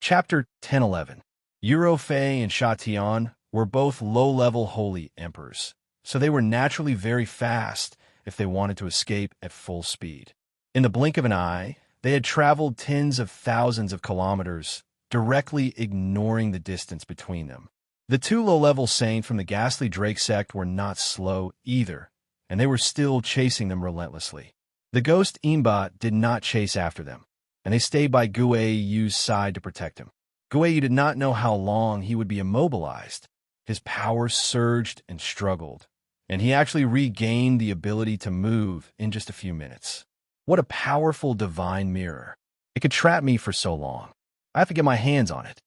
Chapter 1011. Fei and Xianxia were both low-level holy emperors, so they were naturally very fast if they wanted to escape at full speed. In the blink of an eye, they had traveled tens of thousands of kilometers, directly ignoring the distance between them. The two low-level saints from the ghastly Drake sect were not slow either, and they were still chasing them relentlessly. The ghost Imba did not chase after them, and they stayed by Guiyu's side to protect him. Guiyu did not know how long he would be immobilized. His powers surged and struggled, and he actually regained the ability to move in just a few minutes. What a powerful divine mirror. It could trap me for so long. I have to get my hands on it.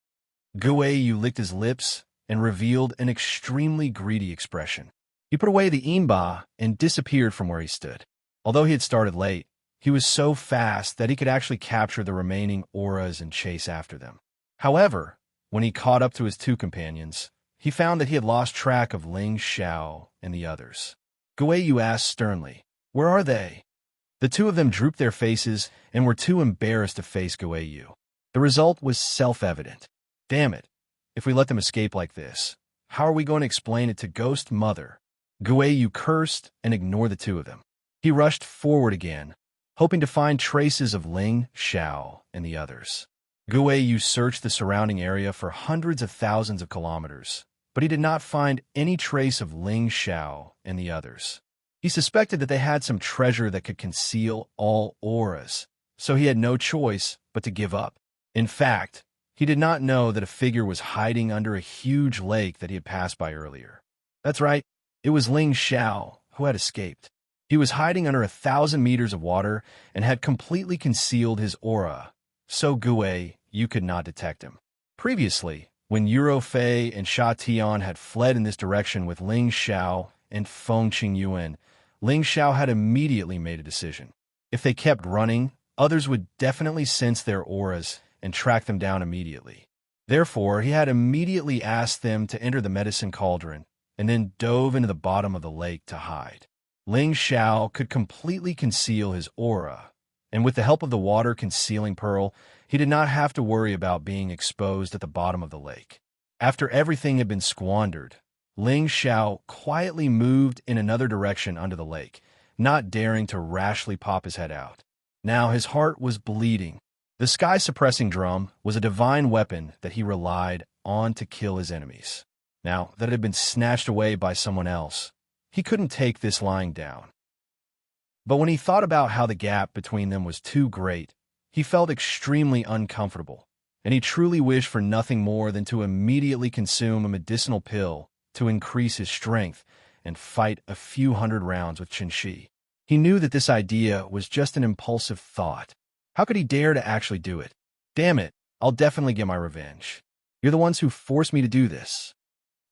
Guiyu licked his lips and revealed an extremely greedy expression. He put away the Imba and disappeared from where he stood. Although he had started late, he was so fast that he could actually capture the remaining auras and chase after them. However, when he caught up to his two companions, he found that he had lost track of Ling Xiao and the others. Guiyu asked sternly, "Where are they?" The two of them drooped their faces and were too embarrassed to face Guiyu. The result was self-evident. Damn it, if we let them escape like this, how are we going to explain it to Ghost Mother? Guiyu cursed and ignored the two of them. He rushed forward again, hoping to find traces of Ling Xiao and the others. Guiyu searched the surrounding area for hundreds of thousands of kilometers, but he did not find any trace of Ling Xiao and the others. He suspected that they had some treasure that could conceal all auras, so he had no choice but to give up. In fact, he did not know that a figure was hiding under a huge lake that he had passed by earlier. That's right, it was Ling Xiao who had escaped. He was hiding under 1,000 meters of water and had completely concealed his aura, so Guiyu could not detect him. Previously, when Fei and Xianxia had fled in this direction with Ling Xiao and Feng Qingyuan, Ling Xiao had immediately made a decision. If they kept running, others would definitely sense their auras and track them down immediately. Therefore, he had immediately asked them to enter the medicine cauldron and then dove into the bottom of the lake to hide. Ling Xiao could completely conceal his aura, and with the help of the water-concealing pearl, he did not have to worry about being exposed at the bottom of the lake. After everything had been squandered, Ling Xiao quietly moved in another direction under the lake, not daring to rashly pop his head out. Now his heart was bleeding. The sky-suppressing drum was a divine weapon that he relied on to kill his enemies. Now that it had been snatched away by someone else, he couldn't take this lying down. But when he thought about how the gap between them was too great, he felt extremely uncomfortable, and he truly wished for nothing more than to immediately consume a medicinal pill to increase his strength and fight a few hundred rounds with Xianxia. He knew that this idea was just an impulsive thought. How could he dare to actually do it? Damn it, I'll definitely get my revenge. You're the ones who forced me to do this.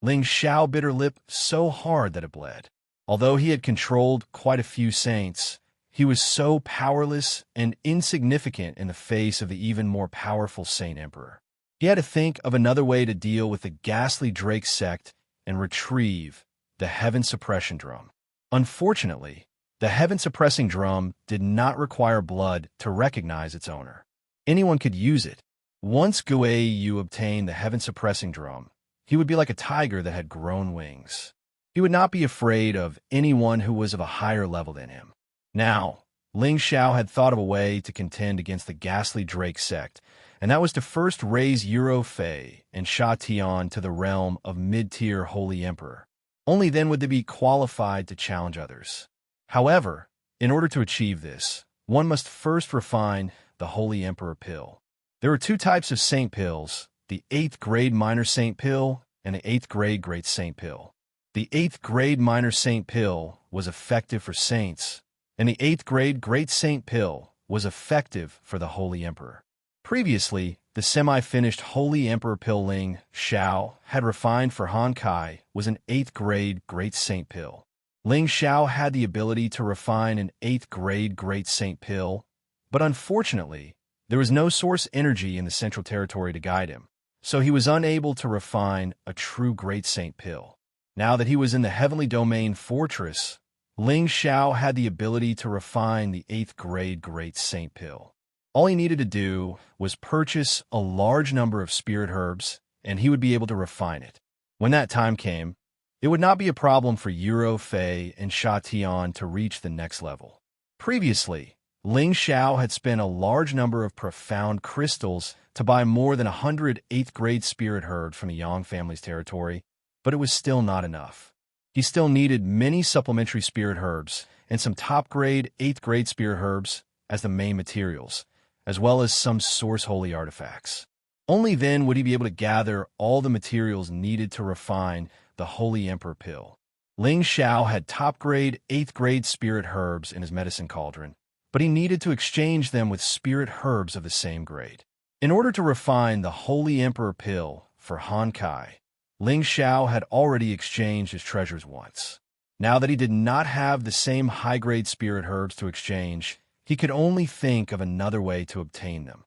Ling Xiao bit her lip so hard that it bled. Although he had controlled quite a few saints, he was so powerless and insignificant in the face of the even more powerful Saint Emperor. He had to think of another way to deal with the ghastly Drake sect and retrieve the Heaven Suppression Drum. Unfortunately, the Heaven Suppressing Drum did not require blood to recognize its owner. Anyone could use it. Once Guiyu obtained the Heaven Suppressing Drum, he would be like a tiger that had grown wings. He would not be afraid of anyone who was of a higher level than him. Now, Ling Xiao had thought of a way to contend against the ghastly Drake sect, and that was to first raise Fei and Xianxia to the realm of mid-tier Holy Emperor. Only then would they be qualified to challenge others. However, in order to achieve this, one must first refine the Holy Emperor pill. There are two types of saint pills, the 8th grade minor saint pill and the 8th grade great saint pill. The 8th grade minor saint pill was effective for saints, and the 8th grade great saint pill was effective for the Holy Emperor. Previously, the semi-finished Holy Emperor pill Ling Xiao had refined for Han Kai was an 8th grade great saint pill. Ling Xiao had the ability to refine an 8th grade great saint pill, but unfortunately, there was no source energy in the Central Territory to guide him, so he was unable to refine a true great saint pill. Now that he was in the Heavenly Domain Fortress, Ling Xiao had the ability to refine the 8th grade great saint pill. All he needed to do was purchase a large number of spirit herbs, and he would be able to refine it. When that time came, it would not be a problem for Euro, Fei, and Xianxia to reach the next level. Previously, Ling Xiao had spent a large number of profound crystals to buy more than 100 8th-grade spirit herbs from the Yang family's territory, but it was still not enough. He still needed many supplementary spirit herbs and some top-grade 8th-grade spirit herbs as the main materials, as well as some source holy artifacts. Only then would he be able to gather all the materials needed to refine the Holy Emperor pill. Ling Xiao had top-grade 8th-grade spirit herbs in his medicine cauldron, but he needed to exchange them with spirit herbs of the same grade. In order to refine the Holy Emperor pill for Han Kai, Ling Xiao had already exchanged his treasures once. Now that he did not have the same high-grade spirit herbs to exchange, he could only think of another way to obtain them.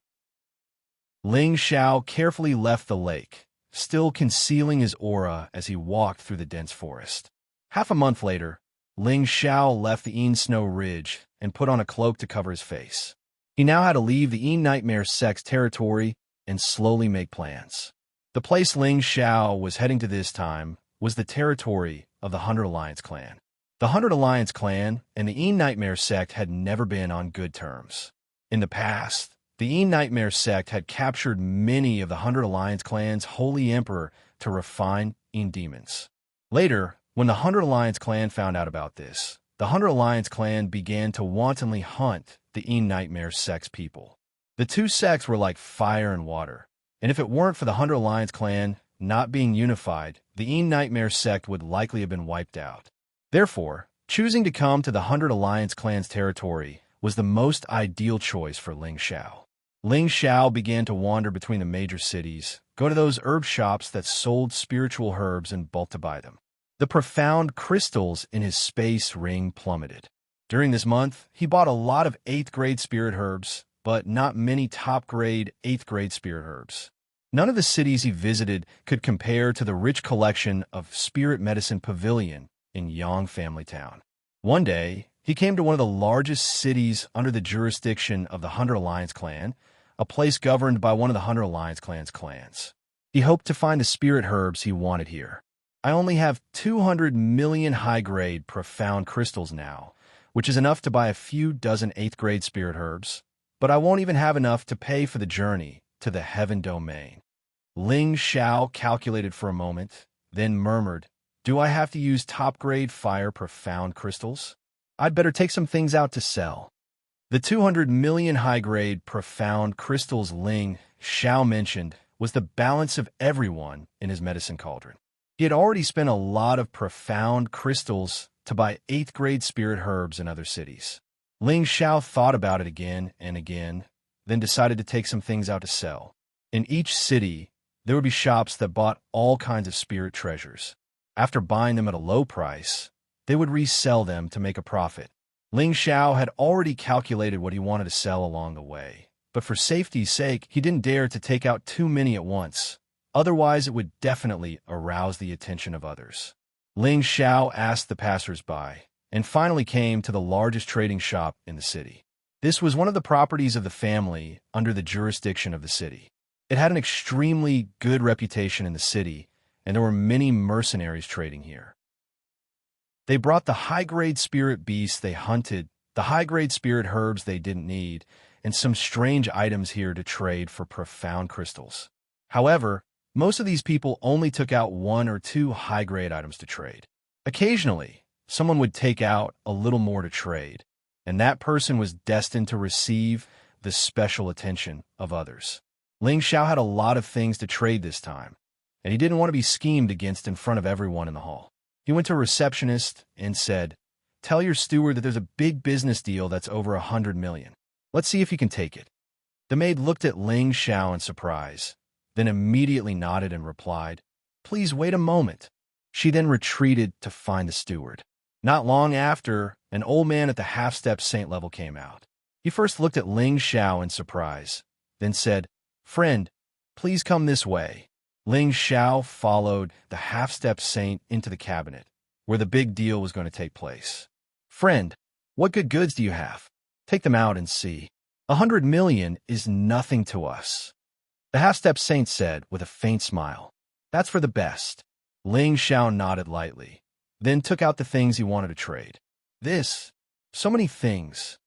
Ling Xiao carefully left the lake, still concealing his aura as he walked through the dense forest. Half a month later, Ling Xiao left the Yin Snow Ridge and put on a cloak to cover his face. He now had to leave the Yin Nightmare sect's territory and slowly make plans. The place Ling Xiao was heading to this time was the territory of the 100 Alliance clan. The 100 Alliance clan and the Yin Nightmare sect had never been on good terms. In the past, the Yin Nightmare sect had captured many of the 100 Alliance clan's Holy Emperor to refine Yin demons. Later, when the 100 Alliance clan found out about this, the 100 Alliance clan began to wantonly hunt the Yin Nightmare sect's people. The two sects were like fire and water, and if it weren't for the 100 Alliance clan not being unified, the Yin Nightmare sect would likely have been wiped out. Therefore, choosing to come to the 100 Alliance clan's territory was the most ideal choice for Ling Xiao. Ling Xiao began to wander between the major cities, go to those herb shops that sold spiritual herbs in bulk to buy them. The profound crystals in his space ring plummeted. During this month, he bought a lot of 8th-grade spirit herbs, but not many top-grade 8th-grade spirit herbs. None of the cities he visited could compare to the rich collection of Spirit Medicine Pavilion in Yang Family Town. One day, he came to one of the largest cities under the jurisdiction of the 100 Alliance clan, a place governed by one of the 100 Alliance clan's clans. He hoped to find the spirit herbs he wanted here. I only have 200 million high-grade profound crystals now, which is enough to buy a few dozen 8th-grade spirit herbs, but I won't even have enough to pay for the journey to the Heaven Domain. Ling Xiao calculated for a moment, then murmured, "Do I have to use top-grade fire profound crystals? I'd better take some things out to sell." The 200 million high-grade profound crystals Ling Xiao mentioned was the balance of everyone in his medicine cauldron. He had already spent a lot of profound crystals to buy 8th-grade spirit herbs in other cities. Ling Xiao thought about it again and again, then decided to take some things out to sell. In each city, there would be shops that bought all kinds of spirit treasures. After buying them at a low price, they would resell them to make a profit. Ling Xiao had already calculated what he wanted to sell along the way, but for safety's sake, he didn't dare to take out too many at once. Otherwise, it would definitely arouse the attention of others. Ling Xiao asked the passers-by, and finally came to the largest trading shop in the city. This was one of the properties of the family under the jurisdiction of the city. It had an extremely good reputation in the city, and there were many mercenaries trading here. They brought the high-grade spirit beasts they hunted, the high-grade spirit herbs they didn't need, and some strange items here to trade for profound crystals. However, most of these people only took out 1 or 2 high-grade items to trade. Occasionally, someone would take out a little more to trade, and that person was destined to receive the special attention of others. Ling Xiao had a lot of things to trade this time, and he didn't want to be schemed against in front of everyone in the hall. He went to a receptionist and said, "Tell your steward that there's a big business deal that's over 100 million. Let's see if he can take it." The maid looked at Ling Xiao in surprise, then immediately nodded and replied, "Please wait a moment." She then retreated to find the steward. Not long after, an old man at the half-step saint level came out. He first looked at Ling Xiao in surprise, then said, "Friend, please come this way." Ling Xiao followed the half-step saint into the cabinet, where the big deal was going to take place. "Friend, what good goods do you have? Take them out and see." 100 million is nothing to us. The half-step saint said with a faint smile. That's for the best. Ling Xiao nodded lightly, then took out the things he wanted to trade. So many things.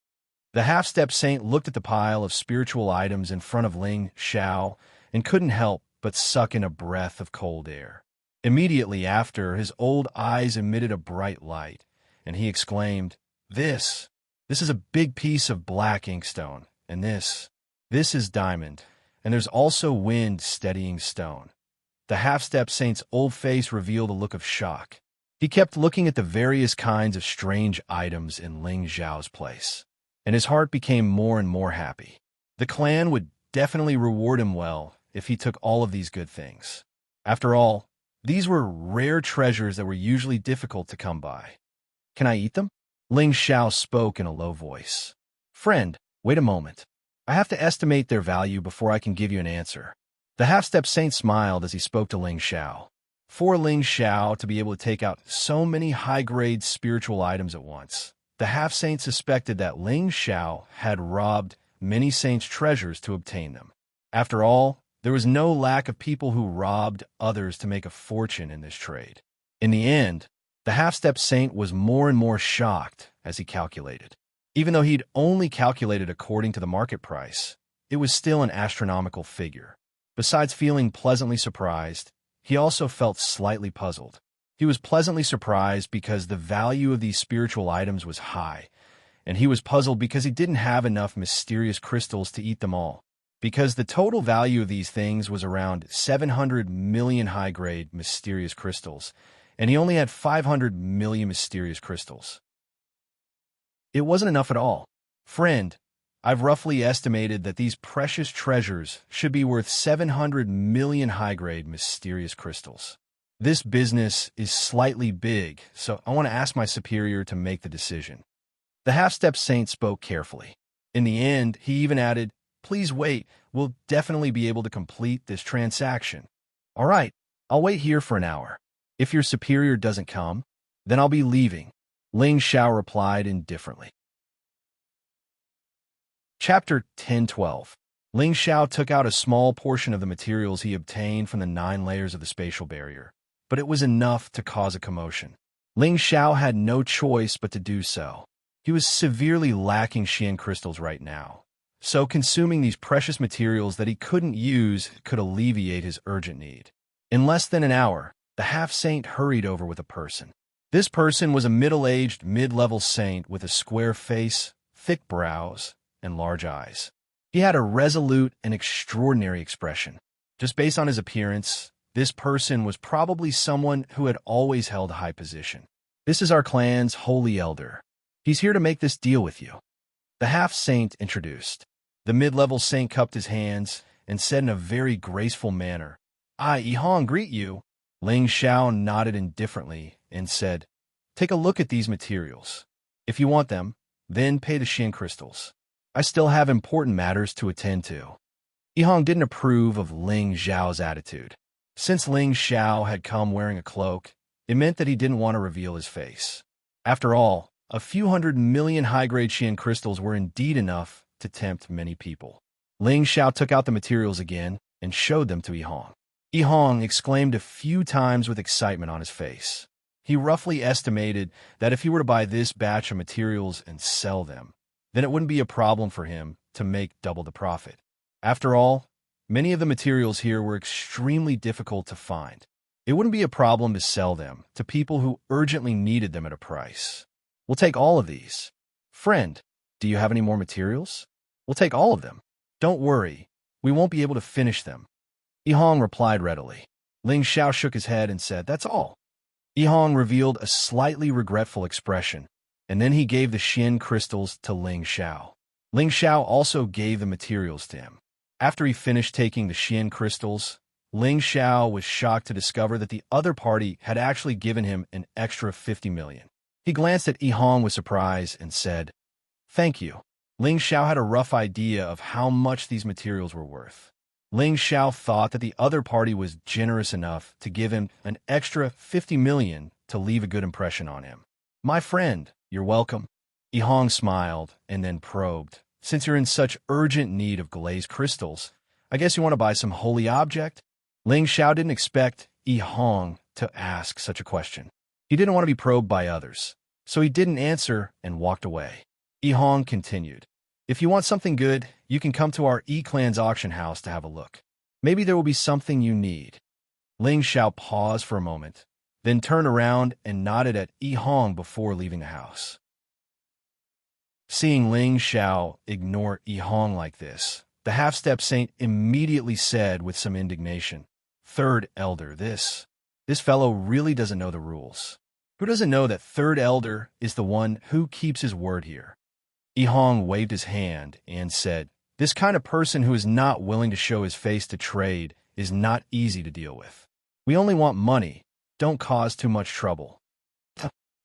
The half-step saint looked at the pile of spiritual items in front of Ling Xiao and couldn't help but suck in a breath of cold air. Immediately after, his old eyes emitted a bright light, and he exclaimed, This is a big piece of black inkstone, and this is diamond, and there's also wind steadying stone. The half-step saint's old face revealed a look of shock. He kept looking at the various kinds of strange items in Ling Xiao's place, and his heart became more and more happy. The clan would definitely reward him well if he took all of these good things. After all, these were rare treasures that were usually difficult to come by. Can I eat them? Ling Xiao spoke in a low voice. Friend, wait a moment. I have to estimate their value before I can give you an answer. The half-step saint smiled as he spoke to Ling Xiao. For Ling Xiao to be able to take out so many high-grade spiritual items at once, the half-saint suspected that Ling Xiao had robbed many saints' treasures to obtain them. After all, there was no lack of people who robbed others to make a fortune in this trade. In the end, the half-step saint was more and more shocked as he calculated. Even though he'd only calculated according to the market price, it was still an astronomical figure. Besides feeling pleasantly surprised, he also felt slightly puzzled. He was pleasantly surprised because the value of these spiritual items was high, and he was puzzled because he didn't have enough mysterious crystals to eat them all. Because the total value of these things was around 700 million high-grade mysterious crystals, and he only had 500 million mysterious crystals. It wasn't enough at all. Friend, I've roughly estimated that these precious treasures should be worth 700 million high-grade mysterious crystals. This business is slightly big, so I want to ask my superior to make the decision. The half-step saint spoke carefully. In the end, he even added, Please wait, we'll definitely be able to complete this transaction. All right, I'll wait here for an hour. If your superior doesn't come, then I'll be leaving. Ling Xiao replied indifferently. Chapter 10:12. Ling Xiao took out a small portion of the materials he obtained from the 9 layers of the spatial barrier, but it was enough to cause a commotion. Ling Xiao had no choice but to do so. He was severely lacking Xian crystals right now, so consuming these precious materials that he couldn't use could alleviate his urgent need. In less than an hour, the half-saint hurried over with a person. This person was a middle-aged, mid-level saint with a square face, thick brows, and large eyes. He had a resolute and extraordinary expression. Just based on his appearance, this person was probably someone who had always held a high position. This is our clan's holy elder. He's here to make this deal with you. The half-saint introduced. The mid-level saint cupped his hands and said in a very graceful manner, I, Yihong, greet you. Ling Xiao nodded indifferently and said, Take a look at these materials. If you want them, then pay the Xian crystals. I still have important matters to attend to. Yihong didn't approve of Ling Xiao's attitude. Since Ling Xiao had come wearing a cloak, it meant that he didn't want to reveal his face. After all, a few 100 million high-grade Xian crystals were indeed enough to tempt many people. Ling Xiao took out the materials again and showed them to Yihong. Yihong exclaimed a few times with excitement on his face. He roughly estimated that if he were to buy this batch of materials and sell them, then it wouldn't be a problem for him to make double the profit. After all, many of the materials here were extremely difficult to find. It wouldn't be a problem to sell them to people who urgently needed them at a price. We'll take all of these. Friend, do you have any more materials? We'll take all of them. Don't worry, we won't be able to finish them. Yihong replied readily. Ling Xiao shook his head and said, That's all. Yihong revealed a slightly regretful expression, and then he gave the Xian crystals to Ling Xiao. Ling Xiao also gave the materials to him. After he finished taking the Xian crystals, Ling Xiao was shocked to discover that the other party had actually given him an extra 50 million. He glanced at Yihong with surprise and said, Thank you. Ling Xiao had a rough idea of how much these materials were worth. Ling Xiao thought that the other party was generous enough to give him an extra 50 million to leave a good impression on him. My friend, you're welcome. Yihong smiled and then probed, since you're in such urgent need of glazed crystals, I guess you want to buy some holy object? Ling Xiao didn't expect Yi Hong to ask such a question. He didn't want to be probed by others, so he didn't answer and walked away. Yi Hong continued, "If you want something good, you can come to our E-Clan's auction house to have a look. Maybe there will be something you need." Ling Xiao paused for a moment, then turned around and nodded at Yi Hong before leaving the house. Seeing Ling Xiao ignore Yi Hong like this, the half-step saint immediately said with some indignation, "Third Elder, this fellow really doesn't know the rules. Who doesn't know that Third Elder is the one who keeps his word here?" Yi Hong waved his hand and said, "This kind of person who is not willing to show his face to trade is not easy to deal with. We only want money. Don't cause too much trouble."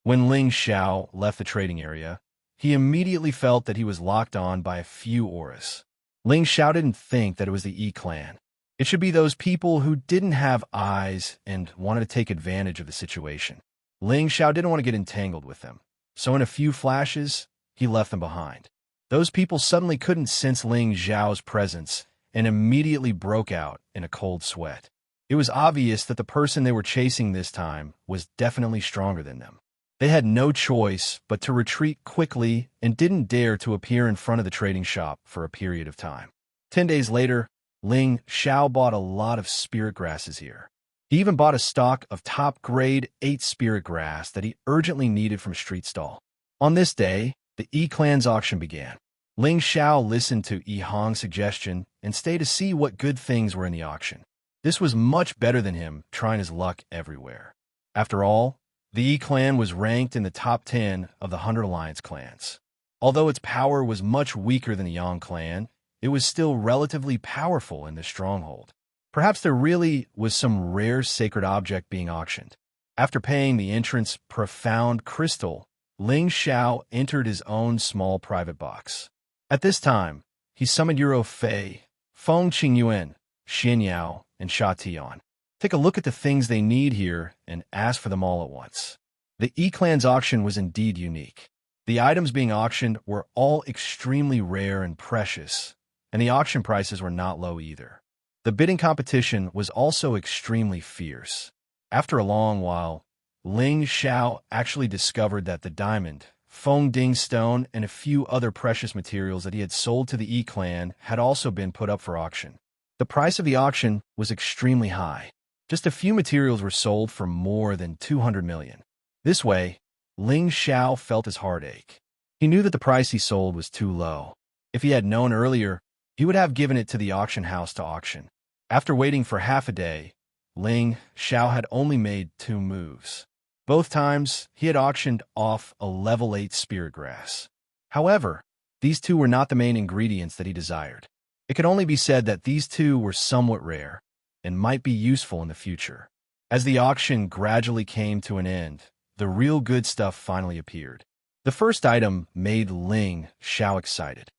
When Ling Xiao left the trading area, he immediately felt that he was locked on by a few auras. Ling Xiao didn't think that it was the E-Clan. It should be those people who didn't have eyes and wanted to take advantage of the situation. Ling Xiao didn't want to get entangled with them, so in a few flashes, he left them behind. Those people suddenly couldn't sense Ling Xiao's presence and immediately broke out in a cold sweat. It was obvious that the person they were chasing this time was definitely stronger than them. They had no choice but to retreat quickly and didn't dare to appear in front of the trading shop for a period of time. 10 days later, Ling Xiao bought a lot of spirit grasses here. He even bought a stock of top-grade 8 spirit grass that he urgently needed from a street stall. On this day, the E-Clan's auction began. Ling Xiao listened to Yi Hong's suggestion and stayed to see what good things were in the auction. This was much better than him trying his luck everywhere. After all, the E-Clan was ranked in the top 10 of the 100 Alliance clans. Although its power was much weaker than the Yang clan, it was still relatively powerful in this stronghold. Perhaps there really was some rare sacred object being auctioned. After paying the entrance profound crystal, Ling Xiao entered his own small private box. At this time, he summoned Euro Fei, Feng Qingyuan, Xianyao, and Sha Tian. Take a look at the things they need here and ask for them all at once. The E-Clan's auction was indeed unique. The items being auctioned were all extremely rare and precious, and the auction prices were not low either. The bidding competition was also extremely fierce. After a long while, Ling Xiao actually discovered that the diamond, Feng Ding stone, and a few other precious materials that he had sold to the E-Clan had also been put up for auction. The price of the auction was extremely high. Just a few materials were sold for more than 200 million. This way, Ling Xiao felt his heart ache. He knew that the price he sold was too low. If he had known earlier, he would have given it to the auction house to auction. After waiting for half a day, Ling Xiao had only made 2 moves. Both times, he had auctioned off a level 8 spirit grass. However, these 2 were not the main ingredients that he desired. It could only be said that these 2 were somewhat rare and might be useful in the future. As the auction gradually came to an end, the real good stuff finally appeared. The first item made Ling Xiao excited.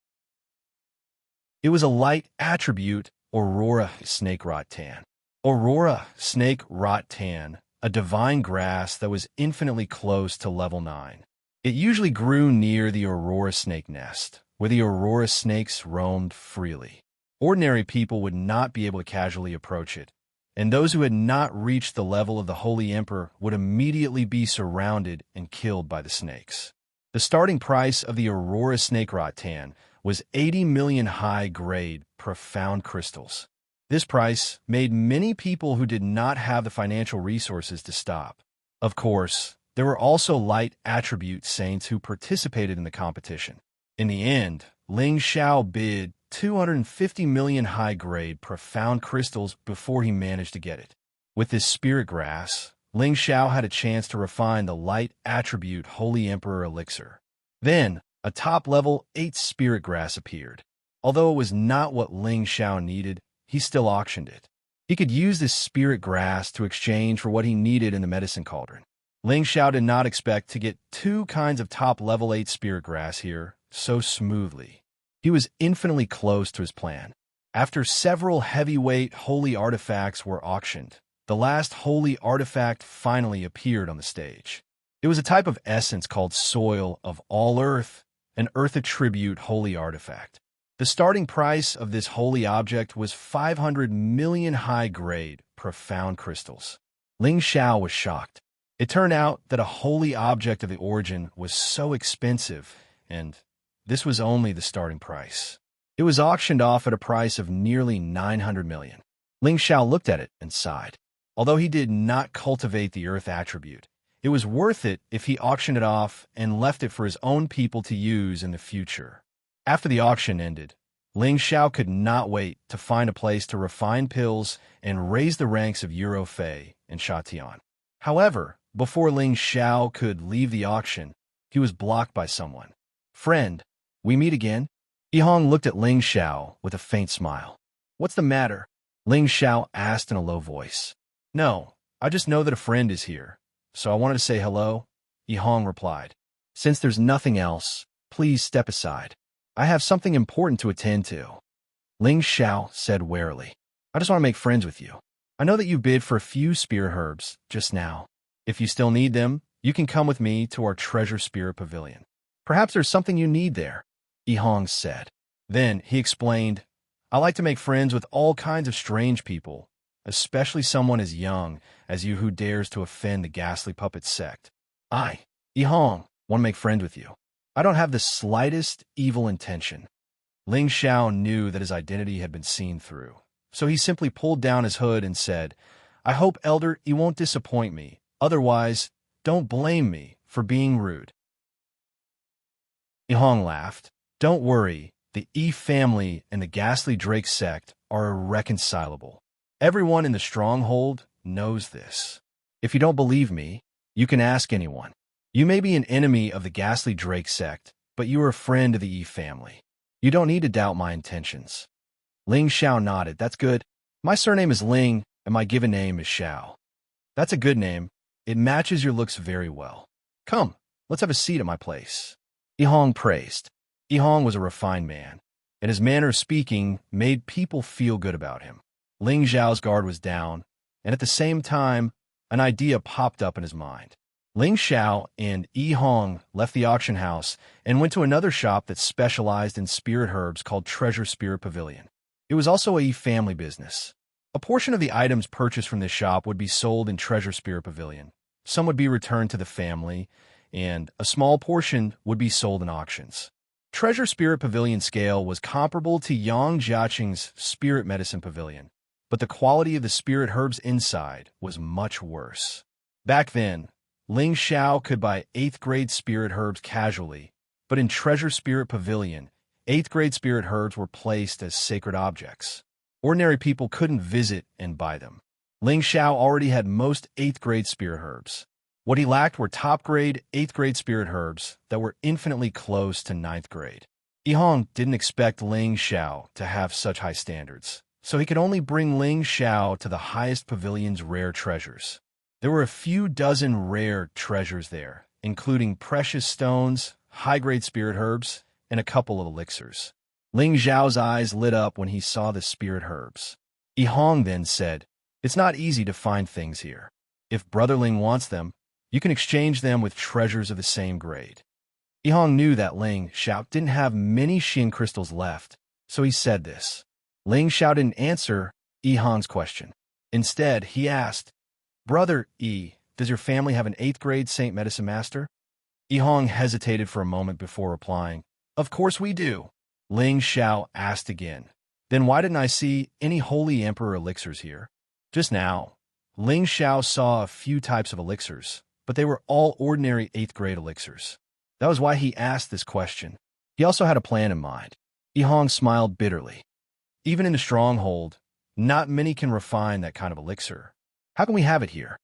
It was a light attribute Aurora Snake Rattan. Aurora Snake Rattan, a divine grass that was infinitely close to level 9. It usually grew near the Aurora Snake Nest, where the Aurora snakes roamed freely. Ordinary people would not be able to casually approach it, and those who had not reached the level of the Holy Emperor would immediately be surrounded and killed by the snakes. The starting price of the Aurora Snake Rattan was 80 million high-grade, profound crystals. This price made many people who did not have the financial resources to stop. Of course, there were also light attribute saints who participated in the competition. In the end, Ling Xiao bid 250 million high-grade, profound crystals before he managed to get it. With this spirit grass, Ling Xiao had a chance to refine the light attribute Holy Emperor elixir. Then, a top-level 8 spirit grass appeared. Although it was not what Ling Xiao needed, he still auctioned it. He could use this spirit grass to exchange for what he needed in the medicine cauldron. Ling Xiao did not expect to get 2 kinds of top-level 8 spirit grass here so smoothly. He was infinitely close to his plan. After several heavyweight holy artifacts were auctioned, the last holy artifact finally appeared on the stage. It was a type of essence called Soil of All Earth, an Earth attribute holy artifact. The starting price of this holy object was 500 million high-grade, profound crystals. Ling Xiao was shocked. It turned out that a holy object of the origin was so expensive, and this was only the starting price. It was auctioned off at a price of nearly 900 million. Ling Xiao looked at it and sighed. Although he did not cultivate the Earth attribute, it was worth it if he auctioned it off and left it for his own people to use in the future. After the auction ended, Ling Xiao could not wait to find a place to refine pills and raise the ranks of Eurofei and Shatian. However, before Ling Xiao could leave the auction, he was blocked by someone. "Friend, we meet again?" Yihong looked at Ling Xiao with a faint smile. "What's the matter?" Ling Xiao asked in a low voice. "No, I just know that a friend is here, so I wanted to say hello," Yihong replied. "Since there's nothing else, please step aside. I have something important to attend to." Ling Xiao said warily. "I just want to make friends with you. I know that you bid for a few spirit herbs just now. If you still need them, you can come with me to our treasure spirit pavilion. Perhaps there's something you need there," Yihong said. Then he explained, "I like to make friends with all kinds of strange people, especially someone as young as you who dares to offend the ghastly puppet sect. I, Yihong, want to make friends with you. I don't have the slightest evil intention." Ling Xiao knew that his identity had been seen through, so he simply pulled down his hood and said, "I hope, Elder, you won't disappoint me. Otherwise, don't blame me for being rude." Yihong laughed. "Don't worry, the Yi family and the ghastly Drake sect are irreconcilable. Everyone in the stronghold knows this. If you don't believe me, you can ask anyone. You may be an enemy of the ghastly Drake sect, but you are a friend of the Yi family. You don't need to doubt my intentions." Ling Xiao nodded. "That's good. My surname is Ling, and my given name is Xiao." "That's a good name. It matches your looks very well. Come, let's have a seat at my place." Yihong praised. Yihong was a refined man, and his manner of speaking made people feel good about him. Ling Xiao's guard was down, and at the same time, an idea popped up in his mind. Ling Xiao and Yihong left the auction house and went to another shop that specialized in spirit herbs called Treasure Spirit Pavilion. It was also a Yi family business. A portion of the items purchased from this shop would be sold in Treasure Spirit Pavilion. Some would be returned to the family, and a small portion would be sold in auctions. Treasure Spirit Pavilion scale was comparable to Yang Jiaqing's Spirit Medicine Pavilion, but the quality of the spirit herbs inside was much worse. Back then, Ling Xiao could buy 8th grade spirit herbs casually, but in Treasure Spirit Pavilion, 8th grade spirit herbs were placed as sacred objects. Ordinary people couldn't visit and buy them. Ling Xiao already had most 8th grade spirit herbs. What he lacked were top grade 8th grade spirit herbs that were infinitely close to 9th grade. Yihong didn't expect Ling Xiao to have such high standards, so he could only bring Ling Xiao to the highest pavilion's rare treasures. There were a few dozen rare treasures there, including precious stones, high-grade spirit herbs, and a couple of elixirs. Ling Xiao's eyes lit up when he saw the spirit herbs. Yihong then said, "It's not easy to find things here. If Brother Ling wants them, you can exchange them with treasures of the same grade." Yihong knew that Ling Xiao didn't have many Xin crystals left, so he said this. Ling Xiao didn't answer Yihong's question. Instead, he asked, "Brother Yi, does your family have an 8th grade Saint Medicine Master?" Yihong hesitated for a moment before replying, "Of course we do." Ling Xiao asked again, "Then why didn't I see any Holy Emperor elixirs here?" Just now, Ling Xiao saw a few types of elixirs, but they were all ordinary 8th grade elixirs. That was why he asked this question. He also had a plan in mind. Yihong smiled bitterly. Even in the stronghold, not many can refine that kind of elixir. How can we have it here?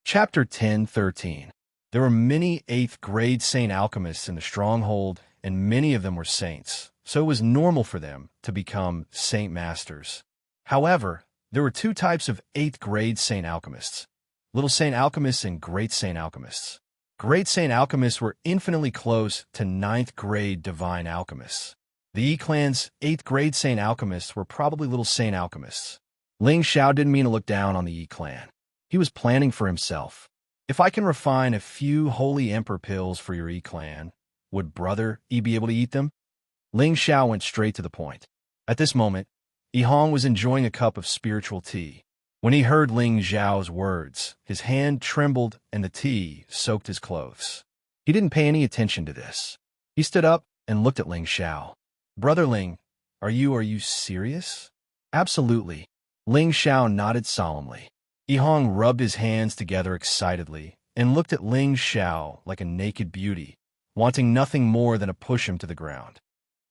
Chapter 10:13. There were many 8th grade saint alchemists in the stronghold, and many of them were saints, so it was normal for them to become saint masters. However, there were two types of 8th grade saint alchemists: little saint alchemists and great saint alchemists. Great saint alchemists were infinitely close to 9th grade divine alchemists. The Yi clan's 8th grade saint alchemists were probably little saint alchemists. Ling Xiao didn't mean to look down on the Yi clan. He was planning for himself. If I can refine a few holy emperor pills for your E-clan, would Brother E be able to eat them? Ling Xiao went straight to the point. At this moment, Yi Hong was enjoying a cup of spiritual tea. When he heard Ling Xiao's words, his hand trembled and the tea soaked his clothes. He didn't pay any attention to this. He stood up and looked at Ling Xiao. Brother Ling, are you serious? Absolutely. Ling Xiao nodded solemnly. Yi Hong rubbed his hands together excitedly and looked at Ling Xiao like a naked beauty, wanting nothing more than to push him to the ground.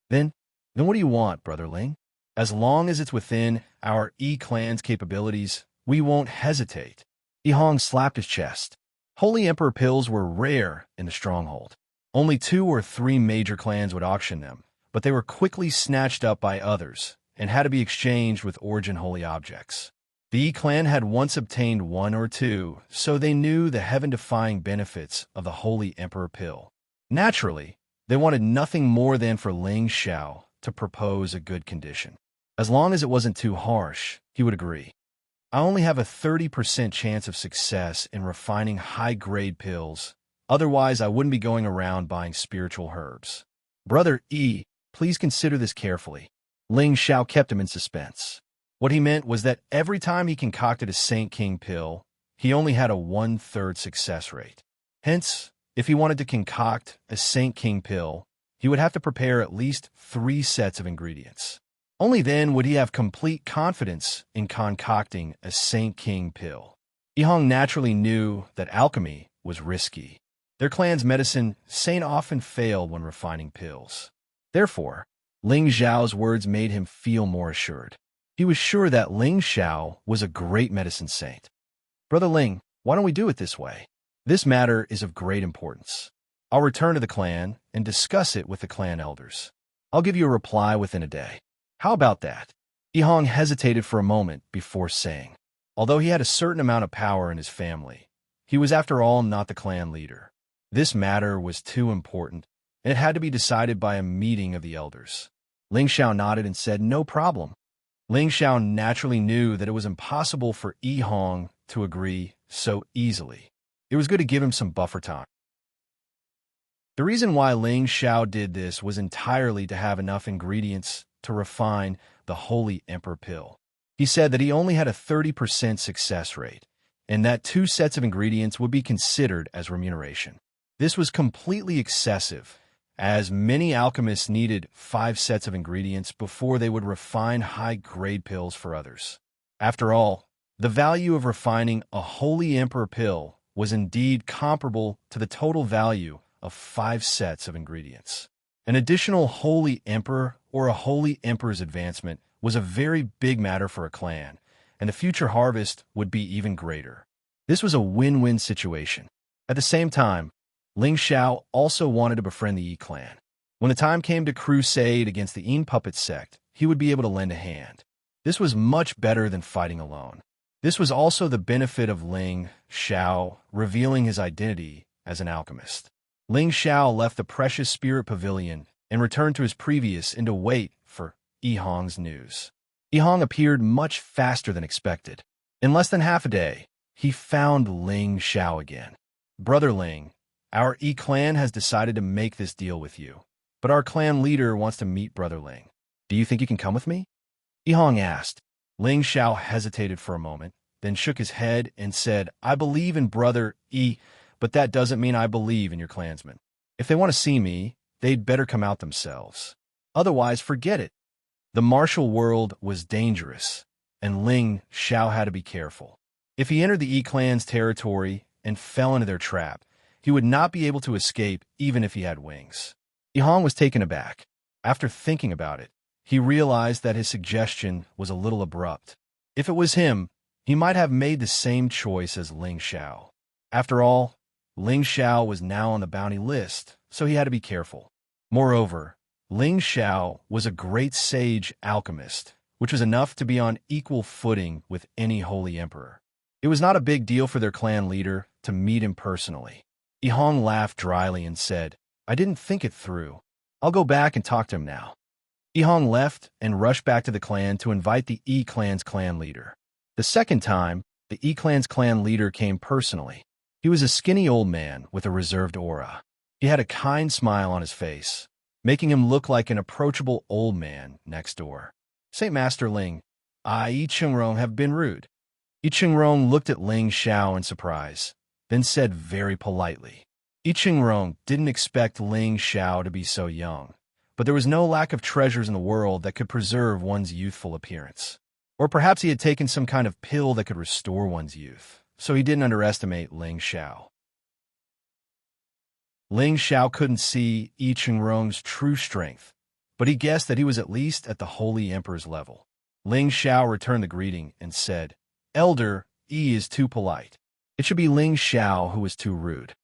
Then what do you want, Brother Ling? As long as it's within our E-clan's capabilities, we won't hesitate. Yi Hong slapped his chest. Holy Emperor pills were rare in the stronghold. Only 2 or 3 major clans would auction them, but they were quickly snatched up by others and had to be exchanged with origin holy objects. The E-clan had once obtained 1 or 2, so they knew the heaven-defying benefits of the Holy Emperor pill. Naturally, they wanted nothing more than for Ling Xiao to propose a good condition. As long as it wasn't too harsh, he would agree. I only have a 30% chance of success in refining high-grade pills. Otherwise, I wouldn't be going around buying spiritual herbs. Brother E, please consider this carefully. Ling Xiao kept him in suspense. What he meant was that every time he concocted a Saint King pill, he only had a 1/3 success rate. Hence, if he wanted to concoct a Saint King pill, he would have to prepare at least 3 sets of ingredients. Only then would he have complete confidence in concocting a Saint King pill. Yi Hong naturally knew that alchemy was risky. Their clan's medicine Saint often failed when refining pills. Therefore, Ling Xiao's words made him feel more assured. He was sure that Ling Xiao was a great medicine saint. Brother Ling, why don't we do it this way? This matter is of great importance. I'll return to the clan and discuss it with the clan elders. I'll give you a reply within a day. How about that? Yi Hong hesitated for a moment before saying. Although he had a certain amount of power in his family, he was after all not the clan leader. This matter was too important, and it had to be decided by a meeting of the elders. Ling Xiao nodded and said, no problem. Ling Xiao naturally knew that it was impossible for Yi Hong to agree so easily. It was good to give him some buffer time. The reason why Ling Xiao did this was entirely to have enough ingredients to refine the Holy Emperor pill. He said that he only had a 30% success rate, and that 2 sets of ingredients would be considered as remuneration. This was completely excessive, as many alchemists needed 5 sets of ingredients before they would refine high-grade pills for others. After all, the value of refining a Holy Emperor pill was indeed comparable to the total value of 5 sets of ingredients. An additional Holy Emperor or a Holy Emperor's advancement was a very big matter for a clan, and the future harvest would be even greater. This was a win-win situation. At the same time, Ling Xiao also wanted to befriend the Yi clan. When the time came to crusade against the Yin puppet sect, he would be able to lend a hand. This was much better than fighting alone. This was also the benefit of Ling Xiao revealing his identity as an alchemist. Ling Xiao left the precious spirit pavilion and returned to his previous inn to wait for Yi Hong's news. Yi Hong appeared much faster than expected. In less than half a day, he found Ling Xiao again. Brother Ling, our Yi clan has decided to make this deal with you, but our clan leader wants to meet Brother Ling. Do you think you can come with me? Yi Hong asked. Ling Xiao hesitated for a moment, then shook his head and said, I believe in Brother Yi, but that doesn't mean I believe in your clansmen. If they want to see me, they'd better come out themselves. Otherwise, forget it. The martial world was dangerous, and Ling Xiao had to be careful. If he entered the Yi clan's territory and fell into their trap, he would not be able to escape even if he had wings. Yi Hong was taken aback. After thinking about it, he realized that his suggestion was a little abrupt. If it was him, he might have made the same choice as Ling Xiao. After all, Ling Xiao was now on the bounty list, so he had to be careful. Moreover, Ling Xiao was a great sage alchemist, which was enough to be on equal footing with any holy emperor. It was not a big deal for their clan leader to meet him personally. Yi Hong laughed dryly and said, I didn't think it through. I'll go back and talk to him now. Yi Hong left and rushed back to the clan to invite the Yi clan's clan leader. The second time, the Yi clan's clan leader came personally. He was a skinny old man with a reserved aura. He had a kind smile on his face, making him look like an approachable old man next door. "Saint Master Ling, I, Yi Chungrong, have been rude." Yi Chungrong looked at Ling Xiao in surprise, then said very politely. Yi Chungrong didn't expect Ling Xiao to be so young, but there was no lack of treasures in the world that could preserve one's youthful appearance. Or perhaps he had taken some kind of pill that could restore one's youth, so he didn't underestimate Ling Xiao. Ling Xiao couldn't see Yi Chungrong's true strength, but he guessed that he was at least at the Holy Emperor's level. Ling Xiao returned the greeting and said, "Elder, Yi is too polite. It should be Ling Xiao who is too rude.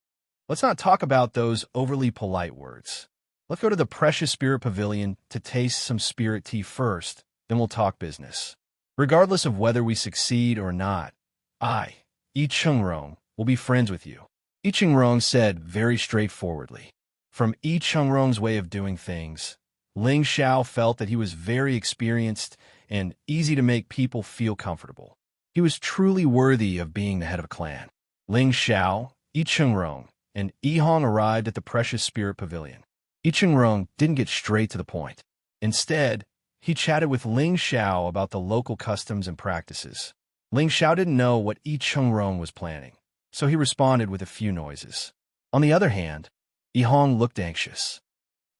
Let's not talk about those overly polite words. Let's go to the Precious Spirit Pavilion to taste some spirit tea first, then we'll talk business. Regardless of whether we succeed or not, I, Yi Chungrong, will be friends with you." Yi Chungrong said very straightforwardly. From Yi Chungrong's way of doing things, Ling Xiao felt that he was very experienced and easy to make people feel comfortable. He was truly worthy of being the head of a clan. Ling Xiao, Yi Chungrong, and Yi Hong arrived at the Precious Spirit Pavilion. Yi Chungrong didn't get straight to the point. Instead, he chatted with Ling Xiao about the local customs and practices. Ling Xiao didn't know what Yi Chungrong was planning, so he responded with a few noises. On the other hand, Yi Hong looked anxious.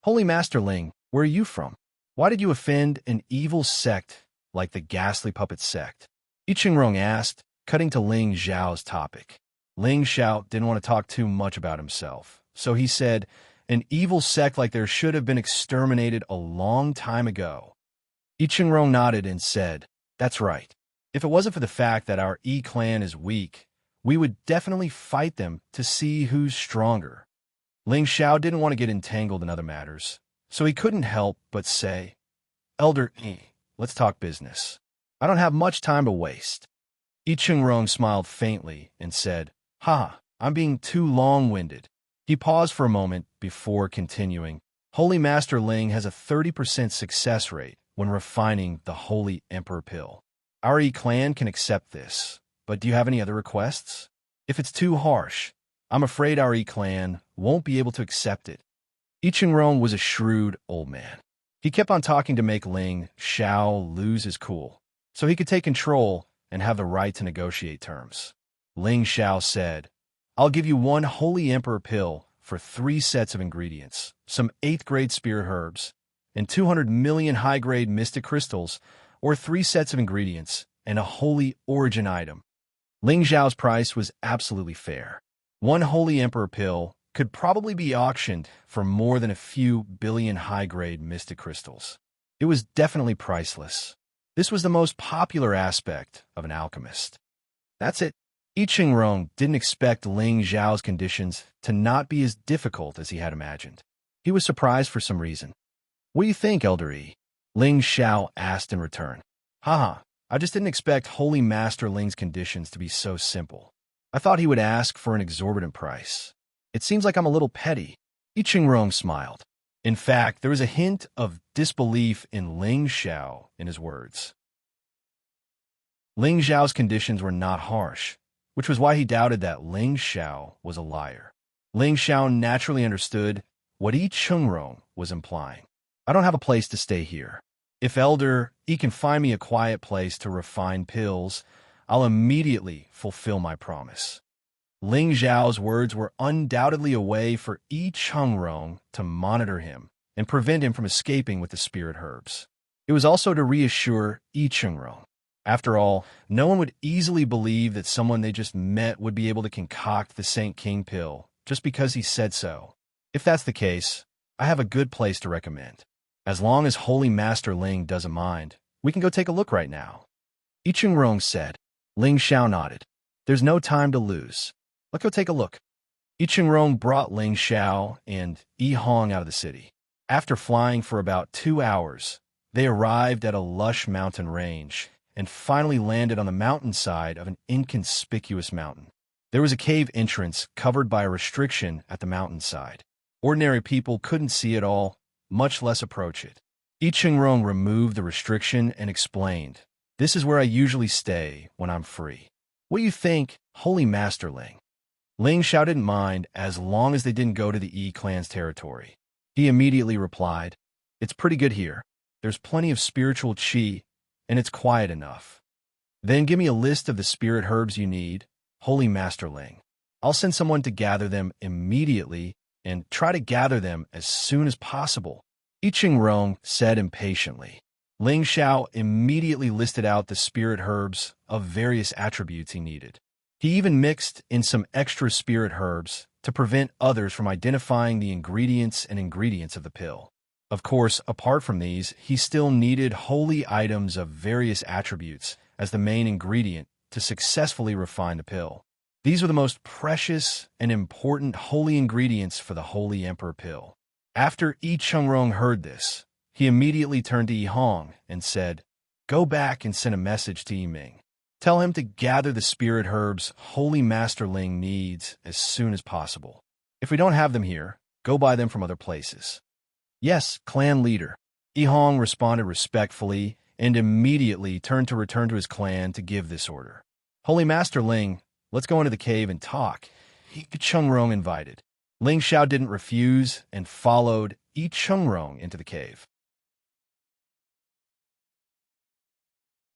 "Holy Master Ling, where are you from? Why did you offend an evil sect like the Ghastly Puppet sect?" Yi Chungrong asked, cutting to Ling Xiao's topic. Ling Xiao didn't want to talk too much about himself, so he said, "An evil sect like theirs should have been exterminated a long time ago." Yi Chungrong nodded and said, "That's right. If it wasn't for the fact that our Yi clan is weak, we would definitely fight them to see who's stronger." Ling Xiao didn't want to get entangled in other matters, so he couldn't help but say, "Elder Yi, let's talk business. I don't have much time to waste." Yi Chungrong smiled faintly and said, "Ha, I'm being too long-winded." He paused for a moment before continuing. "Holy Master Ling has a 30% success rate when refining the Holy Emperor pill. Our Yi clan can accept this, but do you have any other requests? If it's too harsh, I'm afraid our Yi clan won't be able to accept it." Yi Chungrong was a shrewd old man. He kept on talking to make Ling Xiao lose his cool, so he could take control and have the right to negotiate terms. Ling Xiao said, "I'll give you one Holy Emperor pill for 3 sets of ingredients, some 8th-grade spirit herbs, and 200 million high-grade mystic crystals, or 3 sets of ingredients and a holy origin item." Ling Xiao's price was absolutely fair. One Holy Emperor pill could probably be auctioned for more than a few billion high-grade mystic crystals. It was definitely priceless. This was the most popular aspect of an alchemist. That's it. Yi Chungrong didn't expect Ling Xiao's conditions to not be as difficult as he had imagined. He was surprised for some reason. "What do you think, Elder Yi?" Ling Xiao asked in return. "Haha, I just didn't expect Holy Master Ling's conditions to be so simple. I thought he would ask for an exorbitant price. It seems like I'm a little petty." Yi Chungrong smiled. In fact, there was a hint of disbelief in Ling Xiao in his words. Ling Xiao's conditions were not harsh, which was why he doubted that Ling Xiao was a liar. Ling Xiao naturally understood what Yi Chungrong was implying. "I don't have a place to stay here. If Elder Yi can find me a quiet place to refine pills, I'll immediately fulfill my promise." Ling Xiao's words were undoubtedly a way for Yi Chungrong to monitor him and prevent him from escaping with the spirit herbs. It was also to reassure Yi Chungrong. After all, no one would easily believe that someone they just met would be able to concoct the Saint King pill just because he said so. If that's the case, I have a good place to recommend. As long as Holy Master Ling doesn't mind, we can go take a look right now." Yi Chungrong said. Ling Xiao nodded. "There's no time to lose. Let's go take a look." Yi Chungrong brought Ling Xiao and Yi Hong out of the city. After flying for about 2 hours, they arrived at a lush mountain range and finally landed on the mountainside of an inconspicuous mountain. There was a cave entrance covered by a restriction at the mountainside. Ordinary people couldn't see it all, much less approach it. Yi Chungrong removed the restriction and explained, "This is where I usually stay when I'm free. What do you think, Holy Master Ling?" Ling Xiao didn't mind as long as they didn't go to the Yi clan's territory. He immediately replied, "It's pretty good here. There's plenty of spiritual qi, and it's quiet enough. Then give me a list of the spirit herbs you need, Holy Master Ling. I'll send someone to gather them immediately and try to gather them as soon as possible," I Chingrong said impatiently. Ling Xiao immediately listed out the spirit herbs of various attributes he needed. He even mixed in some extra spirit herbs to prevent others from identifying the ingredients of the pill. Of course, apart from these, he still needed holy items of various attributes as the main ingredient to successfully refine the pill. These were the most precious and important holy ingredients for the Holy Emperor pill. After Yi Chengrong heard this, he immediately turned to Yi Hong and said, "Go back and send a message to Yi Ming. Tell him to gather the spirit herbs Holy Master Ling needs as soon as possible. If we don't have them here, go buy them from other places." "Yes, clan leader." Yi Hong responded respectfully and immediately turned to return to his clan to give this order. "Holy Master Ling, let's go into the cave and talk," Yi Chengrong invited. Ling Xiao didn't refuse and followed Yi Chengrong into the cave.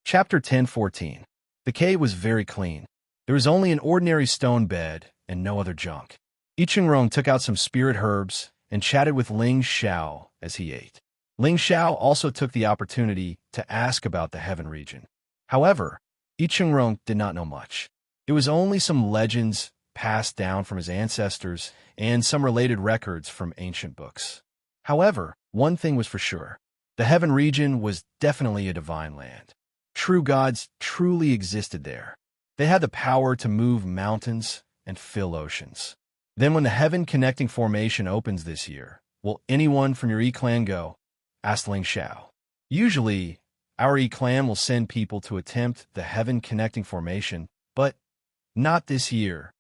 Chapter 10:14. The cave was very clean. There was only an ordinary stone bed and no other junk. I Chengrong took out some spirit herbs and chatted with Ling Xiao as he ate. Ling Xiao also took the opportunity to ask about the heaven region. However, I Chengrong did not know much. It was only some legends passed down from his ancestors and some related records from ancient books. However, one thing was for sure. The heaven region was definitely a divine land. True gods truly existed there. They had the power to move mountains and fill oceans. Then when the heaven connecting formation opens this year, will anyone from your E-clan go? Asked Ling Xiao. Usually, our E-clan will send people to attempt the heaven connecting formation, but not this year,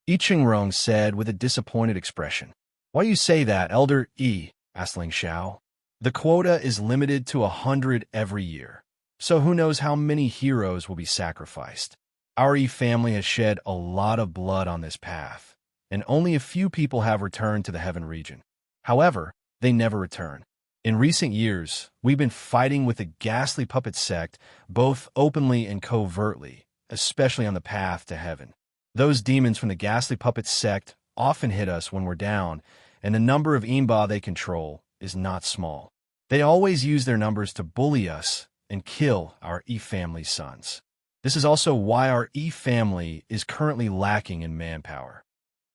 I Chengrong said with a disappointed expression. "Why do you say that, Elder Yi?" asked Ling Xiao. "The quota is limited to 100 every year. So who knows how many heroes will be sacrificed. Our Yi family has shed a lot of blood on this path, and only a few people have returned to the heaven region. However, they never return. In recent years, we've been fighting with the ghastly puppet sect, both openly and covertly, especially on the path to heaven. Those demons from the ghastly puppet sect often hit us when we're down, and the number of Imba they control is not small. They always use their numbers to bully us and kill our E family sons. This is also why our E family is currently lacking in manpower."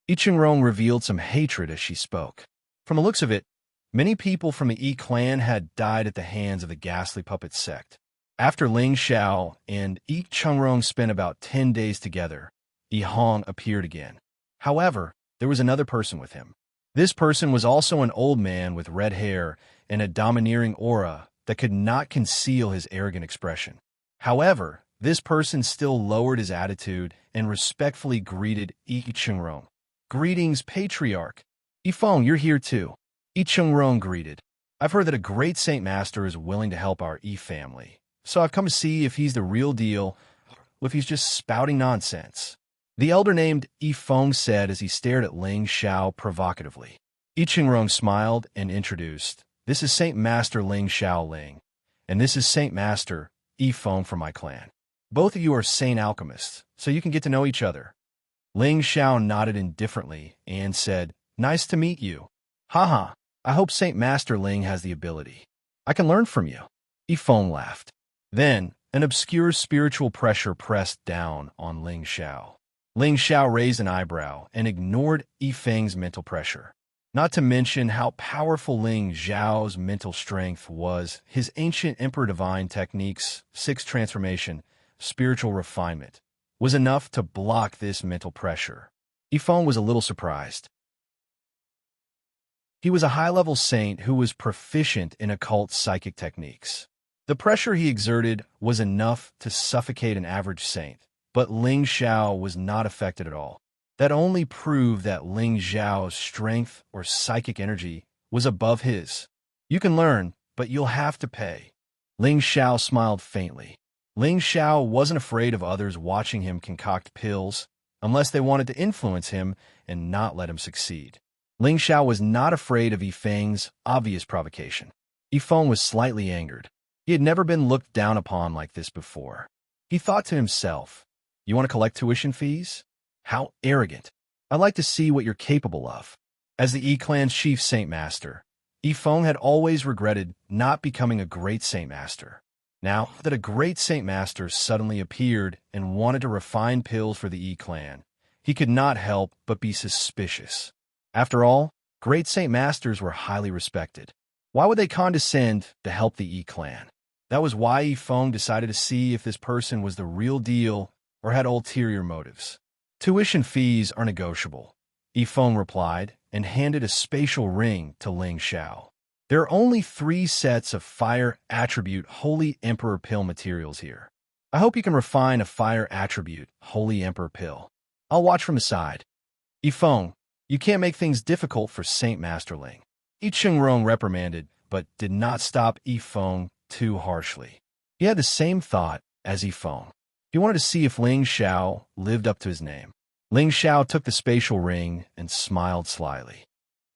I Chengrong revealed some hatred as she spoke. From the looks of it, many people from the E clan had died at the hands of the ghastly puppet sect. After Ling Xiao and I Chengrong spent about 10 days together, Yi Hong appeared again. However, there was another person with him. This person was also an old man with red hair and a domineering aura that could not conceal his arrogant expression. However, this person still lowered his attitude and respectfully greeted I Chengrong. "Greetings, Patriarch. Yifeng, you're here too." I Chengrong greeted. "I've heard that a great Saint Master is willing to help our E family, so I've come to see if he's the real deal or if he's just spouting nonsense." The elder named Yifeng said as he stared at Ling Xiao provocatively. I Chengrong smiled and introduced, "This is Saint Master Ling Xiao Ling, and this is Saint Master Yifeng from my clan. Both of you are saint alchemists, so you can get to know each other." Ling Xiao nodded indifferently and said, "Nice to meet you." "Haha, I hope Saint Master Ling has the ability. I can learn from you." Yifeng laughed. Then, an obscure spiritual pressure pressed down on Ling Xiao. Ling Xiao raised an eyebrow and ignored Yifeng's mental pressure. Not to mention how powerful Ling Xiao's mental strength was, his ancient Emperor Divine techniques, 6 transformation, spiritual refinement, was enough to block this mental pressure. Yifeng was a little surprised. He was a high-level saint who was proficient in occult psychic techniques. The pressure he exerted was enough to suffocate an average saint, but Ling Xiao was not affected at all. That only proved that Ling Xiao's strength or psychic energy was above his. "You can learn, but you'll have to pay." Ling Xiao smiled faintly. Ling Xiao wasn't afraid of others watching him concoct pills, unless they wanted to influence him and not let him succeed. Ling Xiao was not afraid of Yifeng's obvious provocation. Yifeng was slightly angered. He had never been looked down upon like this before. He thought to himself, "You want to collect tuition fees? How arrogant. I'd like to see what you're capable of." As the Yi clan's chief Saint Master, Yifeng had always regretted not becoming a great Saint Master. Now that a great Saint Master suddenly appeared and wanted to refine pills for the Yi clan, he could not help but be suspicious. After all, great Saint Masters were highly respected. Why would they condescend to help the Yi clan? That was why Yifeng decided to see if this person was the real deal or had ulterior motives. "Tuition fees are negotiable," Yifeng replied and handed a spatial ring to Ling Xiao. "There are only 3 sets of fire attribute Holy Emperor pill materials here. I hope you can refine a fire attribute Holy Emperor pill. I'll watch from the side." "Yifeng, you can't make things difficult for Saint Master Ling," Yi Chengrong reprimanded, but did not stop Yifeng too harshly. He had the same thought as Yifeng. He wanted to see if Ling Xiao lived up to his name. Ling Xiao took the spatial ring and smiled slyly.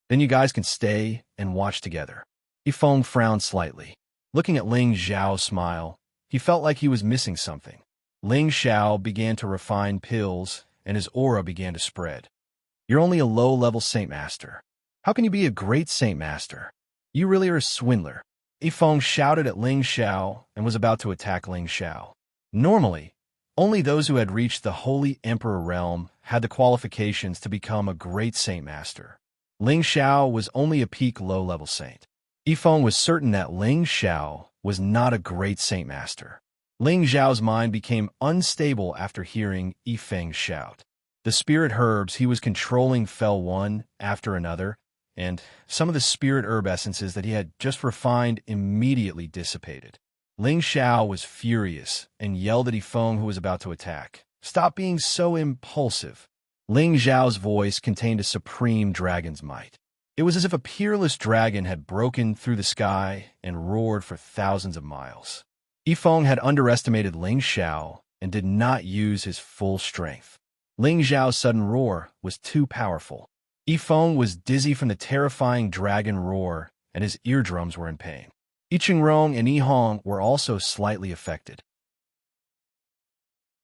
"Then you guys can stay and watch together." Yifeng frowned slightly. Looking at Ling Xiao's smile, he felt like he was missing something. Ling Xiao began to refine pills, and his aura began to spread. "You're only a low-level Saint Master. How can you be a great Saint Master? You really are a swindler." Yifeng shouted at Ling Xiao and was about to attack Ling Xiao. Normally, only those who had reached the Holy Emperor realm had the qualifications to become a great Saint Master. Ling Xiao was only a peak low-level saint. Yifeng was certain that Ling Xiao was not a great Saint Master. Ling Xiao's mind became unstable after hearing Yifeng's shout. The spirit herbs he was controlling fell one after another, and some of the spirit herb essences that he had just refined immediately dissipated. Ling Xiao was furious and yelled at Yifeng, who was about to attack. "Stop being so impulsive." Ling Xiao's voice contained a supreme dragon's might. It was as if a peerless dragon had broken through the sky and roared for thousands of miles. Yifeng had underestimated Ling Xiao and did not use his full strength. Ling Xiao's sudden roar was too powerful. Yifeng was dizzy from the terrifying dragon roar, and his eardrums were in pain. Yi Chengrong and Yi Hong were also slightly affected.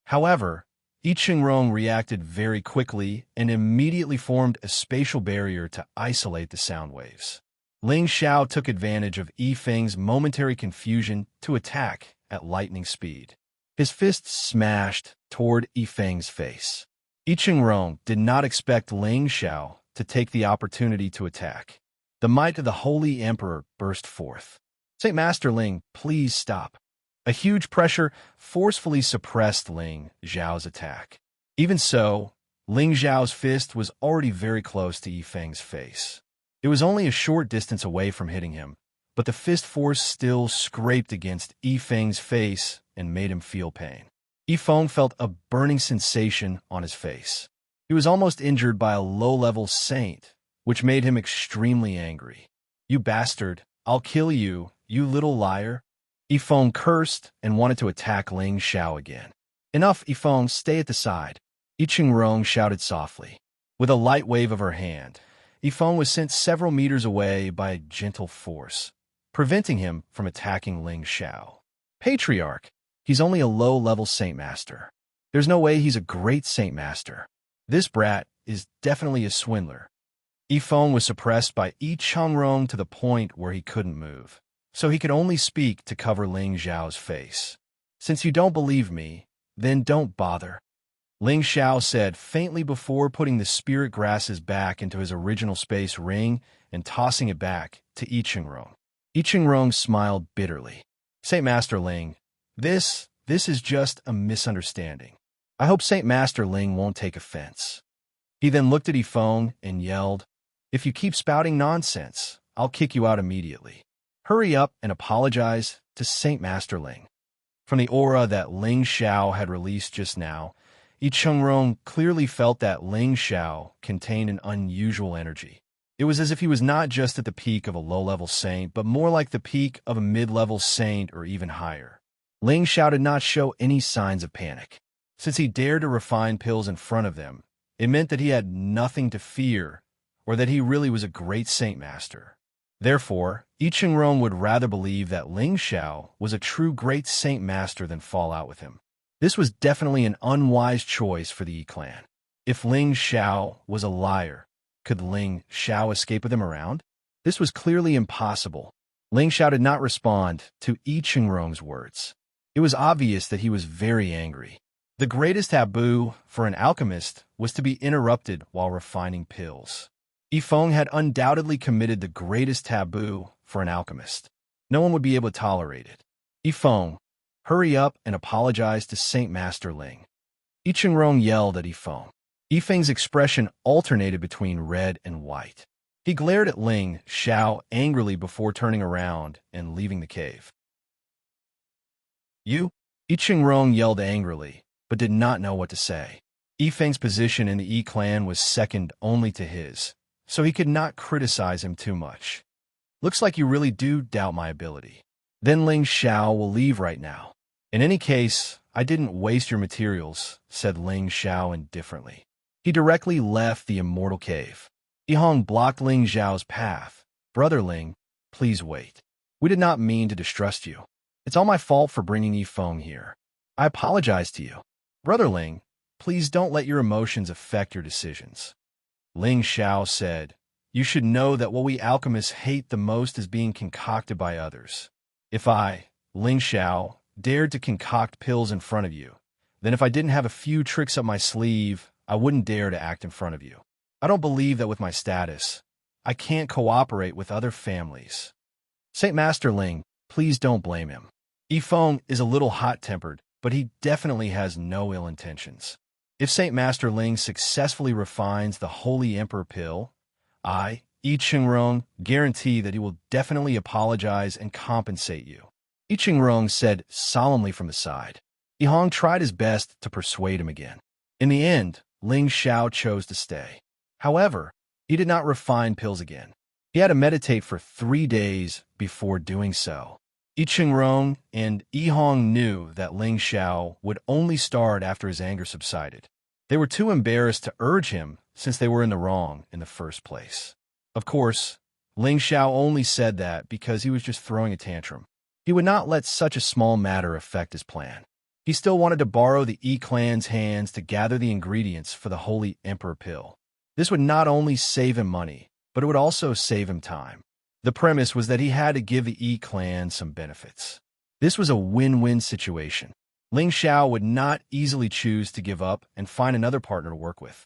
However, Yi Chengrong reacted very quickly and immediately formed a spatial barrier to isolate the sound waves. Ling Xiao took advantage of Yifeng's momentary confusion to attack at lightning speed. His fists smashed toward Yifeng's face. Yi Chengrong did not expect Ling Xiao to take the opportunity to attack. The might of the Holy Emperor burst forth. "Saint Master Ling, please stop." A huge pressure forcefully suppressed Ling Xiao's attack. Even so, Ling Xiao's fist was already very close to Yifeng's face. It was only a short distance away from hitting him, but the fist force still scraped against Yifeng's face and made him feel pain. Yifeng felt a burning sensation on his face. He was almost injured by a low-level saint, which made him extremely angry. "You bastard, I'll kill you, you little liar." Yifeng cursed and wanted to attack Ling Xiao again. "Enough, Yifeng, stay at the side," Yi Chengrong shouted softly. With a light wave of her hand, Yifeng was sent several meters away by a gentle force, preventing him from attacking Ling Xiao. "Patriarch, he's only a low-level Saint Master. There's no way he's a great Saint Master. This brat is definitely a swindler." Yifeng was suppressed by Yi Chengrong to the point where he couldn't move, so he could only speak to cover Ling Xiao's face. "Since you don't believe me, then don't bother," Ling Xiao said faintly before putting the spirit grasses back into his original space ring and tossing it back to Yi Chengrong. Yi Chengrong smiled bitterly. "Saint Master Ling, this is just a misunderstanding. I hope Saint Master Ling won't take offense." He then looked at Yifeng and yelled, "If you keep spouting nonsense, I'll kick you out immediately. Hurry up and apologize to Saint Master Ling." From the aura that Ling Xiao had released just now, Yi Chengrong clearly felt that Ling Xiao contained an unusual energy. It was as if he was not just at the peak of a low-level saint, but more like the peak of a mid-level saint or even higher. Ling Xiao did not show any signs of panic. Since he dared to refine pills in front of them, it meant that he had nothing to fear, or that he really was a great Saint Master. Therefore, I Ching would rather believe that Ling Xiao was a true great Saint Master than fall out with him. This was definitely an unwise choice for the Yi clan. If Ling Xiao was a liar, could Ling Xiao escape with him around? This was clearly impossible. Ling Xiao did not respond to I Ching words. It was obvious that he was very angry. The greatest taboo for an alchemist was to be interrupted while refining pills. Yifeng had undoubtedly committed the greatest taboo for an alchemist. No one would be able to tolerate it. Yifeng, hurry up and apologize to Saint Master Ling. I Ching yelled at Yifeng. Yifeng's expression alternated between red and white. He glared at Ling Xiao angrily before turning around and leaving the cave. You? I Ching yelled angrily, but did not know what to say. Yifeng's position in the Yi clan was second only to his, so he could not criticize him too much. Looks like you really do doubt my ability. Then Ling Xiao will leave right now. In any case, I didn't waste your materials, said Ling Xiao indifferently. He directly left the immortal cave. Yihong blocked Ling Xiao's path. Brother Ling, please wait. We did not mean to distrust you. It's all my fault for bringing Yifeng here. I apologize to you. Brother Ling, please don't let your emotions affect your decisions. Ling Xiao said, you should know that what we alchemists hate the most is being concocted by others. If I, Ling Xiao, dared to concoct pills in front of you, then if I didn't have a few tricks up my sleeve, I wouldn't dare to act in front of you. I don't believe that with my status, I can't cooperate with other families. Saint Master Ling, please don't blame him. Yifeng is a little hot-tempered, but he definitely has no ill intentions. If Saint Master Ling successfully refines the Holy Emperor pill, I Ching guarantee that he will definitely apologize and compensate you. I Ching said solemnly from the side. Yihong tried his best to persuade him again. In the end, Ling Xiao chose to stay. However, he did not refine pills again. He had to meditate for 3 days before doing so. I Ching and Yihong knew that Ling Xiao would only start after his anger subsided. They were too embarrassed to urge him since they were in the wrong in the first place. Of course, Ling Xiao only said that because he was just throwing a tantrum. He would not let such a small matter affect his plan. He still wanted to borrow the Yi clan's hands to gather the ingredients for the Holy Emperor pill. This would not only save him money, but it would also save him time. The premise was that he had to give the Yi clan some benefits. This was a win-win situation. Ling Xiao would not easily choose to give up and find another partner to work with.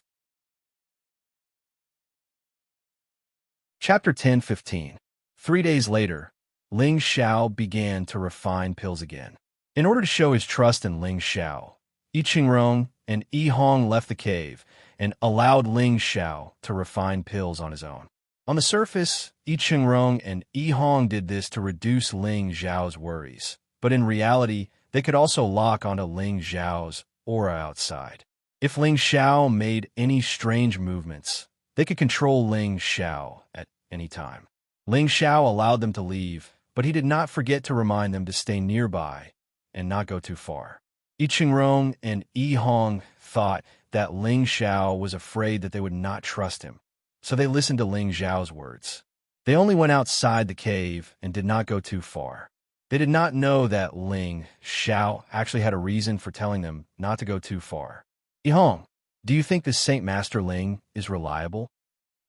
Chapter 10:15. 3 days later, Ling Xiao began to refine pills again. In order to show his trust in Ling Xiao, I Ching and Yihong left the cave and allowed Ling Xiao to refine pills on his own. On the surface, I Ching and Yihong did this to reduce Ling Xiao's worries, but in reality, they could also lock onto Ling Xiao's aura outside. If Ling Xiao made any strange movements, they could control Ling Xiao at any time. Ling Xiao allowed them to leave, but he did not forget to remind them to stay nearby and not go too far. I Ching and Yihong thought that Ling Xiao was afraid that they would not trust him, so they listened to Ling Xiao's words. They only went outside the cave and did not go too far. They did not know that Ling Xiao actually had a reason for telling them not to go too far. Yihong, do you think this Saint Master Ling is reliable?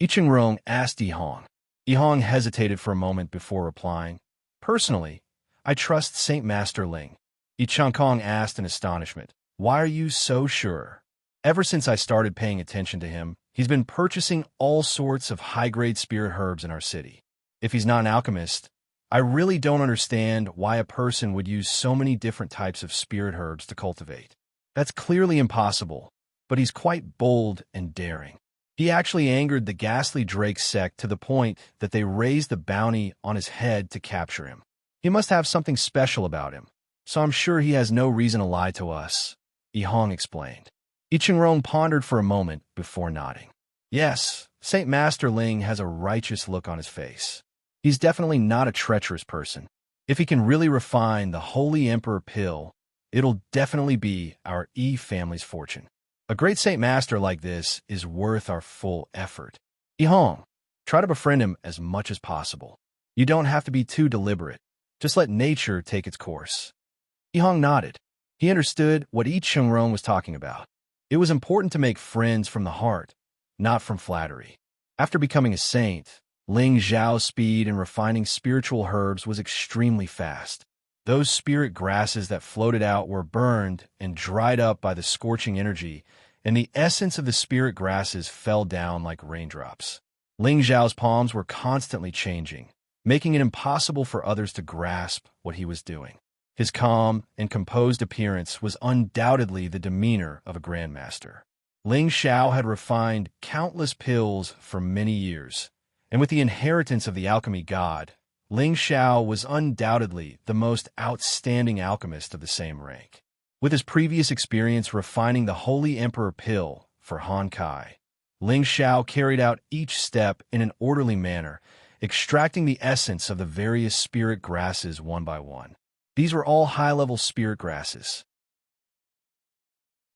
I Ching asked Yihong. Yihong hesitated for a moment before replying. Personally, I trust Saint Master Ling. I Ching asked in astonishment. Why are you so sure? Ever since I started paying attention to him, he's been purchasing all sorts of high-grade spirit herbs in our city. If he's not an alchemist, I really don't understand why a person would use so many different types of spirit herbs to cultivate. That's clearly impossible, but he's quite bold and daring. He actually angered the ghastly Drake sect to the point that they raised the bounty on his head to capture him. He must have something special about him, so I'm sure he has no reason to lie to us, Yihong explained. I Ching pondered for a moment before nodding. Yes, Saint Master Ling has a righteous look on his face. He's definitely not a treacherous person. If he can really refine the Holy Emperor pill, it'll definitely be our E family's fortune. A great Saint Master like this is worth our full effort. Yihong, try to befriend him as much as possible. You don't have to be too deliberate. Just let nature take its course. Yihong nodded. He understood what Yi Chungrong was talking about. It was important to make friends from the heart, not from flattery. After becoming a saint, Ling Zhao's speed in refining spiritual herbs was extremely fast. Those spirit grasses that floated out were burned and dried up by the scorching energy, and the essence of the spirit grasses fell down like raindrops. Ling Zhao's palms were constantly changing, making it impossible for others to grasp what he was doing. His calm and composed appearance was undoubtedly the demeanor of a grandmaster. Ling Xiao had refined countless pills for many years, and with the inheritance of the alchemy god, Ling Xiao was undoubtedly the most outstanding alchemist of the same rank. With his previous experience refining the Holy Emperor pill for Han Kai, Ling Xiao carried out each step in an orderly manner, extracting the essence of the various spirit grasses one by one. These were all high-level spirit grasses.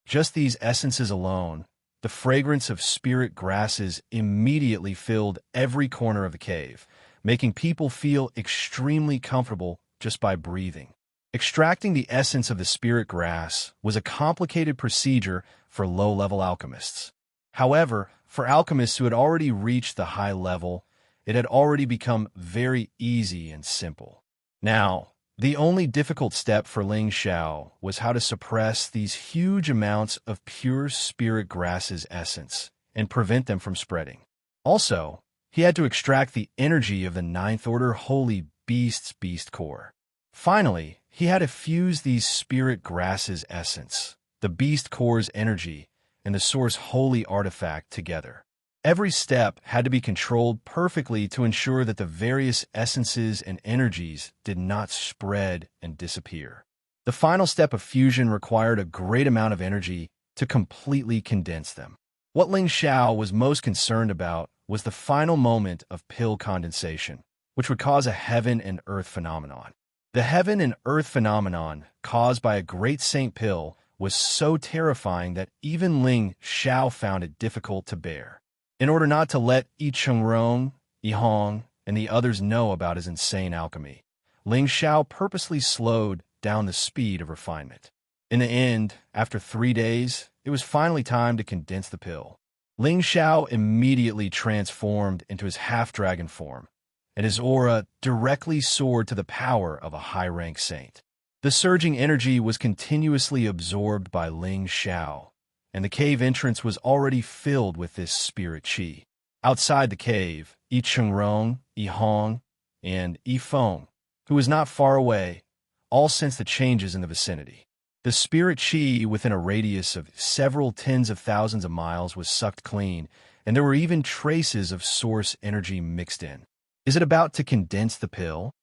Just these essences alone, the fragrance of spirit grasses immediately filled every corner of the cave, making people feel extremely comfortable just by breathing. Extracting the essence of the spirit grass was a complicated procedure for low-level alchemists. However, for alchemists who had already reached the high level, it had already become very easy and simple. Now, the only difficult step for Ling Xiao was how to suppress these huge amounts of pure spirit grasses essence and prevent them from spreading. Also, he had to extract the energy of the Ninth Order Holy Beast's beast core. Finally, he had to fuse these spirit grasses essence, the beast core's energy, and the source holy artifact together. Every step had to be controlled perfectly to ensure that the various essences and energies did not spread and disappear. The final step of fusion required a great amount of energy to completely condense them. What Ling Xiao was most concerned about was the final moment of pill condensation, which would cause a heaven and earth phenomenon. The heaven and earth phenomenon caused by a great saint pill was so terrifying that even Ling Xiao found it difficult to bear. In order not to let Yi Chungrong, Yihong, and the others know about his insane alchemy, Ling Xiao purposely slowed down the speed of refinement. In the end, after 3 days, it was finally time to condense the pill. Ling Xiao immediately transformed into his half-dragon form, and his aura directly soared to the power of a high-rank saint. The surging energy was continuously absorbed by Ling Xiao, and the cave entrance was already filled with this spirit qi. Outside the cave, Yi Chungrong, Yihong, and Yifeng, who was not far away, all sensed the changes in the vicinity. The spirit qi within a radius of several tens of thousands of miles was sucked clean, and there were even traces of source energy mixed in. Is it about to condense the pill?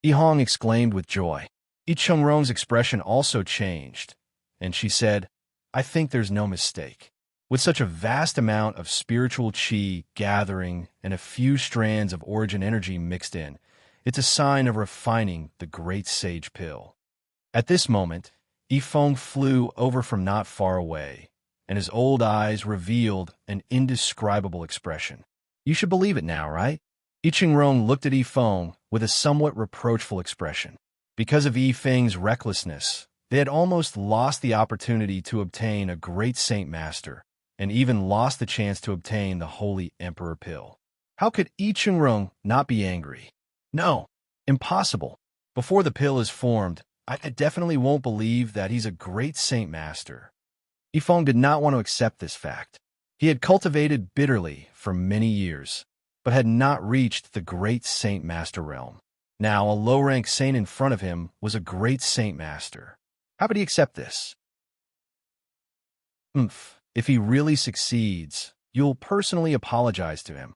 Yihong exclaimed with joy. Yi Chungrong's expression also changed, and she said, I think there's no mistake. With such a vast amount of spiritual qi gathering and a few strands of origin energy mixed in, it's a sign of refining the great sage pill. At this moment, Yifeng flew over from not far away, and his old eyes revealed an indescribable expression. You should believe it now, right? Yi Chungrong looked at Yifeng with a somewhat reproachful expression. Because of Yifeng's recklessness, they had almost lost the opportunity to obtain a great saint master, and even lost the chance to obtain the Holy Emperor pill. How could Yi Chungrong not be angry? No, impossible. Before the pill is formed, I definitely won't believe that he's a great saint master. Yifeng did not want to accept this fact. He had cultivated bitterly for many years, but had not reached the great saint master realm. Now, a low-rank saint in front of him was a great saint master. How could he accept this? If he really succeeds, you'll personally apologize to him.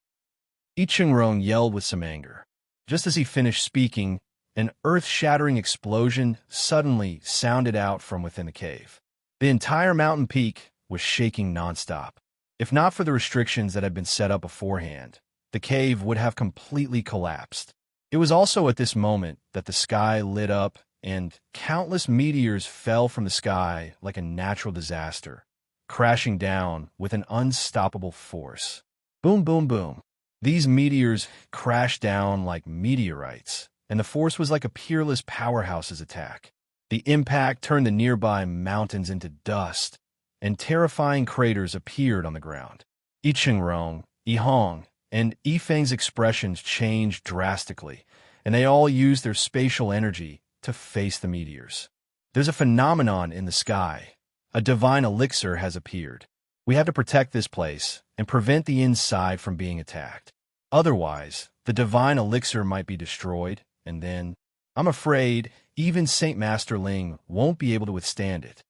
Yi Chungrong yelled with some anger. Just as he finished speaking, an earth-shattering explosion suddenly sounded out from within the cave. The entire mountain peak was shaking nonstop. If not for the restrictions that had been set up beforehand, the cave would have completely collapsed. It was also at this moment that the sky lit up and countless meteors fell from the sky like a natural disaster, crashing down with an unstoppable force. Boom, boom, boom. These meteors crashed down like meteorites, and the force was like a peerless powerhouse's attack. The impact turned the nearby mountains into dust, and terrifying craters appeared on the ground. Icheng, Yihong, and Yifeng's expressions changed drastically, and they all used their spatial energy to face the meteors. There's a phenomenon in the sky. A divine elixir has appeared. We have to protect this place and prevent the inside from being attacked. Otherwise, the divine elixir might be destroyed, and then, I'm afraid, even Saint Master Ling won't be able to withstand it.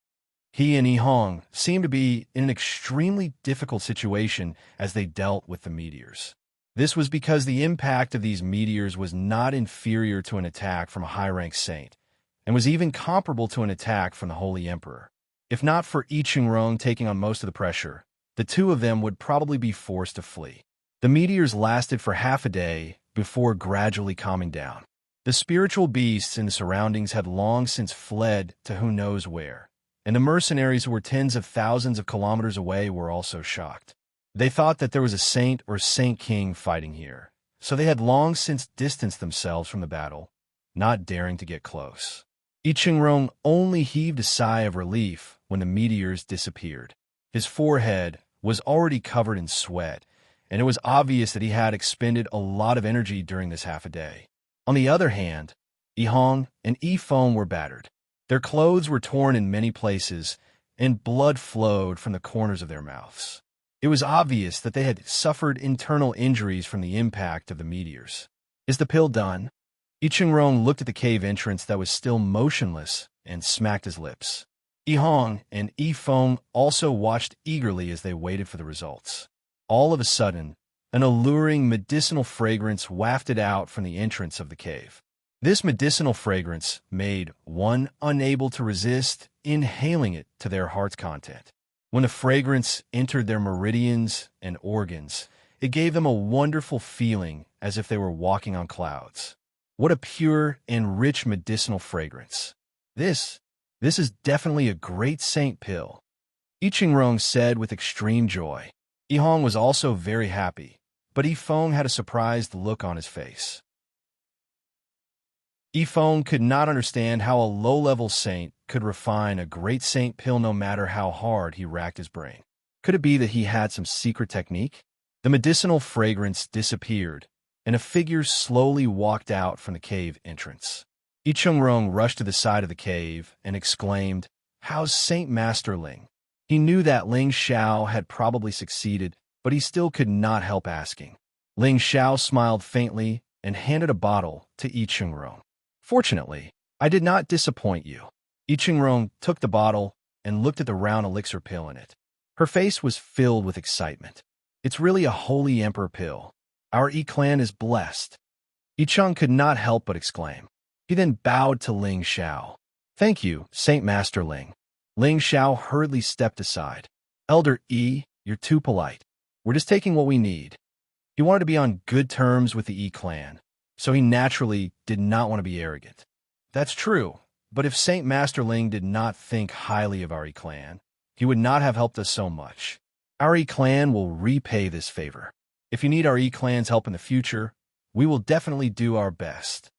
He and Yihong seemed to be in an extremely difficult situation as they dealt with the meteors. This was because the impact of these meteors was not inferior to an attack from a high-ranked saint, and was even comparable to an attack from the Holy Emperor. If not for Icheng taking on most of the pressure, the two of them would probably be forced to flee. The meteors lasted for half a day before gradually calming down. The spiritual beasts in the surroundings had long since fled to who knows where, and the mercenaries who were tens of thousands of kilometers away were also shocked. They thought that there was a saint or saint king fighting here, so they had long since distanced themselves from the battle, not daring to get close. Icheng only heaved a sigh of relief when the meteors disappeared. His forehead was already covered in sweat, and it was obvious that he had expended a lot of energy during this half a day. On the other hand, Yihong and Yifeng were battered. Their clothes were torn in many places, and blood flowed from the corners of their mouths. It was obvious that they had suffered internal injuries from the impact of the meteors. Is the pill done? Icheng looked at the cave entrance that was still motionless and smacked his lips. Yihong and Yifeng also watched eagerly as they waited for the results. All of a sudden, an alluring medicinal fragrance wafted out from the entrance of the cave. This medicinal fragrance made one unable to resist inhaling it to their heart's content. When the fragrance entered their meridians and organs, it gave them a wonderful feeling as if they were walking on clouds. What a pure and rich medicinal fragrance. This is definitely a great saint pill, Icheng said with extreme joy. Yihong was also very happy, but Yifeng had a surprised look on his face. Yifeng could not understand how a low-level saint could refine a great saint pill no matter how hard he racked his brain. Could it be that he had some secret technique? The medicinal fragrance disappeared, and a figure slowly walked out from the cave entrance. Icheng rushed to the side of the cave and exclaimed, "How's Saint Master Ling?" He knew that Ling Xiao had probably succeeded, but he still could not help asking. Ling Xiao smiled faintly and handed a bottle to Icheng. "Fortunately, I did not disappoint you." Icheng took the bottle and looked at the round elixir pill in it. Her face was filled with excitement. "It's really a Holy Emperor pill. Our clan is blessed." Icheng could not help but exclaim. He then bowed to Ling Xiao. "Thank you, Saint Master Ling." Ling Xiao hurriedly stepped aside. "Elder you're too polite. We're just taking what we need." He wanted to be on good terms with the clan, so he naturally did not want to be arrogant. That's true, but if Saint Master Ling did not think highly of our clan, he would not have helped us so much. Our clan will repay this favor. If you need our clan's help in the future, we will definitely do our best.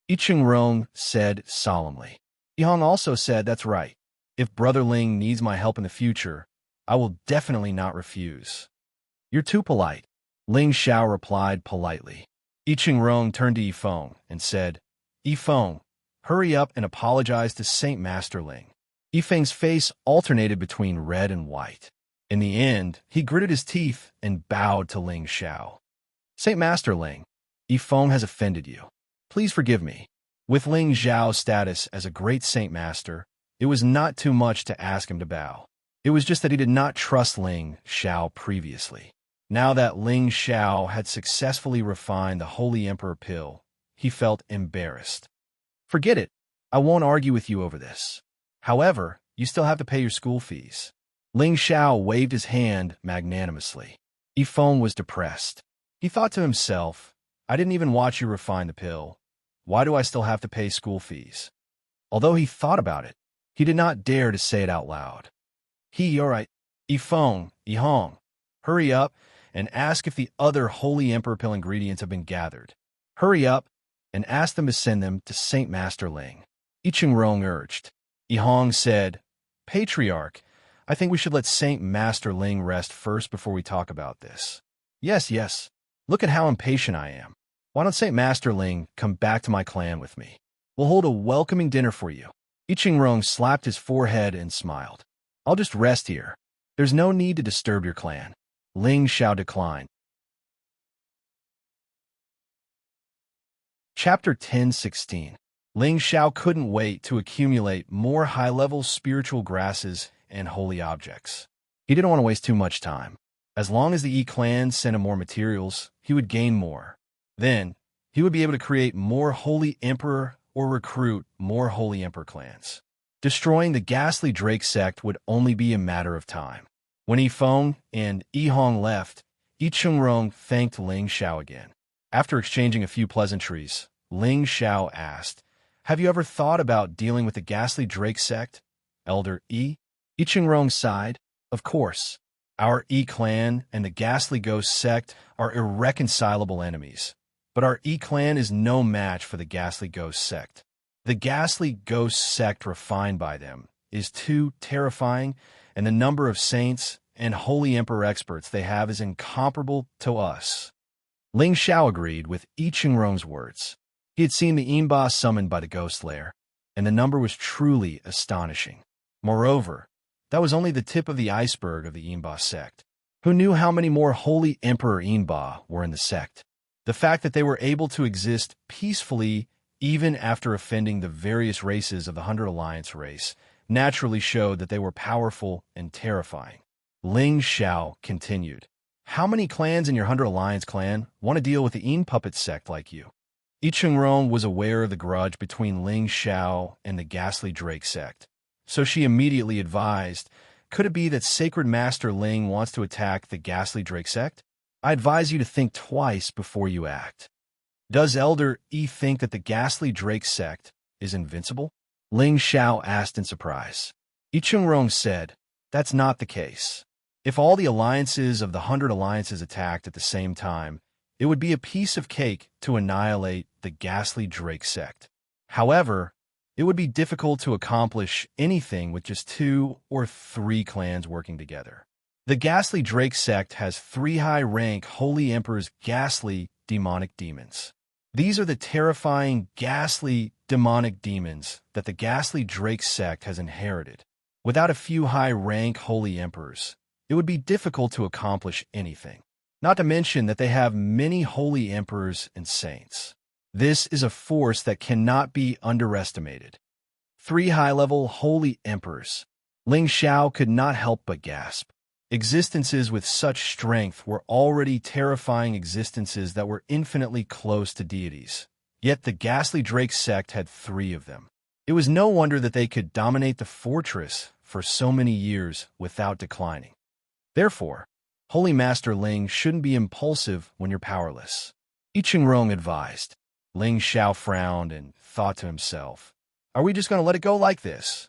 Icheng said solemnly. Yihong also said, "That's right. If Brother Ling needs my help in the future, I will definitely not refuse." "You're too polite," Ling Xiao replied politely. Icheng turned to Yifeng and said, "Yifeng, hurry up and apologize to Saint Master Ling." Yifeng's face alternated between red and white. In the end, he gritted his teeth and bowed to Ling Xiao. "Saint Master Ling, Yifeng has offended you. Please forgive me." With Ling Xiao's status as a great Saint Master, it was not too much to ask him to bow. It was just that he did not trust Ling Xiao previously. Now that Ling Xiao had successfully refined the Holy Emperor pill, he felt embarrassed. "Forget it. I won't argue with you over this. However, you still have to pay your school fees." Ling Xiao waved his hand magnanimously. Yifeng was depressed. He thought to himself, "I didn't even watch you refine the pill. Why do I still have to pay school fees?" Although he thought about it, he did not dare to say it out loud. Alright. Yifeng, hurry up and ask if the other Holy Emperor Pill ingredients have been gathered. Hurry up and ask them to send them to Saint Master Ling. Icheng urged. Yihong said, Patriarch, I think we should let Saint Master Ling rest first before we talk about this. Yes. Look at how impatient I am. Why don't Saint Master Ling come back to my clan with me? We'll hold a welcoming dinner for you. Icheng slapped his forehead and smiled. I'll just rest here. There's no need to disturb your clan. Ling Xiao declined. Chapter 10:16. Ling Xiao couldn't wait to accumulate more high-level spiritual grasses and holy objects. He didn't want to waste too much time. As long as the Yi clan sent him more materials, he would gain more. Then, he would be able to create more Holy Emperor or recruit more Holy Emperor clans. Destroying the ghastly Drake sect would only be a matter of time. When Yifeng and Yihong left, Icheng thanked Ling Xiao again. After exchanging a few pleasantries, Ling Xiao asked, Have you ever thought about dealing with the ghastly Drake sect? Elder Yi? Icheng sighed. Of course. Our Yi clan and the ghastly ghost sect are irreconcilable enemies. But our Yi clan is no match for the ghastly ghost sect. The ghastly ghost sect refined by them is too terrifying, and the number of saints and Holy Emperor experts they have is incomparable to us. Ling Xiao agreed with Icheng words. He had seen the Yinba summoned by the ghost lair, and the number was truly astonishing. Moreover, that was only the tip of the iceberg of the Yinba sect. Who knew how many more Holy Emperor Yinba were in the sect? The fact that they were able to exist peacefully even after offending the various races of the 100 Alliance race, naturally showed that they were powerful and terrifying. Ling Xiao continued, How many clans in your 100 Alliance clan want to deal with the Yin puppet sect like you? Icheng was aware of the grudge between Ling Xiao and the ghastly Drake sect, so she immediately advised, Could it be that Sacred Master Ling wants to attack the ghastly Drake sect? I advise you to think twice before you act. Does Elder Yi think that the ghastly Drake sect is invincible? Ling Xiao asked in surprise. Icheng said, That's not the case. If all the alliances of the 100 alliances attacked at the same time, it would be a piece of cake to annihilate the ghastly Drake sect. However, it would be difficult to accomplish anything with just 2 or 3 clans working together. The ghastly Drake sect has 3 high-rank Holy Emperor's ghastly demonic demons. These are the terrifying, ghastly, demonic demons that the ghastly Drake sect has inherited. Without a few high-rank Holy Emperors, it would be difficult to accomplish anything. Not to mention that they have many Holy Emperors and Saints. This is a force that cannot be underestimated. 3 high-level Holy Emperors. Ling Xiao could not help but gasp. Existences with such strength were already terrifying existences that were infinitely close to deities. Yet the ghastly Drake sect had 3 of them. It was no wonder that they could dominate the fortress for so many years without declining. Therefore, Holy Master Ling shouldn't be impulsive when you're powerless. Icheng advised. Ling Xiao frowned and thought to himself, Are we just going to let it go like this?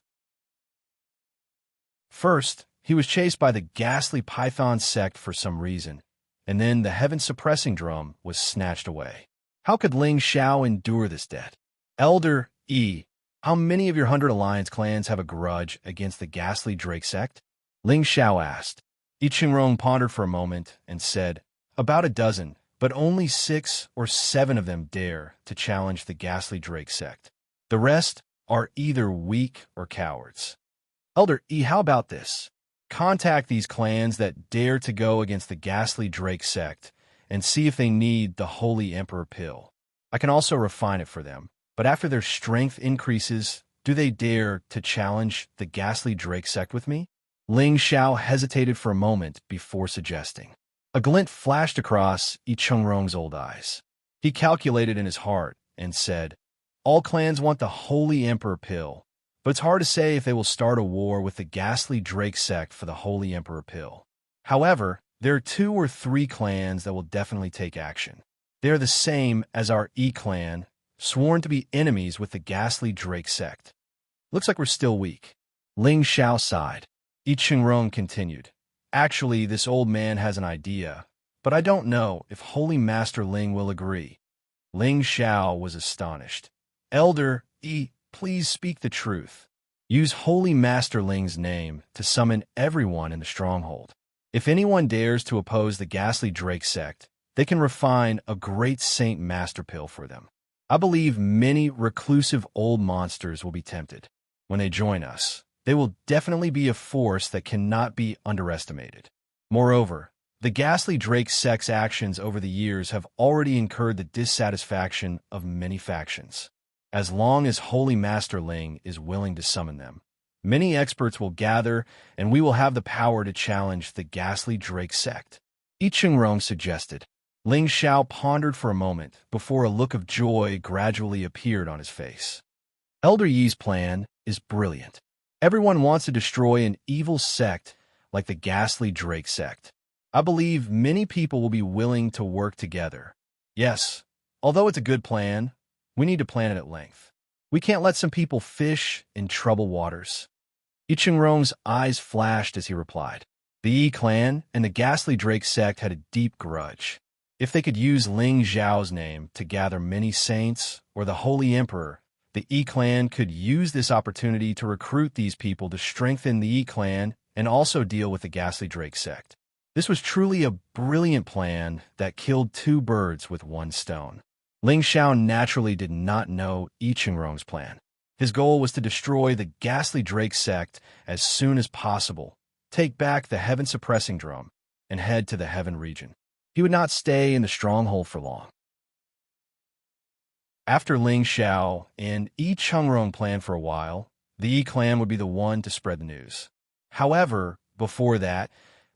First, he was chased by the ghastly Python sect for some reason, and then the heaven-suppressing drum was snatched away. How could Ling Xiao endure this debt? Elder Yi, how many of your 100 Alliance clans have a grudge against the ghastly Drake sect? Ling Xiao asked. Icheng pondered for a moment and said, About a dozen, but only 6 or 7 of them dare to challenge the ghastly Drake sect. The rest are either weak or cowards. Elder Yi, how about this? Contact these clans that dare to go against the ghastly Drake sect and see if they need the Holy Emperor pill. I can also refine it for them, but after their strength increases, do they dare to challenge the ghastly Drake sect with me? Ling Xiao hesitated for a moment before suggesting. A glint flashed across Icheng old eyes. He calculated in his heart and said, All clans want the Holy Emperor pill, but it's hard to say if they will start a war with the ghastly Drake sect for the Holy Emperor pill. However, there are 2 or 3 clans that will definitely take action. They are the same as our Yi clan, sworn to be enemies with the ghastly Drake sect. Looks like we're still weak. Ling Xiao sighed. I Ching continued. Actually, this old man has an idea, but I don't know if Holy Master Ling will agree. Ling Xiao was astonished. Elder Yi, please speak the truth. Use Holy Master Ling's name to summon everyone in the stronghold. If anyone dares to oppose the ghastly Drake sect, they can refine a great Saint Master Pill for them. I believe many reclusive old monsters will be tempted. When they join us, they will definitely be a force that cannot be underestimated. Moreover, the ghastly Drake sect's actions over the years have already incurred the dissatisfaction of many factions. As long as Holy Master Ling is willing to summon them, many experts will gather, and we will have the power to challenge the ghastly Drake sect. I Ching suggested. Ling Xiao pondered for a moment before a look of joy gradually appeared on his face. Elder Yi's plan is brilliant. Everyone wants to destroy an evil sect like the ghastly Drake sect. I believe many people will be willing to work together. Yes, although it's a good plan, we need to plan it at length. We can't let some people fish in troubled waters. I Ching eyes flashed as he replied. The Yi clan and the ghastly Drake sect had a deep grudge. If they could use Ling Xiao's name to gather many saints or the Holy Emperor, the Yi clan could use this opportunity to recruit these people to strengthen the Yi clan and also deal with the ghastly Drake sect. This was truly a brilliant plan that killed two birds with one stone. Ling Xiao naturally did not know I Ching plan. His goal was to destroy the ghastly Drake sect as soon as possible, take back the heaven suppressing drum, and head to the heaven region. He would not stay in the stronghold for long. After Ling Xiao and I Ching planned for a while, the Yi clan would be the one to spread the news. However, before that,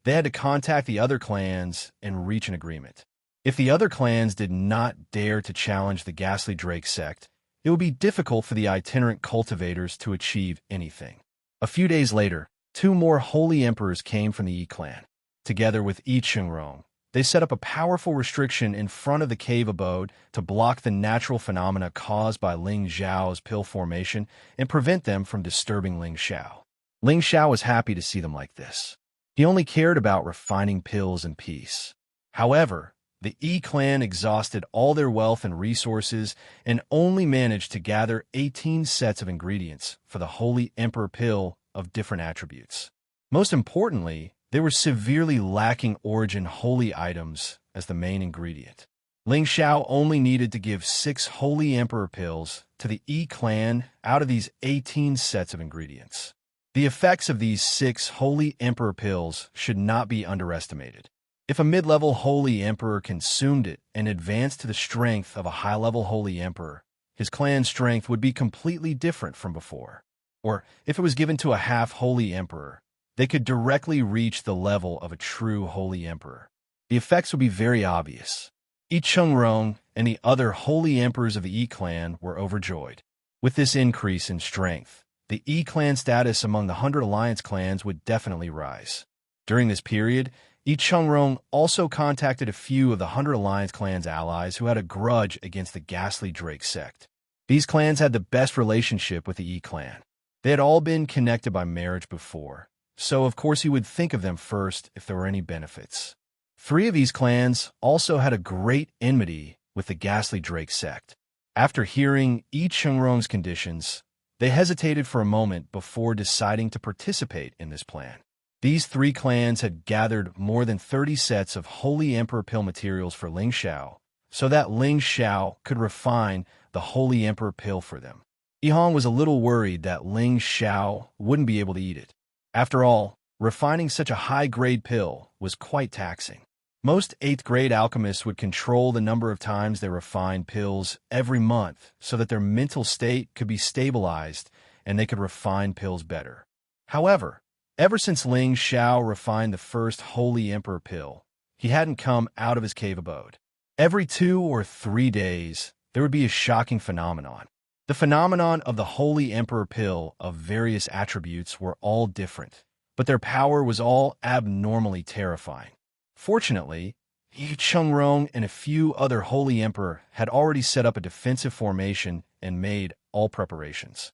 they had to contact the other clans and reach an agreement. If the other clans did not dare to challenge the ghastly Drake sect, it would be difficult for the itinerant cultivators to achieve anything. A few days later, two more holy emperors came from the Yi clan. Together with I Ching, they set up a powerful restriction in front of the cave abode to block the natural phenomena caused by Ling Xiao's pill formation and prevent them from disturbing Ling Xiao. Ling Xiao was happy to see them like this. He only cared about refining pills and peace. However, the Yi clan exhausted all their wealth and resources and only managed to gather 18 sets of ingredients for the Holy Emperor pill of different attributes. Most importantly, they were severely lacking origin holy items as the main ingredient. Ling Xiao only needed to give 6 Holy Emperor pills to the Yi clan out of these 18 sets of ingredients. The effects of these 6 Holy Emperor pills should not be underestimated. If a mid-level Holy Emperor consumed it and advanced to the strength of a high-level Holy Emperor, his clan's strength would be completely different from before. Or, if it was given to a half-Holy Emperor, they could directly reach the level of a true Holy Emperor. The effects would be very obvious. I Ching and the other Holy Emperors of the Yi clan were overjoyed. With this increase in strength, the Yi clan status among the 100 Alliance clans would definitely rise. During this period, I Ching also contacted a few of the 100 Alliance clans' allies who had a grudge against the ghastly Drake sect. These clans had the best relationship with the Yi clan. They had all been connected by marriage before, so of course he would think of them first if there were any benefits. 3 of these clans also had a great enmity with the ghastly Drake sect. After hearing I Ching conditions, they hesitated for a moment before deciding to participate in this plan. These 3 clans had gathered more than 30 sets of Holy Emperor pill materials for Ling Xiao, so that Ling Xiao could refine the Holy Emperor pill for them. Yihang was a little worried that Ling Xiao wouldn't be able to eat it. After all, refining such a high-grade pill was quite taxing. Most 8th-grade alchemists would control the number of times they refined pills every month so that their mental state could be stabilized and they could refine pills better. However, ever since Ling Xiao refined the first Holy Emperor pill, he hadn't come out of his cave abode. Every 2 or 3 days, there would be a shocking phenomenon. The phenomenon of the Holy Emperor pill of various attributes were all different, but their power was all abnormally terrifying. Fortunately, I Ching and a few other Holy Emperor had already set up a defensive formation and made all preparations.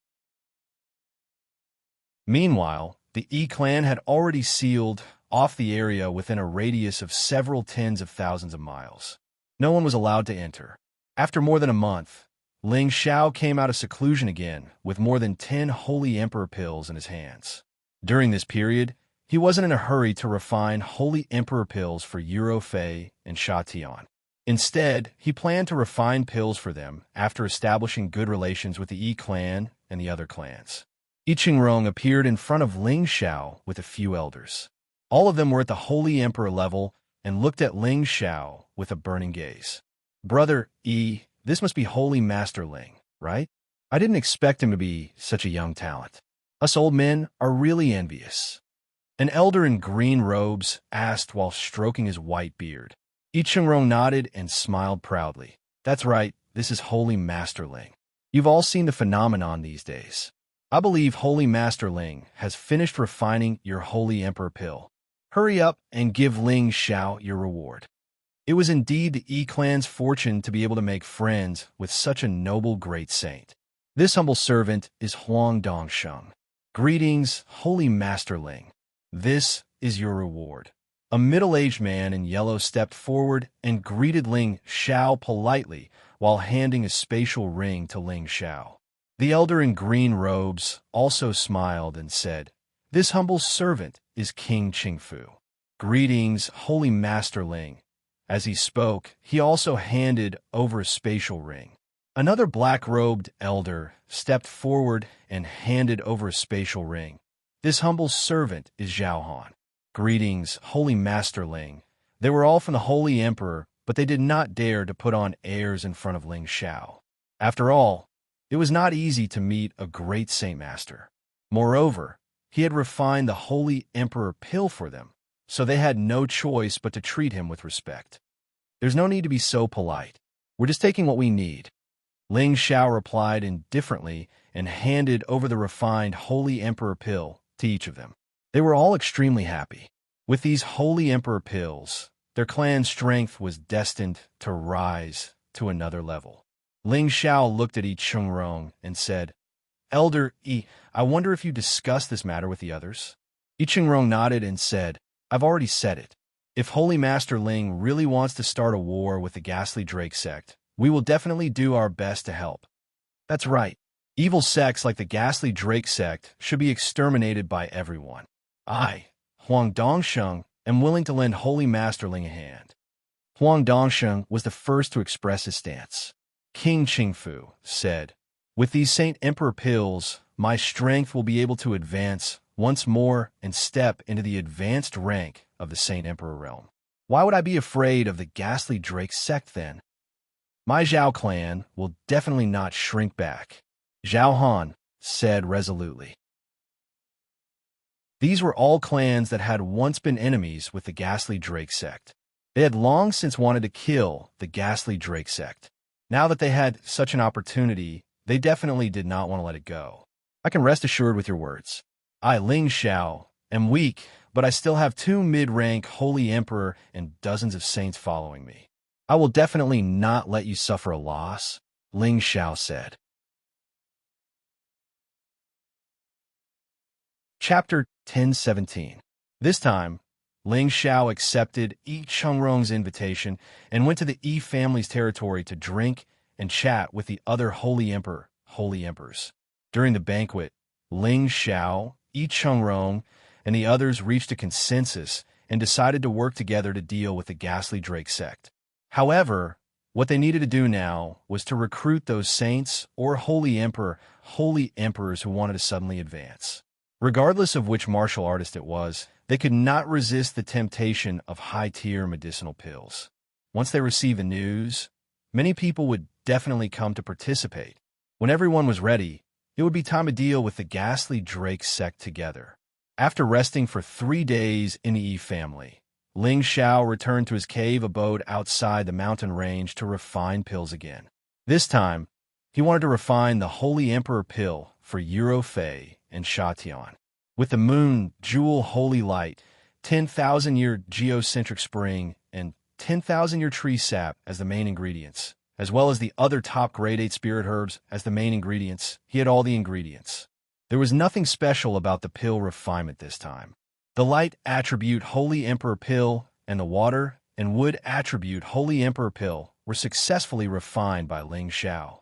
Meanwhile, the Yi clan had already sealed off the area within a radius of several tens of thousands of miles. No one was allowed to enter. After more than a month, Ling Xiao came out of seclusion again with more than 10 Holy Emperor pills in his hands. During this period, he wasn't in a hurry to refine Holy Emperor pills for Yuro Fei and Sha Tian. Instead, he planned to refine pills for them after establishing good relations with the Yi clan and the other clans. Yi Qingrong appeared in front of Ling Xiao with a few elders. All of them were at the Holy Emperor level and looked at Ling Xiao with a burning gaze. "Brother Yi, this must be Holy Master Ling, right? I didn't expect him to be such a young talent. Us old men are really envious." An elder in green robes asked while stroking his white beard. Yi Qingrong nodded and smiled proudly. "That's right, this is Holy Master Ling. You've all seen the phenomenon these days. I believe Holy Master Ling has finished refining your Holy Emperor pill. Hurry up and give Ling Xiao your reward." It was indeed the Yi clan's fortune to be able to make friends with such a noble great saint. "This humble servant is Huang Dongsheng. Greetings, Holy Master Ling. This is your reward." A middle-aged man in yellow stepped forward and greeted Ling Xiao politely while handing a spatial ring to Ling Xiao. The elder in green robes also smiled and said, "This humble servant is King Qingfu. Greetings, Holy Master Ling." As he spoke, he also handed over a spatial ring. Another black-robed elder stepped forward and handed over a spatial ring. "This humble servant is Zhao Han. Greetings, Holy Master Ling." They were all from the Holy Emperor, but they did not dare to put on airs in front of Ling Xiao. After all, it was not easy to meet a great Saint Master. Moreover, he had refined the Holy Emperor pill for them, so they had no choice but to treat him with respect. "There's no need to be so polite. We're just taking what we need." Ling Xiao replied indifferently and handed over the refined Holy Emperor pill to each of them. They were all extremely happy. With these Holy Emperor pills, their clan's strength was destined to rise to another level. Ling Xiao looked at Yi Qingrong and said, "Elder Yi, I wonder if you discussed this matter with the others?" Yi Qingrong nodded and said, "I've already said it. If Holy Master Ling really wants to start a war with the Ghastly Drake sect, we will definitely do our best to help." "That's right. Evil sects like the Ghastly Drake sect should be exterminated by everyone. I, Huang Dongsheng, am willing to lend Holy Master Ling a hand." Huang Dongsheng was the first to express his stance. King Qingfu said, "With these Saint Emperor pills, my strength will be able to advance once more and step into the advanced rank of the Saint Emperor realm. Why would I be afraid of the Ghastly Drake sect then? My Zhao clan will definitely not shrink back," Zhao Han said resolutely. These were all clans that had once been enemies with the Ghastly Drake sect. They had long since wanted to kill the Ghastly Drake sect. Now that they had such an opportunity, they definitely did not want to let it go. "I can rest assured with your words. I, Ling Xiao, am weak, but I still have 2 mid-rank Holy Emperor and dozens of saints following me. I will definitely not let you suffer a loss," Ling Xiao said. Chapter 1017. This time, Ling Xiao accepted Yi Qingrong's invitation and went to the Yi family's territory to drink and chat with the other Holy Emperors. During the banquet, Ling Xiao, Yi Qingrong, and the others reached a consensus and decided to work together to deal with the Ghastly Drake sect. However, what they needed to do now was to recruit those saints or Holy Emperors who wanted to suddenly advance. Regardless of which martial artist it was, they could not resist the temptation of high-tier medicinal pills. Once they received the news, many people would definitely come to participate. When everyone was ready, it would be time to deal with the Ghastly Drake sect together. After resting for 3 days in the Yi family, Ling Xiao returned to his cave abode outside the mountain range to refine pills again. This time, he wanted to refine the Holy Emperor pill for Yuro Fei and Sha Tian. With the moon, jewel holy light, 10,000-year geocentric spring, and 10,000-year tree sap as the main ingredients, as well as the other top grade 8 spirit herbs as the main ingredients, he had all the ingredients. There was nothing special about the pill refinement this time. The light attribute Holy Emperor pill and the water and wood attribute Holy Emperor pill were successfully refined by Ling Xiao.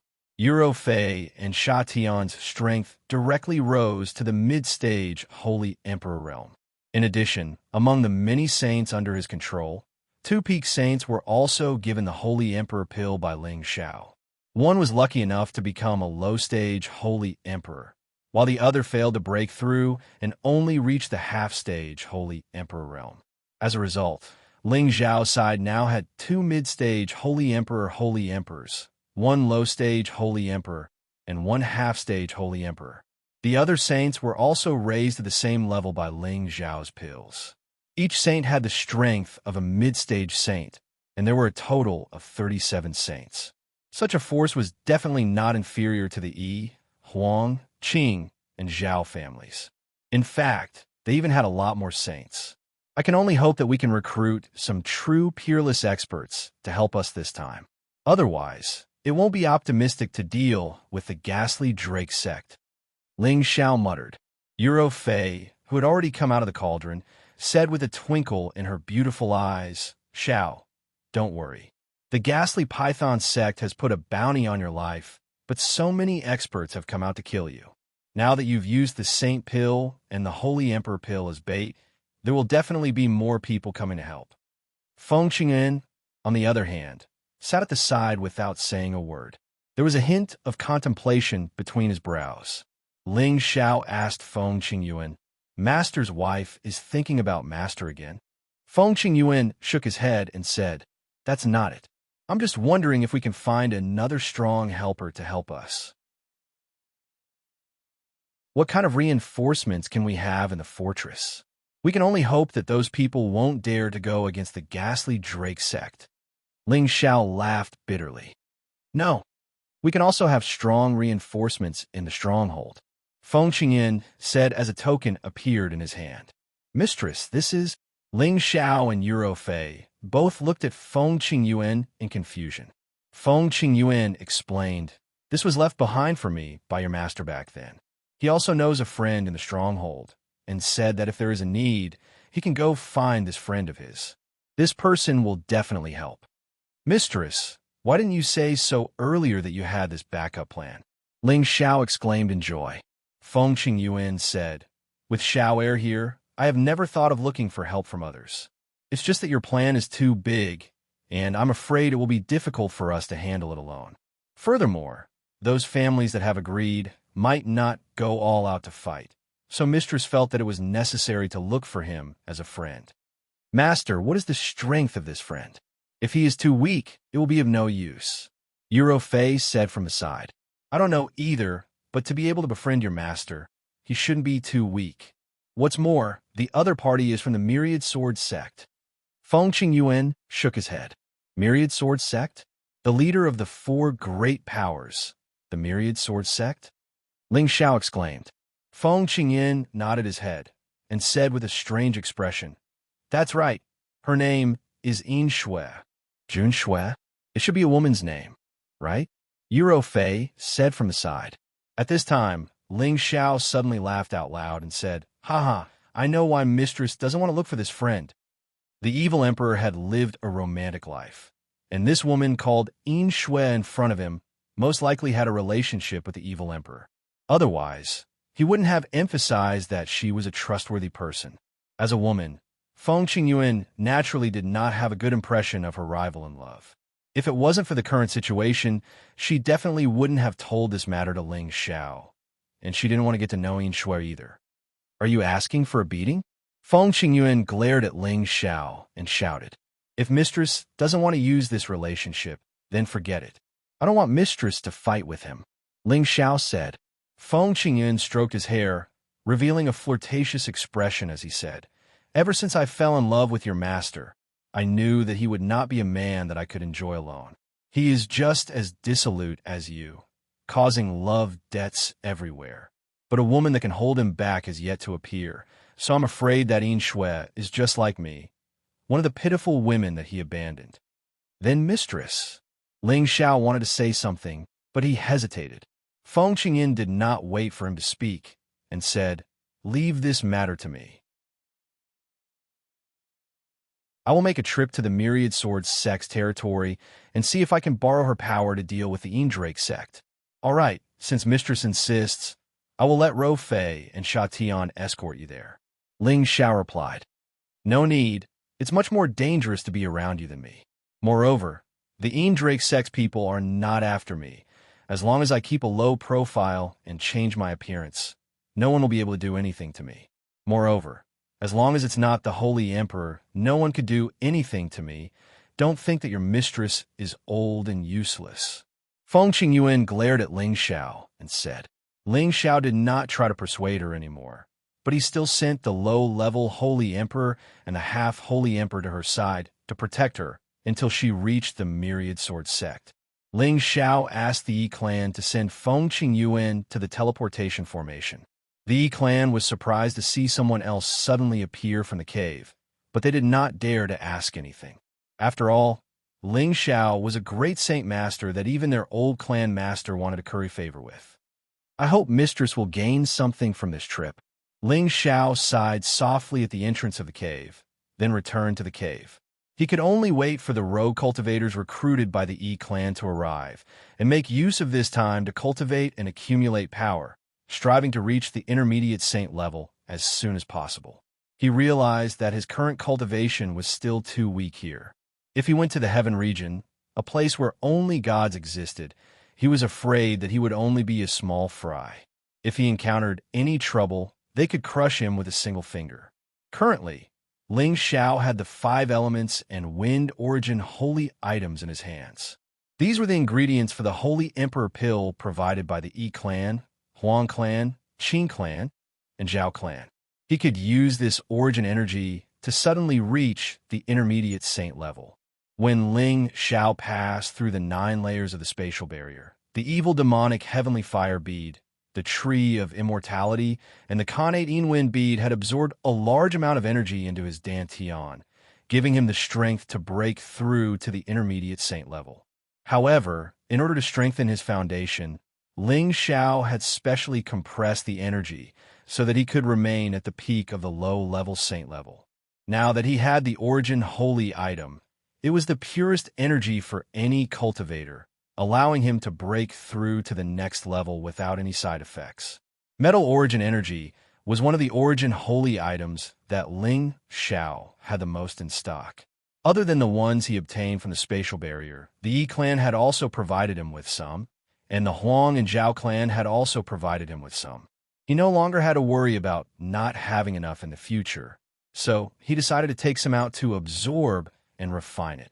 Fei and Sha Tian's strength directly rose to the mid-stage Holy Emperor realm. In addition, among the many saints under his control, 2 peak saints were also given the Holy Emperor pill by Ling Xiao. One was lucky enough to become a low-stage Holy Emperor, while the other failed to break through and only reached the half-stage Holy Emperor realm. As a result, Ling Xiao's side now had 2 mid-stage Holy Emperors, 1 low-stage Holy Emperor, and 1 half-stage Holy Emperor. The other saints were also raised to the same level by Ling Xiao's pills. Each saint had the strength of a mid-stage saint, and there were a total of 37 saints. Such a force was definitely not inferior to the Yi, Huang, Qing, and Zhao families. In fact, they even had a lot more saints. I can only hope that we can recruit some true peerless experts to help us this time. Otherwise, it won't be optimistic to deal with the ghastly Drake sect. Ling Xiao muttered. Fei, who had already come out of the cauldron, said with a twinkle in her beautiful eyes, "Xiao, don't worry. The ghastly Python sect has put a bounty on your life, but so many experts have come out to kill you. Now that you've used the Saint Pill and the Holy Emperor Pill as bait, there will definitely be more people coming to help." Feng Qingyan, on the other hand, sat at the side without saying a word. There was a hint of contemplation between his brows. Ling Xiao asked Feng Qingyuan, "Master's wife is thinking about Master again?" Feng Qingyuan shook his head and said, "That's not it. I'm just wondering if we can find another strong helper to help us. What kind of reinforcements can we have in the fortress? We can only hope that those people won't dare to go against the ghastly Drake sect." Ling Xiao laughed bitterly. "No, we can also have strong reinforcements in the stronghold." Feng Qingyan said as a token appeared in his hand. "Mistress, this is—" Ling Xiao and Fei both looked at Feng Qingyuan in confusion. Feng Qingyuan explained, "This was left behind for me by your master back then. He also knows a friend in the stronghold, and said that if there is a need, he can go find this friend of his. This person will definitely help." "Mistress, why didn't you say so earlier that you had this backup plan?" Ling Xiao exclaimed in joy. Feng Qingyuan said, "With Xiao Air here, I have never thought of looking for help from others. It's just that your plan is too big, and I'm afraid it will be difficult for us to handle it alone. Furthermore, those families that have agreed might not go all out to fight, so Mistress felt that it was necessary to look for him as a friend." "Master, what is the strength of this friend? If he is too weak, it will be of no use." Fei said from the side, "I don't know either, but to be able to befriend your master, he shouldn't be too weak. What's more, the other party is from the Myriad Sword sect." Feng Qingyuan shook his head. "Myriad Sword sect? The leader of the 4 great powers, the Myriad Sword sect?" Ling Xiao exclaimed. Feng Qingyuan nodded his head and said with a strange expression, "That's right. Her name is Yin Shui." Jun Shui? It should be a woman's name, right? Fei said from the side. At this time, Ling Xiao suddenly laughed out loud and said, "Haha, I know why Mistress doesn't want to look for this friend." The evil emperor had lived a romantic life, and this woman called Yin Shui in front of him most likely had a relationship with the evil emperor. Otherwise, he wouldn't have emphasized that she was a trustworthy person. As a woman, Feng Qingyuan naturally did not have a good impression of her rival in love. If it wasn't for the current situation, she definitely wouldn't have told this matter to Ling Xiao, and she didn't want to get to know Yin Shui either. "Are you asking for a beating?" Feng Qingyuan glared at Ling Xiao and shouted, "If Mistress doesn't want to use this relationship, then forget it. I don't want Mistress to fight with him." Ling Xiao said. Feng Qingyuan stroked his hair, revealing a flirtatious expression as he said, "Ever since I fell in love with your master, I knew that he would not be a man that I could enjoy alone. He is just as dissolute as you, causing love debts everywhere. But a woman that can hold him back has yet to appear, so I'm afraid that Yin Shui is just like me, one of the pitiful women that he abandoned." "Then Mistress." Ling Xiao wanted to say something, but he hesitated. Feng Qingyuan did not wait for him to speak, and said, "Leave this matter to me. I will make a trip to the Myriad Sword sect's territory and see if I can borrow her power to deal with the Eindrake sect. All right, since Mistress insists, I will let Ro Fei and Sha Tian escort you there." Ling Xiao replied, "No need. It's much more dangerous to be around you than me. Moreover, the Eindrake sect's people are not after me. As long as I keep a low profile and change my appearance, no one will be able to do anything to me. Moreover, as long as it's not the Holy Emperor, no one could do anything to me. Don't think that your mistress is old and useless." Feng Qingyuan glared at Ling Xiao and said. Ling Xiao did not try to persuade her anymore, but he still sent the low-level Holy Emperor and the half-Holy Emperor to her side to protect her until she reached the Myriad Sword sect. Ling Xiao asked the Yi clan to send Feng Qingyuan to the teleportation formation. The Yi clan was surprised to see someone else suddenly appear from the cave, but they did not dare to ask anything. After all, Ling Xiao was a great Saint Master that even their old clan master wanted to curry favor with. "I hope Mistress will gain something from this trip." Ling Xiao sighed softly at the entrance of the cave, then returned to the cave. He could only wait for the rogue cultivators recruited by the Yi clan to arrive and make use of this time to cultivate and accumulate power, striving to reach the intermediate saint level as soon as possible. He realized that his current cultivation was still too weak here. If he went to the Heaven region, a place where only gods existed, he was afraid that he would only be a small fry. If he encountered any trouble, they could crush him with a single finger. Currently, Ling Xiao had the 5 elements and wind origin holy items in his hands. These were the ingredients for the Holy Emperor pill provided by the Yi clan, Huang clan, Qin clan, and Zhao clan. He could use this origin energy to suddenly reach the intermediate saint level. When Ling Xiao passed through the 9 layers of the spatial barrier, the evil demonic heavenly fire bead, the tree of immortality, and the Khanate Inwind bead had absorbed a large amount of energy into his dantian, giving him the strength to break through to the intermediate saint level. However, in order to strengthen his foundation, Ling Xiao had specially compressed the energy so that he could remain at the peak of the low-level saint level. Now that he had the origin holy item, it was the purest energy for any cultivator, allowing him to break through to the next level without any side effects. Metal origin energy was one of the origin holy items that Ling Xiao had the most in stock. Other than the ones he obtained from the spatial barrier, the Yi clan had also provided him with some, and the Huang and Zhao clan had also provided him with some. He no longer had to worry about not having enough in the future, so he decided to take some out to absorb and refine it.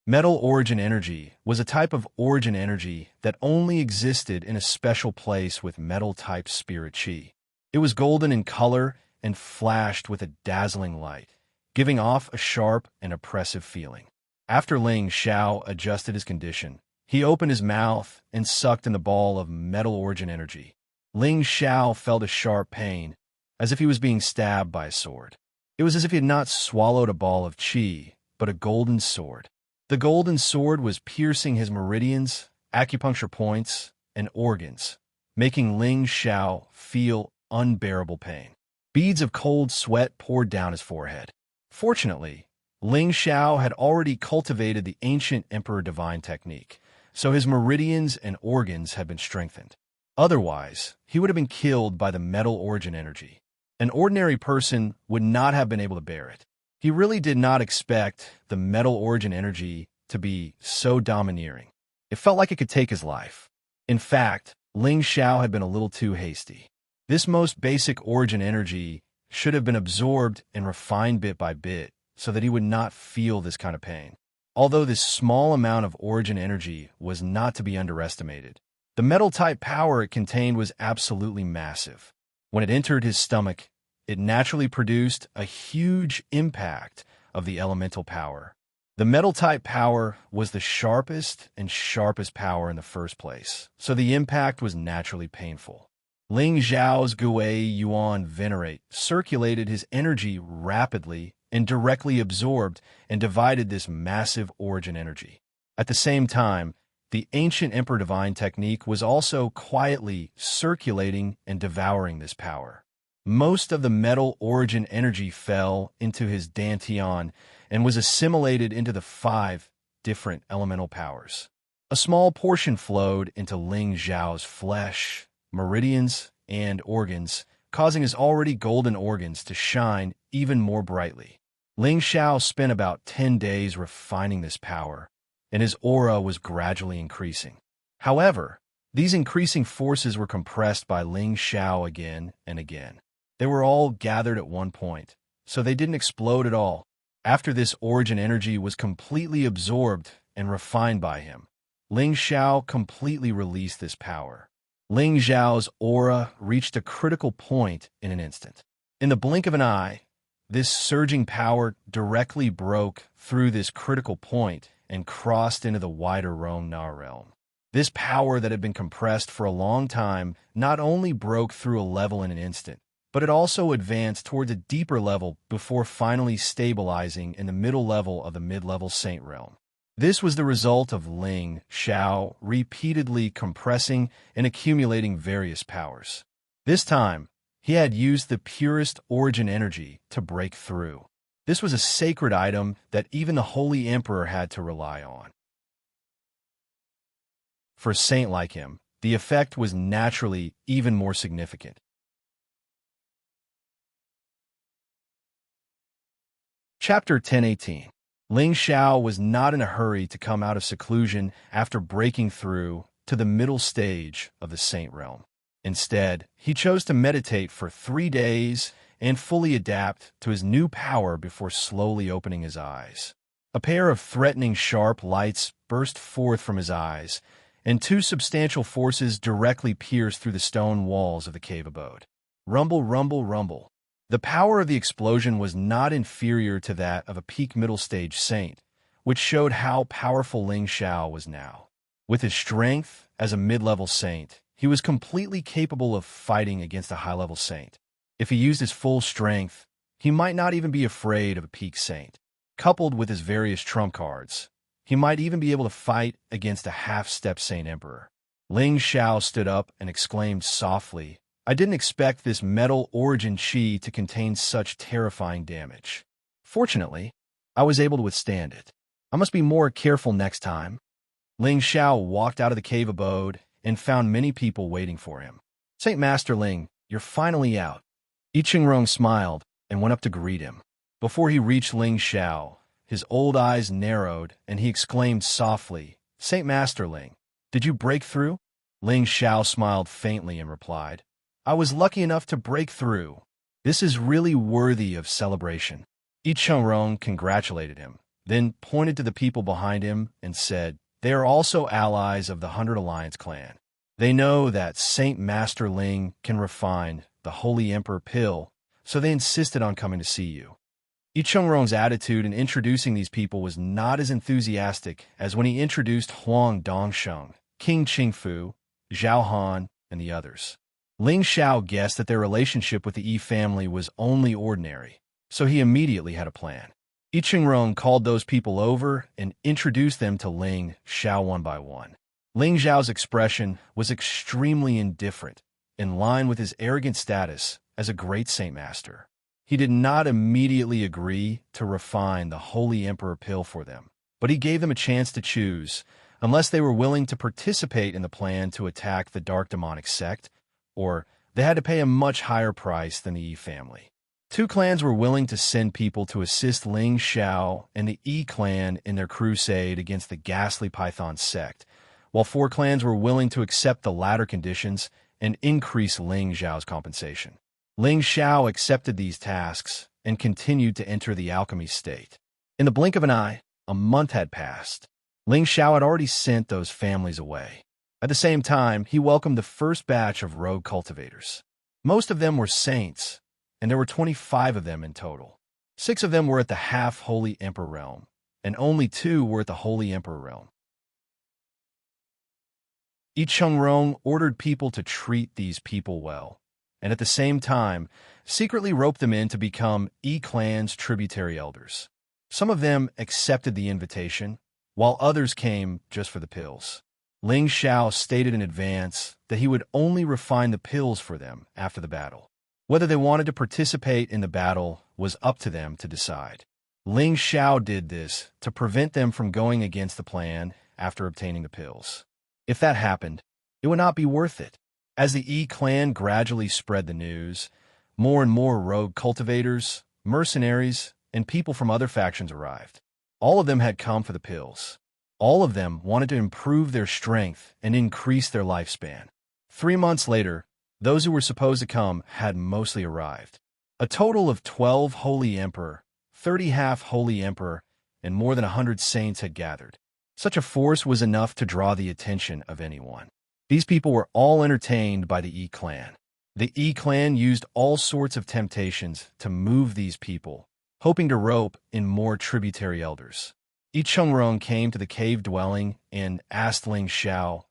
Metal origin energy was a type of origin energy that only existed in a special place with metal-type spirit chi. It was golden in color and flashed with a dazzling light, giving off a sharp and oppressive feeling. After Ling Xiao adjusted his condition, he opened his mouth and sucked in the ball of metal origin energy. Ling Xiao felt a sharp pain, as if he was being stabbed by a sword. It was as if he had not swallowed a ball of qi, but a golden sword. The golden sword was piercing his meridians, acupuncture points, and organs, making Ling Xiao feel unbearable pain. Beads of cold sweat poured down his forehead. Fortunately, Ling Xiao had already cultivated the ancient Emperor Divine technique, so his meridians and organs had been strengthened. Otherwise, he would have been killed by the metal origin energy. An ordinary person would not have been able to bear it. He really did not expect the metal origin energy to be so domineering. It felt like it could take his life. In fact, Ling Xiao had been a little too hasty. This most basic origin energy should have been absorbed and refined bit by bit so that he would not feel this kind of pain. Although this small amount of origin energy was not to be underestimated, the metal-type power it contained was absolutely massive. When it entered his stomach, it naturally produced a huge impact of the elemental power. The metal-type power was the sharpest power in the first place, so the impact was naturally painful. Ling Xiao's Gui Yuan Venerate circulated his energy rapidly and directly absorbed and divided this massive origin energy. At the same time, The ancient Emperor Divine technique was also quietly circulating and devouring this power. Most of the metal origin energy fell into his dantian and was assimilated into the 5 different elemental powers. A small portion flowed into Ling Xiao's flesh, meridians, and organs, causing his already golden organs to shine even more brightly. Ling Xiao spent about 10 days refining this power, and his aura was gradually increasing. However, these increasing forces were compressed by Ling Xiao again and again. They were all gathered at one point, so they didn't explode at all. After this origin energy was completely absorbed and refined by him, Ling Xiao completely released this power. Ling Xiao's aura reached a critical point in an instant. In the blink of an eye, this surging power directly broke through this critical point and crossed into the wider Rong-Na realm. This power that had been compressed for a long time not only broke through a level in an instant, but it also advanced towards a deeper level before finally stabilizing in the middle level of the mid-level Saint realm. This was the result of Ling Xiao repeatedly compressing and accumulating various powers. This time, he had used the purest origin energy to break through. This was a sacred item that even the Holy Emperor had to rely on. For a saint like him, the effect was naturally even more significant. Chapter 1018. Ling Xiao was not in a hurry to come out of seclusion after breaking through to the middle stage of the Saint realm. Instead, he chose to meditate for 3 days and fully adapt to his new power before slowly opening his eyes. A pair of threatening sharp lights burst forth from his eyes, and 2 substantial forces directly pierced through the stone walls of the cave abode. Rumble, rumble, rumble. The power of the explosion was not inferior to that of a peak middle stage saint, which showed how powerful Ling Xiao was now. With his strength as a mid-level saint, he was completely capable of fighting against a high-level saint. If he used his full strength, he might not even be afraid of a peak saint. Coupled with his various trump cards, he might even be able to fight against a half-step Saint Emperor. Ling Xiao stood up and exclaimed softly, "I didn't expect this metal origin chi to contain such terrifying damage. Fortunately, I was able to withstand it. I must be more careful next time." Ling Xiao walked out of the cave abode and found many people waiting for him. "Saint Master Ling, you're finally out." I Ching smiled and went up to greet him. Before he reached Ling Xiao, his old eyes narrowed and he exclaimed softly, "Saint Master Ling, did you break through?" Ling Xiao smiled faintly and replied, "I was lucky enough to break through. This is really worthy of celebration." I Ching congratulated him, then pointed to the people behind him and said, "They are also allies of the 100 Alliance clan. They know that Saint Master Ling can refine the Holy Emperor pill, so they insisted on coming to see you." I Ching attitude in introducing these people was not as enthusiastic as when he introduced Huang Dongsheng, King Qingfu, Zhao Han, and the others. Ling Xiao guessed that their relationship with the Yi family was only ordinary, so he immediately had a plan. I Ching called those people over and introduced them to Ling Xiao one by one. Ling Xiao's expression was extremely indifferent, in line with his arrogant status as a great Saint Master. He did not immediately agree to refine the Holy Emperor pill for them, but he gave them a chance to choose, unless they were willing to participate in the plan to attack the Dark Demonic sect, or they had to pay a much higher price than the Yi family. 2 clans were willing to send people to assist Ling Xiao and the Yi clan in their crusade against the ghastly Python sect, while 4 clans were willing to accept the latter conditions and increase Ling Xiao's compensation. Ling Xiao accepted these tasks and continued to enter the alchemy state. In the blink of an eye, a month had passed. Ling Xiao had already sent those families away. At the same time, he welcomed the first batch of rogue cultivators. Most of them were saints, and there were 25 of them in total. 6 of them were at the half-Holy Emperor realm, and only 2 were at the Holy Emperor realm. I Ching ordered people to treat these people well, and at the same time, secretly roped them in to become Yi clan's tributary elders. Some of them accepted the invitation, while others came just for the pills. Ling Xiao stated in advance that he would only refine the pills for them after the battle. Whether they wanted to participate in the battle was up to them to decide. Ling Xiao did this to prevent them from going against the plan after obtaining the pills. If that happened, it would not be worth it. As the Yi clan gradually spread the news, more and more rogue cultivators, mercenaries, and people from other factions arrived. All of them had come for the pills. All of them wanted to improve their strength and increase their lifespan. 3 months later, those who were supposed to come had mostly arrived. A total of 12 Holy Emperor, 30 half-Holy Emperor, and more than 100 saints had gathered. Such a force was enough to draw the attention of anyone. These people were all entertained by the Yi clan. The Yi clan used all sorts of temptations to move these people, hoping to rope in more tributary elders. Yi Chengrong came to the cave dwelling and asked Ling Xiao,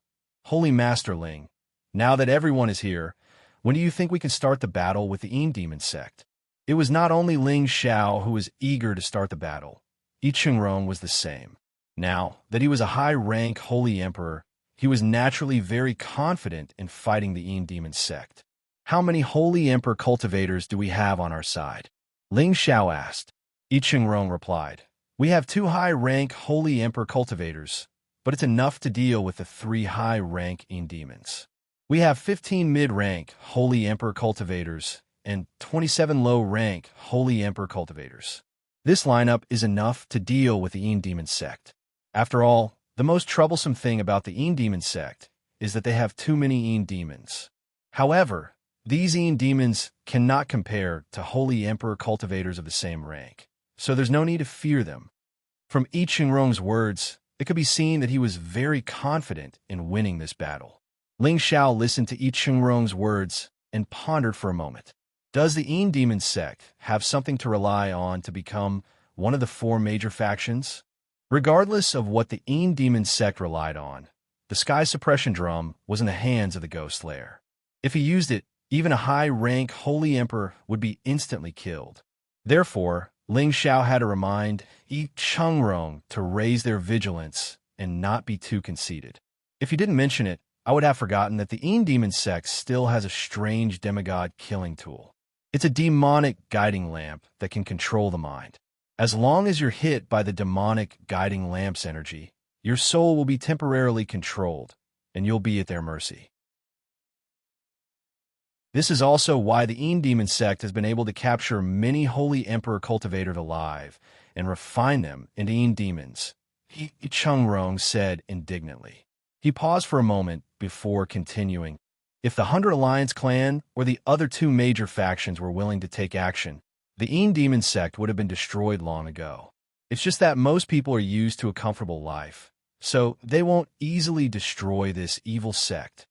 "Holy Master Ling, now that everyone is here, when do you think we can start the battle with the Yin Demon sect?" It was not only Ling Xiao who was eager to start the battle. Yi Chengrong was the same. Now that he was a high-rank Holy Emperor, he was naturally very confident in fighting the Yin Demon sect. "How many Holy Emperor cultivators do we have on our side?" Ling Xiao asked. Yi Chengrong replied, "We have 2 high-rank Holy Emperor cultivators, but it's enough to deal with the 3 high-rank Yin demons. We have 15 mid-rank Holy Emperor cultivators and 27 low-rank Holy Emperor cultivators. This lineup is enough to deal with the Yin Demon sect. After all, the most troublesome thing about the Yin Demon sect is that they have too many Yin demons. However, these Yin demons cannot compare to Holy Emperor cultivators of the same rank, so there's no need to fear them." From Yi Chengrong's words, it could be seen that he was very confident in winning this battle. Ling Xiao listened to Yi Chengrong's words and pondered for a moment. Does the Yin Demon sect have something to rely on to become one of the 4 major factions? Regardless of what the Yin Demon sect relied on, the Sky Suppression Drum was in the hands of the Ghost Slayer. If he used it, even a high-rank Holy Emperor would be instantly killed. Therefore, Ling Xiao had to remind Yi Chengrong to raise their vigilance and not be too conceited. If he didn't mention it, I would have forgotten that the Yin Demon sect still has a strange demigod killing tool. It's a demonic guiding lamp that can control the mind. As long as you're hit by the demonic guiding lamp's energy, your soul will be temporarily controlled, and you'll be at their mercy. This is also why the Yin Demon sect has been able to capture many Holy Emperor cultivators alive and refine them into Yin demons, Yi Chengrong said indignantly. He paused for a moment before continuing. If the 100 Alliance clan or the other 2 major factions were willing to take action, the Yin Demon sect would have been destroyed long ago. It's just that most people are used to a comfortable life, so they won't easily destroy this evil sect.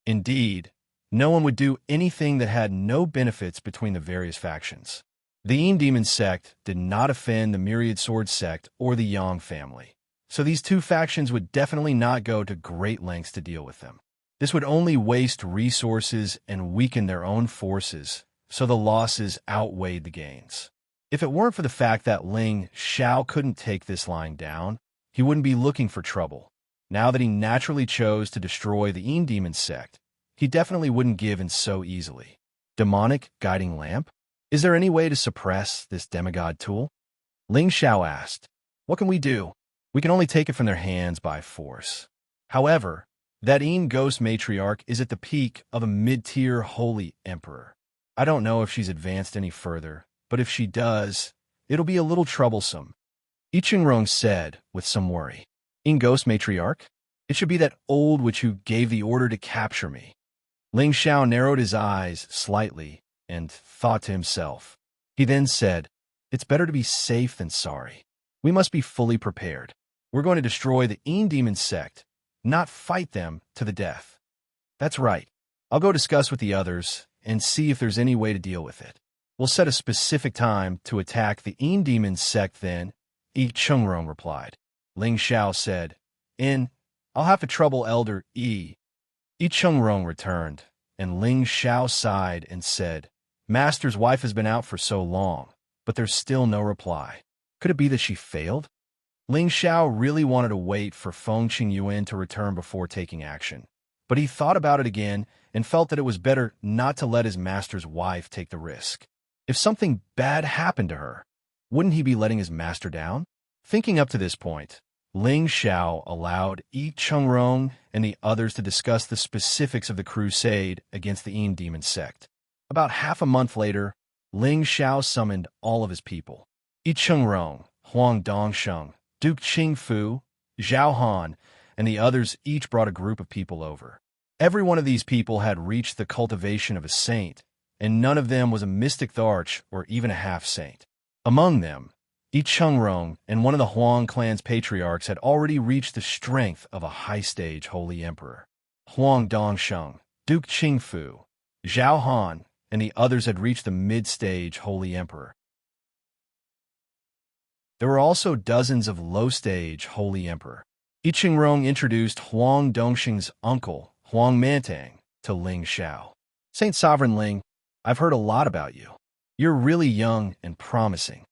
Indeed, no one would do anything that had no benefits between the various factions. The Yin Demon sect did not offend the Myriad Sword sect or the Yang family, so these 2 factions would definitely not go to great lengths to deal with them. This would only waste resources and weaken their own forces, so the losses outweighed the gains. If it weren't for the fact that Ling Xiao couldn't take this lying down, he wouldn't be looking for trouble. Now that he naturally chose to destroy the Yin Demon sect, he definitely wouldn't give in so easily. Demonic guiding lamp? Is there any way to suppress this demigod tool? Ling Xiao asked. What can we do? We can only take it from their hands by force. However, that Yin Ghost Matriarch is at the peak of a mid-tier Holy Emperor. I don't know if she's advanced any further, but if she does, it'll be a little troublesome. Yi Chengrong said with some worry. Yin Ghost Matriarch? It should be that old witch who gave the order to capture me. Ling Xiao narrowed his eyes slightly and thought to himself. He then said, "It's better to be safe than sorry. We must be fully prepared. We're going to destroy the Yin Demon sect, not fight them to the death." "That's right. I'll go discuss with the others and see if there's any way to deal with it. We'll set a specific time to attack the Yin Demon sect then," Yi Chengrong replied. Ling Xiao said, "I'll have to trouble Elder Yi." Yi Chengrong returned, and Ling Xiao sighed and said, "Master's wife has been out for so long, but there's still no reply. Could it be that she failed?" Ling Xiao really wanted to wait for Feng Qingyuan to return before taking action. But he thought about it again and felt that it was better not to let his master's wife take the risk. If something bad happened to her, wouldn't he be letting his master down? Thinking up to this point, Ling Xiao allowed Yi Chengrong and the others to discuss the specifics of the crusade against the Yin demon sect. About half a month later, Ling Xiao summoned all of his people. Yi Chengrong, Huang Dongsheng, Duke Qingfu, Zhao Han, and the others each brought a group of people over. Every one of these people had reached the cultivation of a saint, and none of them was a mystic arch or even a half-saint. Among them, Yi Chengrong and one of the Huang clan's patriarchs had already reached the strength of a high-stage holy emperor. Huang Dongsheng, Duke Qingfu, Zhao Han, and the others had reached the mid-stage holy emperor. There were also dozens of low-stage holy emperor. Yi Chengrong introduced Huang Dongsheng's uncle, Huang Mantang, to Ling Xiao. Saint Sovereign Ling, I've heard a lot about you. You're really young and promising.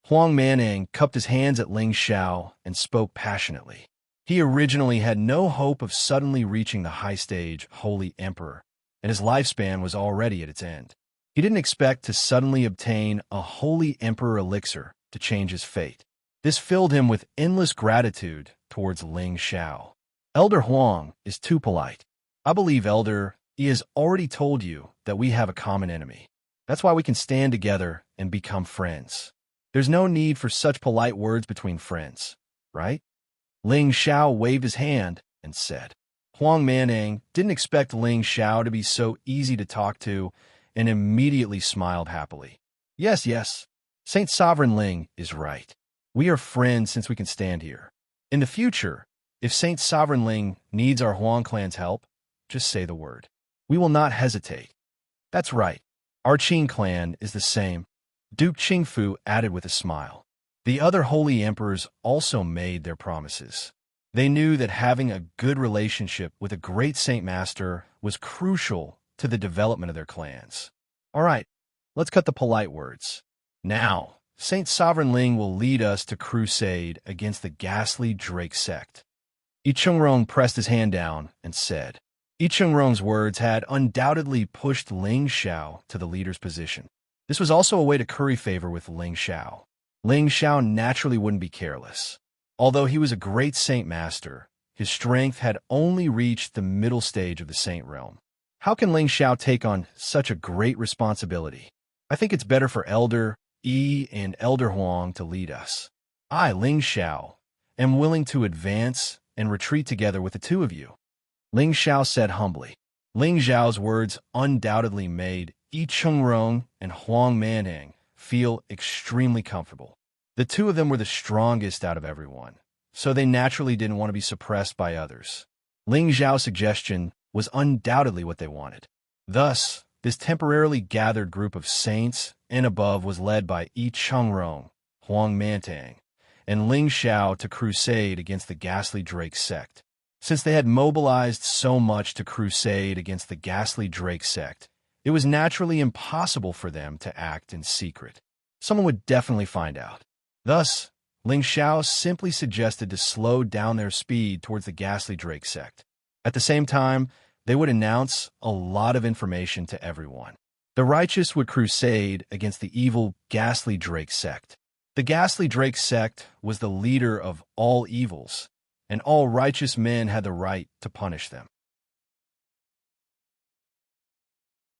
Huang Mantang cupped his hands at Ling Xiao and spoke passionately. He originally had no hope of suddenly reaching the high-stage holy emperor, and his lifespan was already at its end. He didn't expect to suddenly obtain a holy emperor elixir to change his fate. This filled him with endless gratitude towards Ling Xiao. Elder Huang is too polite. I believe, Elder, he has already told you that we have a common enemy. That's why we can stand together and become friends. There's no need for such polite words between friends, right? Ling Xiao waved his hand and said. Huang Mantang didn't expect Ling Xiao to be so easy to talk to and immediately smiled happily. Yes, yes, Saint Sovereign Ling is right. We are friends since we can stand here. In the future, if Saint Sovereign Ling needs our Huang clan's help, just say the word. We will not hesitate. That's right. Our Qing clan is the same, Duke Qingfu added with a smile. The other holy emperors also made their promises. They knew that having a good relationship with a great Saint Master was crucial to the development of their clans. All right, let's cut the polite words. Now, Saint Sovereign Ling will lead us to crusade against the ghastly Drake sect. Yi Chengrong pressed his hand down and said. Yi Chengrong's words had undoubtedly pushed Ling Xiao to the leader's position. This was also a way to curry favor with Ling Xiao. Ling Xiao naturally wouldn't be careless. Although he was a great Saint Master, his strength had only reached the middle stage of the Saint realm. How can Ling Xiao take on such a great responsibility? I think it's better for Elder Yi and Elder Huang to lead us. I, Ling Xiao, am willing to advance and retreat together with the two of you. Ling Xiao said humbly. Ling Xiao's words undoubtedly made Yi Chengrong and Huang Mantang feel extremely comfortable. The two of them were the strongest out of everyone, so they naturally didn't want to be suppressed by others. Ling Xiao's suggestion was undoubtedly what they wanted. Thus, this temporarily gathered group of saints and above was led by Yi Chengrong, Huang Mantang, and Ling Xiao to crusade against the ghastly Drake sect. Since they had mobilized so much to crusade against the ghastly Drake sect, it was naturally impossible for them to act in secret. Someone would definitely find out. Thus, Ling Xiao simply suggested to slow down their speed towards the ghastly Drake sect. At the same time, they would announce a lot of information to everyone. The righteous would crusade against the evil ghastly Drake sect. The ghastly Drake sect was the leader of all evils, and all righteous men had the right to punish them.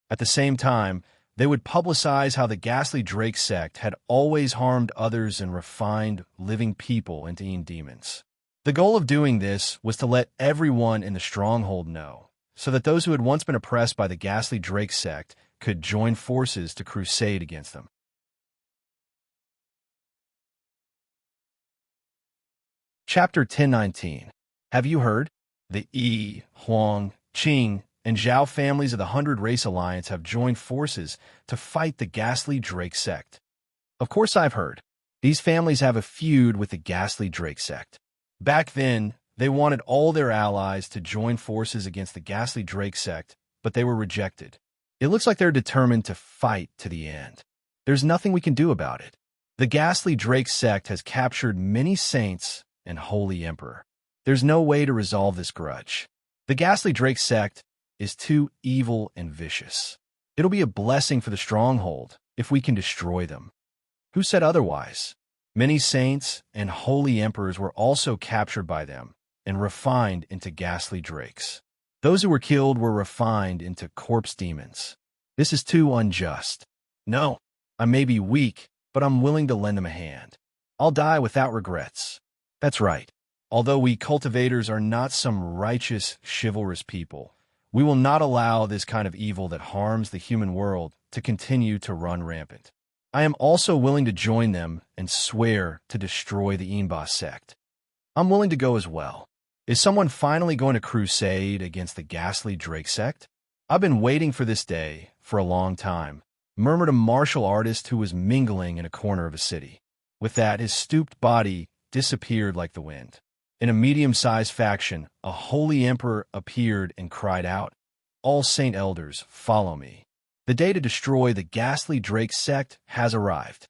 At the same time, they would publicize how the ghastly Drake sect had always harmed others and refined living people into Yin demons. The goal of doing this was to let everyone in the stronghold know, so that those who had once been oppressed by the ghastly Drake sect could join forces to crusade against them. Chapter 1019. Have you heard? The Yi, Huang, Qing, and Zhao families of the 100 Race Alliance have joined forces to fight the ghastly Drake sect. Of course I've heard. These families have a feud with the ghastly Drake sect. Back then, they wanted all their allies to join forces against the ghastly Drake sect, but they were rejected. It looks like they're determined to fight to the end. There's nothing we can do about it. The ghastly Drake sect has captured many saints and holy emperor. There's no way to resolve this grudge. The ghastly Drake sect is too evil and vicious. It'll be a blessing for the stronghold if we can destroy them. Who said otherwise? Many saints and holy emperors were also captured by them and refined into ghastly drakes. Those who were killed were refined into corpse demons. This is too unjust. No, I may be weak, but I'm willing to lend them a hand. I'll die without regrets. That's right. Although we cultivators are not some righteous, chivalrous people, we will not allow this kind of evil that harms the human world to continue to run rampant. I am also willing to join them and swear to destroy the Inba sect. I'm willing to go as well. Is someone finally going to crusade against the ghastly Drake sect? I've been waiting for this day for a long time, murmured a martial artist who was mingling in a corner of a city. With that, his stooped body disappeared like the wind. In a medium-sized faction, a holy emperor appeared and cried out, "All saint elders, follow me. The day to destroy the ghastly Drake sect has arrived."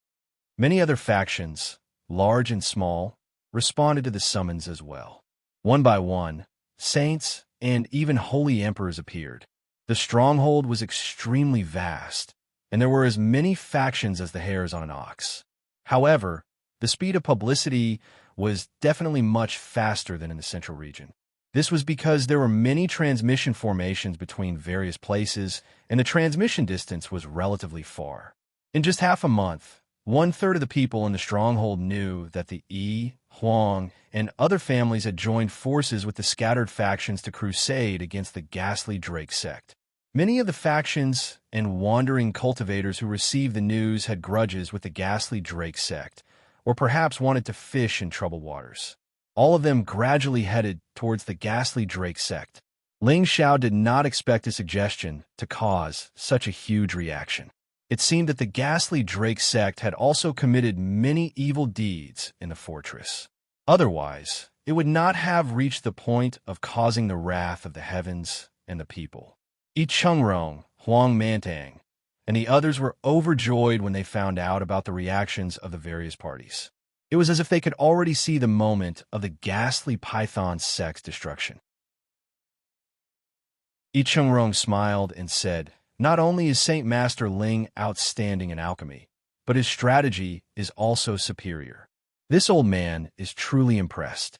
Many other factions, large and small, responded to the summons as well. One by one, saints and even holy emperors appeared. The stronghold was extremely vast, and there were as many factions as the hairs on an ox. However, the speed of publicity was definitely much faster than in the central region. This was because there were many transmission formations between various places, and the transmission distance was relatively far. In just half a month, 1/3 of the people in the stronghold knew that the Yi, Huang, and other families had joined forces with the scattered factions to crusade against the ghastly Drake sect. Many of the factions and wandering cultivators who received the news had grudges with the ghastly Drake sect, or perhaps wanted to fish in troubled waters. All of them gradually headed towards the ghastly Drake sect. Ling Xiao did not expect a suggestion to cause such a huge reaction. It seemed that the ghastly Drake sect had also committed many evil deeds in the fortress. Otherwise, it would not have reached the point of causing the wrath of the heavens and the people. Yi Chengrong, Huang Mantang, and the others were overjoyed when they found out about the reactions of the various parties. It was as if they could already see the moment of the ghastly Python sect's destruction. Yi Chengrong smiled and said, "Not only is Saint Master Ling outstanding in alchemy, but his strategy is also superior. This old man is truly impressed."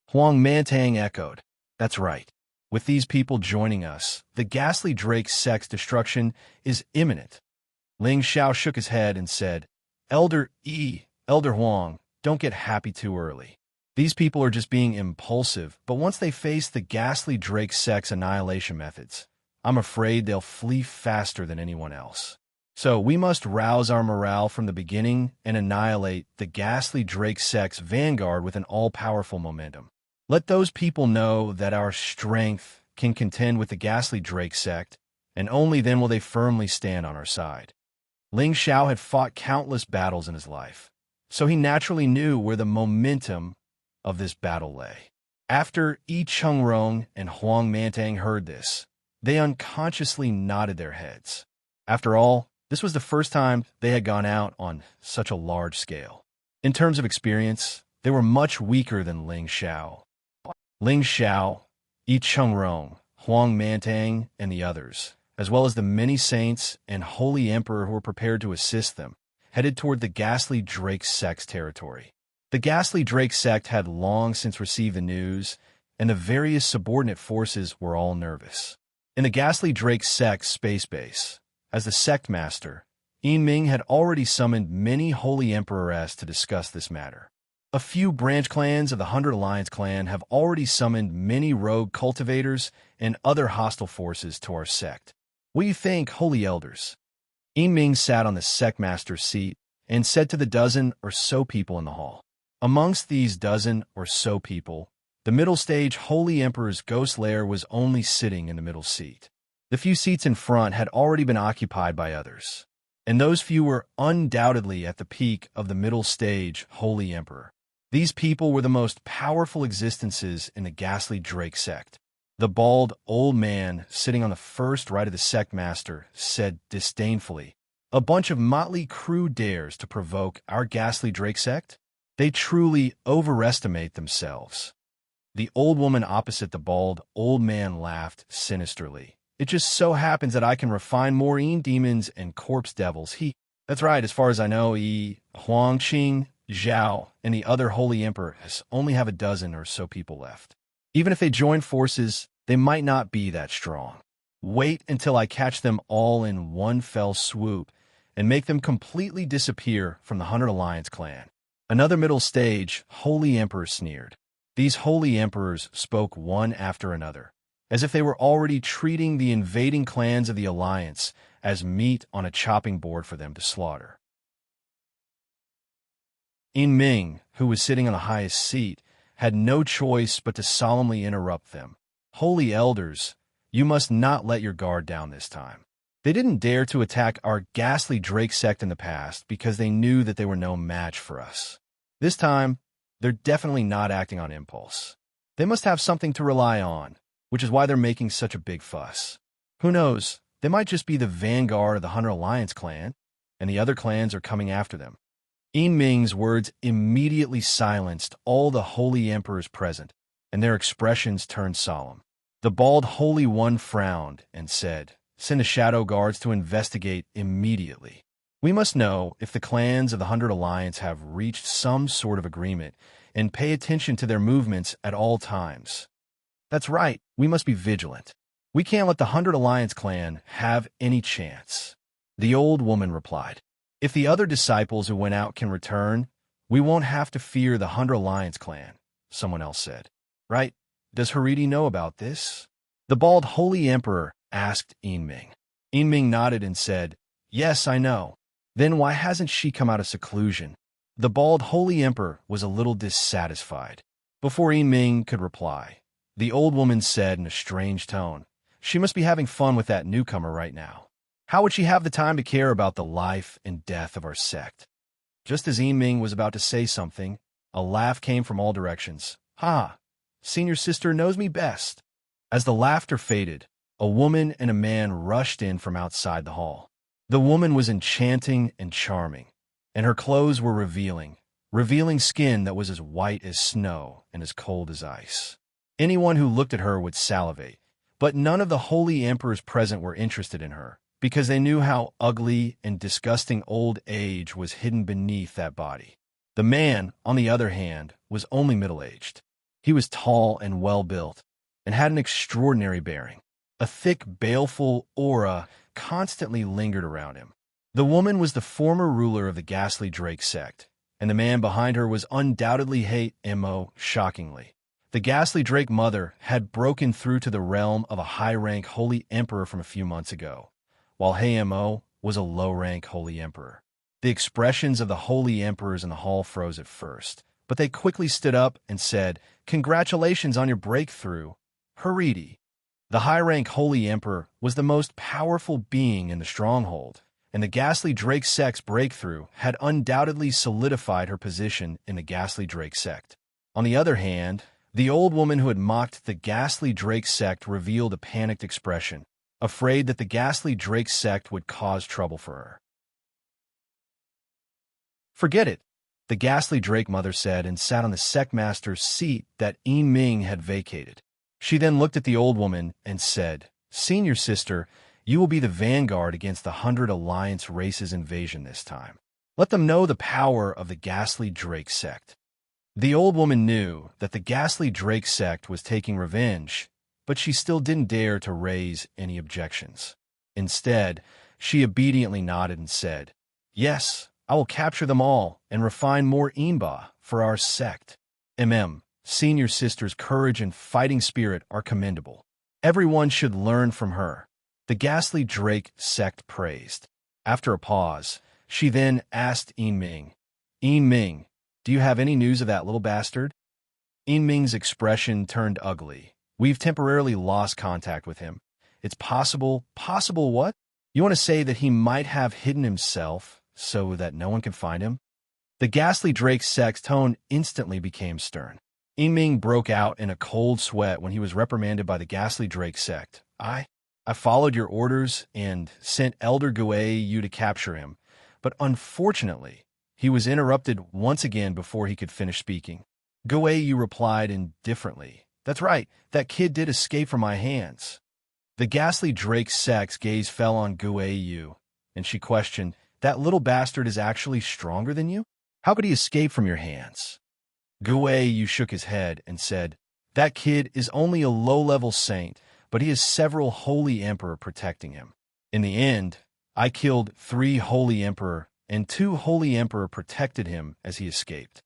Huang Mantang echoed, "That's right. With these people joining us, the ghastly Drake sect's destruction is imminent." Ling Xiao shook his head and said, "Elder Yi, Elder Huang, don't get happy too early. These people are just being impulsive, but once they face the ghastly Drake sect's annihilation methods, I'm afraid they'll flee faster than anyone else. So we must rouse our morale from the beginning and annihilate the ghastly Drake sect's vanguard with an all-powerful momentum. Let those people know that our strength can contend with the ghastly Drake sect, and only then will they firmly stand on our side." Ling Xiao had fought countless battles in his life, so he naturally knew where the momentum of this battle lay. After Yi Chengrong and Huang Mantang heard this, they unconsciously nodded their heads. After all, this was the first time they had gone out on such a large scale. In terms of experience, they were much weaker than Ling Xiao. Ling Xiao, Yi Chengrong, Huang Mantang, and the others, as well as the many saints and holy emperor who were prepared to assist them, headed toward the ghastly Drake sect's territory. The ghastly Drake sect had long since received the news, and the various subordinate forces were all nervous. In the ghastly Drake sect's space base, as the sect master, Yinming had already summoned many holy emperors to discuss this matter. A few branch clans of the 100 Alliance clan have already summoned many rogue cultivators and other hostile forces to our sect. What do you think, holy elders? Yinming sat on the sect master's seat and said to the dozen or so people in the hall. Amongst these dozen or so people, the middle stage holy emperor's ghost lair was only sitting in the middle seat. The few seats in front had already been occupied by others, and those few were undoubtedly at the peak of the middle stage holy emperor. These people were the most powerful existences in the ghastly Drake sect. The bald old man sitting on the first right of the sect master said disdainfully, A bunch of motley crew dares to provoke our ghastly Drake sect? They truly overestimate themselves. The old woman opposite the bald old man laughed sinisterly. It just so happens that I can refine more demons and corpse devils. That's right, as far as I know, Huangqing, Zhao, and the other holy emperors only have a dozen or so people left. Even if they join forces, they might not be that strong. Wait until I catch them all in one fell swoop and make them completely disappear from the 100 Alliance clan. Another middle stage, holy emperor sneered. These holy emperors spoke one after another, as if they were already treating the invading clans of the Alliance as meat on a chopping board for them to slaughter. Ming, who was sitting on the highest seat, had no choice but to solemnly interrupt them. Holy elders, you must not let your guard down this time. They didn't dare to attack our ghastly Drake sect in the past because they knew that they were no match for us. This time, they're definitely not acting on impulse. They must have something to rely on, which is why they're making such a big fuss. Who knows, they might just be the vanguard of the 100 Alliance clan, and the other clans are coming after them. Ming's words immediately silenced all the holy emperors present, and their expressions turned solemn. The bald Holy One frowned and said, "Send the Shadow Guards to investigate immediately. We must know if the clans of the 100 Alliance have reached some sort of agreement, and pay attention to their movements at all times. That's right, we must be vigilant. We can't let the 100 Alliance clan have any chance." The old woman replied, "If the other disciples who went out can return, we won't have to fear the 100 Alliance clan," someone else said. "Right? Does Haridi know about this?" The bald holy emperor asked Ming. Ming nodded and said, "Yes, I know." "Then why hasn't she come out of seclusion?" The bald holy emperor was a little dissatisfied. Before Ming could reply, the old woman said in a strange tone, "She must be having fun with that newcomer right now. How would she have the time to care about the life and death of our sect?" Just as Ming was about to say something, a laugh came from all directions. "Ha! Senior sister knows me best." As the laughter faded, a woman and a man rushed in from outside the hall. The woman was enchanting and charming, and her clothes were revealing skin that was as white as snow and as cold as ice. Anyone who looked at her would salivate, but none of the holy emperors present were interested in her, because they knew how ugly and disgusting old age was hidden beneath that body. The man, on the other hand, was only middle-aged. He was tall and well-built, and had an extraordinary bearing. A thick, baleful aura constantly lingered around him. The woman was the former ruler of the ghastly Drake sect, and the man behind her was undoubtedly Mo. Shockingly, the ghastly Drake mother had broken through to the realm of a high-rank holy emperor from a few months ago, while Mo was a low-rank holy emperor. The expressions of the holy emperors in the hall froze at first, but they quickly stood up and said, "Congratulations on your breakthrough, Haridi." The high-rank holy emperor was the most powerful being in the stronghold, and the ghastly Drake sect's breakthrough had undoubtedly solidified her position in the ghastly Drake sect. On the other hand, the old woman who had mocked the ghastly Drake sect revealed a panicked expression, afraid that the ghastly Drake sect would cause trouble for her. "Forget it," the ghastly Drake mother said, and sat on the sect master's seat that Ming had vacated. She then looked at the old woman and said, "Senior sister, you will be the vanguard against the 100 Alliance races invasion this time. Let them know the power of the ghastly Drake sect." The old woman knew that the ghastly Drake sect was taking revenge, but she still didn't dare to raise any objections. Instead, she obediently nodded and said, "Yes, I will capture them all and refine more imba for our sect. Senior sister's courage and fighting spirit are commendable. Everyone should learn from her," the ghastly Drake sect praised. After a pause, she then asked Ming, "Ming, do you have any news of that little bastard?" Ming's expression turned ugly. "We've temporarily lost contact with him. It's possible what? You want to say that he might have hidden himself so that no one can find him?" The ghastly Drake sect's tone instantly became stern. Ming broke out in a cold sweat when he was reprimanded by the ghastly Drake sect. I I followed your orders and sent Elder Yu to capture him, but unfortunately, he was interrupted once again before he could finish speaking. Yu replied indifferently, "That's right, that kid did escape from my hands." The ghastly Drake's sex gaze fell on Yu, and she questioned, "That little bastard is actually stronger than you? How could he escape from your hands?" Yu shook his head and said, "That kid is only a low-level saint, but he has several holy emperor protecting him. In the end, I killed 3 holy emperor, and 2 holy emperor protected him as he escaped."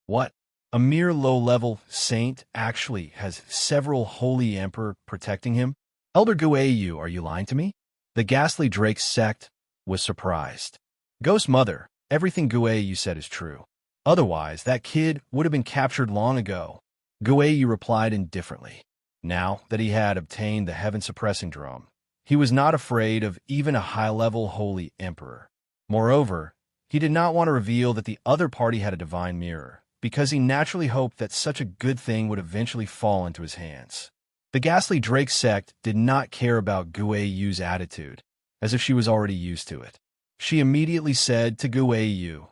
What? A mere low-level saint actually has several holy emperor protecting him? Elder Yu, are you lying to me? The ghastly Drake's sect was surprised. Ghost Mother, everything Yu said is true. Otherwise, that kid would have been captured long ago. Yu replied indifferently. Now that he had obtained the heaven-suppressing drum, he was not afraid of even a high-level holy emperor. Moreover, he did not want to reveal that the other party had a divine mirror, because he naturally hoped that such a good thing would eventually fall into his hands. The ghastly Drake sect did not care about Yu's attitude, as if she was already used to it. She immediately said to Yu,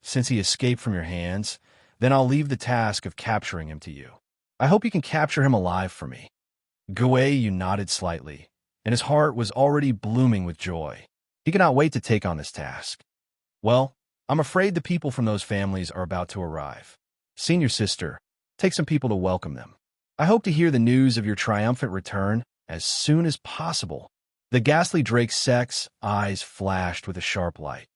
"Since he escaped from your hands, then I'll leave the task of capturing him to you. I hope you can capture him alive for me." Yu nodded slightly, and his heart was already blooming with joy. He could not wait to take on this task. "Well, I'm afraid the people from those families are about to arrive. Senior sister, take some people to welcome them. I hope to hear the news of your triumphant return as soon as possible." The ghastly Drake sect's eyes flashed with a sharp light.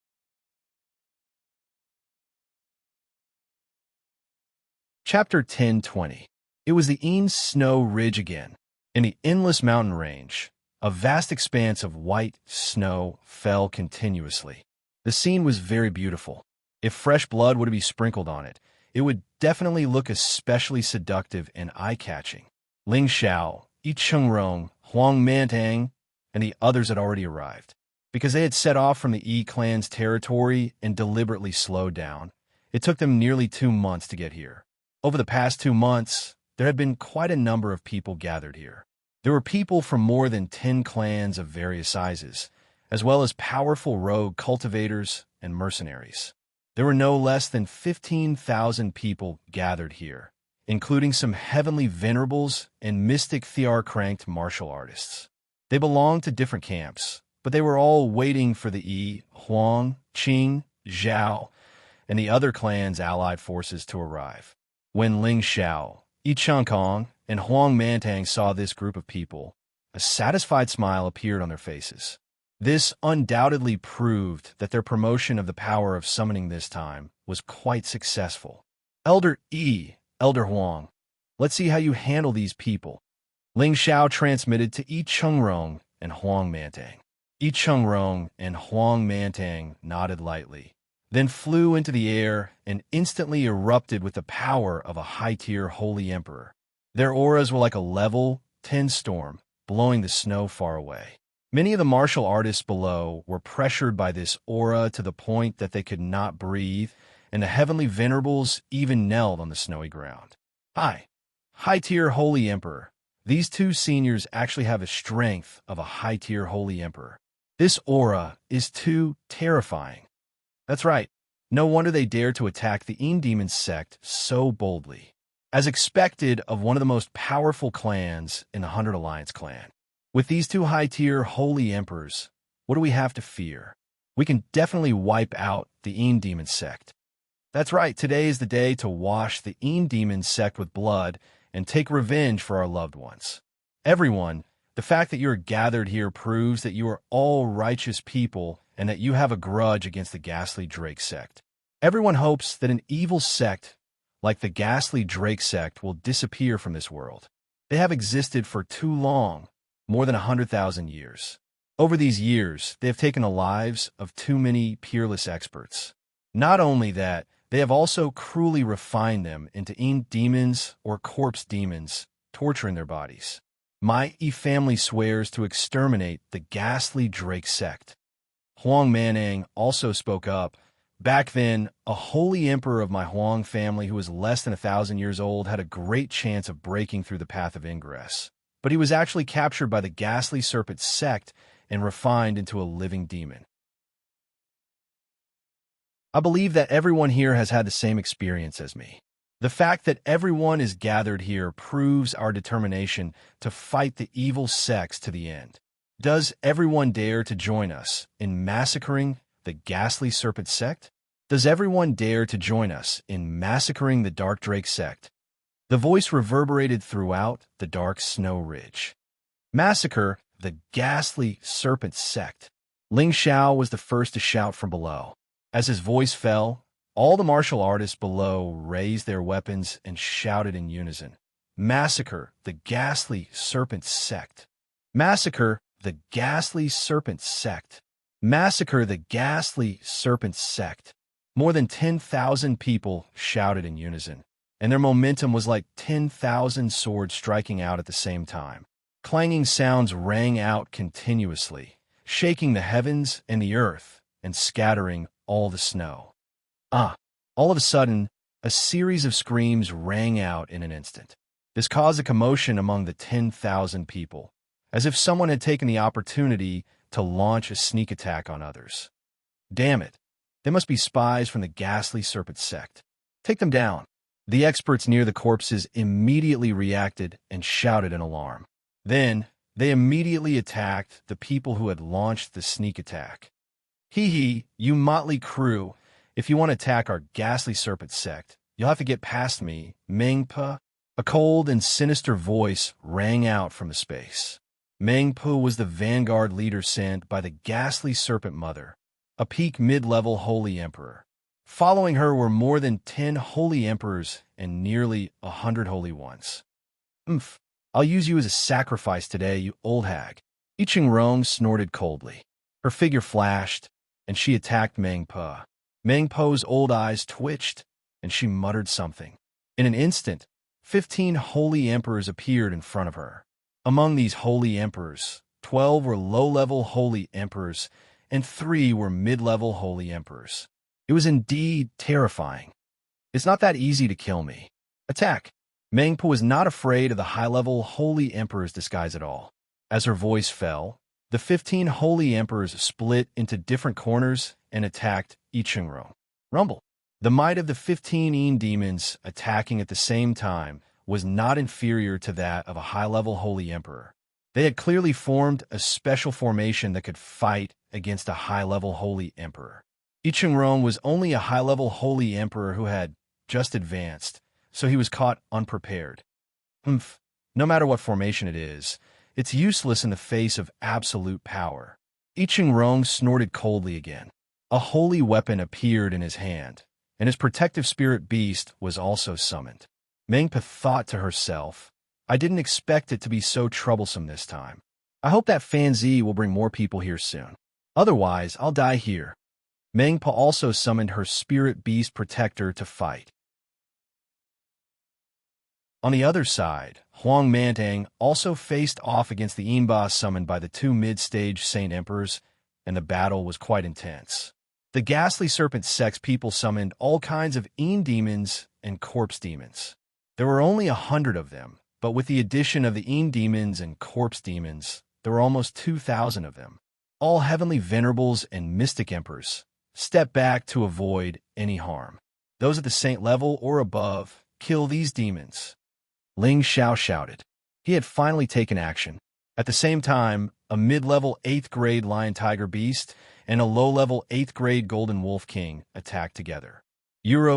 Chapter 10:20. It was the Ain Snow Ridge again. In the endless mountain range, a vast expanse of white snow fell continuously. The scene was very beautiful. If fresh blood were to be sprinkled on it, it would definitely look especially seductive and eye-catching. Ling Xiao, Yi Chengrong, Huang Mantang, and the others had already arrived. Because they had set off from the Yi clan's territory and deliberately slowed down, it took them nearly 2 months to get here. Over the past 2 months, there had been quite a number of people gathered here. There were people from more than 10 clans of various sizes, as well as powerful rogue cultivators and mercenaries. There were no less than 15,000 people gathered here, including some heavenly venerables and mystic Thear-cranked martial artists. They belonged to different camps, but they were all waiting for the Yi, Huang, Qing, Zhao, and the other clans' allied forces to arrive. When Ling Xiao, Yi Changkong, and Huang Mantang saw this group of people, a satisfied smile appeared on their faces. This undoubtedly proved that their promotion of the power of summoning this time was quite successful. "Elder Yi, Elder Huang, let's see how you handle these people." Ling Xiao transmitted to Yi Chengrong and Huang Mantang. Yi Chengrong and Huang Mantang nodded lightly, then flew into the air and instantly erupted with the power of a high-tier holy emperor. Their auras were like a level 10 storm, blowing the snow far away. Many of the martial artists below were pressured by this aura to the point that they could not breathe, and the heavenly venerables even knelt on the snowy ground. High-tier holy emperor. These 2 seniors actually have the strength of a high-tier holy emperor. This aura is too terrifying. That's right. No wonder they dared to attack the Ain Demon sect so boldly. As expected of one of the most powerful clans in the 100 Alliance clan. With these 2 high-tier holy emperors, what do we have to fear? We can definitely wipe out the Ain Demon sect. That's right, today is the day to wash the Ain Demon sect with blood and take revenge for our loved ones. Everyone, the fact that you are gathered here proves that you are all righteous people and that you have a grudge against the ghastly Drake sect. Everyone hopes that an evil sect like the ghastly Drake sect will disappear from this world. They have existed for too long, more than 100,000 years. Over these years, they have taken the lives of too many peerless experts. Not only that, they have also cruelly refined them into Ain demons or corpse demons, torturing their bodies. My Yi family swears to exterminate the ghastly Drake sect. Huang Manang also spoke up. Back then, a holy emperor of my Huang family who was less than 1,000 years old had a great chance of breaking through the path of ingress. but he was actually captured by the ghastly serpent sect and refined into a living demon. I believe that everyone here has had the same experience as me. The fact that everyone is gathered here proves our determination to fight the evil sects to the end. Does everyone dare to join us in massacring the ghastly serpent sect? Does everyone dare to join us in massacring the Dark Drake sect? The voice reverberated throughout the dark snow ridge. Massacre the ghastly serpent sect. Xianxia was the first to shout from below. As his voice fell, all the martial artists below raised their weapons and shouted in unison. Massacre the ghastly serpent sect. Massacre the ghastly serpent sect. Massacre the ghastly serpent sect. More than 10,000 people shouted in unison, and their momentum was like 10,000 swords striking out at the same time. Clanging sounds rang out continuously, shaking the heavens and the earth and scattering all the snow. All of a sudden, a series of screams rang out in an instant. This caused a commotion among the 10,000 people, as if someone had taken the opportunity to launch a sneak attack on others. Damn it! They must be spies from the ghastly serpent sect. Take them down. The experts near the corpses immediately reacted and shouted in alarm. Then, they immediately attacked the people who had launched the sneak attack. Hee, you motley crew. If you want to attack our ghastly serpent sect, you'll have to get past me, Mengpa. A cold and sinister voice rang out from the space. Mengpa was the vanguard leader sent by the ghastly serpent mother, a peak mid-level holy emperor. Following her were more than 10 holy emperors and nearly 100 holy ones. I'll use you as a sacrifice today, you old hag. Iching snorted coldly. Her figure flashed, and she attacked Mengpa. Mengpo's old eyes twitched, and she muttered something. In an instant, 15 holy emperors appeared in front of her. Among these holy emperors, 12 were low-level holy emperors, and 3 were mid-level holy emperors. It was indeed terrifying. It's not that easy to kill me. Attack! Mengpo was not afraid of the high-level holy emperor's disguise at all. As her voice fell, the 15 holy emperors split into different corners and attacked Iching. Rumble. The might of the 15 demons attacking at the same time was not inferior to that of a high-level holy emperor. They had clearly formed a special formation that could fight against a high-level holy emperor. Iching was only a high-level holy emperor who had just advanced, so he was caught unprepared. No matter what formation it is, it's useless in the face of absolute power. Iching snorted coldly again. A holy weapon appeared in his hand, and his protective spirit beast was also summoned. Mengpa thought to herself, I didn't expect it to be so troublesome this time. I hope that Fanzi will bring more people here soon. Otherwise, I'll die here. Mengpa also summoned her spirit beast protector to fight. On the other side, Huang Mantang also faced off against the Imba summoned by the 2 mid-stage Saint Emperors, and the battle was quite intense. The ghastly serpent sect's people summoned all kinds of demons and corpse demons. There were only 100 of them, but with the addition of the demons and corpse demons, there were almost 2,000 of them. All heavenly venerables and mystic emperors step back to avoid any harm. Those at the saint level or above kill these demons. Xianxia shouted. He had finally taken action. At the same time, a mid-level 8th-grade lion tiger beast and a low-level 8th-grade golden wolf king attacked together.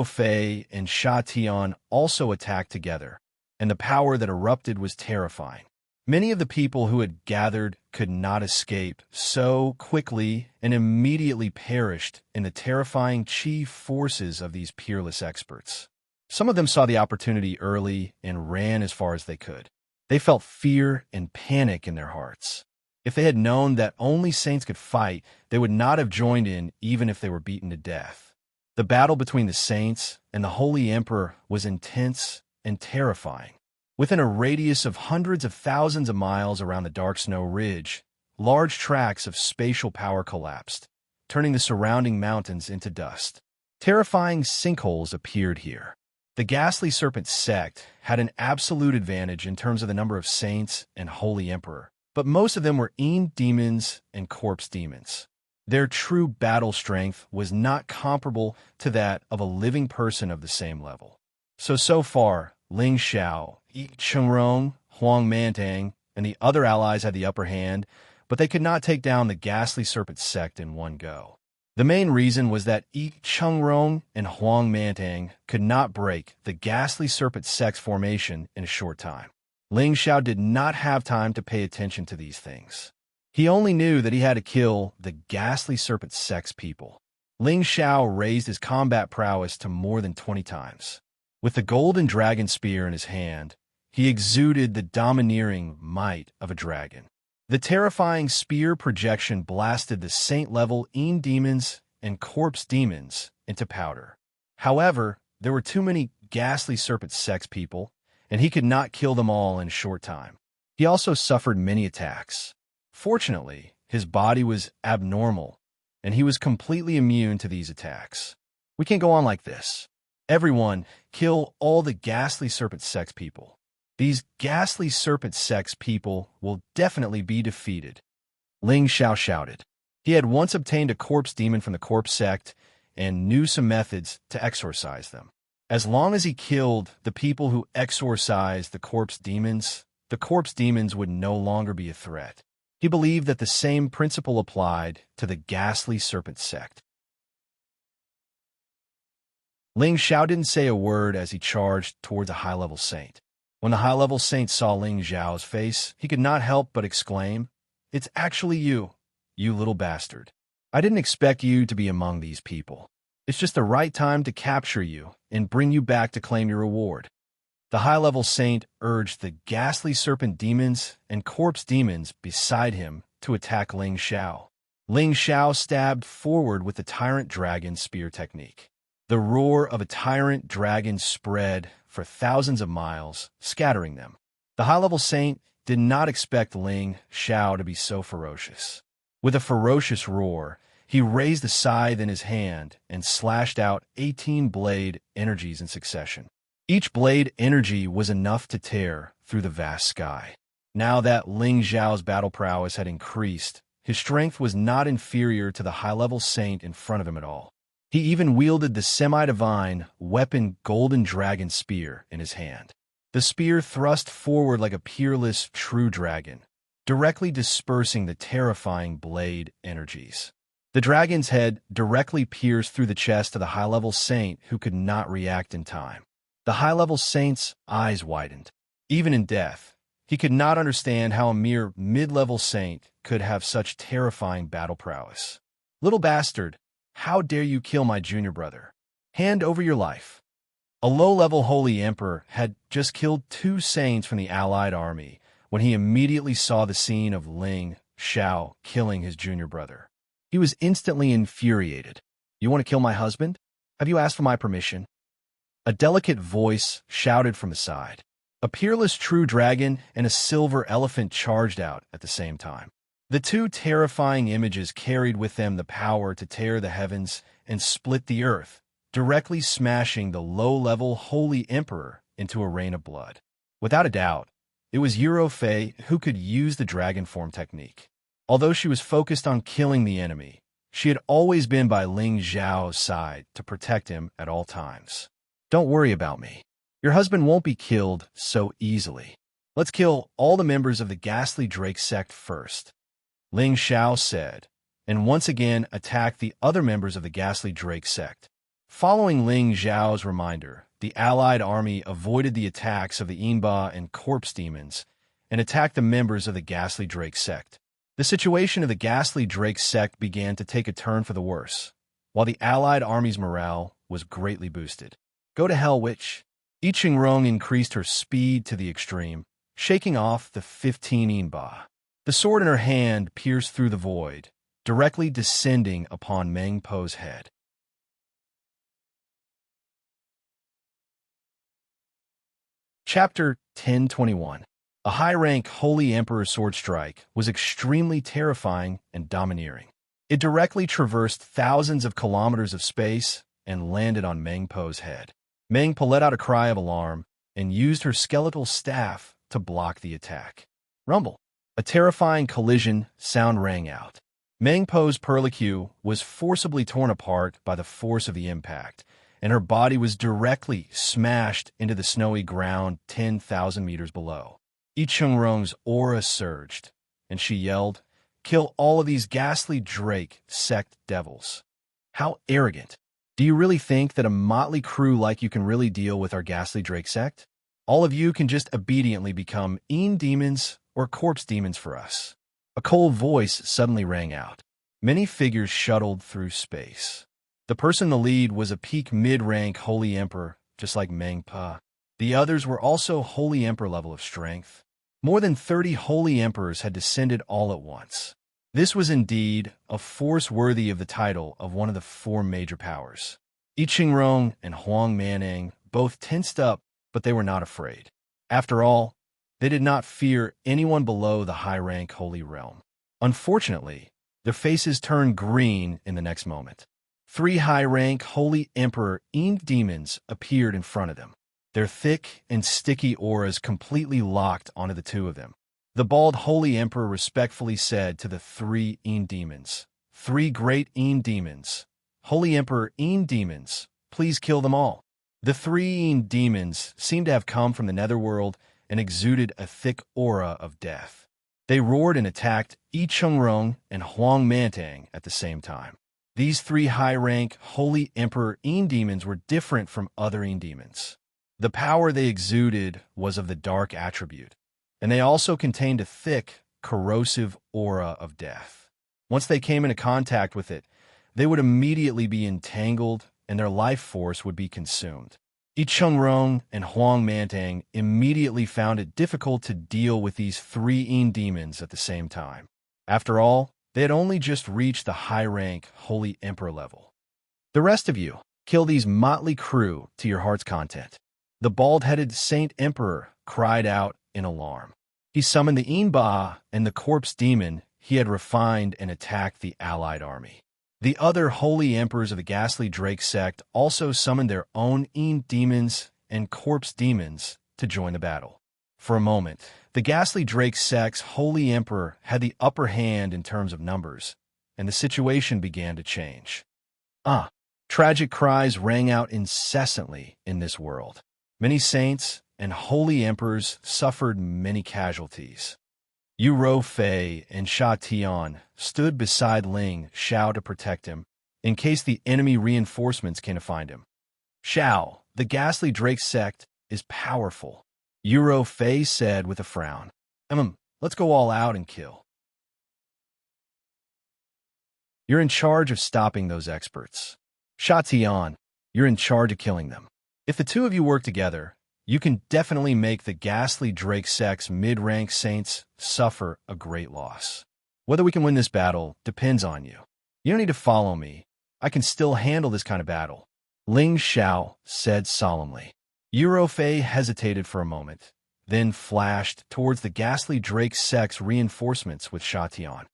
Fei and Sha Tian also attacked together, and the power that erupted was terrifying. Many of the people who had gathered could not escape so quickly and immediately perished in the terrifying chi forces of these peerless experts. Some of them saw the opportunity early and ran as far as they could. They felt fear and panic in their hearts. If they had known that only saints could fight, they would not have joined in even if they were beaten to death. The battle between the saints and the Holy Emperor was intense and terrifying. Within a radius of hundreds of thousands of miles around the Dark Snow Ridge, large tracts of spatial power collapsed, turning the surrounding mountains into dust. Terrifying sinkholes appeared here. The Ghastly Serpent sect had an absolute advantage in terms of the number of saints and holy emperor, but most of them were demons and corpse demons. Their true battle strength was not comparable to that of a living person of the same level. So far, Ling Xiao, Yi Chengrong, Huang Mantang, and the other allies had the upper hand, but they could not take down the Ghastly Serpent sect in one go. The main reason was that Yi Chengrong and Huang Mantang could not break the Ghastly Serpent sect's formation in a short time. Ling Xiao did not have time to pay attention to these things. He only knew that he had to kill the Ghastly Serpent sect's people. Ling Xiao raised his combat prowess to more than 20 times. With the golden dragon spear in his hand, he exuded the domineering might of a dragon. The terrifying spear projection blasted the saint-level demons and corpse demons into powder. However, there were too many Ghastly Serpent sect's people, and he could not kill them all in a short time. He also suffered many attacks. Fortunately, his body was abnormal, and he was completely immune to these attacks. We can't go on like this. Everyone, kill all the Ghastly Serpent sect's people. These Ghastly Serpent sect's people will definitely be defeated. Ling Xiao shouted. He had once obtained a corpse demon from the corpse sect and knew some methods to exorcise them. As long as he killed the people who exorcised the corpse demons would no longer be a threat. He believed that the same principle applied to the Ghastly Serpent sect. Ling Xiao didn't say a word as he charged towards a high-level saint. When the high-level saint saw Ling Xiao's face, he could not help but exclaim, "It's actually you, you little bastard. I didn't expect you to be among these people. It's just the right time to capture you and bring you back to claim your reward." The high-level saint urged the Ghastly Serpent demons and corpse demons beside him to attack Ling Xiao. Ling Xiao stabbed forward with the Tyrant Dragon spear technique. The roar of a Tyrant Dragon spread for thousands of miles, scattering them. The high-level saint did not expect Ling Xiao to be so ferocious. With a ferocious roar, he raised the scythe in his hand and slashed out 18 blade energies in succession. Each blade energy was enough to tear through the vast sky. Now that Ling Xiao's battle prowess had increased, his strength was not inferior to the high-level saint in front of him at all. He even wielded the semi-divine weapon Golden Dragon Spear in his hand. The spear thrust forward like a peerless true dragon, directly dispersing the terrifying blade energies. The dragon's head directly pierced through the chest of the high-level saint who could not react in time. The high-level saint's eyes widened. Even in death, he could not understand how a mere mid-level saint could have such terrifying battle prowess. "Little bastard, how dare you kill my junior brother? Hand over your life." A low-level holy emperor had just killed 2 saints from the allied army when he immediately saw the scene of Ling Xiao killing his junior brother. He was instantly infuriated. "You want to kill my husband? Have you asked for my permission?" A delicate voice shouted from the side. A peerless true dragon and a silver elephant charged out at the same time. The 2 terrifying images carried with them the power to tear the heavens and split the earth, directly smashing the low-level holy emperor into a rain of blood. Without a doubt, it was Yuro Fei who could use the dragon form technique. Although she was focused on killing the enemy, she had always been by Ling Xiao's side to protect him at all times. "Don't worry about me. Your husband won't be killed so easily. Let's kill all the members of the Ghastly Drake sect first," Ling Xiao said, and once again attacked the other members of the Ghastly Drake sect. Following Ling Xiao's reminder, the allied army avoided the attacks of the Yinba and corpse demons and attacked the members of the Ghastly Drake sect. The situation of the Ghastly Drake sect began to take a turn for the worse, while the allied army's morale was greatly boosted. "Go to hell, witch." Yi Chengrong increased her speed to the extreme, shaking off the 15 Yinba. The sword in her hand pierced through the void, directly descending upon Meng Po's head. Chapter 1021. A high-rank Holy Emperor sword strike was extremely terrifying and domineering. It directly traversed thousands of kilometers of space and landed on Meng Po's head. Meng let out a cry of alarm and used her skeletal staff to block the attack. Rumble. A terrifying collision sound rang out. Meng Po's perlicue was forcibly torn apart by the force of the impact, and her body was directly smashed into the snowy ground 10,000 meters below. I Chungrong's aura surged, and she yelled, "Kill all of these ghastly Drake sect devils." How arrogant. Do you really think that a motley crew like you can really deal with our ghastly Drake sect? All of you can just obediently become demons or corpse demons for us. A cold voice suddenly rang out. Many figures shuttled through space. The person in the lead was a peak mid-rank Holy Emperor, just like Meng Pa. The others were also Holy Emperor level of strength. More than 30 Holy Emperors had descended all at once. This was indeed a force worthy of the title of one of the four major powers. I Qingrong and Huang Manning both tensed up, but they were not afraid. After all, they did not fear anyone below the high-rank Holy Realm. Unfortunately, their faces turned green in the next moment. 3 high-rank Holy Emperor demons appeared in front of them. Their thick and sticky auras completely locked onto the two of them. The bald Holy Emperor respectfully said to the 3 demons, "3 great demons. Holy Emperor demons, please kill them all." The 3 demons seemed to have come from the netherworld and exuded a thick aura of death. They roared and attacked I Chungrong and Huang Mantang at the same time. These 3 high-rank Holy Emperor demons were different from other demons. The power they exuded was of the dark attribute, and they also contained a thick, corrosive aura of death. Once they came into contact with it, they would immediately be entangled and their life force would be consumed. I Chungrong and Huang Mantang immediately found it difficult to deal with these 3 demons at the same time. After all, they had only just reached the high-rank Holy Emperor level. The rest of you, kill these motley crew to your heart's content. The bald-headed Saint Emperor cried out in alarm. He summoned the Inba and the corpse demon he had refined and attacked the allied army. The other holy emperors of the ghastly Drake sect also summoned their own demons and corpse demons to join the battle. For a moment, the ghastly Drake sect's holy emperor had the upper hand in terms of numbers, and the situation began to change. Tragic cries rang out incessantly in this world. Many saints and holy emperors suffered many casualties. Yu Rofei and Sha Tian stood beside Ling Xiao to protect him, in case the enemy reinforcements came to find him. "Xiao, the ghastly Drake sect is powerful," Yu Rofei said with a frown. Let's go all out and kill." "You're in charge of stopping those experts. Sha Tian, you're in charge of killing them. If the two of you work together, you can definitely make the ghastly Drake sect's mid-rank saints suffer a great loss. Whether we can win this battle depends on you. You don't need to follow me. I can still handle this kind of battle," Ling Xiao said solemnly. Yu Rofei hesitated for a moment, then flashed towards the ghastly Drake sect's reinforcements with Sha Tian.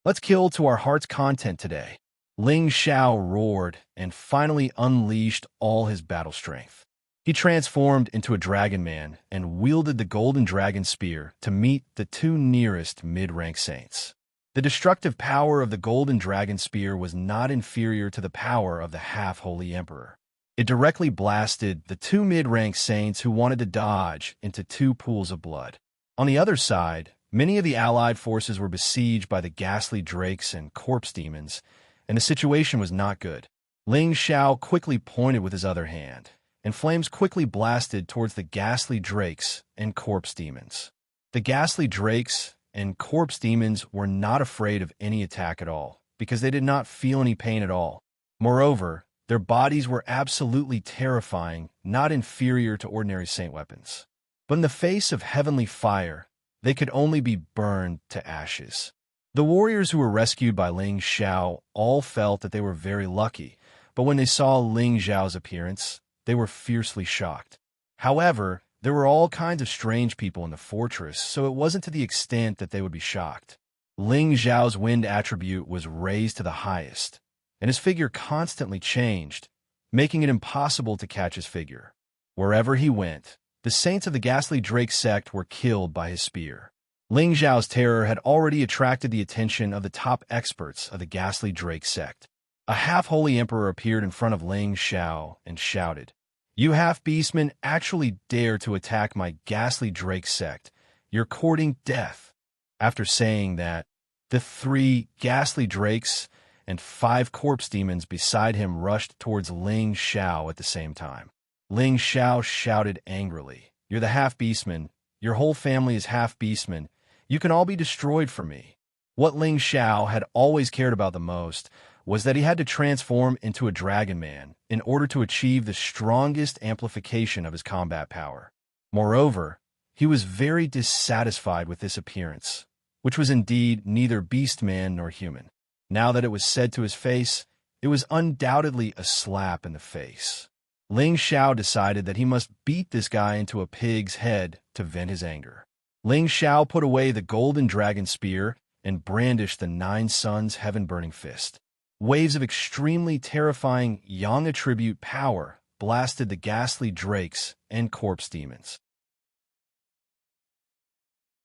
"Let's kill to our heart's content today." Ling Xiao roared and finally unleashed all his battle strength. He transformed into a dragon man and wielded the golden dragon spear to meet the 2 nearest mid-rank saints. The destructive power of the golden dragon spear was not inferior to the power of the half-holy emperor. It directly blasted the 2 mid-rank saints who wanted to dodge into 2 pools of blood. On the other side, many of the allied forces were besieged by the ghastly drakes and corpse demons, and the situation was not good. Ling Xiao quickly pointed with his other hand, and flames quickly blasted towards the ghastly drakes and corpse demons. The ghastly drakes and corpse demons were not afraid of any attack at all, because they did not feel any pain at all. Moreover, their bodies were absolutely terrifying, not inferior to ordinary saint weapons. But in the face of heavenly fire, they could only be burned to ashes. The warriors who were rescued by Ling Xiao all felt that they were very lucky, but when they saw Ling Xiao's appearance, they were fiercely shocked. However, there were all kinds of strange people in the fortress, so it wasn't to the extent that they would be shocked. Ling Xiao's wind attribute was raised to the highest, and his figure constantly changed, making it impossible to catch his figure. Wherever he went, the saints of the ghastly Drake sect were killed by his spear. Ling Zhao's terror had already attracted the attention of the top experts of the ghastly Drake sect. A half-holy emperor appeared in front of Ling Zhao and shouted, "You half-beastmen actually dare to attack my ghastly Drake sect. You're courting death." After saying that, the 3 ghastly drakes and 5 corpse demons beside him rushed towards Ling Zhao at the same time. Ling Zhao shouted angrily, "You're the half-beastmen. Your whole family is half-beastmen. You can all be destroyed for me." What Ling Zhao had always cared about the most was that he had to transform into a dragon man in order to achieve the strongest amplification of his combat power. Moreover, he was very dissatisfied with this appearance, which was indeed neither beast man nor human. Now that it was said to his face, it was undoubtedly a slap in the face. Ling Zhao decided that he must beat this guy into a pig's head to vent his anger. Ling Zhao put away the golden dragon spear and brandished the 9 Suns heaven-burning fist. Waves of extremely terrifying Yang attribute power blasted the ghastly drakes and corpse demons.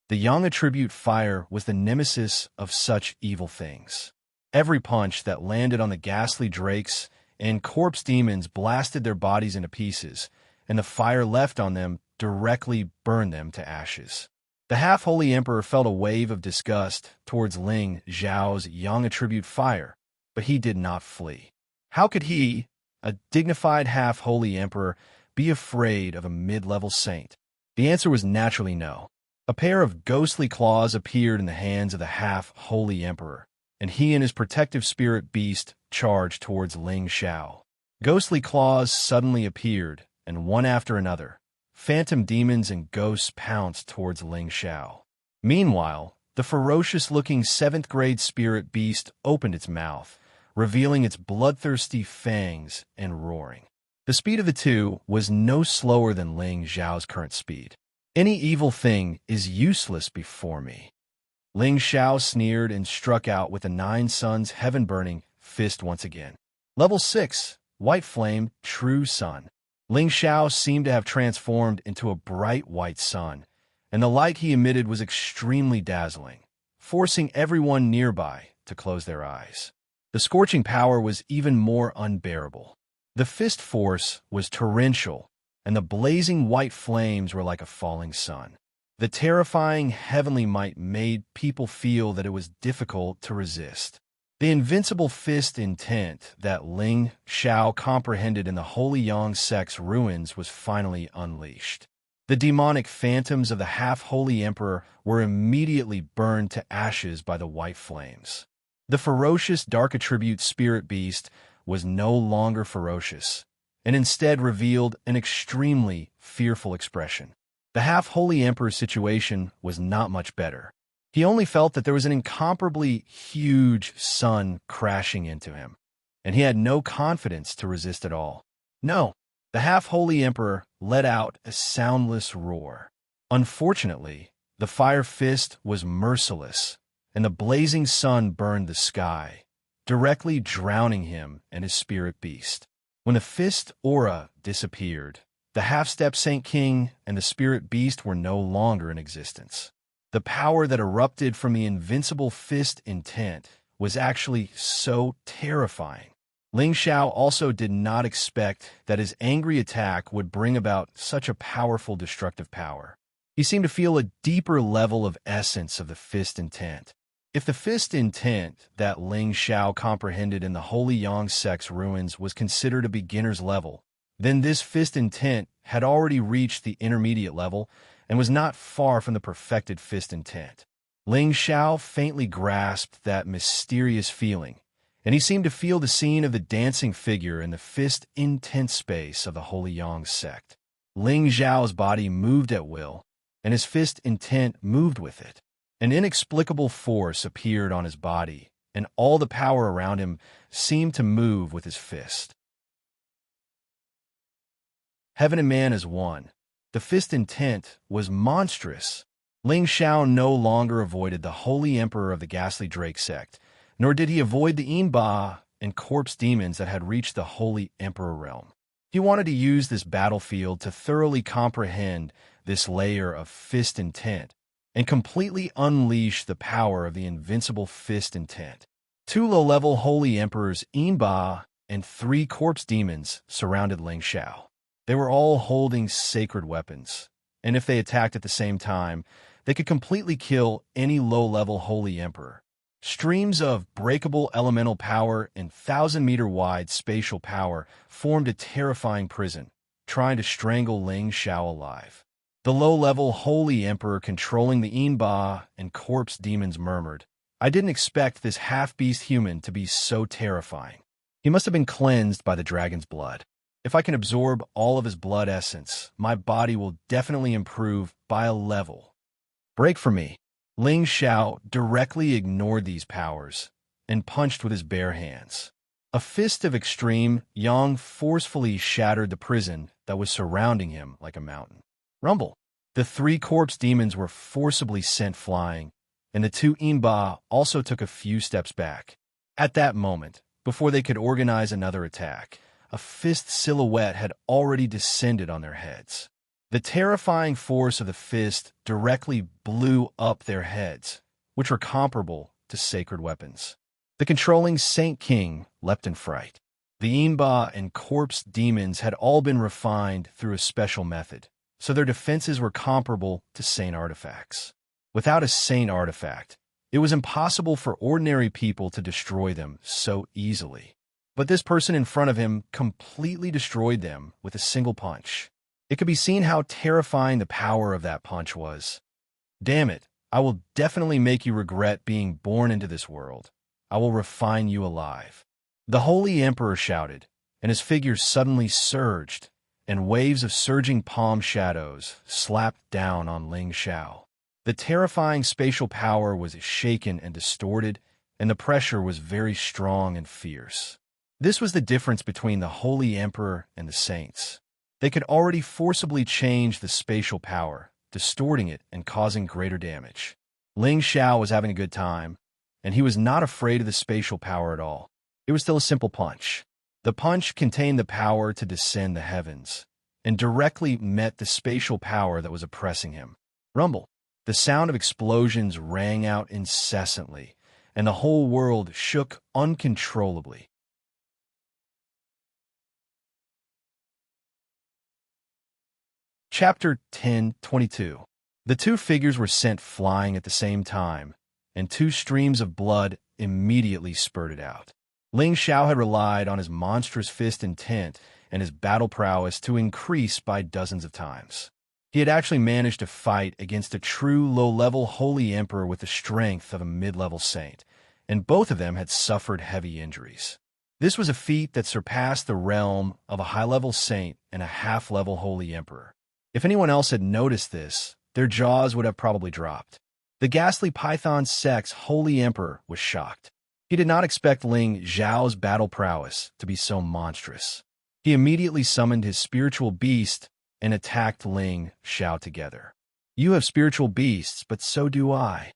The Yang attribute fire was the nemesis of such evil things. Every punch that landed on the ghastly drakes and corpse demons blasted their bodies into pieces, and the fire left on them directly burned them to ashes. The half-holy emperor felt a wave of disgust towards Ling Zhao's Yang attribute fire, but he did not flee. How could he, a dignified half-holy emperor, be afraid of a mid-level saint? The answer was naturally no. A pair of ghostly claws appeared in the hands of the half-holy emperor, and he and his protective spirit beast charged towards Ling Zhao. Ghostly claws suddenly appeared, and one after another, phantom demons and ghosts pounced towards Ling Zhao. Meanwhile, the ferocious-looking 7th-grade spirit beast opened its mouth, revealing its bloodthirsty fangs and roaring. The speed of the two was no slower than Ling Zhao's current speed. "Any evil thing is useless before me." Ling Zhao sneered and struck out with the 9 Suns heaven-burning fist once again. Level 6, White Flame, True Sun. Ling Zhao seemed to have transformed into a bright white sun, and the light he emitted was extremely dazzling, forcing everyone nearby to close their eyes. The scorching power was even more unbearable. The fist force was torrential, and the blazing white flames were like a falling sun. The terrifying heavenly might made people feel that it was difficult to resist. The invincible fist intent that Ling Zhao comprehended in the Holy Yang sect's ruins was finally unleashed. The demonic phantoms of the half-holy emperor were immediately burned to ashes by the white flames. The ferocious dark attribute spirit beast was no longer ferocious, and instead revealed an extremely fearful expression. The half-holy emperor's situation was not much better. He only felt that there was an incomparably huge sun crashing into him, and he had no confidence to resist at all. No, the half-holy emperor let out a soundless roar. Unfortunately, the fire fist was merciless, and the blazing sun burned the sky, directly drowning him and his spirit beast. When the fist aura disappeared, the half-step Saint King and the spirit beast were no longer in existence. The power that erupted from the invincible fist intent was actually so terrifying. Ling Zhao also did not expect that his angry attack would bring about such a powerful destructive power. He seemed to feel a deeper level of essence of the fist intent. If the fist intent that Ling Zhao comprehended in the Holy Yang sect's ruins was considered a beginner's level, then this fist intent had already reached the intermediate level and was not far from the perfected fist intent. Ling Zhao faintly grasped that mysterious feeling, and he seemed to feel the scene of the dancing figure in the fist intent space of the Holy Yang sect. Ling Zhao's body moved at will, and his fist intent moved with it. An inexplicable force appeared on his body, and all the power around him seemed to move with his fist. Heaven and man as one. The fist intent was monstrous. Ling Zhao no longer avoided the holy emperor of the ghastly Drake sect, nor did he avoid the Inba and corpse demons that had reached the holy emperor realm. He wanted to use this battlefield to thoroughly comprehend this layer of fist intent and completely unleash the power of the invincible fist intent. 2 low-level holy emperors, Yinba, and 3 corpse demons surrounded Ling Xiao. They were all holding sacred weapons, and if they attacked at the same time, they could completely kill any low-level holy emperor. Streams of breakable elemental power and 1,000-meter-wide spatial power formed a terrifying prison, trying to strangle Ling Xiao alive. The low-level holy emperor controlling the Yinba and corpse demons murmured, "I didn't expect this half-beast human to be so terrifying. He must have been cleansed by the dragon's blood. If I can absorb all of his blood essence, my body will definitely improve by a level. Break from me." Ling Xiao directly ignored these powers and punched with his bare hands. A fist of extreme yang forcefully shattered the prison that was surrounding him like a mountain. Rumble! The 3 corpse demons were forcibly sent flying, and the 2 Yinba also took a few steps back. At that moment, before they could organize another attack, a fist silhouette had already descended on their heads. The terrifying force of the fist directly blew up their heads, which were comparable to sacred weapons. The controlling Saint King leapt in fright. The Yinba and corpse demons had all been refined through a special method, so their defenses were comparable to saint artifacts. Without a saint artifact, it was impossible for ordinary people to destroy them so easily. But this person in front of him completely destroyed them with a single punch. It could be seen how terrifying the power of that punch was. "Damn it, I will definitely make you regret being born into this world. I will refine you alive." The Holy Emperor shouted, and his figure suddenly surged, and waves of surging palm shadows slapped down on Ling Xiao. The terrifying spatial power was shaken and distorted, and the pressure was very strong and fierce. This was the difference between the Holy Emperor and the saints. They could already forcibly change the spatial power, distorting it and causing greater damage. Ling Xiao was having a good time, and he was not afraid of the spatial power at all. It was still a simple punch. The punch contained the power to descend the heavens, and directly met the spatial power that was oppressing him. Rumble! The sound of explosions rang out incessantly, and the whole world shook uncontrollably. Chapter 10:22. The 2 figures were sent flying at the same time, and 2 streams of blood immediately spurted out. Ling Xiao had relied on his monstrous fist intent and his battle prowess to increase by dozens of times. He had actually managed to fight against a true low-level holy emperor with the strength of a mid-level saint, and both of them had suffered heavy injuries. This was a feat that surpassed the realm of a high-level saint and a half-level holy emperor. If anyone else had noticed this, their jaws would have probably dropped. The ghastly Python Sect's holy emperor was shocked. He did not expect Ling Xiao's battle prowess to be so monstrous. He immediately summoned his spiritual beast and attacked Ling Xiao together. "You have spiritual beasts, but so do I."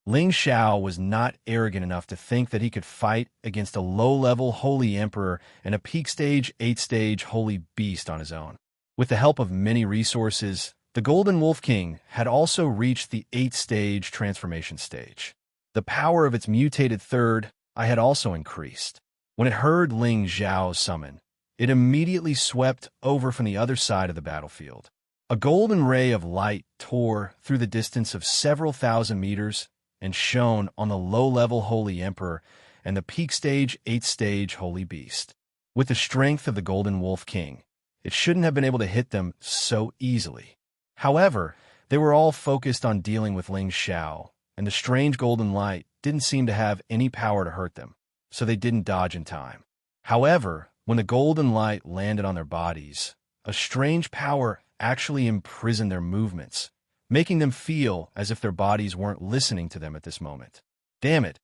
Ling Xiao was not arrogant enough to think that he could fight against a low-level holy emperor and a peak-stage, 8-stage holy beast on his own. With the help of many resources, the Golden Wolf King had also reached the 8-stage transformation stage. The power of its mutated third eye had also increased. When it heard Ling Xiao's summon, it immediately swept over from the other side of the battlefield. A golden ray of light tore through the distance of several thousand meters and shone on the low-level holy emperor and the peak-stage, 8-stage holy beast. With the strength of the Golden Wolf King, it shouldn't have been able to hit them so easily. However, they were all focused on dealing with Ling Xiao, and the strange golden light didn't seem to have any power to hurt them, so they didn't dodge in time. However, when the golden light landed on their bodies, a strange power actually imprisoned their movements, making them feel as if their bodies weren't listening to them at this moment. Damn it!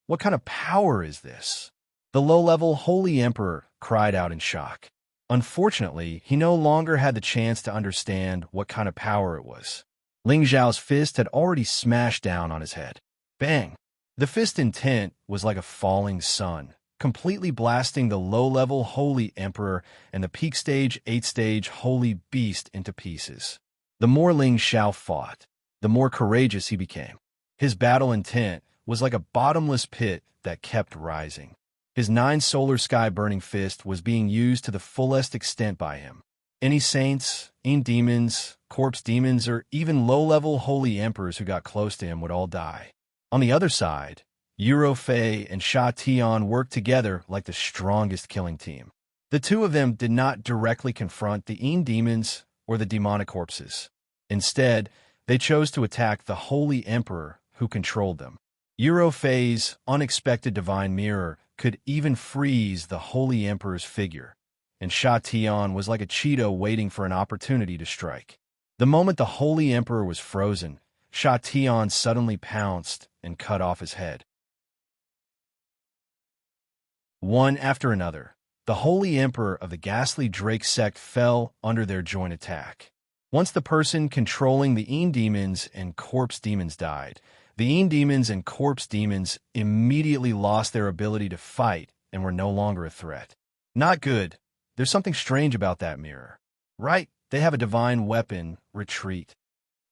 What kind of power is this? The low-level Holy Emperor cried out in shock. Unfortunately, he no longer had the chance to understand what kind of power it was. Ling Xiao's fist had already smashed down on his head. Bang! The fist intent was like a falling sun, completely blasting the low-level Holy Emperor and the peak stage 8-stage Holy Beast into pieces. The more Ling Xiao fought, the more courageous he became. His battle intent was like a bottomless pit that kept rising. His 9 solar sky-burning fist was being used to the fullest extent by him. Any saints, demons, corpse demons, or even low-level holy emperors who got close to him would all die. On the other side, Yuro Fei and Sha Tian worked together like the strongest killing team. The two of them did not directly confront the demons or the demonic corpses. Instead, they chose to attack the Holy Emperor who controlled them. Yuro Fei's unexpected divine mirror could even freeze the Holy Emperor's figure, and Sha Tian was like a cheetah waiting for an opportunity to strike. The moment the Holy Emperor was frozen, Sha Tian suddenly pounced and cut off his head. One after another, the Holy Emperor of the ghastly Drake sect fell under their joint attack. Once the person controlling the demons and corpse demons died, the demons and corpse demons immediately lost their ability to fight and were no longer a threat. Not good. There's something strange about that mirror. Right, they have a divine weapon, retreat.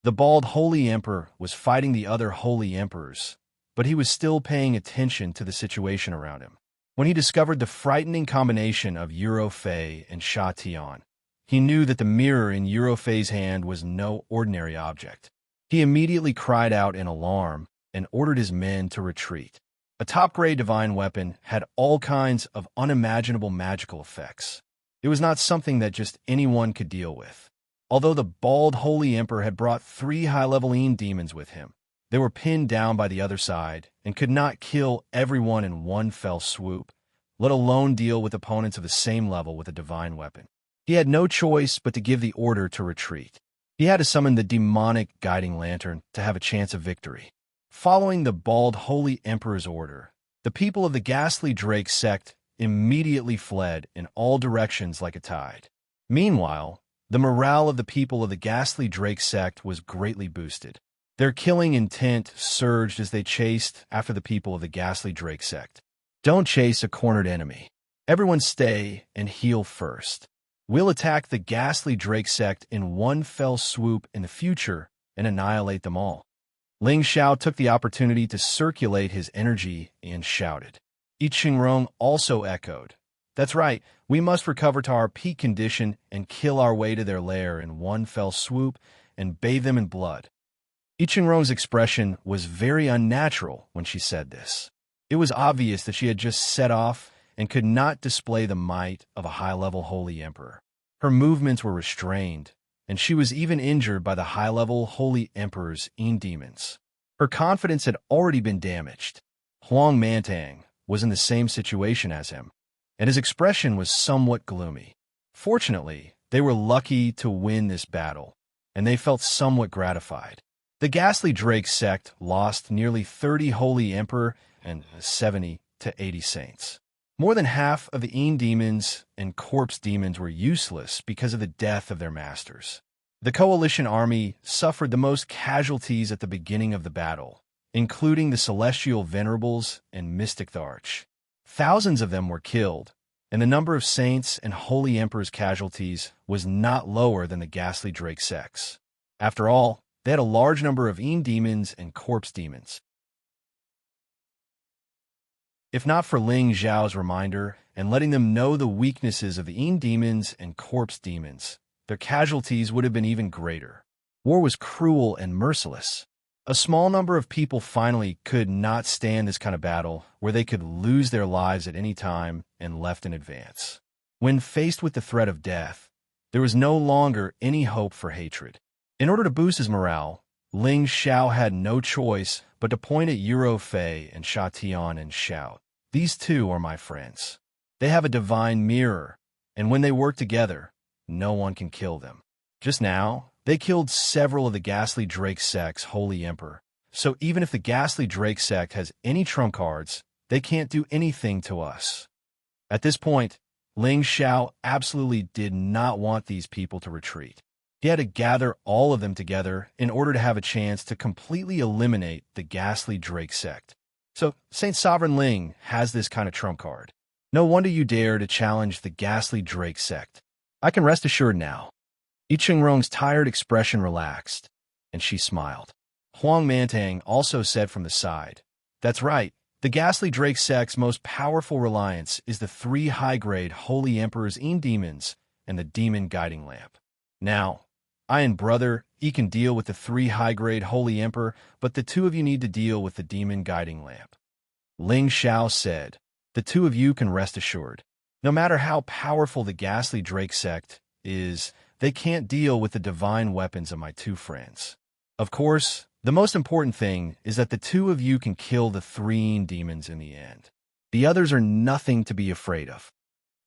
The bald Holy Emperor was fighting the other Holy Emperors, but he was still paying attention to the situation around him. When he discovered the frightening combination of Yuro Fei and Sha Tian, he knew that the mirror in Yuro Fei's hand was no ordinary object. He immediately cried out in alarm and ordered his men to retreat. A top-grade divine weapon had all kinds of unimaginable magical effects. It was not something that just anyone could deal with. Although the bald Holy Emperor had brought 3 high-level demons with him, they were pinned down by the other side and could not kill everyone in one fell swoop, let alone deal with opponents of the same level with a divine weapon. He had no choice but to give the order to retreat. He had to summon the demonic guiding lantern to have a chance of victory. Following the bald Holy Emperor's order, the people of the ghastly Drake sect immediately fled in all directions like a tide. Meanwhile, the morale of the people of the ghastly Drake sect was greatly boosted. Their killing intent surged as they chased after the people of the ghastly Drake sect. Don't chase a cornered enemy. Everyone stay and heal first. We'll attack the ghastly Drake sect in one fell swoop in the future and annihilate them all. Ling Xiao took the opportunity to circulate his energy and shouted. I Ching also echoed. That's right, we must recover to our peak condition and kill our way to their lair in one fell swoop and bathe them in blood. I Ching expression was very unnatural when she said this. It was obvious that she had just set off and could not display the might of a high-level Holy Emperor. Her movements were restrained, and she was even injured by the high-level Holy Emperor's demons. Her confidence had already been damaged. Huang Mantang was in the same situation as him, and his expression was somewhat gloomy. Fortunately, they were lucky to win this battle, and they felt somewhat gratified. The ghastly Drake sect lost nearly 30 Holy Emperor and 70 to 80 saints. More than half of the demons and corpse demons were useless because of the death of their masters. The coalition army suffered the most casualties at the beginning of the battle, including the celestial venerables and mystic Tharch. Thousands of them were killed, and the number of saints and holy emperors' casualties was not lower than the ghastly Drake sects. After all, they had a large number of demons and corpse demons. If not for Ling Xiao's reminder and letting them know the weaknesses of the demons and corpse demons, their casualties would have been even greater. War was cruel and merciless. A small number of people finally could not stand this kind of battle where they could lose their lives at any time and left in advance. When faced with the threat of death, there was no longer any hope for hatred. In order to boost his morale, Ling Xiao had no choice but to point at Yuro Fei and Sha Tian and shout, "These two are my friends. They have a divine mirror, and when they work together, no one can kill them." Just now, they killed several of the ghastly Drake sect's Holy Emperor, so even if the ghastly Drake sect has any trump cards, they can't do anything to us. At this point, Ling Xiao absolutely did not want these people to retreat. He had to gather all of them together in order to have a chance to completely eliminate the ghastly Drake sect. So Saint Sovereign Ling has this kind of trump card. No wonder you dare to challenge the ghastly Drake sect. I can rest assured now. I Ching-rong's tired expression relaxed, and she smiled. Huang Mantang also said from the side, "That's right. The ghastly Drake sect's most powerful reliance is the 3 high-grade Holy Emperor's demons and the demon guiding lamp. Now, I and brother, can deal with the 3 high-grade Holy Emperor, but the 2 of you need to deal with the demon guiding lamp." Ling Xiao said, "The 2 of you can rest assured. No matter how powerful the ghastly Drake sect is, they can't deal with the divine weapons of my 2 friends. Of course, the most important thing is that the 2 of you can kill the 3 demons in the end. The others are nothing to be afraid of.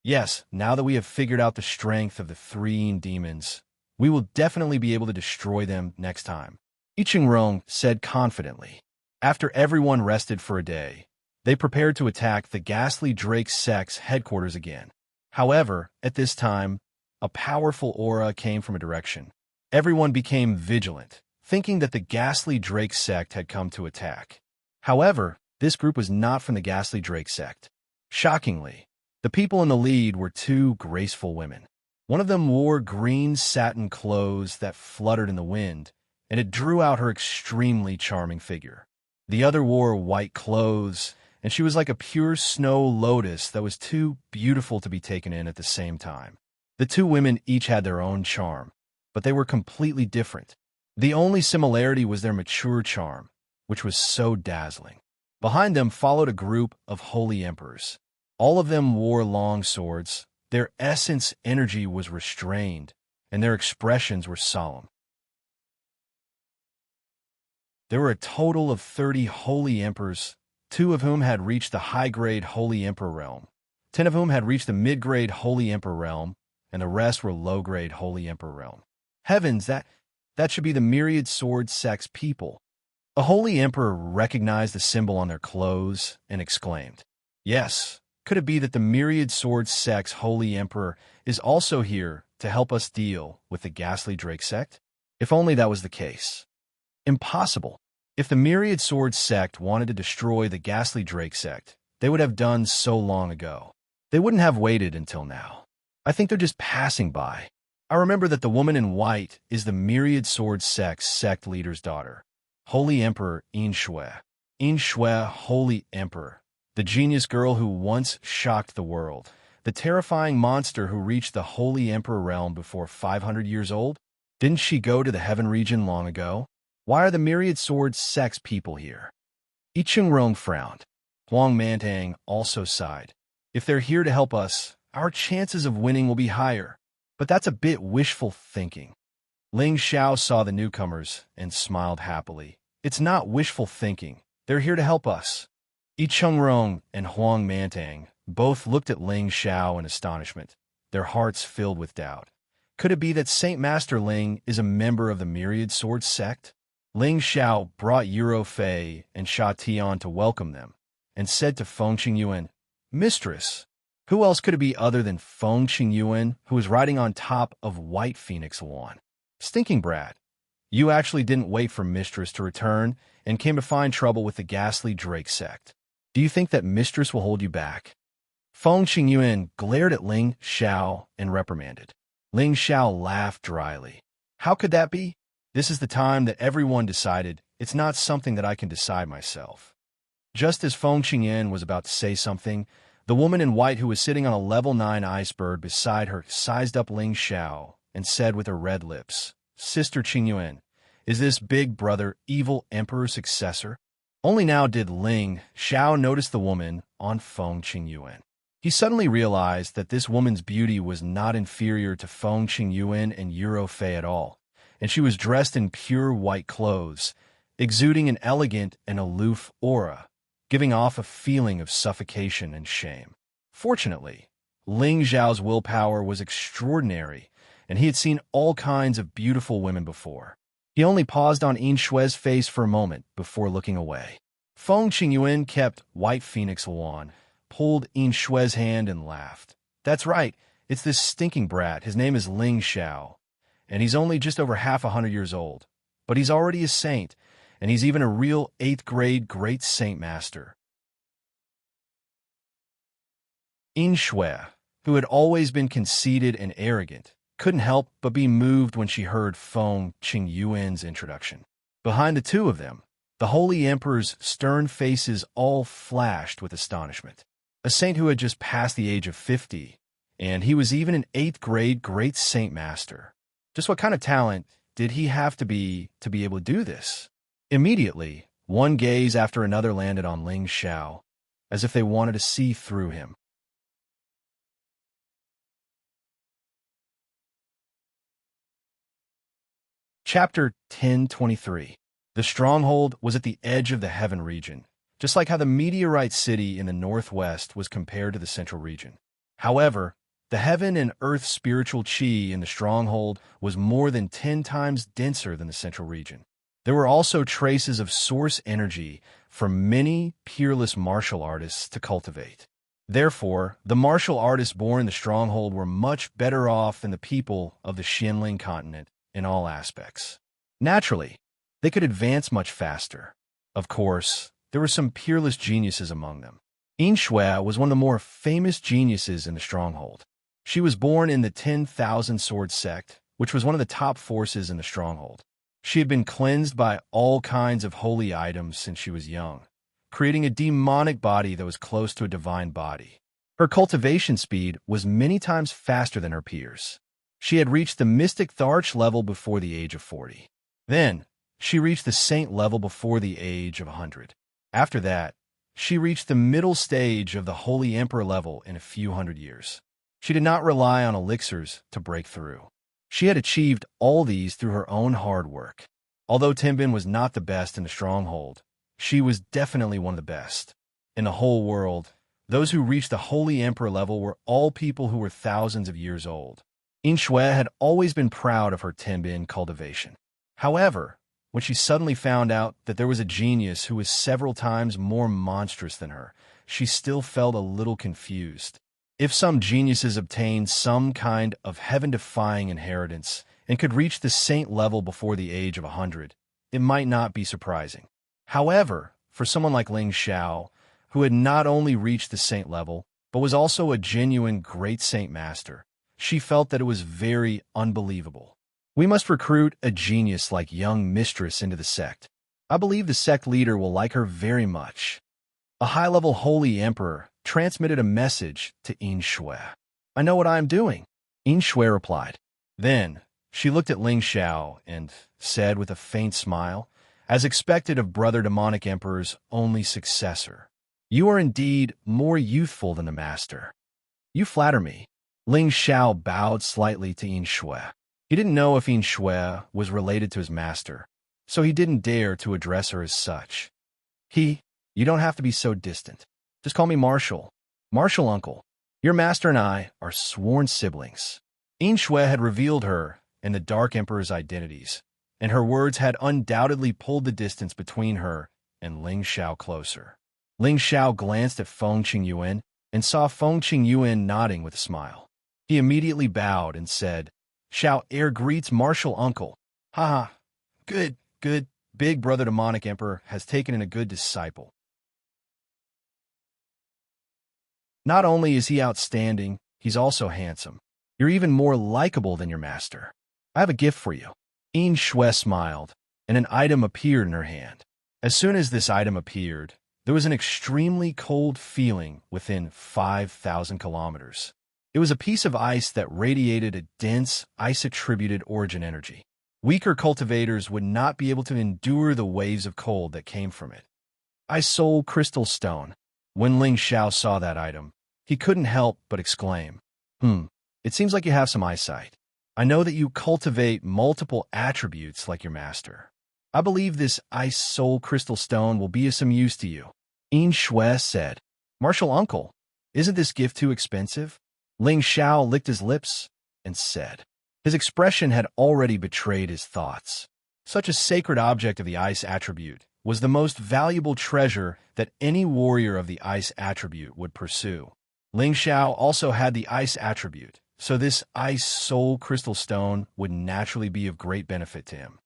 Yes, now that we have figured out the strength of the 3 demons, we will definitely be able to destroy them next time," I Ching-rong said confidently. After everyone rested for a day, they prepared to attack the ghastly Drake sect's headquarters again. However, at this time, a powerful aura came from a direction. Everyone became vigilant, thinking that the ghastly Drake sect had come to attack. However, this group was not from the ghastly Drake sect. Shockingly, the people in the lead were 2 graceful women. One of them wore green satin clothes that fluttered in the wind, and it drew out her extremely charming figure. The other wore white clothes, and she was like a pure snow lotus that was too beautiful to be taken in at the same time. The 2 women each had their own charm, but they were completely different. The only similarity was their mature charm, which was so dazzling. Behind them followed a group of holy emperors. All of them wore long swords, their essence energy was restrained, and their expressions were solemn. There were a total of 30 holy emperors, 2 of whom had reached the high-grade Holy Emperor realm, 10 of whom had reached the mid-grade Holy Emperor realm, and the rest were low-grade Holy Emperor realm. Heavens, that should be the myriad sword sect's people. A Holy Emperor recognized the symbol on their clothes and exclaimed, "Yes, could it be that the myriad sword sect's Holy Emperor is also here to help us deal with the ghastly Drake sect? If only that was the case." Impossible. If the myriad sword sect wanted to destroy the ghastly Drake sect, they would have done so long ago. They wouldn't have waited until now. I think they're just passing by. I remember that the woman in white is the myriad sword sect's sect leader's daughter, Holy Emperor Xianxia. Xianxia, Holy Emperor, the genius girl who once shocked the world, the terrifying monster who reached the Holy Emperor realm before 500 years old. Didn't she go to the heaven region long ago? Why are the myriad sword sect's people here? I Ching-rong frowned. Huang Mantang also sighed. If they're here to help us, our chances of winning will be higher. But that's a bit wishful thinking. Ling Xiao saw the newcomers and smiled happily. It's not wishful thinking. They're here to help us. I Ching-rong and Huang Mantang both looked at Ling Xiao in astonishment, their hearts filled with doubt. Could it be that Saint Master Ling is a member of the myriad sword sect? Ling Xiao brought Euro Fei and Sha Tian to welcome them, and said to Feng Qingyuan, "Mistress, who else could it be other than Feng Qingyuan, who was riding on top of White Phoenix Lawn? Stinking brat, you actually didn't wait for Mistress to return and came to find trouble with the ghastly Drake sect. Do you think that Mistress will hold you back?" Feng Qingyuan glared at Ling Xiao and reprimanded. Ling Xiao laughed dryly. "How could that be? This is the time that everyone decided. It's not something that I can decide myself." Just as Feng Qingyuan was about to say something, the woman in white who was sitting on a level 9 iceberg beside her sized up Ling Xiao and said with her red lips, "Sister Qingyuan, is this big brother evil emperor's successor?" Only now did Ling Xiao notice the woman on Feng Qingyuan. He suddenly realized that this woman's beauty was not inferior to Feng Qingyuan and Euro Fei at all, and she was dressed in pure white clothes, exuding an elegant and aloof aura, giving off a feeling of suffocation and shame. Fortunately, Ling Xiao's willpower was extraordinary, and he had seen all kinds of beautiful women before. He only paused on Xianxia's face for a moment before looking away. Feng Qingyuan kept White Phoenix Lawn, pulled Xianxia's hand and laughed. "That's right, it's this stinking brat. His name is Ling Xiao, and he's only just over half 100 years old. But he's already a saint, and he's even a real 8th grade great saint master." Xianxia, who had always been conceited and arrogant, couldn't help but be moved when she heard Feng Qingyuan's introduction. Behind the two of them, the Holy Emperor's stern faces all flashed with astonishment. A saint who had just passed the age of 50, and he was even an 8th grade great saint master. Just what kind of talent did he have to be able to do this? Immediately, one gaze after another landed on Ling Xiao, as if they wanted to see through him. Chapter 1023. The stronghold was at the edge of the heaven region, just like how the meteorite city in the northwest was compared to the central region. However, the heaven and earth spiritual chi in the stronghold was more than 10 times denser than the central region. There were also traces of source energy for many peerless martial artists to cultivate. Therefore, the martial artists born in the stronghold were much better off than the people of the Xianling continent in all aspects. Naturally, they could advance much faster. Of course, there were some peerless geniuses among them. Xianxia was one of the more famous geniuses in the stronghold. She was born in the 10,000 Sword sect, which was one of the top forces in the stronghold. She had been cleansed by all kinds of holy items since she was young, creating a demonic body that was close to a divine body. Her cultivation speed was many times faster than her peers. She had reached the mystic Tharch level before the age of 40. Then, she reached the saint level before the age of 100. After that, she reached the middle stage of the Holy Emperor level in a few hundred years. She did not rely on elixirs to break through. She had achieved all these through her own hard work. Although Tianbin was not the best in the stronghold, she was definitely one of the best. In the whole world, those who reached the Holy Emperor level were all people who were thousands of years old. Xianxia had always been proud of her Tianbin cultivation. However, when she suddenly found out that there was a genius who was several times more monstrous than her, she still felt a little confused. If some geniuses obtained some kind of heaven-defying inheritance and could reach the saint level before the age of 100, it might not be surprising. However, for someone like Ling Xiao, who had not only reached the saint level, but was also a genuine great saint master, she felt that it was very unbelievable. We must recruit a genius like young mistress into the sect. I believe the sect leader will like her very much. A high-level holy emperor transmitted a message to Xianxia. I know what I am doing, Xianxia replied. Then, she looked at Ling Xiao and said with a faint smile, as expected of Brother Demonic Emperor's only successor, "You are indeed more youthful than the master." "You flatter me." Ling Xiao bowed slightly to Xianxia. He didn't know if Xianxia was related to his master, so he didn't dare to address her as such. You don't have to be so distant. Just call me Marshall. Marshall Uncle. Your master and I are sworn siblings. Xianxia had revealed her and the Dark Emperor's identities, and her words had undoubtedly pulled the distance between her and Ling Xiao closer. Ling Xiao glanced at Feng Qingyuan and saw Feng Qingyuan nodding with a smile. He immediately bowed and said, "Xiao Air greets Marshall Uncle. Haha, good. Big Brother Demonic Emperor has taken in a good disciple. Not only is he outstanding, he's also handsome. You're even more likable than your master. I have a gift for you." Xianxia smiled, and an item appeared in her hand. As soon as this item appeared, there was an extremely cold feeling within 5,000 kilometers. It was a piece of ice that radiated a dense, ice-attributed origin energy. Weaker cultivators would not be able to endure the waves of cold that came from it. Ice Soul Crystal Stone. When Ling Xiao saw that item, he couldn't help but exclaim, It seems like you have some eyesight. I know that you cultivate multiple attributes like your master. I believe this Ice Soul Crystal Stone will be of some use to you." Xianxia said. "Marshall Uncle, isn't this gift too expensive?" Ling Xiao licked his lips and said. His expression had already betrayed his thoughts. Such a sacred object of the ice attribute was the most valuable treasure that any warrior of the ice attribute would pursue. Ling Xiao also had the ice attribute, so this Ice Soul Crystal Stone would naturally be of great benefit to him.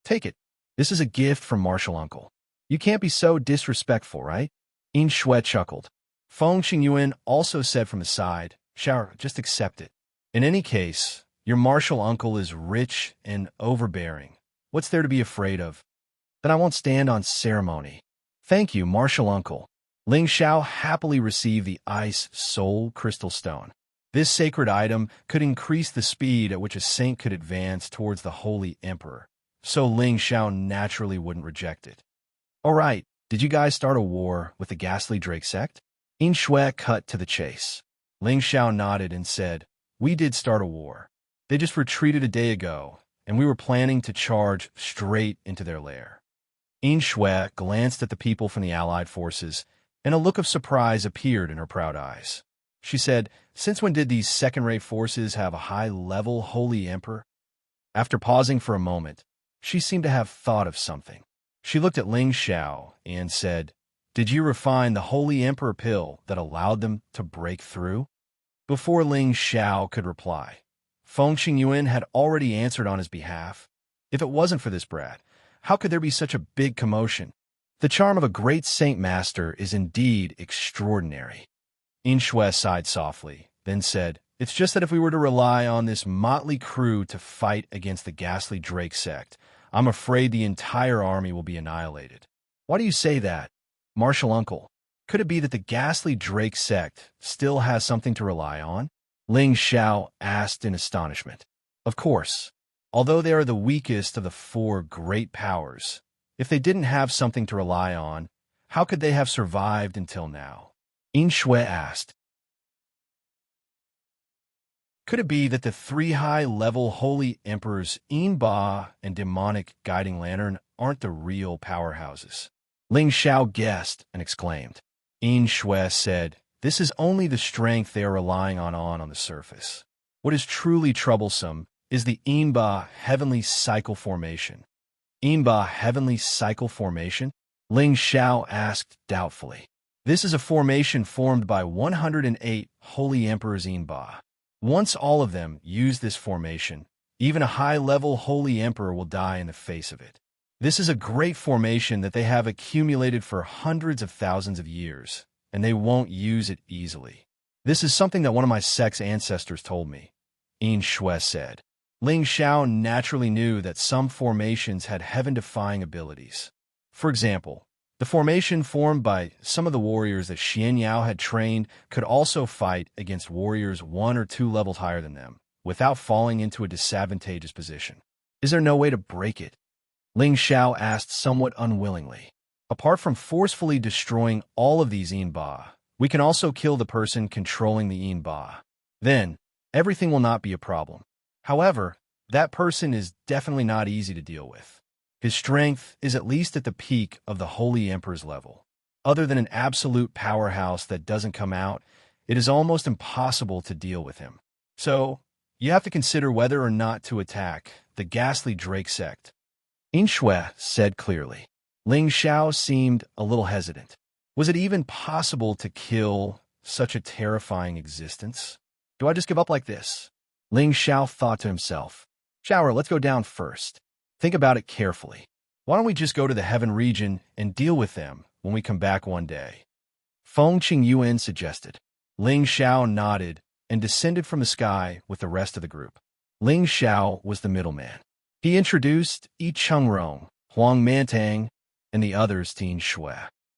"Take it. This is a gift from Marshall Uncle. You can't be so disrespectful, right?" Xianxia chuckled. Feng Xingyuan also said from his side, Xiao, just accept it. In any case, your martial uncle is rich and overbearing. What's there to be afraid of? Then I won't stand on ceremony. Thank you, martial uncle. Ling Xiao happily received the ice soul crystal stone. This sacred item could increase the speed at which a saint could advance towards the holy emperor, so Ling Xiao naturally wouldn't reject it. All right, did you guys start a war with the ghastly Drake sect? In Shui cut to the chase. Ling Xiao nodded and said, we did start a war. They just retreated a day ago, and we were planning to charge straight into their lair. In Shui glanced at the people from the allied forces, and a look of surprise appeared in her proud eyes. She said, since when did these second-rate forces have a high-level holy emperor? After pausing for a moment, she seemed to have thought of something. She looked at Ling Xiao and said, did you refine the holy emperor pill that allowed them to break through? Before Ling Xiao could reply, Feng Xingyuan had already answered on his behalf. If it wasn't for this brat, how could there be such a big commotion? The charm of a great saint master is indeed extraordinary. In Shui sighed softly, then said, it's just that if we were to rely on this motley crew to fight against the ghastly Drake sect, I'm afraid the entire army will be annihilated. Why do you say that, martial uncle? Could it be that the ghastly Drake sect still has something to rely on? Ling Xiao asked in astonishment. Of course. Although they are the weakest of the four great powers, if they didn't have something to rely on, how could they have survived until now? In Shui asked. Could it be that the three high-level holy emperors Yin Ba and demonic guiding lantern aren't the real powerhouses? Ling Xiao guessed and exclaimed. In Shui said, this is only the strength they are relying on the surface. What is truly troublesome is the Yin Ba heavenly cycle formation. Yin Ba heavenly cycle formation? Ling Xiao asked doubtfully. This is a formation formed by 108 holy emperors Yin Ba. Once all of them use this formation, even a high-level holy emperor will die in the face of it. This is a great formation that they have accumulated for hundreds of thousands of years, and they won't use it easily. This is something that one of my sect's ancestors told me, In Shui said. Ling Xiao naturally knew that some formations had heaven-defying abilities. For example, the formation formed by some of the warriors that Xianxia had trained could also fight against warriors 1 or 2 levels higher than them, without falling into a disadvantageous position. Is there no way to break it? Ling Xiao asked somewhat unwillingly. Apart from forcefully destroying all of these Yin Ba, we can also kill the person controlling the Yin Ba. Then, everything will not be a problem. However, that person is definitely not easy to deal with. His strength is at least at the peak of the Holy Emperor's level. Other than an absolute powerhouse that doesn't come out, it is almost impossible to deal with him. So, you have to consider whether or not to attack the ghastly Drake sect. In Shui said clearly. Ling Xiao seemed a little hesitant. Was it even possible to kill such a terrifying existence? Do I just give up like this? Ling Xiao thought to himself. Xiao, let's go down first. Think about it carefully. Why don't we just go to the heaven region and deal with them when we come back one day? Feng Qingyuan suggested. Ling Xiao nodded and descended from the sky with the rest of the group. Ling Xiao was the middleman. He introduced Yi Chengrong, Huang Mantang, and the others to Yin Shui.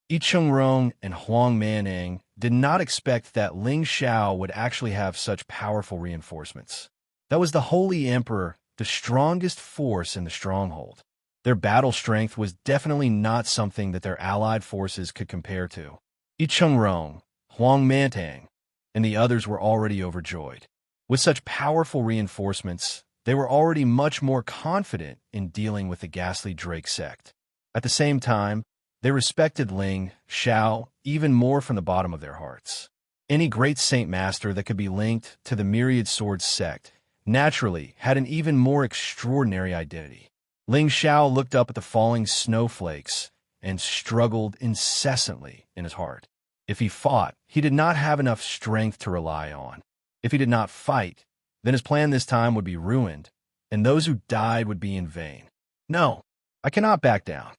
Yi Chengrong and Huang Mantang did not expect that Ling Xiao would actually have such powerful reinforcements. That was the Holy Emperor, the strongest force in the stronghold. Their battle strength was definitely not something that their allied forces could compare to. Yi Chengrong, Huang Mantang, and the others were already overjoyed. With such powerful reinforcements, they were already much more confident in dealing with the ghastly Drake sect. At the same time, they respected Ling Xiao even more from the bottom of their hearts. Any great saint master that could be linked to the Myriad Swords sect naturally had an even more extraordinary identity. Ling Xiao looked up at the falling snowflakes and struggled incessantly in his heart. If he fought, he did not have enough strength to rely on. If he did not fight, then his plan this time would be ruined, and those who died would be in vain. No, I cannot back down.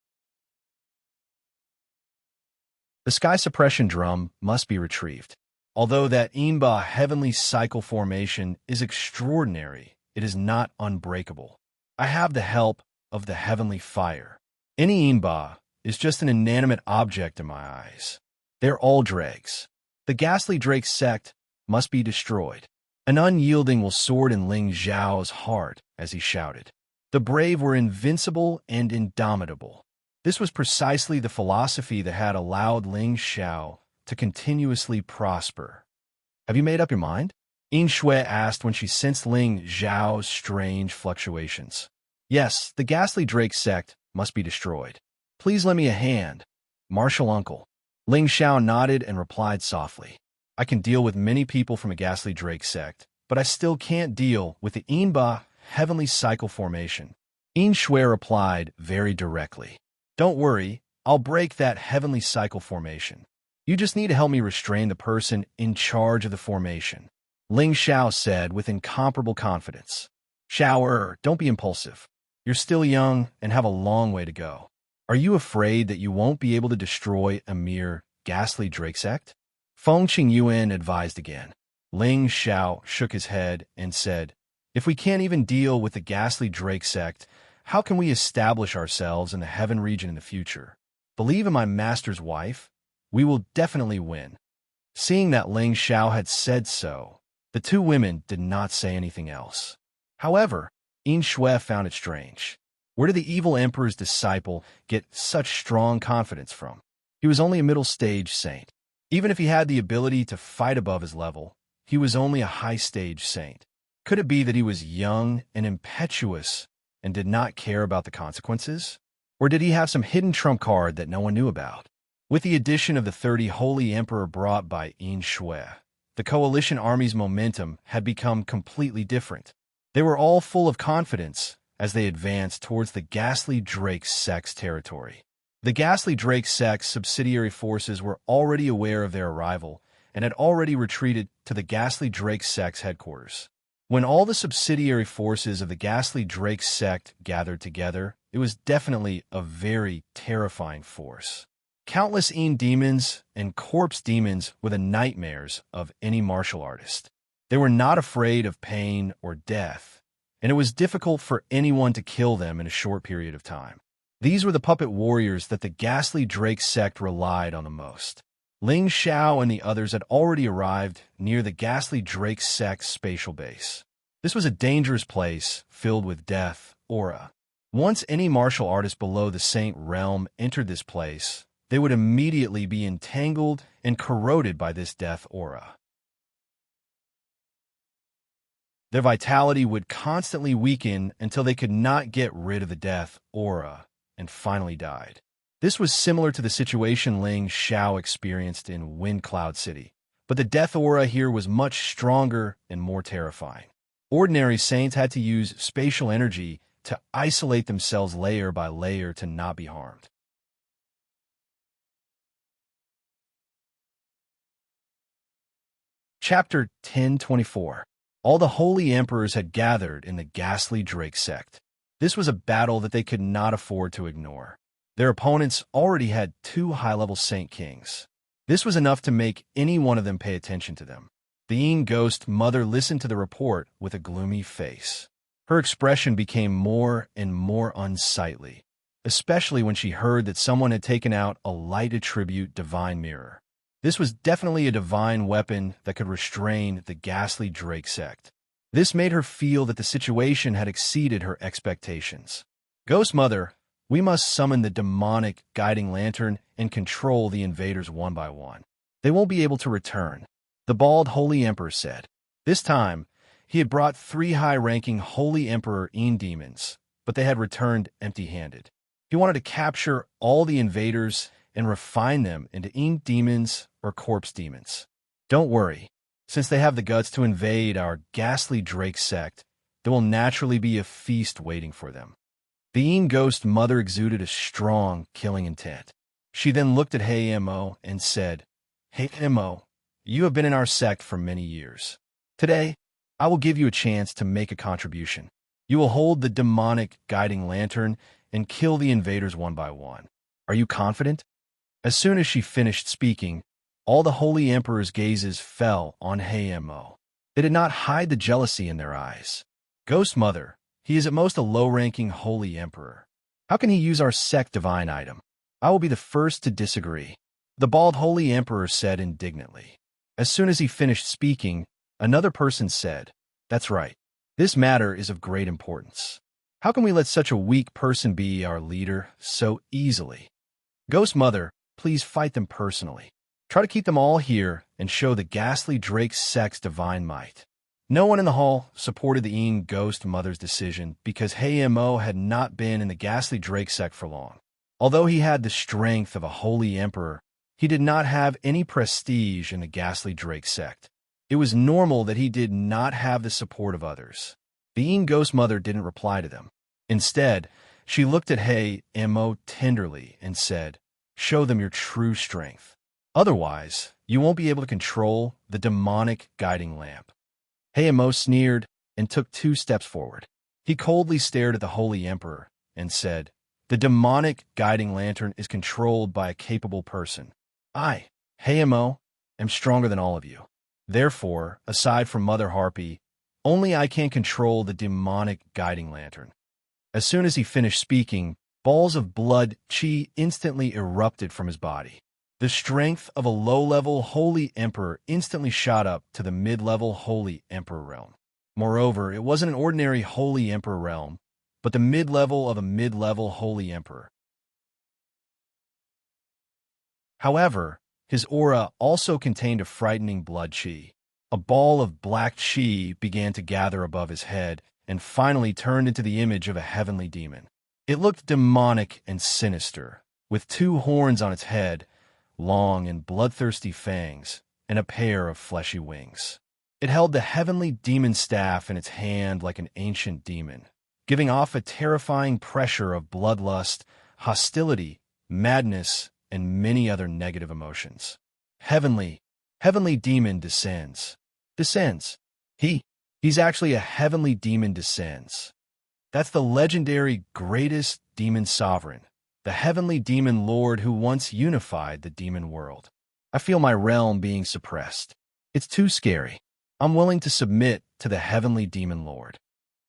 The sky suppression drum must be retrieved. Although that Inba heavenly cycle formation is extraordinary, it is not unbreakable. I have the help of the heavenly fire. Any Inba is just an inanimate object in my eyes. They're all dregs. The ghastly Drake sect must be destroyed. An unyielding will soared in Ling Zhao's heart as he shouted. The brave were invincible and indomitable. This was precisely the philosophy that had allowed Ling Xiao to continuously prosper. Have you made up your mind? Yin Shui asked when she sensed Ling Zhao's strange fluctuations. Yes, the ghastly Drake sect must be destroyed. Please lend me a hand, martial uncle. Ling Xiao nodded and replied softly. I can deal with many people from a ghastly Drake sect, but I still can't deal with the Inba heavenly cycle formation. Yin Shui replied very directly. Don't worry, I'll break that heavenly cycle formation. You just need to help me restrain the person in charge of the formation. Ling Xiao said with incomparable confidence. Xiao, don't be impulsive. You're still young and have a long way to go. Are you afraid that you won't be able to destroy a mere ghastly Drake sect? Feng Qingyuan advised again. Ling Xiao shook his head and said, If we can't even deal with the ghastly Drake sect, how can we establish ourselves in the heaven region in the future? Believe in my master's wife, we will definitely win. Seeing that Ling Xiao had said so, the two women did not say anything else. However, Yin Shui found it strange. Where did the evil emperor's disciple get such strong confidence from? He was only a middle-stage saint. Even if he had the ability to fight above his level, he was only a high-stage saint. Could it be that he was young and impetuous and did not care about the consequences? Or did he have some hidden trump card that no one knew about? With the addition of the 30 Holy Emperor brought by Yin Shui, the coalition army's momentum had become completely different. They were all full of confidence as they advanced towards the ghastly Drake sect's territory. The ghastly Drake sect's subsidiary forces were already aware of their arrival and had already retreated to the ghastly Drake sect's headquarters. When all the subsidiary forces of the ghastly Drake sect gathered together, it was definitely a very terrifying force. Countless Yin demons and corpse demons were the nightmares of any martial artist. They were not afraid of pain or death, and it was difficult for anyone to kill them in a short period of time. These were the puppet warriors that the ghastly Drake sect relied on the most. Ling Xiao and the others had already arrived near the ghastly Drake sect's spatial base. This was a dangerous place filled with death aura. Once any martial artist below the Saint realm entered this place, they would immediately be entangled and corroded by this death aura. Their vitality would constantly weaken until they could not get rid of the death aura and finally died. This was similar to the situation Ling Xiao experienced in Wind Cloud City, but the death aura here was much stronger and more terrifying. Ordinary saints had to use spatial energy to isolate themselves layer by layer to not be harmed. Chapter 1024. All the holy emperors had gathered in the ghastly Drake sect. This was a battle that they could not afford to ignore. Their opponents already had 2 high-level Saint Kings. This was enough to make any one of them pay attention to them. The Yin Ghost Mother listened to the report with a gloomy face. Her expression became more and more unsightly, especially when she heard that someone had taken out a light attribute divine mirror. This was definitely a divine weapon that could restrain the ghastly Drake sect. This made her feel that the situation had exceeded her expectations. Ghost Mother, we must summon the demonic guiding lantern and control the invaders one by one. They won't be able to return, the bald Holy Emperor said. This time, he had brought 3 high-ranking Holy Emperor Yin demons, but they had returned empty-handed. He wanted to capture all the invaders and refine them into Yin demons or corpse demons. Don't worry. Since they have the guts to invade our ghastly Drake sect, there will naturally be a feast waiting for them. The Yin Ghost Mother exuded a strong, killing intent. She then looked at Hei Mo and said, Hei Mo, you have been in our sect for many years. Today, I will give you a chance to make a contribution. You will hold the demonic guiding lantern and kill the invaders one by one. Are you confident? As soon as she finished speaking, all the Holy Emperor's gazes fell on Mo. They did not hide the jealousy in their eyes. Ghost Mother, he is at most a low-ranking Holy Emperor. How can he use our sect divine item? I will be the first to disagree. The bald Holy Emperor said indignantly. As soon as he finished speaking, another person said, "That's right. This matter is of great importance. How can we let such a weak person be our leader so easily? Ghost Mother, please fight them personally. Try to keep them all here and show the ghastly Drake sect's divine might." No one in the hall supported the Ghost Mother's decision because Mo had not been in the ghastly Drake sect for long. Although he had the strength of a holy emperor, he did not have any prestige in the ghastly Drake sect. It was normal that he did not have the support of others. The Ghost Mother didn't reply to them. Instead, she looked at Mo tenderly and said, "Show them your true strength. Otherwise, you won't be able to control the demonic guiding lamp." Mo sneered and took 2 steps forward. He coldly stared at the Holy Emperor and said, "The demonic guiding lantern is controlled by a capable person. I, Mo, am stronger than all of you. Therefore, aside from Mother Harpy, only I can control the demonic guiding lantern." As soon as he finished speaking, balls of blood chi instantly erupted from his body. The strength of a low-level Holy Emperor instantly shot up to the mid-level Holy Emperor realm. Moreover, it wasn't an ordinary Holy Emperor realm, but the mid-level of a mid-level Holy Emperor. However, his aura also contained a frightening blood chi. A ball of black chi began to gather above his head and finally turned into the image of a heavenly demon. It looked demonic and sinister, with 2 horns on its head, long and bloodthirsty fangs, and a pair of fleshy wings. It held the heavenly demon staff in its hand like an ancient demon, giving off a terrifying pressure of bloodlust, hostility, madness, and many other negative emotions. Heavenly demon descends. He's actually a heavenly demon descends. That's the legendary greatest demon sovereign, the heavenly demon lord who once unified the demon world. I feel my realm being suppressed. It's too scary. I'm willing to submit to the heavenly demon lord.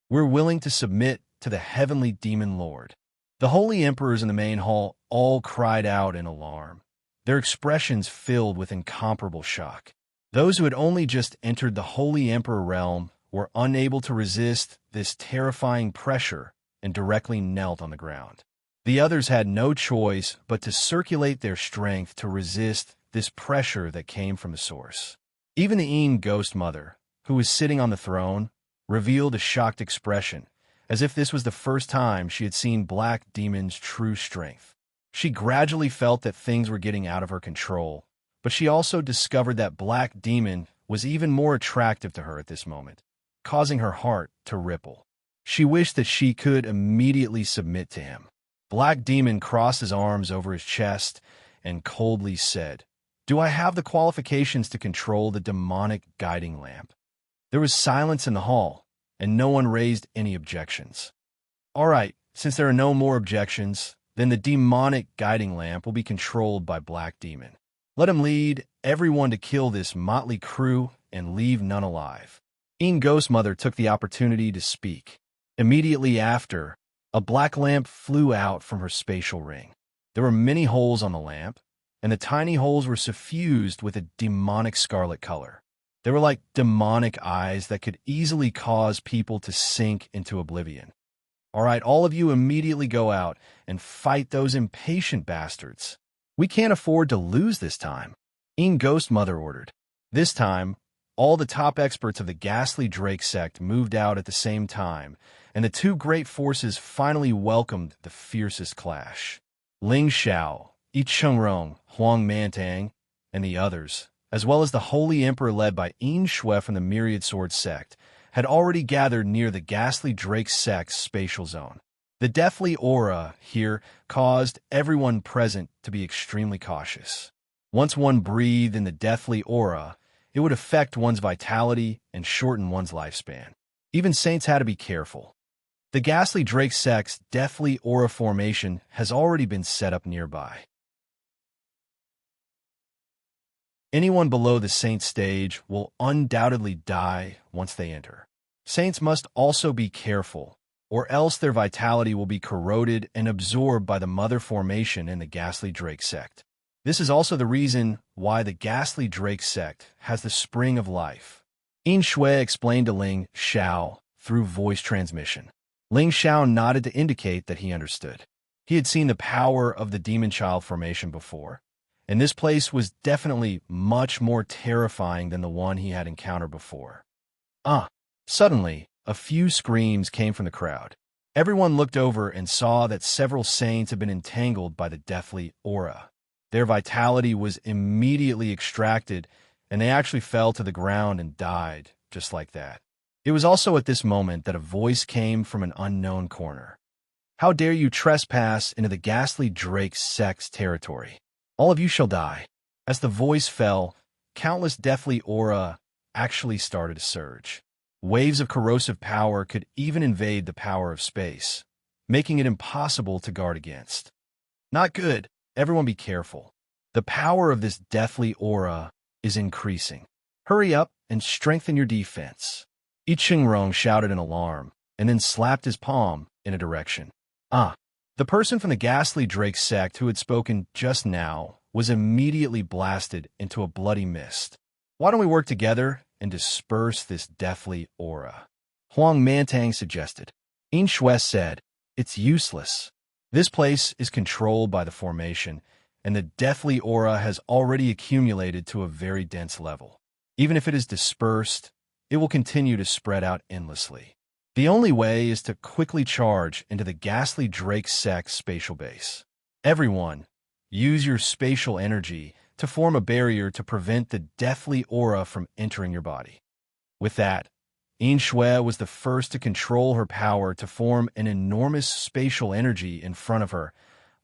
We're willing to submit to the heavenly demon lord. The holy emperors in the main hall all cried out in alarm, their expressions filled with incomparable shock. Those who had only just entered the holy emperor realm were unable to resist this terrifying pressure and directly knelt on the ground. The others had no choice but to circulate their strength to resist this pressure that came from the source. Even the Ghost Mother, who was sitting on the throne, revealed a shocked expression, as if this was the first time she had seen Black Demon's true strength. She gradually felt that things were getting out of her control, but she also discovered that Black Demon was even more attractive to her at this moment, causing her heart to ripple. She wished that she could immediately submit to him. Black Demon crossed his arms over his chest and coldly said, "Do I have the qualifications to control the demonic guiding lamp?" There was silence in the hall, and no one raised any objections. "All right, since there are no more objections, then the demonic guiding lamp will be controlled by Black Demon. Let him lead everyone to kill this motley crew and leave none alive." Ghost Mother took the opportunity to speak. Immediately after, a black lamp flew out from her spatial ring. There were many holes on the lamp, and the tiny holes were suffused with a demonic scarlet color. They were like demonic eyes that could easily cause people to sink into oblivion. "All right, all of you immediately go out and fight those impatient bastards. We can't afford to lose this time," Ghost Mother ordered. This time, all the top experts of the ghastly Drake sect moved out at the same time, and the 2 great forces finally welcomed the fiercest clash. Ling Xiao, Yi Chengrong, Huang Mantang, and the others, as well as the Holy Emperor led by Shui from the Myriad Sword sect, had already gathered near the ghastly Drake sect's spatial zone. The deathly aura here caused everyone present to be extremely cautious. Once one breathed in the deathly aura, it would affect one's vitality and shorten one's lifespan. Even saints had to be careful. The ghastly Drake sect's deathly aura formation has already been set up nearby. Anyone below the saint stage will undoubtedly die once they enter. Saints must also be careful, or else their vitality will be corroded and absorbed by the mother formation in the Ghastly Drake sect. This is also the reason why the Ghastly Drake sect has the spring of life. Yin Shui explained to Ling Xiao through voice transmission. Ling Xiao nodded to indicate that he understood. He had seen the power of the demon child formation before, and this place was definitely much more terrifying than the one he had encountered before. Suddenly, a few screams came from the crowd. Everyone looked over and saw that several saints had been entangled by the deathly aura. Their vitality was immediately extracted, and they actually fell to the ground and died, just like that. It was also at this moment that a voice came from an unknown corner. "How dare you trespass into the Ghastly Drake sect's territory? All of you shall die." As the voice fell, countless deathly aura actually started to surge. Waves of corrosive power could even invade the power of space, making it impossible to guard against. Not good. Everyone be careful. The power of this deathly aura is increasing. Hurry up and strengthen your defense. I Ching-rong shouted in alarm, and then slapped his palm in a direction. The person from the Ghastly Drake sect who had spoken just now was immediately blasted into a bloody mist. "Why don't we work together and disperse this deathly aura?" Huang Mantang suggested. Yin Shui said, "It's useless. This place is controlled by the formation, and the deathly aura has already accumulated to a very dense level. Even if it is dispersed, it will continue to spread out endlessly. The only way is to quickly charge into the Ghastly Drake sect's spatial base. Everyone, use your spatial energy to form a barrier to prevent the deathly aura from entering your body." With that, Yin Shui was the first to control her power to form an enormous spatial energy in front of her,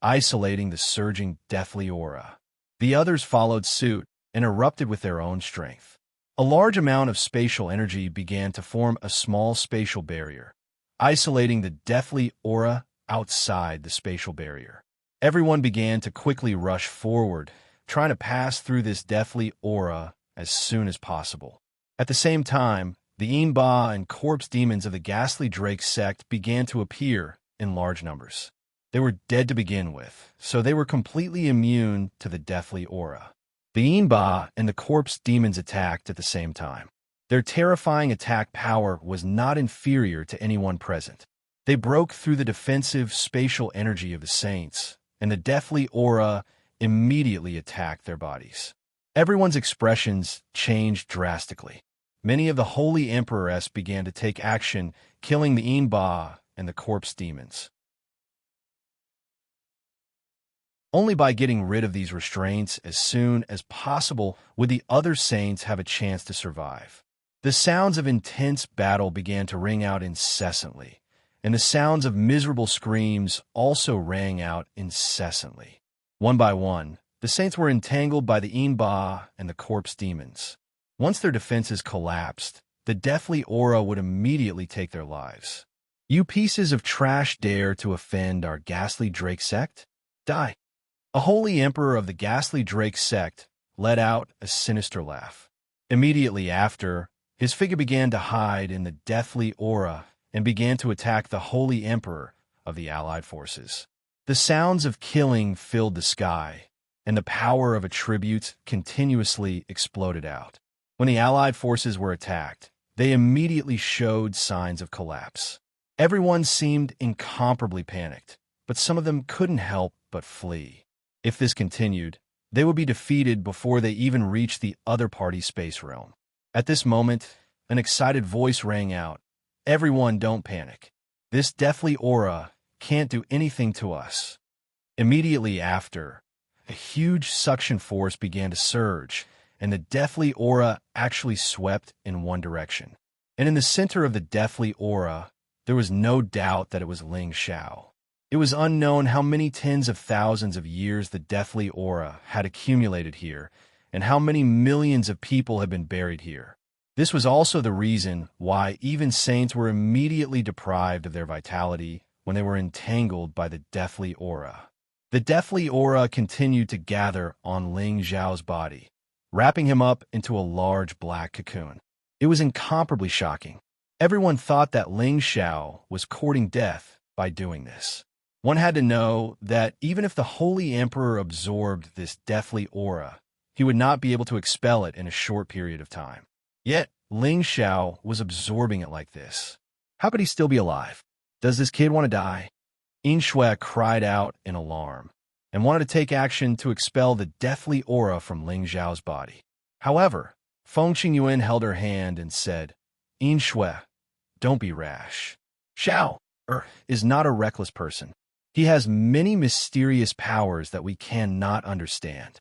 isolating the surging deathly aura. The others followed suit and erupted with their own strength. A large amount of spatial energy began to form a small spatial barrier, isolating the deathly aura outside the spatial barrier. Everyone began to quickly rush forward, trying to pass through this deathly aura as soon as possible. At the same time, the Yinba and corpse demons of the Ghastly Drake sect began to appear in large numbers. They were dead to begin with, so they were completely immune to the deathly aura. The Yinba and the corpse demons attacked at the same time. Their terrifying attack power was not inferior to anyone present. They broke through the defensive spatial energy of the saints, and the deathly aura immediately attacked their bodies. Everyone's expressions changed drastically. Many of the Holy Emperors began to take action, killing the Yinba and the corpse demons. Only by getting rid of these restraints as soon as possible would the other saints have a chance to survive. The sounds of intense battle began to ring out incessantly, and the sounds of miserable screams also rang out incessantly. One by one, the saints were entangled by the Yinba and the corpse demons. Once their defenses collapsed, the deathly aura would immediately take their lives. "You pieces of trash dare to offend our Ghastly Drake sect? Die!" A holy emperor of the Ghastly Drake sect let out a sinister laugh. Immediately after, his figure began to hide in the deathly aura and began to attack the holy emperor of the allied forces. The sounds of killing filled the sky, and the power of attributes continuously exploded out. When the allied forces were attacked, they immediately showed signs of collapse. Everyone seemed incomparably panicked, but some of them couldn't help but flee. If this continued, they would be defeated before they even reached the other party's space realm. At this moment, an excited voice rang out. "Everyone, don't panic. This deathly aura can't do anything to us." Immediately after, a huge suction force began to surge, and the deathly aura actually swept in one direction. And in the center of the deathly aura, there was no doubt that it was Ling Xiao. It was unknown how many tens of thousands of years the deathly aura had accumulated here, and how many millions of people had been buried here. This was also the reason why even saints were immediately deprived of their vitality when they were entangled by the deathly aura. The deathly aura continued to gather on Ling Xiao's body, wrapping him up into a large black cocoon. It was incomparably shocking. Everyone thought that Ling Xiao was courting death by doing this. One had to know that even if the Holy Emperor absorbed this deathly aura, he would not be able to expel it in a short period of time. Yet, Ling Xiao was absorbing it like this. How could he still be alive? Does this kid want to die? Xianxia cried out in alarm and wanted to take action to expel the deathly aura from Ling Xiao's body. However, Feng Qingyuan held her hand and said, Xianxia, don't be rash. Xiao is not a reckless person. He has many mysterious powers that we cannot understand.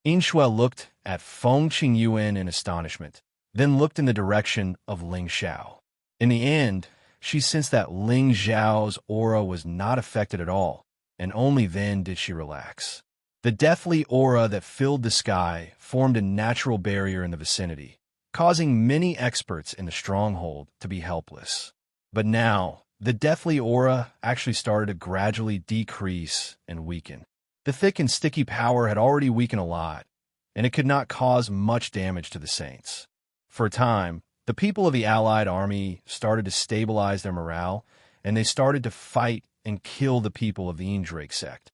Xianxia looked at Feng Qingyuan in astonishment, then looked in the direction of Ling Xiao. In the end, she sensed that Ling Xiao's aura was not affected at all, and only then did she relax. The deathly aura that filled the sky formed a natural barrier in the vicinity, causing many experts in the stronghold to be helpless. But now, the deathly aura actually started to gradually decrease and weaken. The thick and sticky power had already weakened a lot, and it could not cause much damage to the Saints. For a time, the people of the Allied army started to stabilize their morale, and they started to fight and kill the people of the Eindrake sect.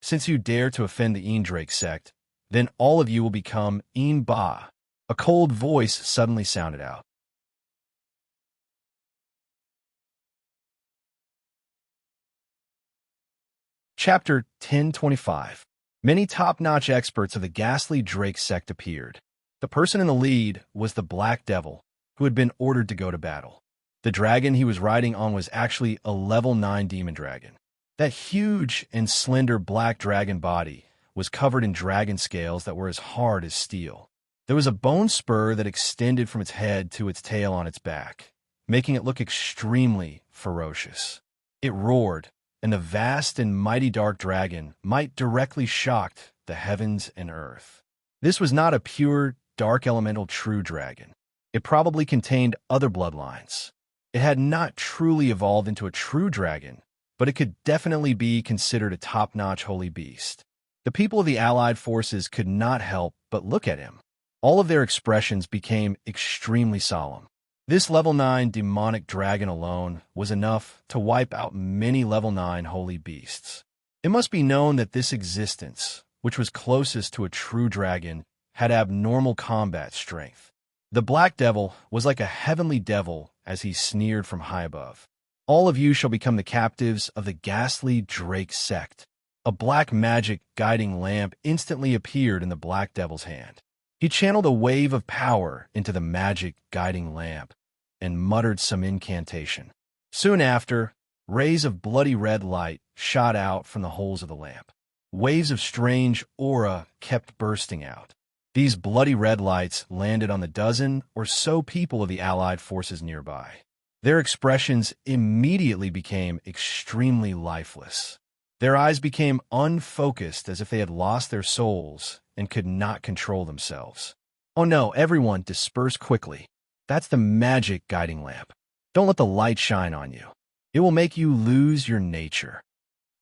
Since you dare to offend the Eindrake sect, then all of you will become Ba. A cold voice suddenly sounded out. Chapter 1025. Many top-notch experts of the ghastly Drake sect appeared. The person in the lead was the Black Devil, who had been ordered to go to battle. The dragon he was riding on was actually a level 9 demon dragon. That huge and slender black dragon body was covered in dragon scales that were as hard as steel. There was a bone spur that extended from its head to its tail on its back, making it look extremely ferocious. It roared, and the vast and mighty dark dragon might directly shocked the heavens and earth. This was not a pure, dark elemental true dragon. It probably contained other bloodlines. It had not truly evolved into a true dragon, but it could definitely be considered a top-notch holy beast. The people of the Allied forces could not help but look at him. All of their expressions became extremely solemn. This level 9 demonic dragon alone was enough to wipe out many level 9 holy beasts. It must be known that this existence, which was closest to a true dragon, had abnormal combat strength. The Black Devil was like a heavenly devil as he sneered from high above. All of you shall become the captives of the ghastly Drake sect. A black magic guiding lamp instantly appeared in the Black Devil's hand. He channeled a wave of power into the magic guiding lamp and muttered some incantation. Soon after, rays of bloody red light shot out from the holes of the lamp. Waves of strange aura kept bursting out. These bloody red lights landed on the dozen or so people of the Allied forces nearby. Their expressions immediately became extremely lifeless. Their eyes became unfocused as if they had lost their souls and could not control themselves. Oh no, everyone disperse quickly. That's the magic guiding lamp. Don't let the light shine on you. It will make you lose your nature.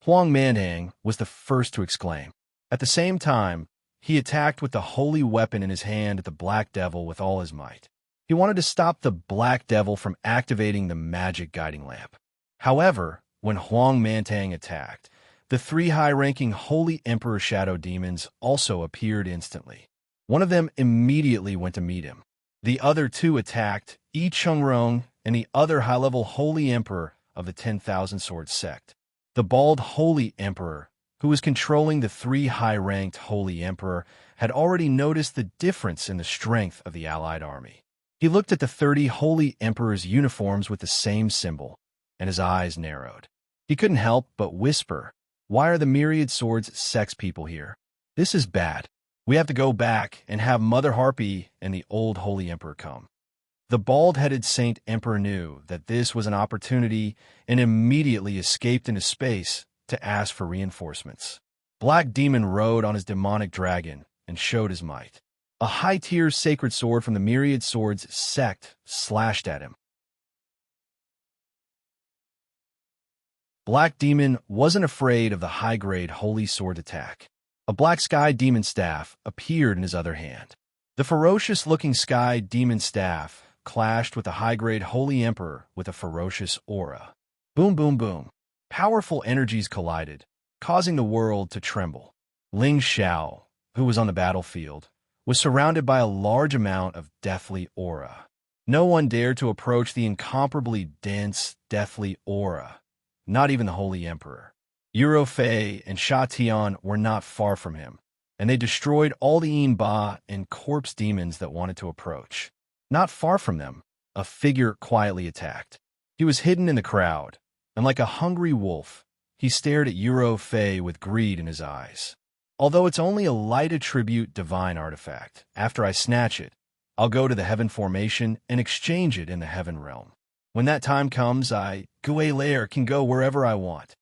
Huang Mandang was the first to exclaim. At the same time, he attacked with the holy weapon in his hand at the Black Devil with all his might. He wanted to stop the Black Devil from activating the magic guiding lamp. However, when Huang Mantang attacked, the 3 high-ranking Holy Emperor Shadow Demons also appeared instantly. One of them immediately went to meet him. The other 2 attacked Yi Chungrong and the other high-level Holy Emperor of the 10,000 Sword sect. The bald Holy Emperor, who was controlling the 3 high-ranked Holy Emperor, had already noticed the difference in the strength of the Allied army. He looked at the 30 Holy Emperor's uniforms with the same symbol, and his eyes narrowed. He couldn't help but whisper, "Why are the Myriad Swords sex people here? This is bad. We have to go back and have Mother Harpy and the old Holy Emperor come." The bald-headed Saint Emperor knew that this was an opportunity and immediately escaped into space to ask for reinforcements. Black Demon rode on his demonic dragon and showed his might. A high-tier sacred sword from the Myriad Swords sect slashed at him. Black Demon wasn't afraid of the high-grade holy sword attack. A black sky demon staff appeared in his other hand. The ferocious-looking sky demon staff clashed with the high-grade Holy Emperor with a ferocious aura. Boom, boom, boom. Powerful energies collided, causing the world to tremble. Ling Xiao, who was on the battlefield, was surrounded by a large amount of deathly aura. No one dared to approach the incomparably dense, deathly aura, not even the Holy Emperor. Yuro Fei and Sha Tian were not far from him, and they destroyed all the Yin Ba and corpse demons that wanted to approach. Not far from them, a figure quietly attacked. He was hidden in the crowd, and like a hungry wolf, he stared at Yuro Fei with greed in his eyes. Although it's only a light attribute divine artifact, after I snatch it, I'll go to the heaven formation and exchange it in the heaven realm. When that time comes, Gui Lair, can go wherever I want.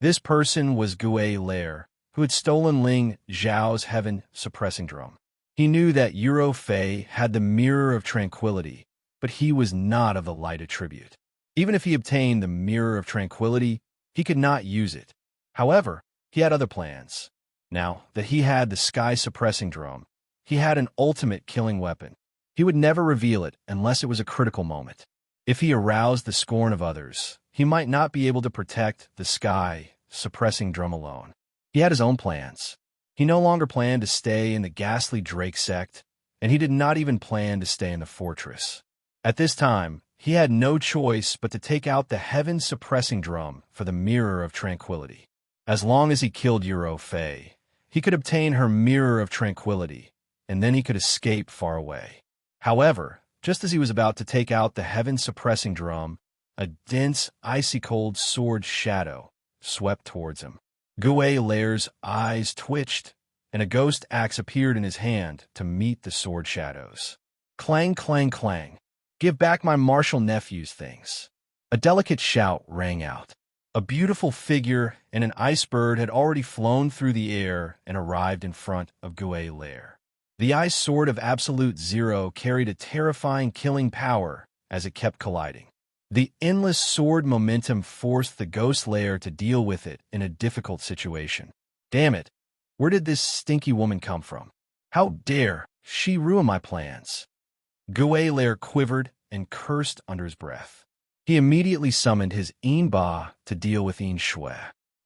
This person was Gui Lair, who had stolen Ling Zhao's heaven suppressing drum. He knew that Yuro Fei had the Mirror of Tranquility, but he was not of the light attribute. Even if he obtained the Mirror of Tranquility, he could not use it. However, he had other plans. Now that he had the sky-suppressing drum, he had an ultimate killing weapon. He would never reveal it unless it was a critical moment. If he aroused the scorn of others, he might not be able to protect the sky-suppressing drum alone. He had his own plans. He no longer planned to stay in the ghastly Drake sect, and he did not even plan to stay in the fortress. At this time, he had no choice but to take out the heaven-suppressing drum for the Mirror of Tranquility. As long as he killed Yuro Fei, he could obtain her Mirror of Tranquility, and then he could escape far away. However, just as he was about to take out the heaven-suppressing drum, a dense, icy-cold sword shadow swept towards him. Gui Lair's eyes twitched, and a ghost axe appeared in his hand to meet the sword shadows. Clang, clang, clang. Give back my martial nephew's things. A delicate shout rang out. A beautiful figure and an ice bird had already flown through the air and arrived in front of Gui Lair. The ice sword of Absolute Zero carried a terrifying killing power as it kept colliding. The endless sword momentum forced the Ghost Lair to deal with it in a difficult situation. Damn it, where did this stinky woman come from? How dare she ruin my plans? Gui Lair quivered and cursed under his breath. He immediately summoned his Yinba to deal with Yin Shui.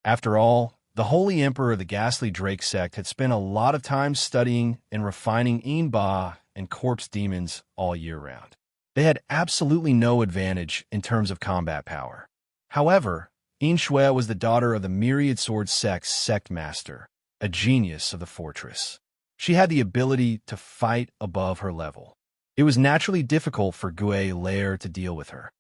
After all, the Holy Emperor of the Ghastly Drake sect had spent a lot of time studying and refining Yinba and corpse demons all year round. They had absolutely no advantage in terms of combat power. However, Yin Shui was the daughter of the Myriad Sword Sect's sect master, a genius of the fortress. She had the ability to fight above her level. It was naturally difficult for Gui Lair to deal with her.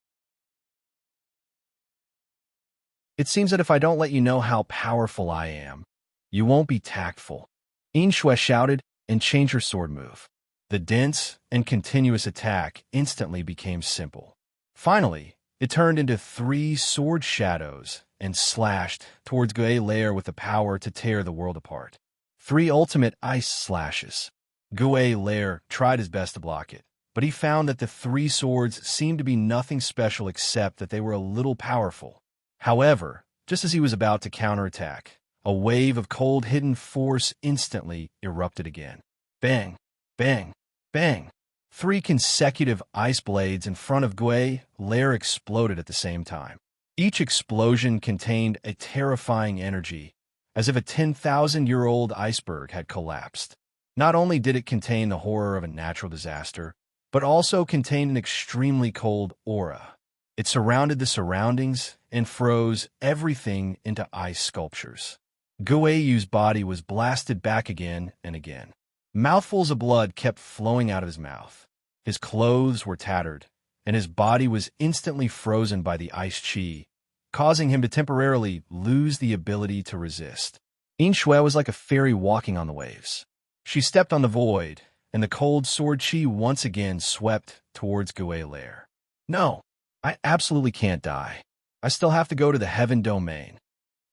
It seems that if I don't let you know how powerful I am, you won't be tactful. Yin Shui shouted and changed her sword move. The dense and continuous attack instantly became simple. Finally, it turned into 3 sword shadows and slashed towards Gui Lair with the power to tear the world apart. 3 ultimate ice slashes. Gui Lair tried his best to block it, but he found that the 3 swords seemed to be nothing special except that they were a little powerful. However, just as he was about to counterattack, a wave of cold hidden force instantly erupted again. Bang, bang, bang. 3 consecutive ice blades in front of Gui Lair exploded at the same time. Each explosion contained a terrifying energy, as if a 10,000-year-old iceberg had collapsed. Not only did it contain the horror of a natural disaster, but also contained an extremely cold aura. It surrounded the surroundings and froze everything into ice sculptures. Gui Yu's body was blasted back again and again. Mouthfuls of blood kept flowing out of his mouth. His clothes were tattered, and his body was instantly frozen by the ice chi, causing him to temporarily lose the ability to resist. Yin Shui was like a fairy walking on the waves. She stepped on the void, and the cold sword chi once again swept towards Gui Lair. No, I absolutely can't die. I still have to go to the heaven domain.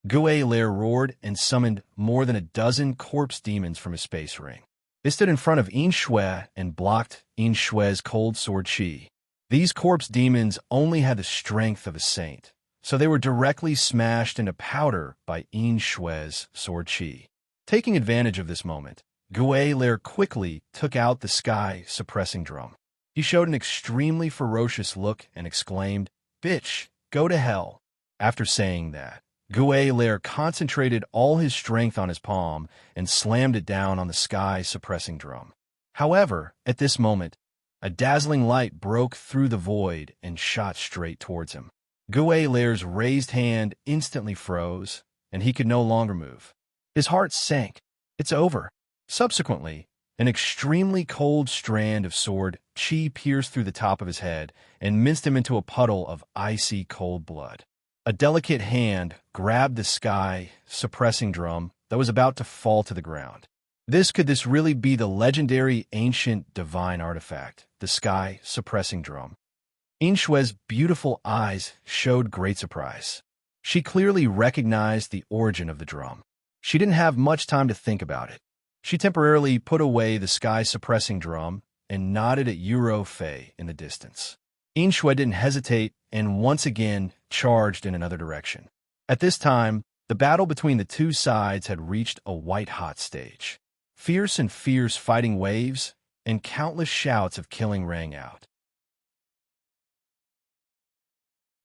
Gui Lair roared and summoned more than a dozen corpse demons from his space ring. They stood in front of Yin Shui and blocked Yin Shui's cold sword chi. These corpse demons only had the strength of a saint, so they were directly smashed into powder by Yin Shui's sword chi. Taking advantage of this moment, Lair quickly took out the sky-suppressing drum. He showed an extremely ferocious look and exclaimed, "Bitch, go to hell." After saying that, Lair concentrated all his strength on his palm and slammed it down on the sky-suppressing drum. However, at this moment, a dazzling light broke through the void and shot straight towards him. Lair's raised hand instantly froze, and he could no longer move. His heart sank. It's over. Subsequently, an extremely cold strand of sword chi pierced through the top of his head and minced him into a puddle of icy cold blood. A delicate hand grabbed the sky-suppressing drum that was about to fall to the ground. Could this really be the legendary ancient divine artifact, the sky-suppressing drum? Xianxia's beautiful eyes showed great surprise. She clearly recognized the origin of the drum. She didn't have much time to think about it. She temporarily put away the sky-suppressing drum and nodded at Fei in the distance. Xianxia didn't hesitate and once again charged in another direction. At this time, the battle between the two sides had reached a white-hot stage. Fierce and fierce fighting waves and countless shouts of killing rang out.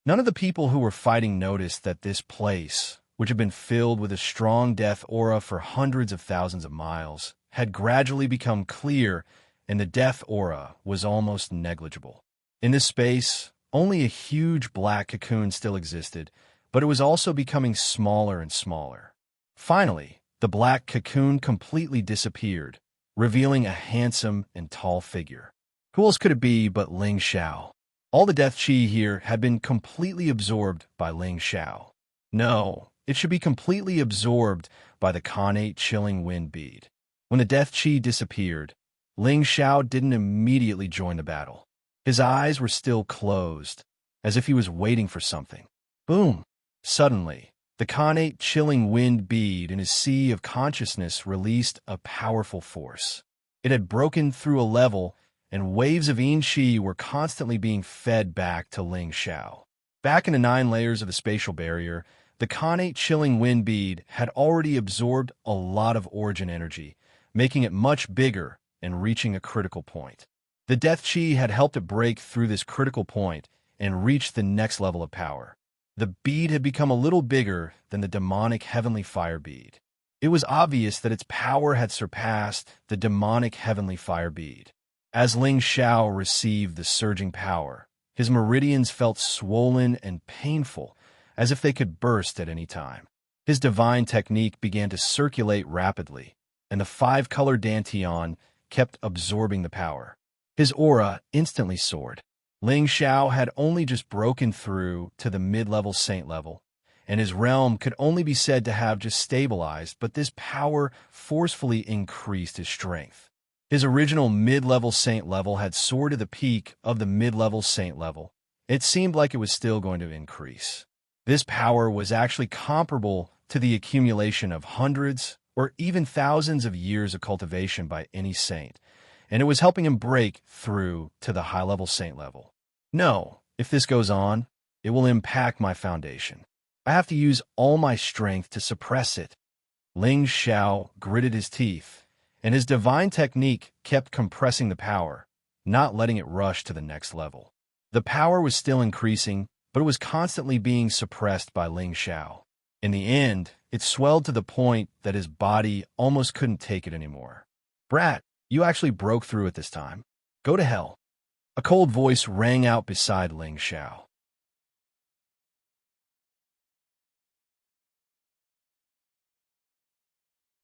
None of the people who were fighting noticed that this place, which had been filled with a strong death aura for hundreds of thousands of miles, had gradually become clear, and the death aura was almost negligible. In this space, only a huge black cocoon still existed, but it was also becoming smaller and smaller. Finally, the black cocoon completely disappeared, revealing a handsome and tall figure. Who else could it be but Ling Xiao? All the death chi here had been completely absorbed by Ling Xiao. No, it should be completely absorbed by the Khanate chilling wind bead. When the death chi disappeared, Ling Xiao didn't immediately join the battle. His eyes were still closed, as if he was waiting for something. Boom! Suddenly, the Khanate chilling wind bead in his sea of consciousness released a powerful force. It had broken through a level, and waves of yin qi were constantly being fed back to Ling Xiao. Back in the 9 layers of the spatial barrier, the Khanate chilling wind bead had already absorbed a lot of origin energy, making it much bigger and reaching a critical point. The death chi had helped it break through this critical point and reach the next level of power. The bead had become a little bigger than the demonic heavenly fire bead. It was obvious that its power had surpassed the demonic heavenly fire bead. As Ling Xiao received the surging power, his meridians felt swollen and painful, as if they could burst at any time. His divine technique began to circulate rapidly, and the 5-color dantian kept absorbing the power. His aura instantly soared. Ling Xiao had only just broken through to the mid-level saint level, and his realm could only be said to have just stabilized, but this power forcefully increased his strength. His original mid-level saint level had soared to the peak of the mid-level saint level. It seemed like it was still going to increase. This power was actually comparable to the accumulation of hundreds or even thousands of years of cultivation by any saint, and it was helping him break through to the high-level saint level. No, if this goes on, it will impact my foundation. I have to use all my strength to suppress it. Ling Xiao gritted his teeth, and his divine technique kept compressing the power, not letting it rush to the next level. The power was still increasing, but it was constantly being suppressed by Ling Xiao. In the end, it swelled to the point that his body almost couldn't take it anymore. "Brat, you actually broke through it this time. Go to hell." A cold voice rang out beside Ling Xiao.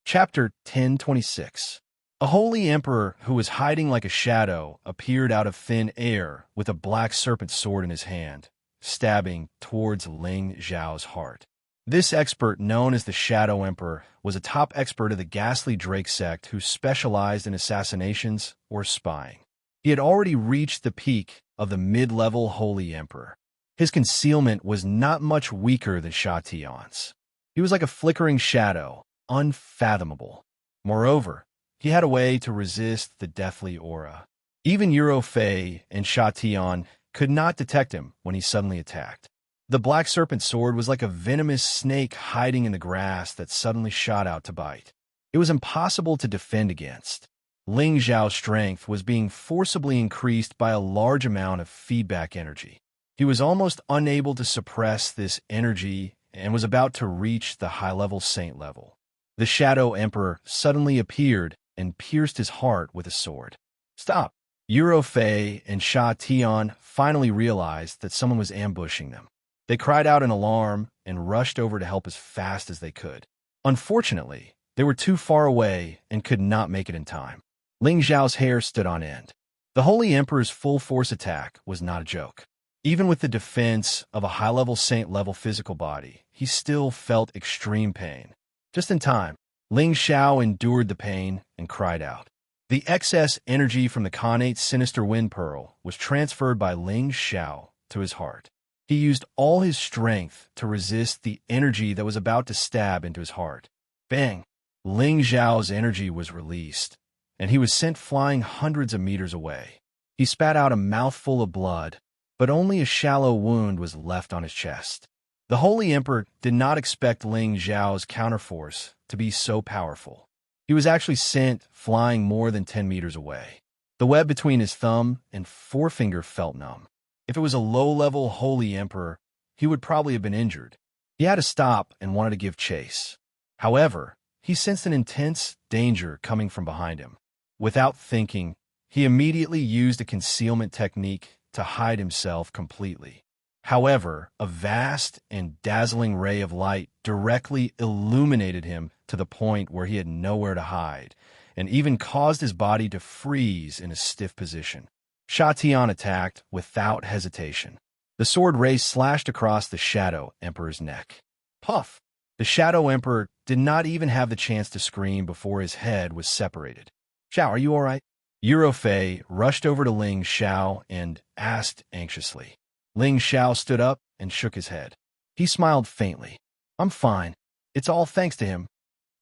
Chapter 1026. A holy emperor who was hiding like a shadow appeared out of thin air with a black serpent sword in his hand, stabbing towards Ling Xiao's heart. This expert, known as the Shadow Emperor, was a top expert of the ghastly Drake sect who specialized in assassinations or spying. He had already reached the peak of the mid-level Holy Emperor. His concealment was not much weaker than Sha Tian's. He was like a flickering shadow, unfathomable. Moreover, he had a way to resist the deathly aura. Even Fei and Sha Tian could not detect him when he suddenly attacked. The black serpent sword was like a venomous snake hiding in the grass that suddenly shot out to bite. It was impossible to defend against. Ling Xiao's strength was being forcibly increased by a large amount of feedback energy. He was almost unable to suppress this energy and was about to reach the high-level saint level. The Shadow Emperor suddenly appeared and pierced his heart with a sword. Stop! Yuro Fei and Sha Tian finally realized that someone was ambushing them. They cried out in alarm and rushed over to help as fast as they could. Unfortunately, they were too far away and could not make it in time. Ling Xiao's hair stood on end. The Holy Emperor's full-force attack was not a joke. Even with the defense of a high-level saint-level physical body, he still felt extreme pain. Just in time, Ling Xiao endured the pain and cried out. The excess energy from the Khanate Sinister Wind Pearl was transferred by Ling Xiao to his heart. He used all his strength to resist the energy that was about to stab into his heart. Bang! Ling Xiao's energy was released, and he was sent flying hundreds of meters away. He spat out a mouthful of blood, but only a shallow wound was left on his chest. The Holy Emperor did not expect Ling Xiao's counterforce to be so powerful. He was actually sent flying more than 10 meters away. The web between his thumb and forefinger felt numb. If it was a low-level Holy Emperor, he would probably have been injured. He had to stop and wanted to give chase. However, he sensed an intense danger coming from behind him. Without thinking, he immediately used a concealment technique to hide himself completely. However, a vast and dazzling ray of light directly illuminated him to the point where he had nowhere to hide, and even caused his body to freeze in a stiff position. Sha Tian attacked without hesitation. The sword ray slashed across the Shadow Emperor's neck. Puff! The Shadow Emperor did not even have the chance to scream before his head was separated. Xiao, are you all right? Yuro Fei rushed over to Ling Xiao and asked anxiously. Ling Xiao stood up and shook his head. He smiled faintly. I'm fine. It's all thanks to him.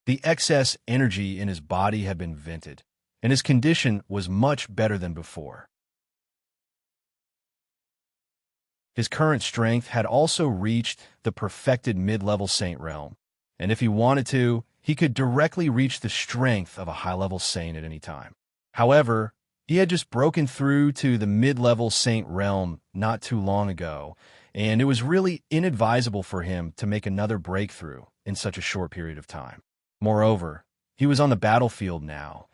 The excess energy in his body had been vented, and his condition was much better than before. His current strength had also reached the perfected mid-level saint realm, and if he wanted to, he could directly reach the strength of a high-level saint at any time. However, he had just broken through to the mid-level saint realm not too long ago, and it was really inadvisable for him to make another breakthrough in such a short period of time. Moreover, he was on the battlefield now,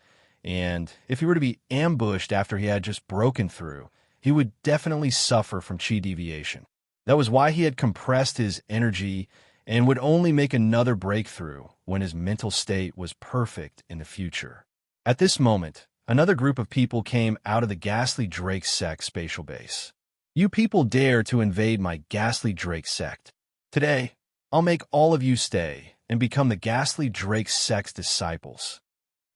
and if he were to be ambushed after he had just broken through, he would definitely suffer from chi deviation. That was why he had compressed his energy and would only make another breakthrough when his mental state was perfect in the future. At this moment, another group of people came out of the Ghastly Drake Sect spatial base. You people dare to invade my Ghastly Drake Sect. Today, I'll make all of you stay and become the Ghastly Drake Sect's disciples.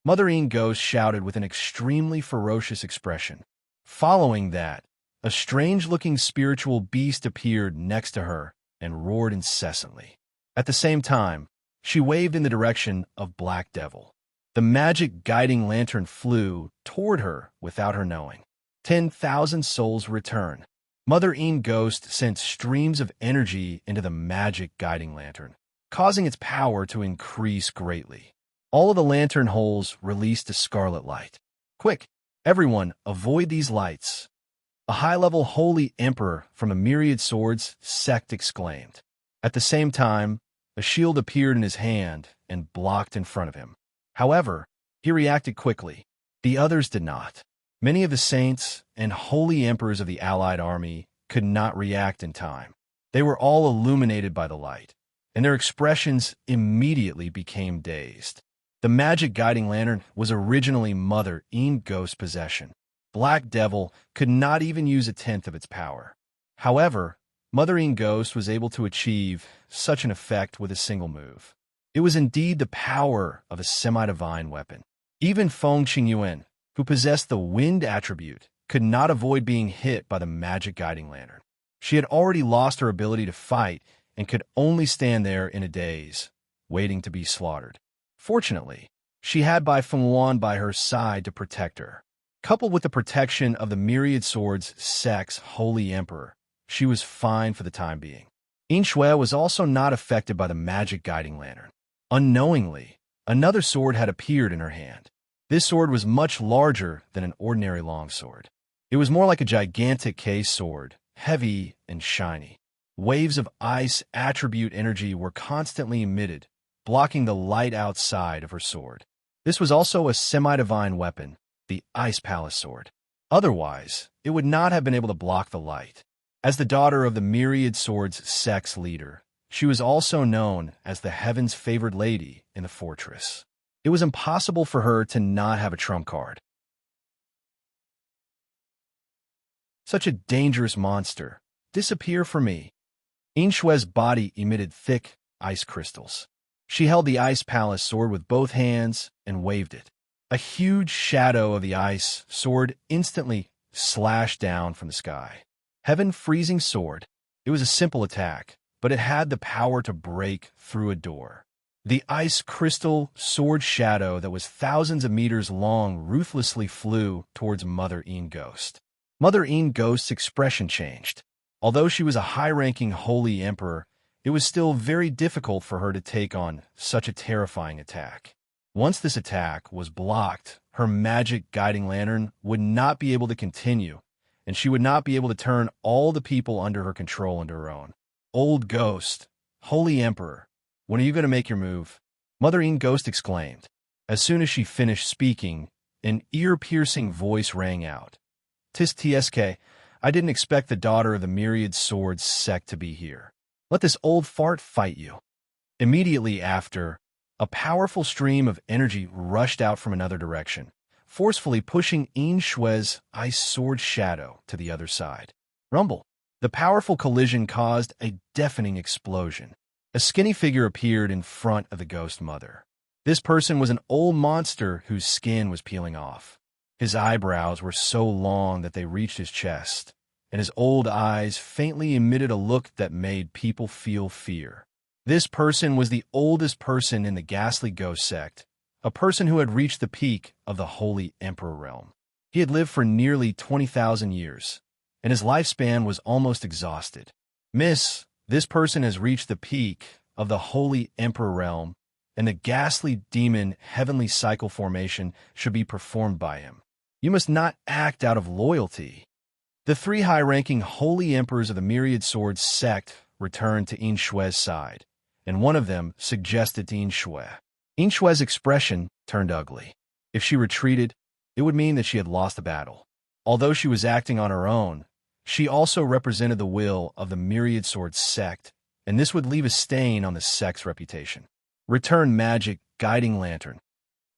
Mother Yin Ghost shouted with an extremely ferocious expression. Following that, a strange-looking spiritual beast appeared next to her and roared incessantly. At the same time, she waved in the direction of Black Devil. The magic guiding lantern flew toward her without her knowing. 10,000 souls return. Mother Yin Ghost sent streams of energy into the magic guiding lantern, causing its power to increase greatly. All of the lantern holes released a scarlet light. Quick! Everyone, avoid these lights. A high-level Holy Emperor from a Myriad Swords sect exclaimed. At the same time, a shield appeared in his hand and blocked in front of him. However, he reacted quickly. The others did not. Many of the saints and Holy Emperors of the Allied army could not react in time. They were all illuminated by the light, and their expressions immediately became dazed. The magic guiding lantern was originally Mother Yin Ghost's possession. Black Devil could not even use a tenth of its power. However, Mother Yin Ghost was able to achieve such an effect with a single move. It was indeed the power of a semi-divine weapon. Even Feng Qingyuan, who possessed the wind attribute, could not avoid being hit by the magic guiding lantern. She had already lost her ability to fight and could only stand there in a daze, waiting to be slaughtered. Fortunately, she had Bai Fenghuan by her side to protect her. Coupled with the protection of the Myriad Swords Sect's Holy Emperor, she was fine for the time being. Yin Shui was also not affected by the magic guiding lantern. Unknowingly, Another sword had appeared in her hand. This sword was much larger than an ordinary longsword. It was more like a gigantic case sword, heavy and shiny. Waves of ice attribute energy were constantly emitted, blocking the light outside of her sword. This was also a semi-divine weapon, the Ice Palace Sword. Otherwise, it would not have been able to block the light. As the daughter of the Myriad Swords sex leader, she was also known as the Heaven's favored lady in the fortress. It was impossible for her to not have a trump card. Such a dangerous monster. Disappear from me. Xianxia's body emitted thick ice crystals. She held the Ice Palace Sword with both hands and waved it. A huge shadow of the ice sword instantly slashed down from the sky. Heaven Freezing Sword. It was a simple attack, but it had the power to break through a door. The ice crystal sword shadow that was thousands of meters long ruthlessly flew towards Mother Yin Ghost. Mother Yin Ghost's expression changed. Although she was a high-ranking holy emperor, it was still very difficult for her to take on such a terrifying attack. Once this attack was blocked, her magic guiding lantern would not be able to continue, and she would not be able to turn all the people under her control into her own. Old Ghost, Holy Emperor, when are you going to make your move? Mother Yin Ghost exclaimed. As soon as she finished speaking, an ear-piercing voice rang out. Tis TSK, I didn't expect the daughter of the Myriad Swords sect to be here. Let this old fart fight you. Immediately after, a powerful stream of energy rushed out from another direction, forcefully pushing Xianxia's ice sword shadow to the other side. Rumble. The powerful collision caused a deafening explosion. A skinny figure appeared in front of the Ghost Mother. This person was an old monster whose skin was peeling off. His eyebrows were so long that they reached his chest, and his old eyes faintly emitted a look that made people feel fear. This person was the oldest person in the ghastly ghost sect, a person who had reached the peak of the Holy Emperor realm. He had lived for nearly 20,000 years, and his lifespan was almost exhausted. Miss, this person has reached the peak of the Holy Emperor realm, and the ghastly demon heavenly cycle formation should be performed by him. You must not act out of loyalty. The three high-ranking Holy Emperors of the Myriad Swords sect returned to Xianxia's side, and one of them suggested to Xianxia. Xianxia's expression turned ugly. If she retreated, it would mean that she had lost the battle. Although she was acting on her own, she also represented the will of the Myriad Swords sect, and this would leave a stain on the sect's reputation. Return magic guiding lantern.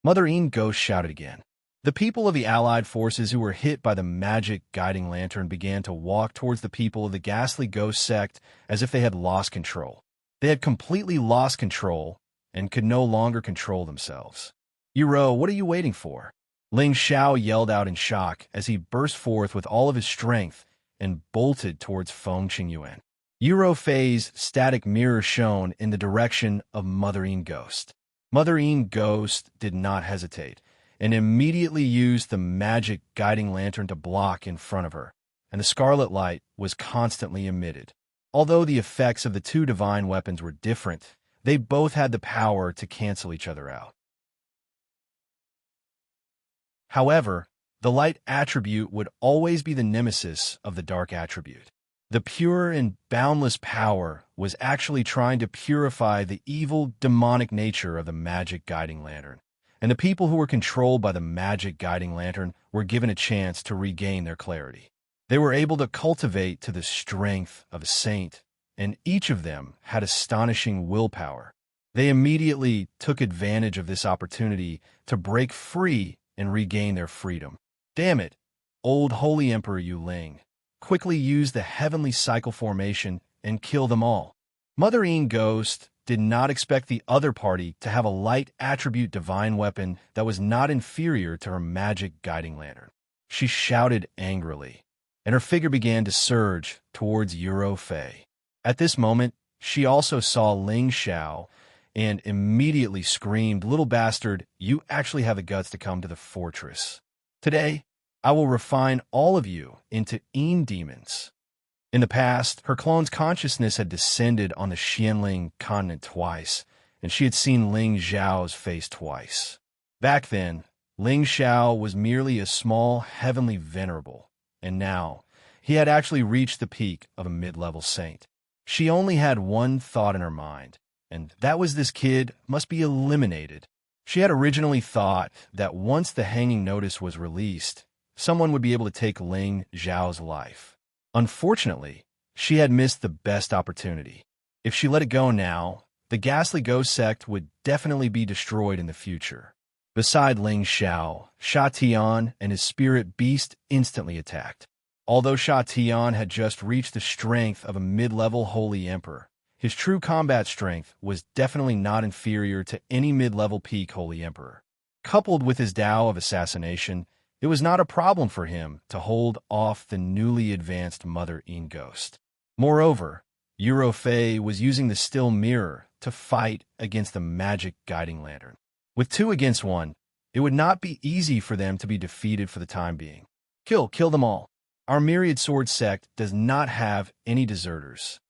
Mother Yin Ghost shouted again. The people of the allied forces who were hit by the magic guiding lantern began to walk towards the people of the ghastly ghost sect as if they had lost control. They had completely lost control and could no longer control themselves. Yuro, what are you waiting for? Ling Xiao yelled out in shock as he burst forth with all of his strength and bolted towards Feng Qingyuan. Yuro Fei's static mirror shone in the direction of Mother Yin Ghost. Mother Yin Ghost did not hesitate, and immediately used the magic guiding lantern to block in front of her, and the scarlet light was constantly emitted. Although the effects of the two divine weapons were different, they both had the power to cancel each other out. However, the light attribute would always be the nemesis of the dark attribute. The pure and boundless power was actually trying to purify the evil, demonic nature of the magic guiding lantern. And the people who were controlled by the magic guiding lantern were given a chance to regain their clarity. They were able to cultivate to the strength of a saint, and each of them had astonishing willpower. They immediately took advantage of this opportunity to break free and regain their freedom. Damn it, old Holy Emperor Yu Ling. Quickly use the heavenly cycle formation and kill them all. Mother Yin Ghost did not expect the other party to have a light attribute divine weapon that was not inferior to her magic guiding lantern. She shouted angrily, and her figure began to surge towards Yuro Fei. At this moment, she also saw Ling Xiao and immediately screamed, "Little bastard, you actually have the guts to come to the fortress. Today, I will refine all of you into Yin demons." In the past, her clone's consciousness had descended on the Xianling continent twice, and she had seen Ling Xiao's face twice. Back then, Ling Xiao was merely a small heavenly venerable, and now he had actually reached the peak of a mid-level saint. She only had one thought in her mind, and that was this kid must be eliminated. She had originally thought that once the hanging notice was released, someone would be able to take Ling Xiao's life. Unfortunately, she had missed the best opportunity. If she let it go now, the ghastly ghost sect would definitely be destroyed in the future. Beside Ling Xiao, Sha Tian and his spirit beast instantly attacked. Although Sha Tian had just reached the strength of a mid-level holy emperor, his true combat strength was definitely not inferior to any mid-level peak holy emperor. Coupled with his Tao of assassination, it was not a problem for him to hold off the newly advanced Mother Yin ghost. Moreover, Yuro Fei was using the still mirror to fight against the magic guiding lantern. With 2 against 1, it would not be easy for them to be defeated for the time being. Kill them all. Our myriad sword sect does not have any deserters.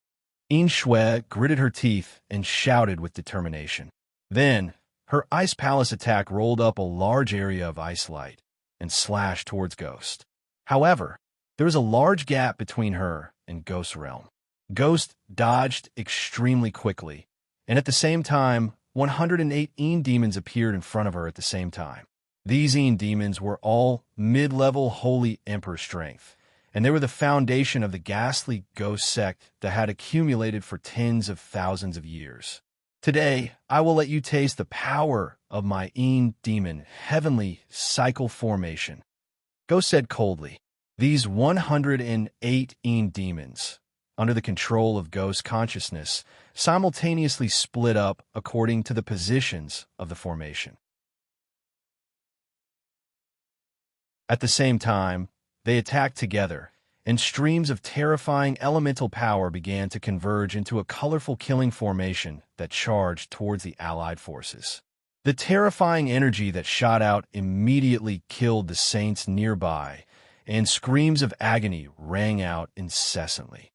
Yin Shui gritted her teeth and shouted with determination. Then, her ice palace attack rolled up a large area of ice light and slashed towards Ghost. However, there was a large gap between her and Ghost's realm. Ghost dodged extremely quickly, and at the same time, 108 Yin demons appeared in front of her at the same time. These Yin demons were all mid-level holy emperor strength, and they were the foundation of the ghastly ghost sect that had accumulated for tens of thousands of years. Today, I will let you taste the power of my Yin demon heavenly cycle formation. Ghost said coldly. These 108 Yin demons, under the control of Ghost consciousness, simultaneously split up according to the positions of the formation. At the same time, they attacked together, and streams of terrifying elemental power began to converge into a colorful killing formation that charged towards the allied forces. The terrifying energy that shot out immediately killed the saints nearby, and screams of agony rang out incessantly.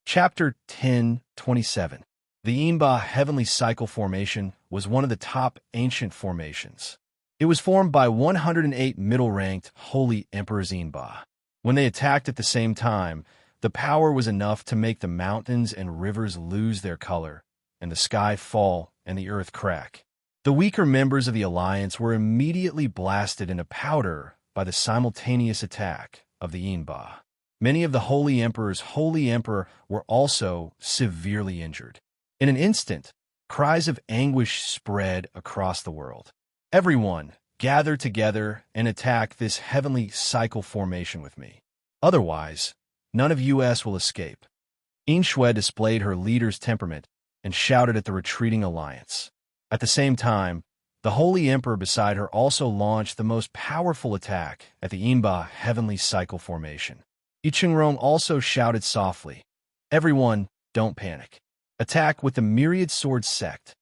Chapter 10:27. The Yinba Heavenly Cycle Formation was one of the top ancient formations. It was formed by 108 middle-ranked Holy Emperors Yinba. When they attacked at the same time, the power was enough to make the mountains and rivers lose their color, and the sky fall and the earth crack. The weaker members of the alliance were immediately blasted into powder by the simultaneous attack of the Yinba. Many of the Holy Emperor's Holy Emperor were also severely injured. In an instant, cries of anguish spread across the world. Everyone, gather together and attack this heavenly cycle formation with me. Otherwise, none of us will escape. Yin Shui displayed her leader's temperament and shouted at the retreating alliance. At the same time, the Holy Emperor beside her also launched the most powerful attack at the Yinba Heavenly Cycle Formation. Yi Qingrong also shouted softly, "Everyone, don't panic. Attack with the myriad sword sect."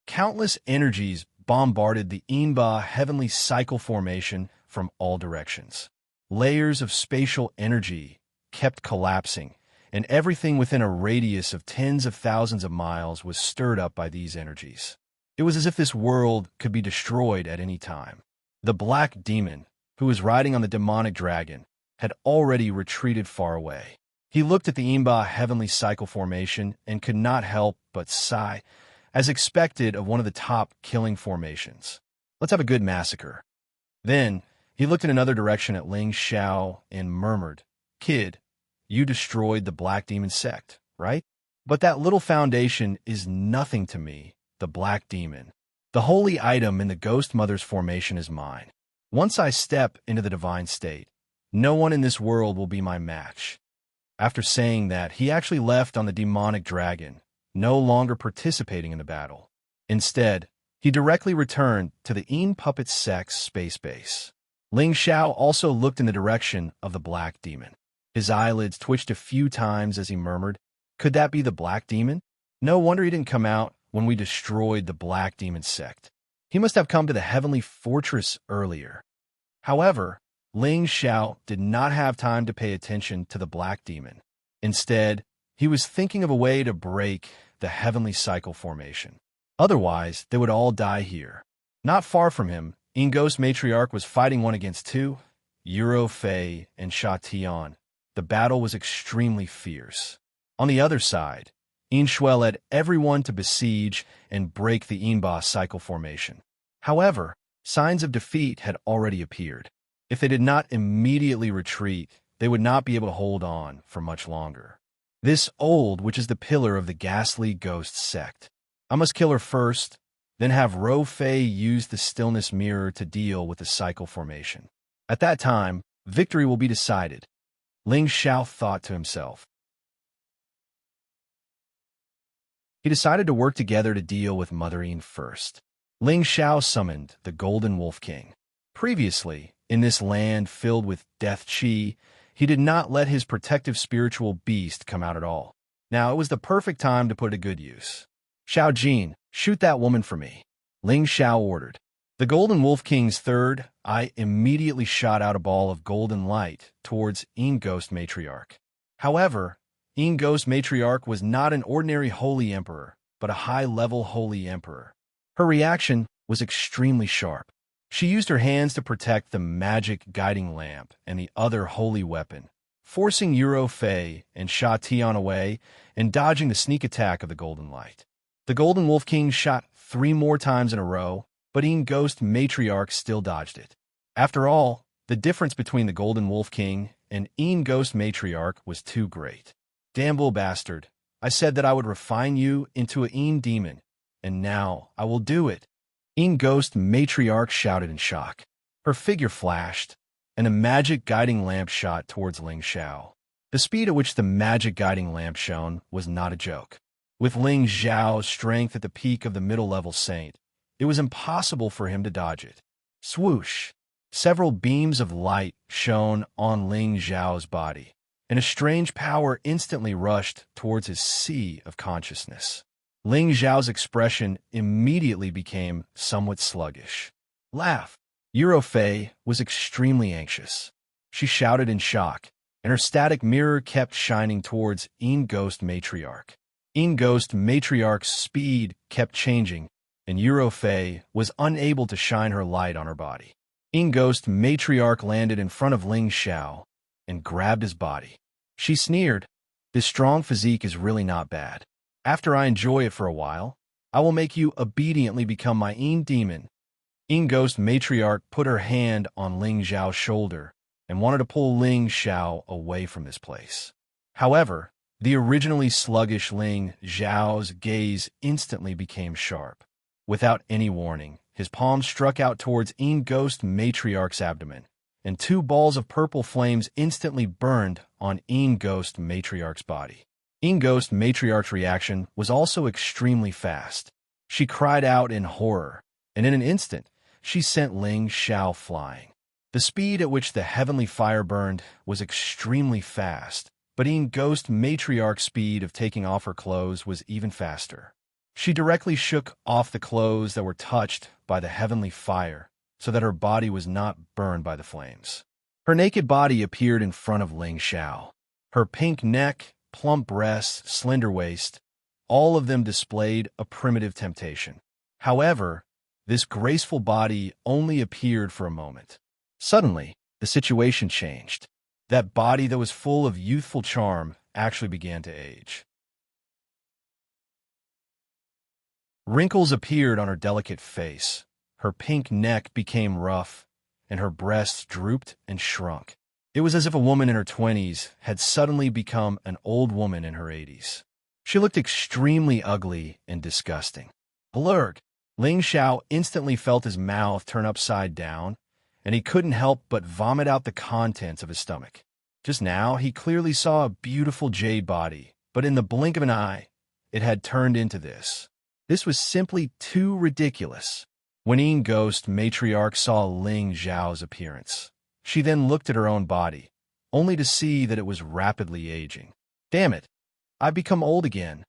Countless energies bombarded the Yinba Heavenly Cycle Formation from all directions. Layers of spatial energy kept collapsing, and everything within a radius of tens of thousands of miles was stirred up by these energies. It was as if this world could be destroyed at any time. The Black Demon, who was riding on the demonic dragon, had already retreated far away. He looked at the Yinba Heavenly Cycle Formation and could not help but sigh, as expected of one of the top killing formations. Let's have a good massacre. Then, he looked in another direction at Ling Xiao and murmured, "Kid, you destroyed the Black Demon sect, right? But that little foundation is nothing to me, the Black Demon. The holy item in the Ghost Mother's formation is mine. Once I step into the divine state, no one in this world will be my match." After saying that, he actually left on the demonic dragon, no longer participating in the battle. Instead, he directly returned to the Yin Puppet Sect's space base. Ling Xiao also looked in the direction of the Black Demon. His eyelids twitched a few times as he murmured, "Could that be the Black Demon? No wonder he didn't come out when we destroyed the Black Demon sect. He must have come to the Heavenly Fortress earlier." However, Ling Xiao did not have time to pay attention to the black demon. Instead, he was thinking of a way to break the heavenly cycle formation. Otherwise, they would all die here. Not far from him, Ghost Matriarch was fighting 1 against 2, Euro Fei and Sha Tian. The battle was extremely fierce. On the other side, Shui led everyone to besiege and break the Yinba cycle formation. However, signs of defeat had already appeared. If they did not immediately retreat, they would not be able to hold on for much longer. This old, which is the pillar of the ghastly ghost sect. I must kill her first, then have Ro Fei use the stillness mirror to deal with the cycle formation. At that time, victory will be decided, Ling Xiao thought to himself. He decided to work together to deal with Mother Yin first. Ling Xiao summoned the Golden Wolf King. Previously, in this land filled with death chi, he did not let his protective spiritual beast come out at all. Now it was the perfect time to put it to good use. Xiao Jin, shoot that woman for me, Ling Xiao ordered. The Golden Wolf King's third eye immediately shot out a ball of golden light towards Ghost Matriarch. However, Ghost Matriarch was not an ordinary holy emperor, but a high-level holy emperor. Her reaction was extremely sharp. She used her hands to protect the magic guiding lamp and the other holy weapon, forcing Euro Fei and Sha Tian away and dodging the sneak attack of the golden light. The Golden Wolf King shot 3 more times in a row, but Ghost Matriarch still dodged it. After all, the difference between the Golden Wolf King and Ghost Matriarch was too great. Damn little bastard, I said that I would refine you into a demon, and now I will do it. Ghost Matriarch shouted in shock. Her figure flashed, and a magic guiding lamp shot towards Ling Xiao. The speed at which the magic guiding lamp shone was not a joke. With Ling Xiao's strength at the peak of the middle-level saint, it was impossible for him to dodge it. Swoosh! Several beams of light shone on Ling Xiao's body, and a strange power instantly rushed towards his sea of consciousness. Ling Xiao's expression immediately became somewhat sluggish. Laugh! Euro Fei was extremely anxious. She shouted in shock, and her static mirror kept shining towards Ghost Matriarch. Ghost Matriarch's speed kept changing, and Euro Fei was unable to shine her light on her body. Ghost Matriarch landed in front of Ling Xiao and grabbed his body. She sneered, "This strong physique is really not bad. After I enjoy it for a while, I will make you obediently become my demon." Ghost Matriarch put her hand on Ling Xiao's shoulder and wanted to pull Ling Xiao away from this place. However, the originally sluggish Ling Xiao's gaze instantly became sharp. Without any warning, his palm struck out towards Ghost Matriarch's abdomen, and 2 balls of purple flames instantly burned on Ghost Matriarch's body. Ghost Matriarch's reaction was also extremely fast. She cried out in horror, and in an instant, she sent Ling Xiao flying. The speed at which the heavenly fire burned was extremely fast, but Ghost Matriarch's speed of taking off her clothes was even faster. She directly shook off the clothes that were touched by the heavenly fire so that her body was not burned by the flames. Her naked body appeared in front of Ling Xiao. Her pink neck, plump breasts, slender waist, all of them displayed a primitive temptation. However, this graceful body only appeared for a moment. Suddenly, the situation changed. That body that was full of youthful charm actually began to age. Wrinkles appeared on her delicate face. Her pink neck became rough, and her breasts drooped and shrunk. It was as if a woman in her 20s had suddenly become an old woman in her 80s. She looked extremely ugly and disgusting. Blurg! Ling Xiao instantly felt his mouth turn upside down, and he couldn't help but vomit out the contents of his stomach. Just now, he clearly saw a beautiful jade body, but in the blink of an eye, it had turned into this. This was simply too ridiculous. When Ghost Matriarch saw Ling Xiao's appearance, she then looked at her own body, only to see that it was rapidly aging. Damn it! I've become old again.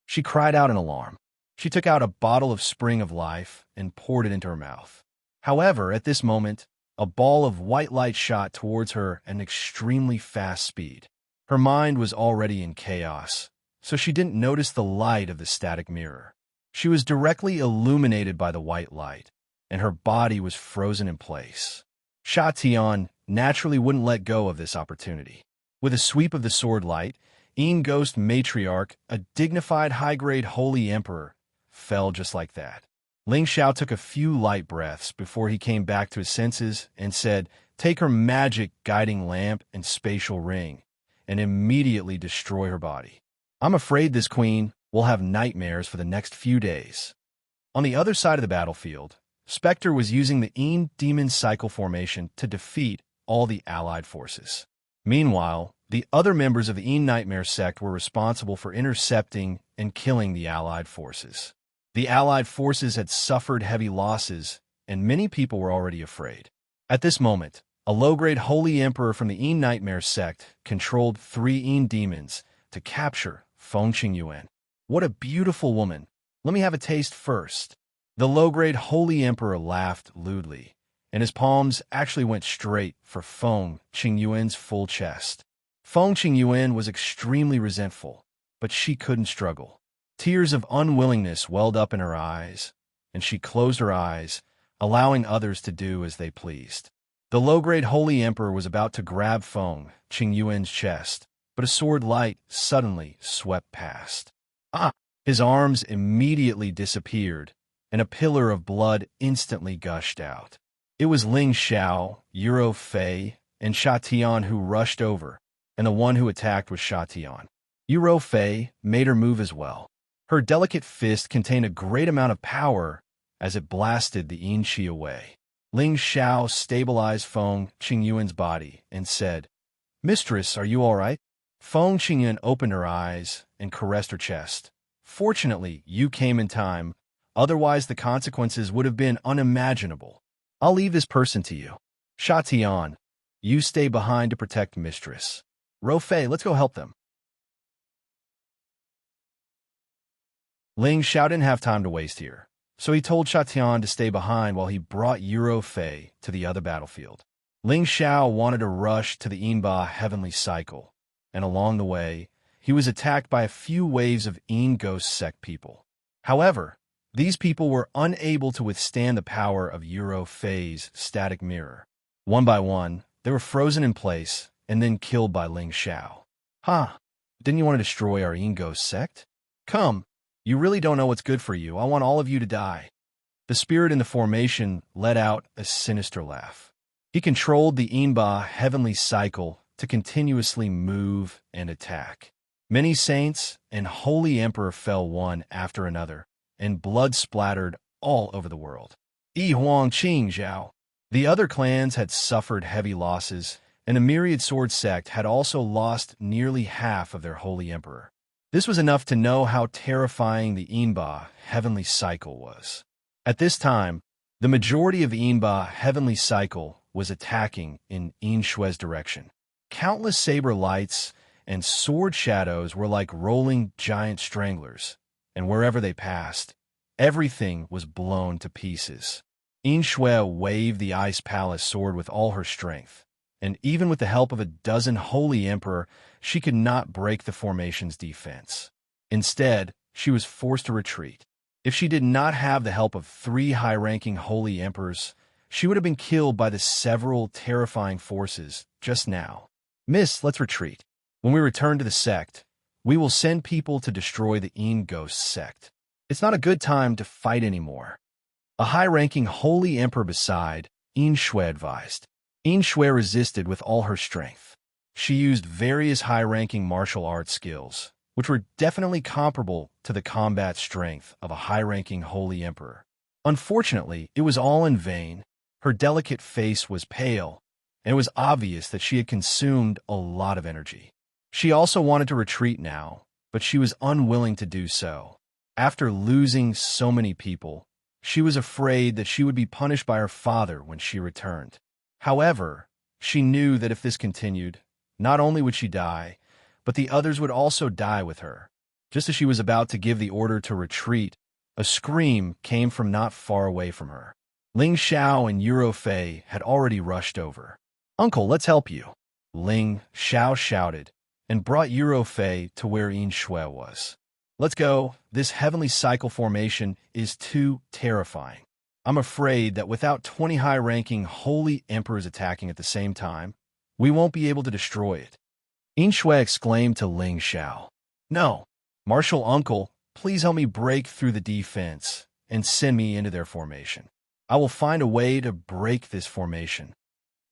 She cried out in alarm. She took out a bottle of Spring of Life and poured it into her mouth. However, at this moment, A ball of white light shot towards her at an extremely fast speed. Her mind was already in chaos, so she didn't notice the light of the static mirror. She was directly illuminated by the white light, and her body was frozen in place. Xianxia naturally wouldn't let go of this opportunity. With a sweep of the sword light, Ghost Matriarch, a dignified high-grade holy emperor, fell just like that. Ling Xiao took a few light breaths before he came back to his senses and said, "Take her magic guiding lamp and spatial ring, and immediately destroy her body. I'm afraid this queen will have nightmares for the next few days." On the other side of the battlefield, Spectre was using the Demon Cycle formation to defeat all the allied forces. Meanwhile, the other members of the Nightmare sect were responsible for intercepting and killing the allied forces. The allied forces had suffered heavy losses, and many people were already afraid. At this moment, a low-grade holy emperor from the Nightmare sect controlled 3 demons to capture Feng Qingyuan. What a beautiful woman! Let me have a taste first. The low-grade holy emperor laughed lewdly, and his palms actually went straight for Feng Qingyuan's full chest. Feng Qingyuan was extremely resentful, but she couldn't struggle. Tears of unwillingness welled up in her eyes, and she closed her eyes, allowing others to do as they pleased. The low-grade holy emperor was about to grab Feng Qingyuan's chest, but a sword light suddenly swept past. His arms immediately disappeared, and a pillar of blood instantly gushed out. It was Ling Xiao, Yuro Fei, and Xianxia who rushed over, and the one who attacked was Xianxia. Yuro Fei made her move as well. Her delicate fist contained a great amount of power as it blasted the Qi away. Ling Xiao stabilized Feng Qingyuan's body and said, "Mistress, are you all right?" Feng Qingyuan opened her eyes and caressed her chest. "Fortunately, you came in time, otherwise the consequences would have been unimaginable. I'll leave this person to you. Xianxia, you stay behind to protect Mistress. Fei, let's go help them." Ling Xiao didn't have time to waste here, so he told Xianxia to stay behind while he brought Yuro Fei to the other battlefield. Ling Xiao wanted to rush to the Yinba Heavenly Cycle, and along the way, he was attacked by a few waves of Ghost sect people. However, these people were unable to withstand the power of Yuro Fei's static mirror. One by one, they were frozen in place and then killed by Ling Xiao. Didn't you want to destroy our Ghost sect? Come, you really don't know what's good for you. I want all of you to die. The spirit in the formation let out a sinister laugh. He controlled the Yinba Heavenly Cycle to continuously move and attack. Many saints and holy emperor fell one after another, and blood splattered all over the world. Huang Qing Zhao. The other clans had suffered heavy losses, and the Myriad Sword sect had also lost nearly half of their holy emperor. This was enough to know how terrifying the Yinba Heavenly Cycle was. At this time, the majority of the Yinba Heavenly Cycle was attacking in Shue's direction. Countless saber lights and sword shadows were like rolling giant stranglers, and wherever they passed, everything was blown to pieces. Shui waved the Ice Palace sword with all her strength, and even with the help of a dozen holy emperor, she could not break the formation's defense. Instead, she was forced to retreat. If she did not have the help of 3 high-ranking holy emperors, she would have been killed by the several terrifying forces just now. "Miss, let's retreat. When we return to the sect, we will send people to destroy the Ghost sect. It's not a good time to fight anymore." A high-ranking holy emperor beside Shui advised. Shui resisted with all her strength. She used various high-ranking martial arts skills, which were definitely comparable to the combat strength of a high-ranking holy emperor. Unfortunately, it was all in vain. Her delicate face was pale, and it was obvious that she had consumed a lot of energy. She also wanted to retreat now, but she was unwilling to do so. After losing so many people, she was afraid that she would be punished by her father when she returned. However, she knew that if this continued, not only would she die, but the others would also die with her. Just as she was about to give the order to retreat, a scream came from not far away from her. Ling Xiao and Eurofei had already rushed over. "Uncle, let's help you," Ling Xiao shouted, and brought Eurofei to where Yin Shui was. "Let's go. This heavenly cycle formation is too terrifying. I'm afraid that without 20 high-ranking holy emperors attacking at the same time, we won't be able to destroy it." Yin Shui exclaimed to Ling Xiao. "No, Martial Uncle, please help me break through the defense and send me into their formation. I will find a way to break this formation."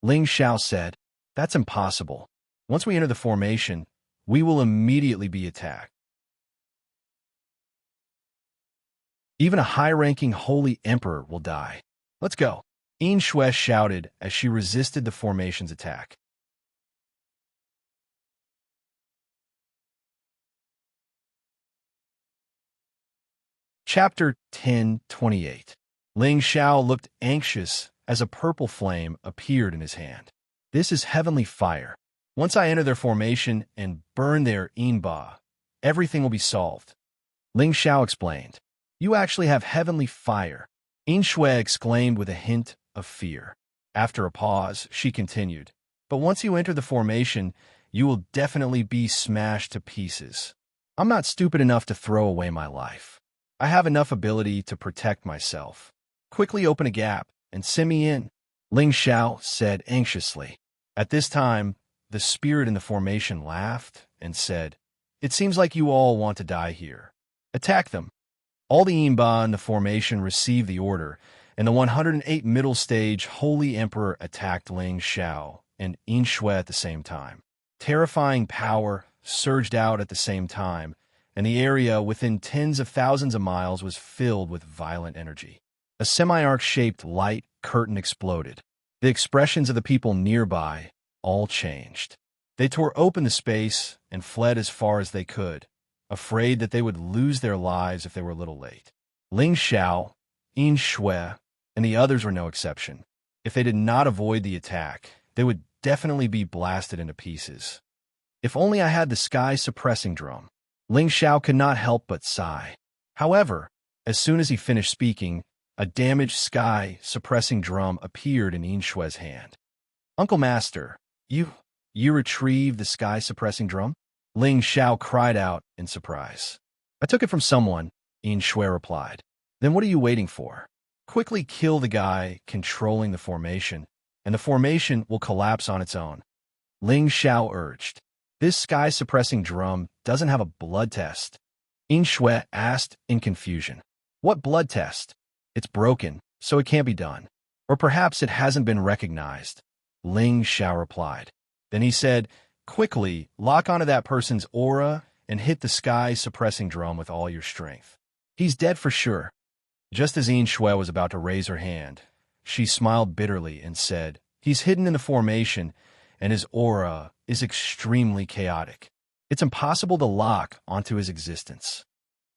Ling Xiao said, "That's impossible. Once we enter the formation, we will immediately be attacked. Even a high-ranking holy emperor will die. Let's go." Yin Shui shouted as she resisted the formation's attack. Chapter 10:28. Ling Xiao looked anxious as a purple flame appeared in his hand. "This is heavenly fire. Once I enter their formation and burn their Yinba, everything will be solved." Ling Xiao explained. "You actually have heavenly fire," Yin Shui exclaimed with a hint of fear. After a pause, she continued, "But once you enter the formation, you will definitely be smashed to pieces. I'm not stupid enough to throw away my life. I have enough ability to protect myself. Quickly open a gap and send me in," Ling Xiao said anxiously. At this time, the spirit in the formation laughed and said, "It seems like you all want to die here. Attack them." All the Yinba in the formation received the order, and the 108 middle stage Holy Emperor attacked Ling Xiao and Yin Shui at the same time. Terrifying power surged out at the same time, and the area within tens of thousands of miles was filled with violent energy. A semi-arc-shaped light curtain exploded. The expressions of the people nearby all changed. They tore open the space and fled as far as they could, afraid that they would lose their lives if they were a little late. Ling Xiao, Yin Shui, and the others were no exception. If they did not avoid the attack, they would definitely be blasted into pieces. "If only I had the sky-suppressing drum." Ling Xiao could not help but sigh. However, as soon as he finished speaking, a damaged sky-suppressing drum appeared in Yin Shui's hand. "Uncle Master, you retrieved the sky-suppressing drum?" Ling Xiao cried out in surprise. "I took it from someone," Yin Shui replied. "Then what are you waiting for? Quickly kill the guy controlling the formation, and the formation will collapse on its own," Ling Xiao urged. "This sky-suppressing drum doesn't have a blood test," Yin Shui asked in confusion. "What blood test? It's broken, so it can't be done. Or perhaps it hasn't been recognized," Ling Xiao replied. Then he said, "Quickly lock onto that person's aura and hit the sky-suppressing drum with all your strength. He's dead for sure." Just as Yin Shui was about to raise her hand, she smiled bitterly and said, "He's hidden in the formation, and his aura is extremely chaotic. It's impossible to lock onto his existence."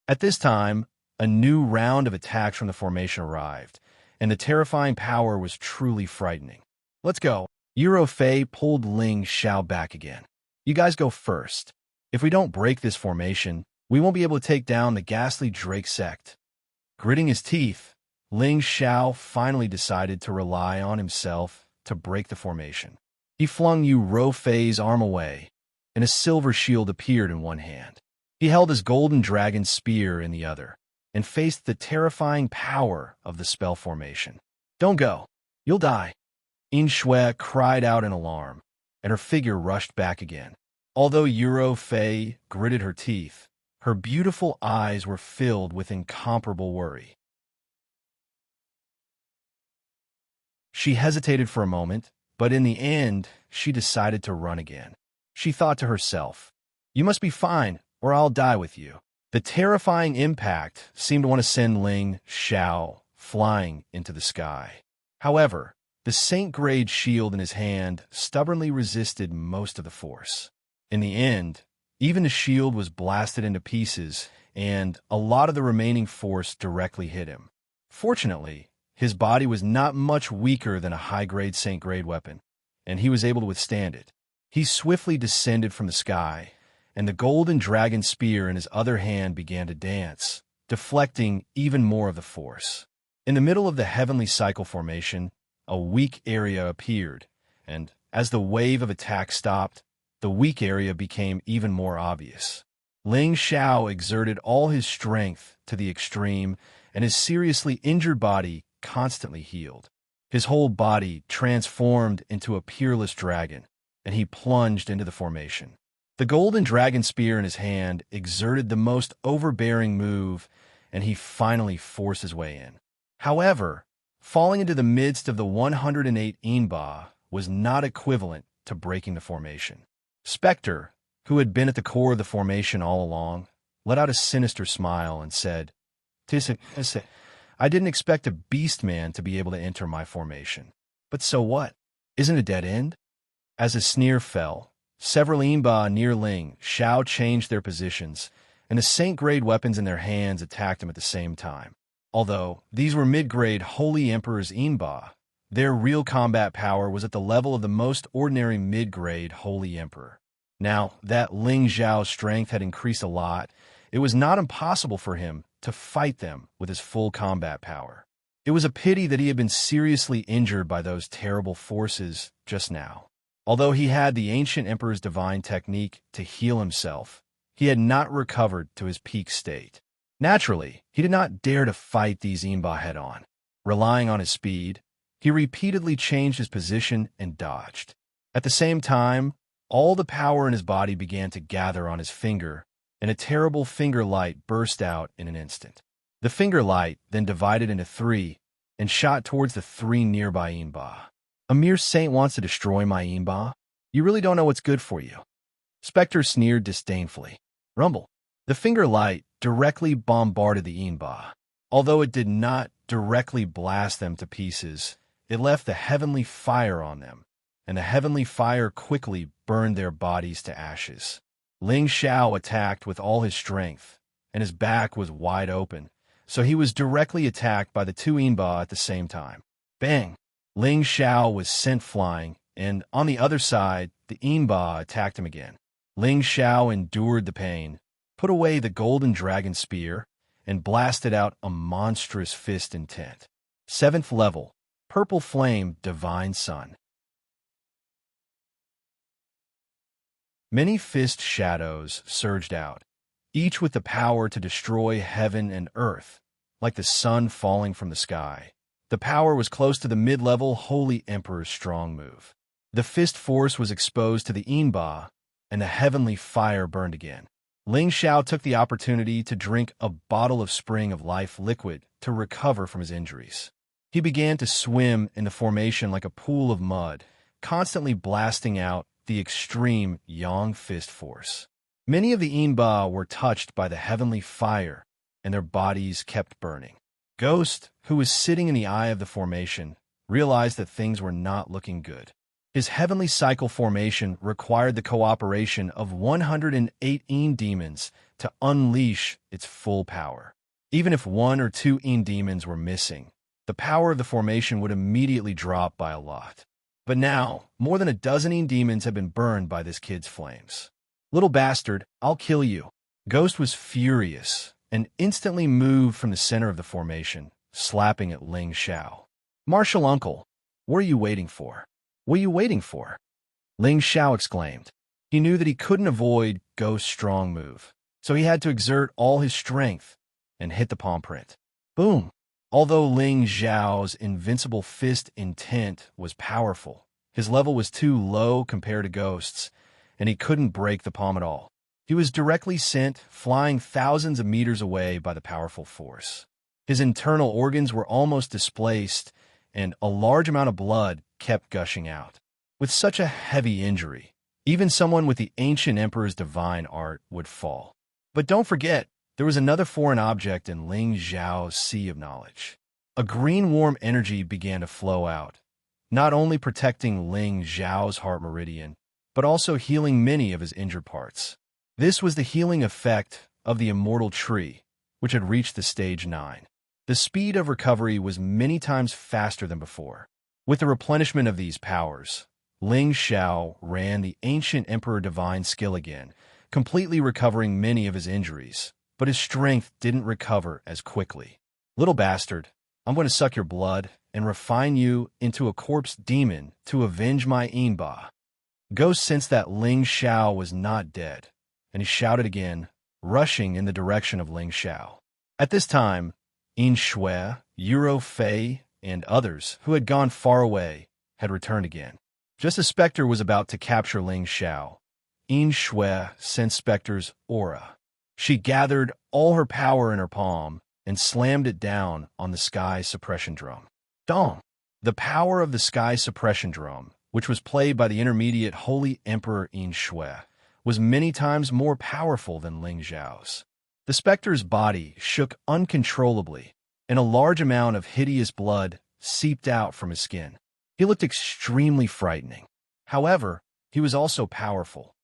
At this time, a new round of attacks from the formation arrived, and the terrifying power was truly frightening. "Let's go." Eurofei pulled Ling Xiao back again. "You guys go first. If we don't break this formation, we won't be able to take down the ghastly Drake sect." Gritting his teeth, Ling Xiao finally decided to rely on himself to break the formation. He flung Eurofei's arm away, and a silver shield appeared in one hand. He held his golden dragon spear in the other, and faced the terrifying power of the spell formation. "Don't go. You'll die." Yin Shui cried out in alarm, and her figure rushed back again. Although Eurofei gritted her teeth, her beautiful eyes were filled with incomparable worry. She hesitated for a moment, but in the end, she decided to run again. She thought to herself, "You must be fine, or I'll die with you." The terrifying impact seemed to want to send Ling Xiao flying into the sky. However, the saint-grade shield in his hand stubbornly resisted most of the force. In the end, even the shield was blasted into pieces, and a lot of the remaining force directly hit him. Fortunately, his body was not much weaker than a high-grade saint-grade weapon, and he was able to withstand it. He swiftly descended from the sky, and the golden dragon spear in his other hand began to dance, deflecting even more of the force. In the middle of the heavenly cycle formation, a weak area appeared, and as the wave of attack stopped, the weak area became even more obvious. Ling Xiao exerted all his strength to the extreme, and his seriously injured body constantly healed. His whole body transformed into a peerless dragon, and he plunged into the formation. The golden dragon spear in his hand exerted the most overbearing move, and he finally forced his way in. However, falling into the midst of the 108 Inba was not equivalent to breaking the formation. Spectre, who had been at the core of the formation all along, let out a sinister smile and said, I didn't expect a beast man to be able to enter my formation. But so what? Isn't it a dead end? As a sneer fell, several Inba near Ling Xiao changed their positions, and the saint-grade weapons in their hands attacked him at the same time. Although these were mid-grade Holy Emperor's Inba, their real combat power was at the level of the most ordinary mid-grade Holy Emperor. Now that Ling Xiao's strength had increased a lot, it was not impossible for him to fight them with his full combat power. It was a pity that he had been seriously injured by those terrible forces just now. Although he had the ancient emperor's divine technique to heal himself, he had not recovered to his peak state. Naturally, he did not dare to fight these Inba head-on. Relying on his speed, he repeatedly changed his position and dodged. At the same time, all the power in his body began to gather on his finger, and a terrible finger light burst out in an instant. The finger light then divided into three and shot towards the three nearby Inba. A mere saint wants to destroy my Inba? You really don't know what's good for you. Spectre sneered disdainfully. Rumble. The finger light directly bombarded the Inba. Although it did not directly blast them to pieces, it left the heavenly fire on them, and the heavenly fire quickly burned their bodies to ashes. Ling Xiao attacked with all his strength, and his back was wide open, so he was directly attacked by the two Inba at the same time. Bang! Ling Xiao was sent flying, and on the other side, the Inba attacked him again. Ling Xiao endured the pain, put away the golden dragon spear, and blasted out a monstrous fist intent. 7th level, Purple Flame Divine Sun. Many fist shadows surged out, each with the power to destroy heaven and earth, like the sun falling from the sky. The power was close to the mid-level Holy Emperor's strong move. The fist force was exposed to the Inba, and the heavenly fire burned again. Ling Xiao took the opportunity to drink a bottle of Spring of Life liquid to recover from his injuries. He began to swim in the formation like a pool of mud, constantly blasting out the extreme Yang fist force. Many of the Inba were touched by the heavenly fire, and their bodies kept burning. Ghost, who was sitting in the eye of the formation, realized that things were not looking good. His heavenly cycle formation required the cooperation of 108 demons to unleash its full power. Even if 1 or 2 demons were missing, the power of the formation would immediately drop by a lot. But now, more than a dozen demons had been burned by this kid's flames. Little bastard, I'll kill you. Ghost was furious and instantly moved from the center of the formation, slapping at Ling Xiao. Martial uncle, what are you waiting for? What are you waiting for? Ling Xiao exclaimed. He knew that he couldn't avoid Ghost's strong move, so he had to exert all his strength and hit the palm print. Boom! Although Ling Xiao's invincible fist intent was powerful, his level was too low compared to Ghost's, and he couldn't break the palm at all. He was directly sent flying thousands of meters away by the powerful force. His internal organs were almost displaced, and a large amount of blood kept gushing out. With such a heavy injury, even someone with the ancient emperor's divine art would fall. But don't forget, there was another foreign object in Ling Xiao's sea of knowledge. A green warm energy began to flow out, not only protecting Ling Xiao's heart meridian, but also healing many of his injured parts. This was the healing effect of the immortal tree, which had reached the stage 9. The speed of recovery was many times faster than before. With the replenishment of these powers, Ling Xiao ran the ancient emperor divine skill again, completely recovering many of his injuries, but his strength didn't recover as quickly. Little bastard, I'm going to suck your blood and refine you into a corpse demon to avenge my Yinba." Ghost sensed that Ling Xiao was not dead, and he shouted again, rushing in the direction of Ling Xiao. At this time, Yin Shui, Euro Fei, and others who had gone far away had returned again. Just as Spectre was about to capture Ling Xiao, Yin Shui sensed Spectre's aura. She gathered all her power in her palm and slammed it down on the sky suppression drum. Dong! The power of the sky suppression drum, which was played by the intermediate Holy Emperor Yin Shui, was many times more powerful than Ling Xiao's. The Spectre's body shook uncontrollably, and a large amount of hideous blood seeped out from his skin. He looked extremely frightening. However, he was also powerful.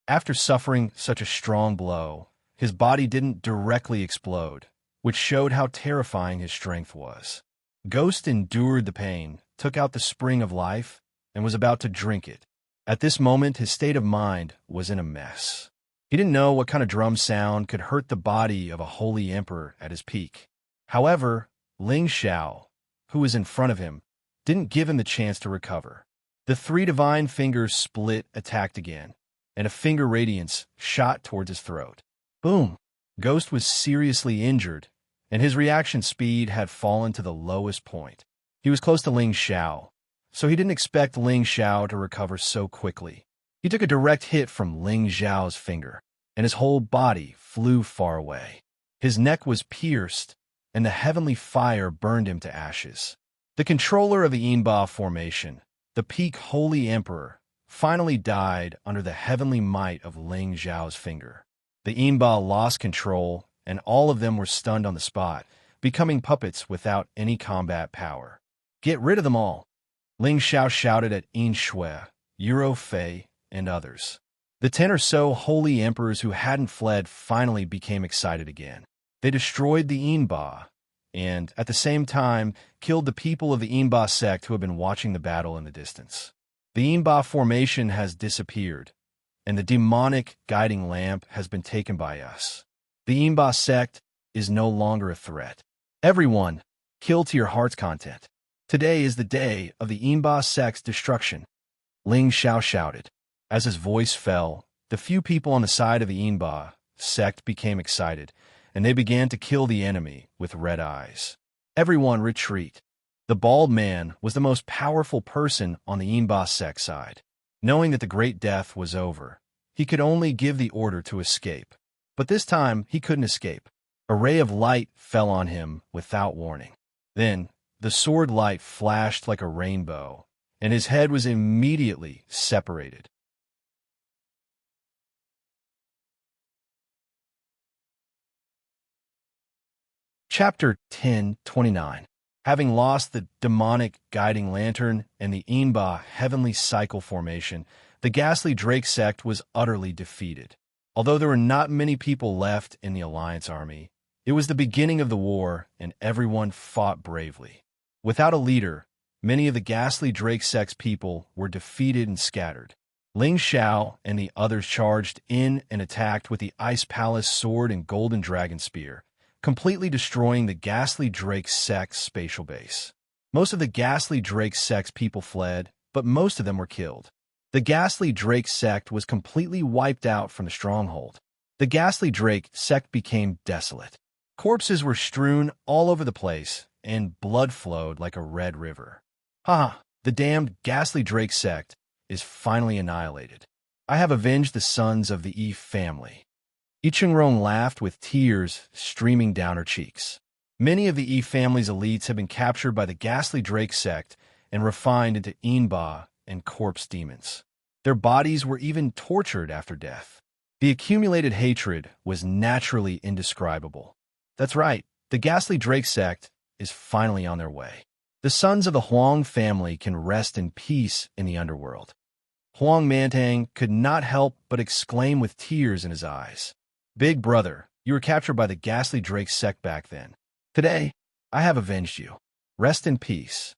After suffering such a strong blow, his body didn't directly explode, which showed how terrifying his strength was. Ghost endured the pain, took out the spring of life, and was about to drink it. At this moment, his state of mind was in a mess. He didn't know what kind of drum sound could hurt the body of a holy emperor at his peak. However, Ling Xiao, who was in front of him, didn't give him the chance to recover. The three divine fingers split, attacked again, and a finger radiance shot towards his throat. Boom! Ghost was seriously injured, and his reaction speed had fallen to the lowest point. He was close to Ling Xiao, so he didn't expect Ling Xiao to recover so quickly. He took a direct hit from Ling Xiao's finger, and his whole body flew far away. His neck was pierced, and the heavenly fire burned him to ashes. The controller of the Yinba formation, the peak Holy Emperor, finally died under the heavenly might of Ling Xiao's finger. The Yinba lost control, and all of them were stunned on the spot, becoming puppets without any combat power. "Get rid of them all!" Ling Xiao shouted at Yin Shui, Euro Fei, and others. The 10 or so holy emperors who hadn't fled finally became excited again. They destroyed the Yinba, and, at the same time, killed the people of the Yinba sect who had been watching the battle in the distance. The Yinba formation has disappeared, and the demonic guiding lamp has been taken by us. The Yinba sect is no longer a threat. Everyone, kill to your heart's content. Today is the day of the Yinba sect's destruction. Ling Xiao shouted. As his voice fell, the few people on the side of the Yinba sect became excited, and they began to kill the enemy with red eyes. Everyone retreat. The bald man was the most powerful person on the Yinba sect side. Knowing that the great death was over, he could only give the order to escape. But this time, he couldn't escape. A ray of light fell on him without warning. Then, the sword light flashed like a rainbow, and his head was immediately separated. Chapter 10:29. Having lost the demonic guiding lantern and the Yinba heavenly cycle formation, the ghastly Drake sect was utterly defeated. Although there were not many people left in the Alliance army, it was the beginning of the war, and everyone fought bravely. Without a leader, many of the ghastly Drake sect's people were defeated and scattered. Ling Xiao and the others charged in and attacked with the Ice Palace sword and Golden Dragon spear, completely destroying the ghastly Drake sect's spatial base. Most of the ghastly Drake sect's people fled, but most of them were killed. The ghastly Drake sect was completely wiped out from the stronghold. The ghastly Drake sect became desolate. Corpses were strewn all over the place, and blood flowed like a red river. Ha! The damned ghastly Drake sect is finally annihilated. I have avenged the sons of the Yi family. Yi Chengrong laughed with tears streaming down her cheeks. Many of the Yi family's elites had been captured by the ghastly Drake sect and refined into Yinba and corpse demons. Their bodies were even tortured after death. The accumulated hatred was naturally indescribable. That's right, the ghastly Drake sect is finally on their way. The sons of the Huang family can rest in peace in the underworld. Huang Mantang could not help but exclaim with tears in his eyes. Big brother, you were captured by the ghastly Drake sect back then. Today, I have avenged you. Rest in peace.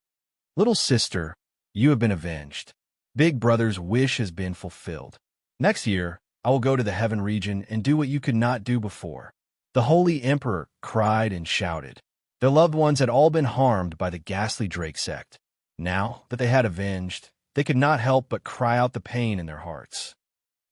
Little sister, you have been avenged. Big brother's wish has been fulfilled. Next year, I will go to the heaven region and do what you could not do before. The Holy Emperor cried and shouted. Their loved ones had all been harmed by the ghastly Drake sect. Now that they had avenged, they could not help but cry out the pain in their hearts.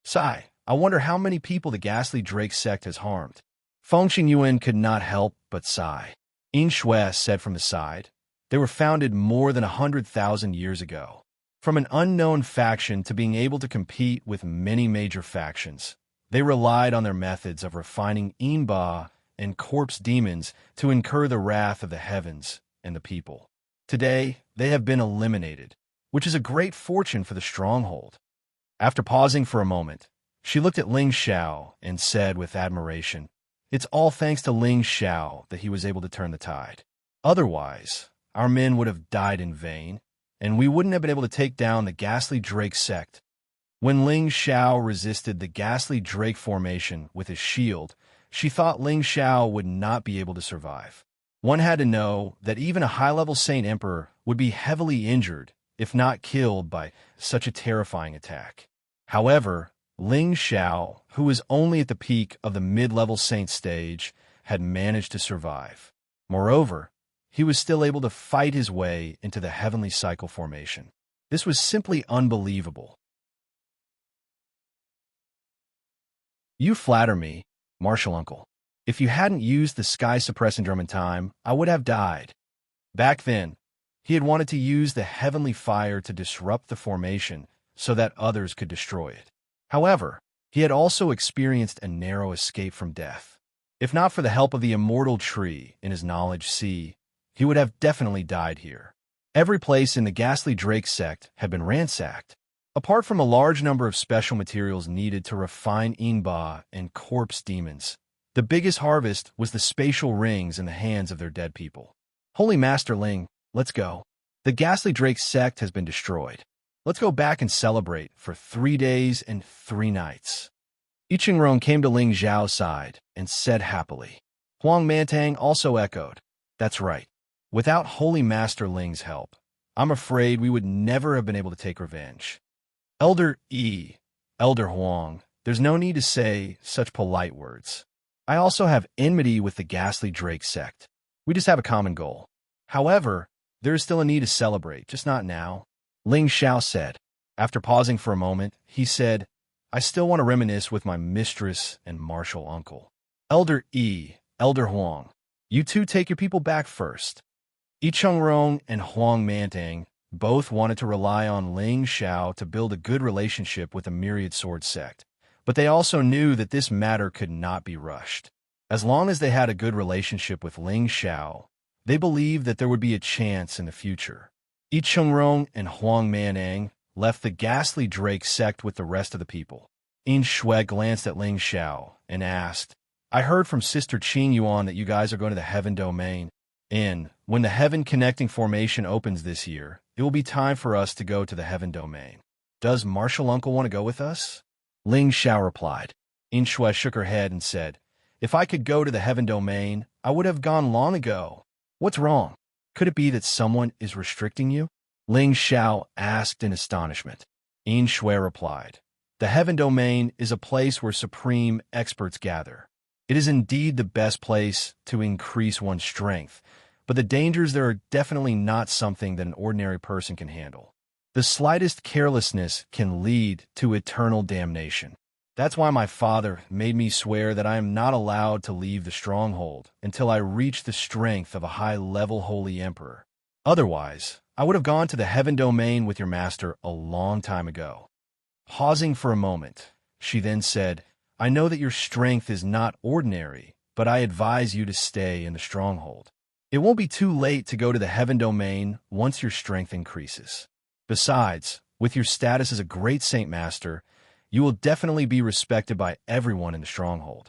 Sigh, I wonder how many people the ghastly Drake sect has harmed. Feng Xingyuan could not help but sigh. Xianxia said from the side, they were founded more than 100,000 years ago. From an unknown faction to being able to compete with many major factions, they relied on their methods of refining Inba and corpse demons to incur the wrath of the heavens and the people. Today, they have been eliminated, which is a great fortune for the stronghold. After pausing for a moment, she looked at Ling Xiao and said with admiration, it's all thanks to Ling Xiao that he was able to turn the tide. Otherwise, our men would have died in vain, and we wouldn't have been able to take down the ghastly Drake sect. When Ling Xiao resisted the ghastly Drake formation with his shield, she thought Ling Xiao would not be able to survive. One had to know that even a high-level Saint Emperor would be heavily injured, if not killed, by such a terrifying attack. However, Ling Xiao, who was only at the peak of the mid-level Saint stage, had managed to survive. Moreover, he was still able to fight his way into the heavenly cycle formation. This was simply unbelievable. You flatter me, Martial Uncle. If you hadn't used the sky suppressing drum in time, I would have died. Back then, he had wanted to use the heavenly fire to disrupt the formation so that others could destroy it. However, he had also experienced a narrow escape from death. If not for the help of the immortal tree in his knowledge sea, he would have definitely died here. Every place in the ghastly Drake sect had been ransacked. Apart from a large number of special materials needed to refine Inba and corpse demons, the biggest harvest was the spatial rings in the hands of their dead people. Holy Master Ling, let's go. The ghastly Drake sect has been destroyed. Let's go back and celebrate for 3 days and 3 nights. Yiqingrong came to Ling Zhao's side and said happily. Huang Mantang also echoed, that's right. Without Holy Master Ling's help, I'm afraid we would never have been able to take revenge. Elder Huang, there's no need to say such polite words. I also have enmity with the ghastly Drake sect. We just have a common goal. However, there is still a need to celebrate, just not now. Ling Xiao said. After pausing for a moment, he said, I still want to reminisce with my mistress and martial uncle. Elder Huang, you two take your people back first. Yichungrong and Huang Mantang both wanted to rely on Ling Xiao to build a good relationship with the Myriad Sword sect, but they also knew that this matter could not be rushed. As long as they had a good relationship with Ling Xiao, they believed that there would be a chance in the future. Yichungrong and Huang Mantang left the ghastly Drake sect with the rest of the people. Xianxia glanced at Ling Xiao and asked, I heard from Sister Qing Yuan that you guys are going to the Heaven Domain. When the Heaven Connecting Formation opens this year, it will be time for us to go to the Heaven Domain. Does Martial Uncle want to go with us? Ling Xiao replied. Xianxia shook her head and said, if I could go to the Heaven Domain, I would have gone long ago. What's wrong? Could it be that someone is restricting you? Ling Xiao asked in astonishment. Xianxia replied, the Heaven Domain is a place where supreme experts gather. It is indeed the best place to increase one's strength, but the dangers there are definitely not something that an ordinary person can handle. The slightest carelessness can lead to eternal damnation. That's why my father made me swear that I am not allowed to leave the stronghold until I reach the strength of a high-level holy emperor. Otherwise, I would have gone to the Heaven Domain with your master a long time ago. Pausing for a moment, she then said, I know that your strength is not ordinary, but I advise you to stay in the stronghold. It won't be too late to go to the Heaven Domain once your strength increases. Besides, with your status as a great Saint Master, you will definitely be respected by everyone in the stronghold.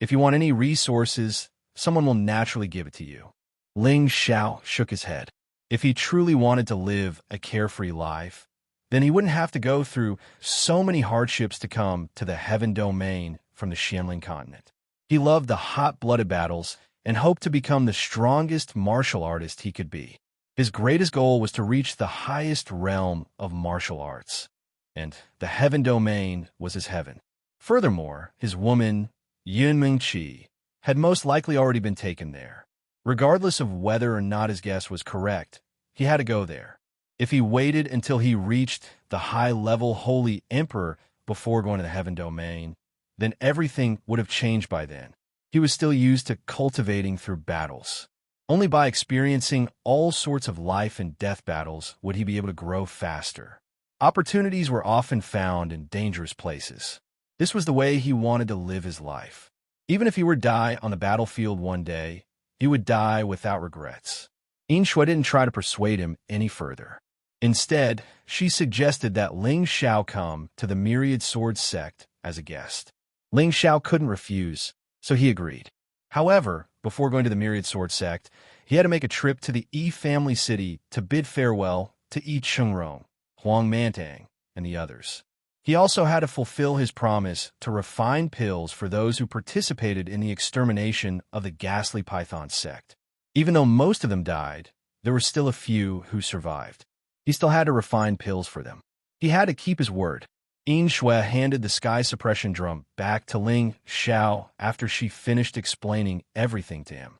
If you want any resources, someone will naturally give it to you. Ling Xiao shook his head. If he truly wanted to live a carefree life, then he wouldn't have to go through so many hardships to come to the Heaven Domain from the Xianling continent. He loved the hot-blooded battles and hoped to become the strongest martial artist he could be. His greatest goal was to reach the highest realm of martial arts, and the Heaven Domain was his heaven. Furthermore, his woman, Yunmingqi, had most likely already been taken there. Regardless of whether or not his guess was correct, he had to go there. If he waited until he reached the high-level Holy Emperor before going to the Heaven Domain, then everything would have changed by then. He was still used to cultivating through battles. Only by experiencing all sorts of life and death battles would he be able to grow faster. Opportunities were often found in dangerous places. This was the way he wanted to live his life. Even if he were to die on the battlefield one day, he would die without regrets. Xianxia didn't try to persuade him any further. Instead, she suggested that Ling Xiao come to the Myriad Sword sect as a guest. Ling Xiao couldn't refuse, so he agreed. However, before going to the Myriad Sword sect, he had to make a trip to the Yi family city to bid farewell to Yi Chengrong, Huang Mantang, and the others. He also had to fulfill his promise to refine pills for those who participated in the extermination of the ghastly Python sect. Even though most of them died, there were still a few who survived. He still had to refine pills for them. He had to keep his word. Xianxia handed the sky suppression drum back to Ling Xiao after she finished explaining everything to him.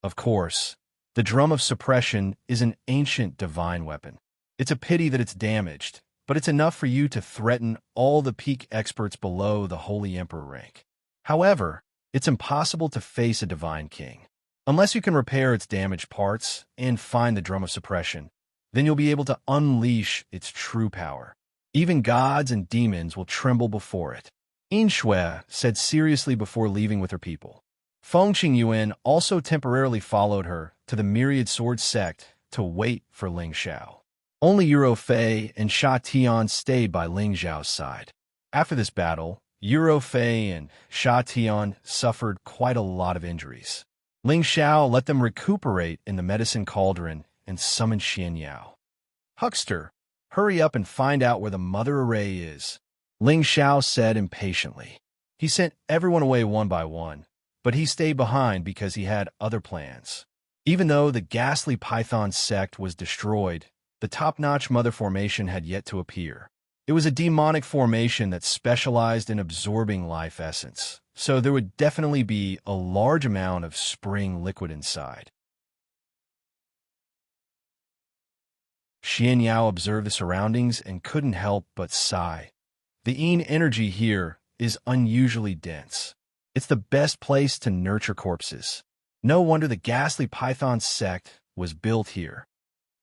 Of course, the drum of suppression is an ancient divine weapon. It's a pity that it's damaged, but it's enough for you to threaten all the peak experts below the Holy Emperor rank. However, it's impossible to face a divine king. Unless you can repair its damaged parts and find the drum of suppression, then you'll be able to unleash its true power. Even gods and demons will tremble before it. Xianxia said seriously before leaving with her people. Feng Qingyuan also temporarily followed her to the Myriad Sword sect to wait for Ling Xiao. Only Yuro Fei and Sha Tian stayed by Ling Xiao's side. After this battle, Yuro Fei and Sha Tian suffered quite a lot of injuries. Ling Xiao let them recuperate in the medicine cauldron and summoned Xianxia. "Huckster, hurry up and find out where the mother array is," Ling Xiao said impatiently. He sent everyone away one by one, but he stayed behind because he had other plans. Even though the ghastly Python sect was destroyed, the top-notch mother formation had yet to appear. It was a demonic formation that specialized in absorbing life essence, so there would definitely be a large amount of spring liquid inside. Xianxia observed the surroundings and couldn't help but sigh. The Yin energy here is unusually dense. It's the best place to nurture corpses. No wonder the ghastly Python sect was built here.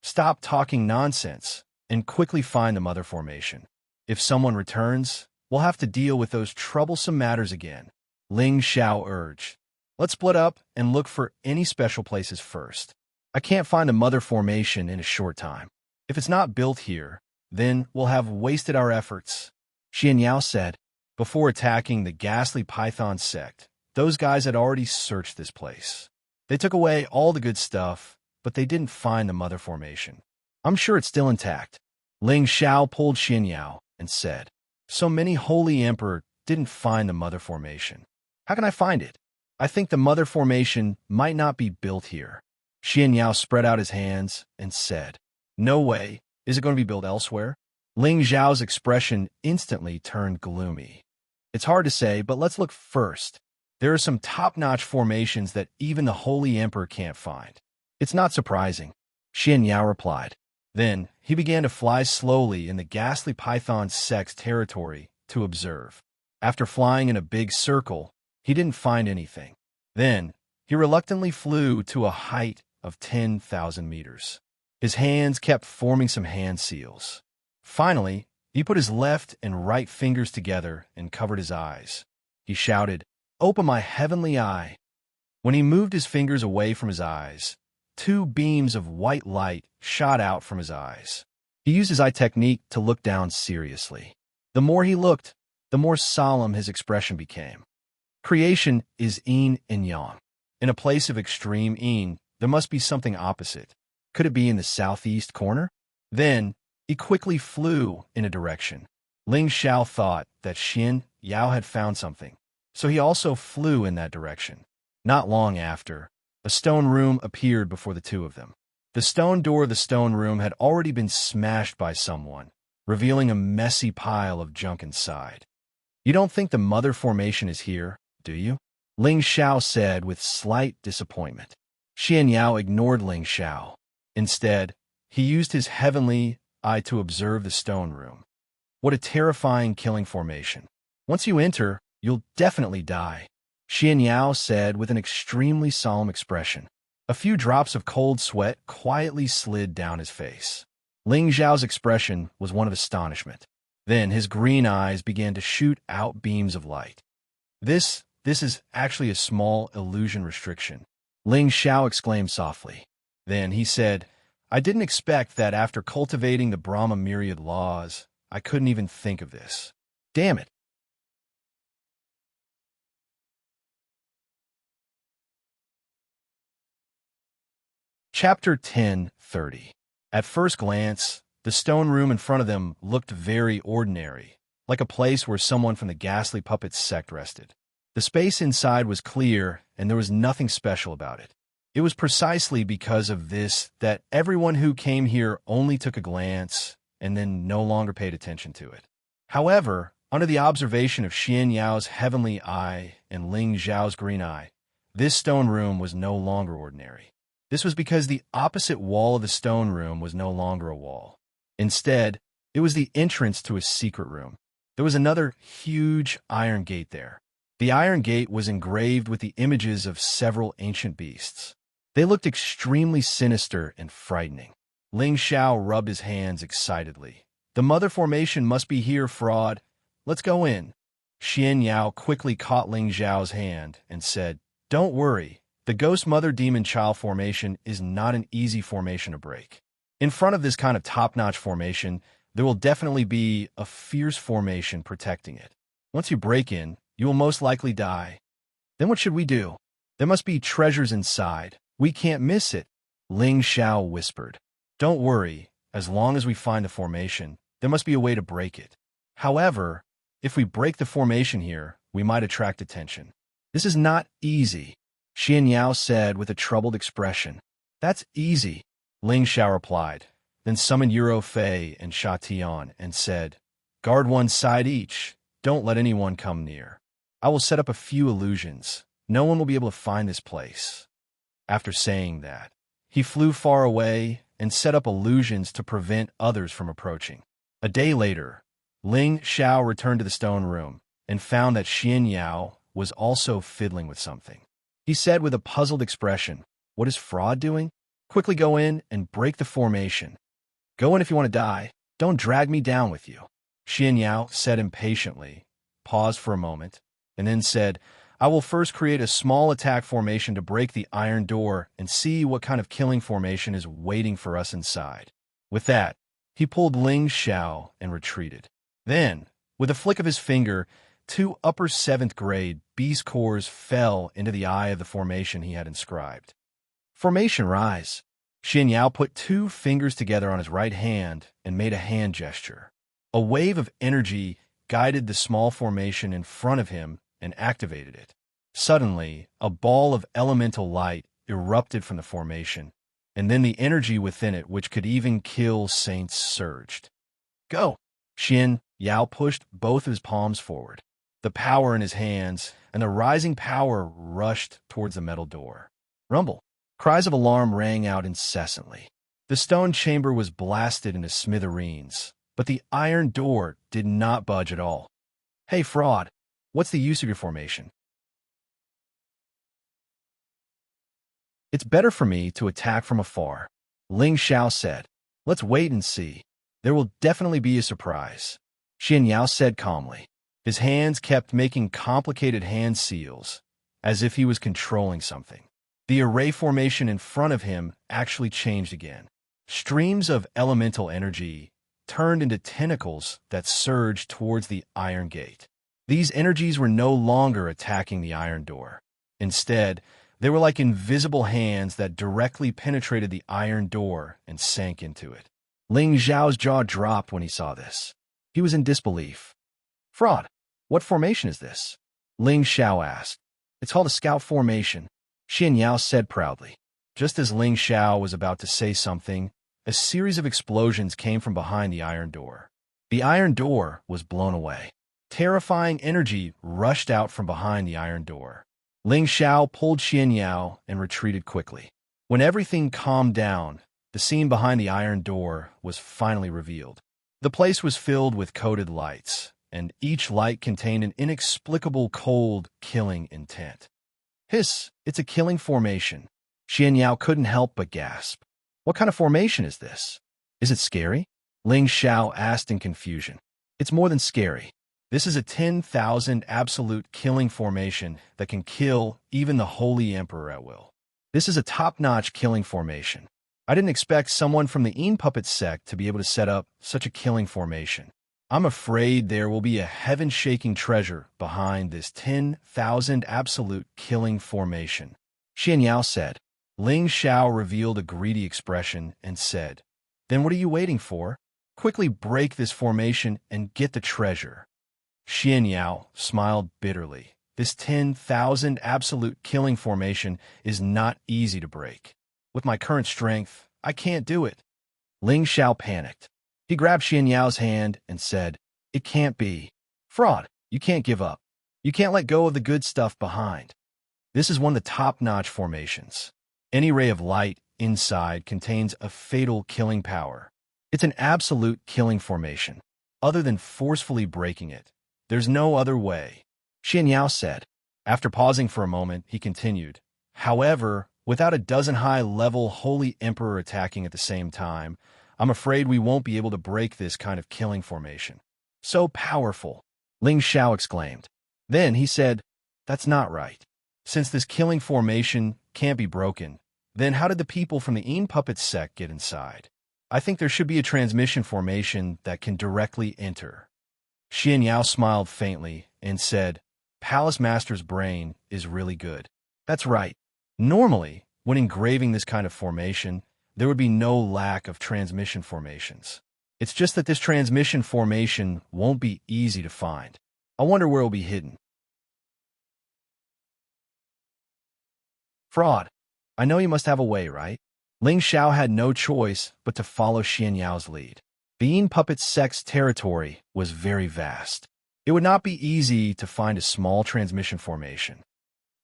Stop talking nonsense and quickly find the mother formation. If someone returns, we'll have to deal with those troublesome matters again, Ling Xiao urged. Let's split up and look for any special places first. I can't find the mother formation in a short time. If it's not built here, then we'll have wasted our efforts, Xianxia said. Before attacking the ghastly Python sect, those guys had already searched this place. They took away all the good stuff, but they didn't find the mother formation. I'm sure it's still intact. Ling Xiao pulled Xianxia and said, "So many Holy Emperor didn't find the mother formation. How can I find it? I think the mother formation might not be built here." Xianxia spread out his hands and said, "No way. Is it going to be built elsewhere?" Ling Xiao's expression instantly turned gloomy. "It's hard to say, but let's look first. There are some top-notch formations that even the Holy Emperor can't find." "It's not surprising," Xianxia replied. Then he began to fly slowly in the ghastly Python sect's territory to observe. After flying in a big circle, he didn't find anything. Then he reluctantly flew to a height of 10,000 meters. His hands kept forming some hand seals. Finally, he put his left and right fingers together and covered his eyes. He shouted, "Open my heavenly eye." When he moved his fingers away from his eyes, two beams of white light shot out from his eyes. He used his eye technique to look down seriously. The more he looked, the more solemn his expression became. Creation is yin and yang. In a place of extreme yin, there must be something opposite. Could it be in the southeast corner? Then he quickly flew in a direction. Ling Xiao thought that Xianxia had found something, so he also flew in that direction. Not long after, a stone room appeared before the two of them. The stone door of the stone room had already been smashed by someone, revealing a messy pile of junk inside. You don't think the mother formation is here, do you? Ling Xiao said with slight disappointment. Xianxia ignored Ling Xiao. Instead, he used his heavenly eye to observe the stone room. What a terrifying killing formation. Once you enter, you'll definitely die, Xianxia said with an extremely solemn expression. A few drops of cold sweat quietly slid down his face. Ling Xiao's expression was one of astonishment. Then his green eyes began to shoot out beams of light. This is actually a small illusion restriction, Ling Xiao exclaimed softly. Then he said, I didn't expect that after cultivating the Brahma myriad laws, I couldn't even think of this. Damn it. Chapter 10:30. At first glance, the stone room in front of them looked very ordinary, like a place where someone from the ghastly puppets sect rested. The space inside was clear, and there was nothing special about it. It was precisely because of this that everyone who came here only took a glance and then no longer paid attention to it. However, under the observation of Xianyao's heavenly eye and Ling Zhao's green eye, this stone room was no longer ordinary. This was because the opposite wall of the stone room was no longer a wall. Instead, it was the entrance to a secret room. There was another huge iron gate there. The iron gate was engraved with the images of several ancient beasts. They looked extremely sinister and frightening. Ling Xiao rubbed his hands excitedly. The mother formation must be here, fraud. Let's go in. Xianxia quickly caught Ling Xiao's hand and said, Don't worry. The Ghost Mother Demon Child formation is not an easy formation to break. In front of this kind of top-notch formation, there will definitely be a fierce formation protecting it. Once you break in, you will most likely die. Then what should we do? There must be treasures inside. We can't miss it, Ling Xiao whispered. Don't worry. As long as we find the formation, there must be a way to break it. However, if we break the formation here, we might attract attention. This is not easy, Xianxia said with a troubled expression. That's easy, Ling Xiao replied, then summoned Euro Fei and Sha Tian and said, Guard one side each. Don't let anyone come near. I will set up a few illusions. No one will be able to find this place. After saying that, he flew far away and set up illusions to prevent others from approaching. A day later, Ling Xiao returned to the stone room and found that Xianxia was also fiddling with something. He said with a puzzled expression, What is fraud doing? Quickly go in and break the formation. Go in if you want to die. Don't drag me down with you. Xianxia said impatiently, paused for a moment, and then said, I will first create a small attack formation to break the iron door and see what kind of killing formation is waiting for us inside. With that, he pulled Ling Xiao and retreated. Then, with a flick of his finger, 2 upper 7th grade beast cores fell into the eye of the formation he had inscribed. Formation rise. Xianxia put 2 fingers together on his right hand and made a hand gesture. A wave of energy guided the small formation in front of him and activated it. Suddenly, a ball of elemental light erupted from the formation, and then the energy within it, which could even kill saints, surged. Go! Xianxia pushed both of his palms forward. The power in his hands and the rising power rushed towards the metal door. Rumble! Cries of alarm rang out incessantly. The stone chamber was blasted into smithereens, but the iron door did not budge at all. Hey, fraud! What's the use of your formation? It's better for me to attack from afar, Ling Xiao said. Let's wait and see. There will definitely be a surprise, Xianxia said calmly. His hands kept making complicated hand seals, as if he was controlling something. The array formation in front of him actually changed again. Streams of elemental energy turned into tentacles that surged towards the iron gate. These energies were no longer attacking the iron door. Instead, they were like invisible hands that directly penetrated the iron door and sank into it. Ling Zhao's jaw dropped when he saw this. He was in disbelief. Fraud! What formation is this? Ling Xiao asked. It's called a scout formation, Xianxia said proudly. Just as Ling Xiao was about to say something, a series of explosions came from behind the iron door. The iron door was blown away. Terrifying energy rushed out from behind the iron door. Ling Xiao pulled Xianxia and retreated quickly. When everything calmed down, the scene behind the iron door was finally revealed. The place was filled with coded lights, and each light contained an inexplicable cold, killing intent. Hiss, it's a killing formation. Xianxia couldn't help but gasp. What kind of formation is this? Is it scary? Ling Xiao asked in confusion. It's more than scary. This is a 10,000 absolute killing formation that can kill even the Holy Emperor at will. This is a top-notch killing formation. I didn't expect someone from the Puppet sect to be able to set up such a killing formation. I'm afraid there will be a heaven-shaking treasure behind this 10,000 absolute killing formation, Xianxia said. Ling Xiao revealed a greedy expression and said, Then what are you waiting for? Quickly break this formation and get the treasure. Xianxia smiled bitterly. This 10,000 absolute killing formation is not easy to break. With my current strength, I can't do it. Ling Xiao panicked. He grabbed Xianxia's hand and said, It can't be. Fraud, you can't give up. You can't let go of the good stuff behind. This is one of the top-notch formations. Any ray of light inside contains a fatal killing power. It's an absolute killing formation. Other than forcefully breaking it, there's no other way, Xianxia said. After pausing for a moment, he continued, However, without a dozen high-level Holy Emperor attacking at the same time, I'm afraid we won't be able to break this kind of killing formation. So powerful, Ling Xiao exclaimed. Then he said, That's not right. Since this killing formation can't be broken, then how did the people from the Puppet sect get inside? I think there should be a transmission formation that can directly enter. Xianxia smiled faintly and said, Palace Master's brain is really good. That's right. Normally, when engraving this kind of formation, there would be no lack of transmission formations. It's just that this transmission formation won't be easy to find. I wonder where it'll be hidden. Fraud. I know you must have a way, right? Ling Xiao had no choice but to follow Xianxia's lead. The Puppet sect's territory was very vast. It would not be easy to find a small transmission formation.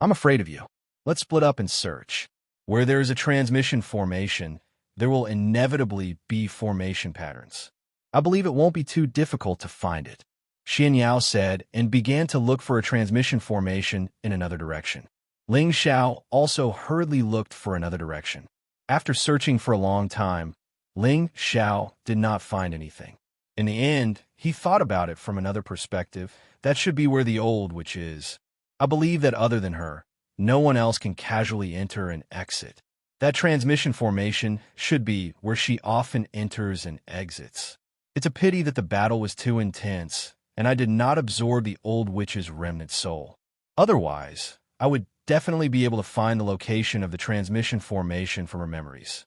I'm afraid of you. Let's split up and search. Where there is a transmission formation, there will inevitably be formation patterns. I believe it won't be too difficult to find it, Xianxia said, and began to look for a transmission formation in another direction. Ling Xiao also hurriedly looked for another direction. After searching for a long time, Ling Xiao did not find anything. In the end, he thought about it from another perspective. That should be where the old witch is. I believe that other than her, no one else can casually enter and exit. That transmission formation should be where she often enters and exits. It's a pity that the battle was too intense, and I did not absorb the old witch's remnant soul. Otherwise, I would definitely be able to find the location of the transmission formation from her memories.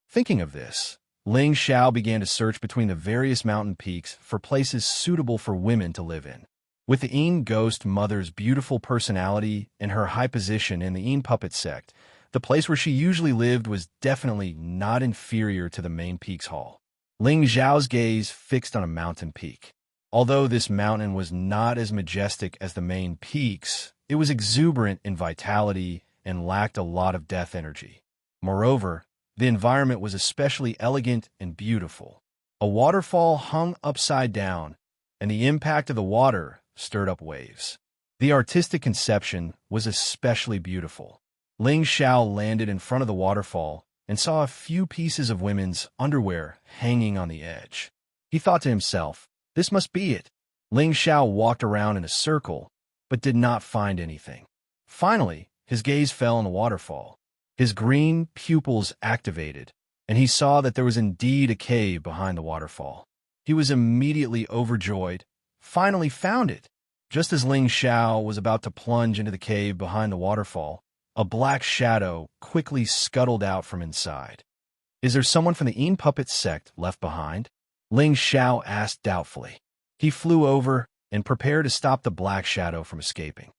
Thinking of this, Ling Xiao began to search between the various mountain peaks for places suitable for women to live in. With the Ghost Mother's beautiful personality and her high position in the Puppet sect, the place where she usually lived was definitely not inferior to the main peak's hall. Ling Xiao's gaze fixed on a mountain peak. Although this mountain was not as majestic as the main peaks, it was exuberant in vitality and lacked a lot of death energy. Moreover, the environment was especially elegant and beautiful. A waterfall hung upside down, and the impact of the water stirred up waves. The artistic conception was especially beautiful. Ling Xiao landed in front of the waterfall and saw a few pieces of women's underwear hanging on the edge. He thought to himself, This must be it. Ling Xiao walked around in a circle, but did not find anything. Finally, his gaze fell on the waterfall. His green pupils activated, and he saw that there was indeed a cave behind the waterfall. He was immediately overjoyed, finally found it. Just as Ling Xiao was about to plunge into the cave behind the waterfall, a black shadow quickly scuttled out from inside. Is there someone from the Puppet sect left behind? Ling Xiao asked doubtfully. He flew over and prepared to stop the black shadow from escaping.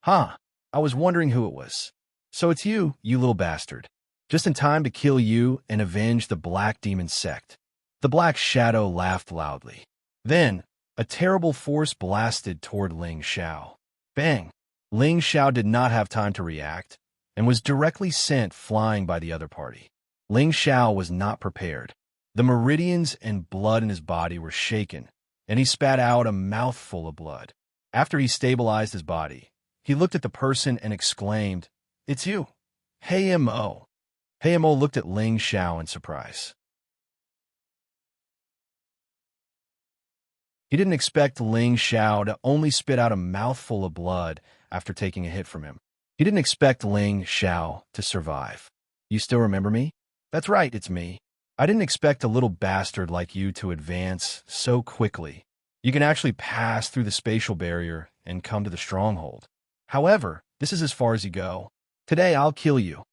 I was wondering who it was. So it's you, you little bastard. Just in time to kill you and avenge the Black Demon sect. The black shadow laughed loudly. Then, A terrible force blasted toward Ling Xiao. Bang! Ling Xiao did not have time to react and was directly sent flying by the other party. Ling Xiao was not prepared. The meridians and blood in his body were shaken, and he spat out a mouthful of blood. After he stabilized his body, he looked at the person and exclaimed, "It's you, Hey Mo." Hey Mo looked at Ling Xiao in surprise. He didn't expect Ling Xiao to only spit out a mouthful of blood after taking a hit from him. He didn't expect Ling Xiao to survive. "You still remember me?" "That's right, it's me. I didn't expect a little bastard like you to advance so quickly. You can actually pass through the spatial barrier and come to the stronghold. However, this is as far as you go. Today I'll kill you,"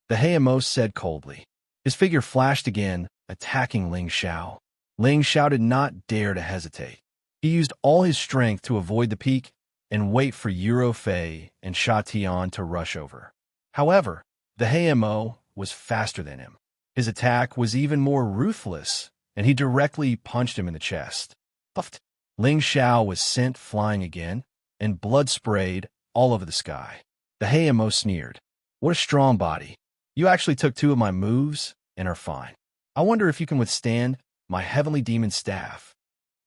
the Hayamos said coldly. His figure flashed again, attacking Ling Xiao. Ling Xiao did not dare to hesitate. He used all his strength to avoid the peak and wait for Euro Fei and Sha Tian to rush over. However, the Hayamo was faster than him. His attack was even more ruthless, and he directly punched him in the chest. Puffed. Ling Xiao was sent flying again, and blood sprayed all over the sky. The Hayamo sneered. "What a strong body. You actually took 2 of my moves and are fine. I wonder if you can withstand my Heavenly Demon Staff."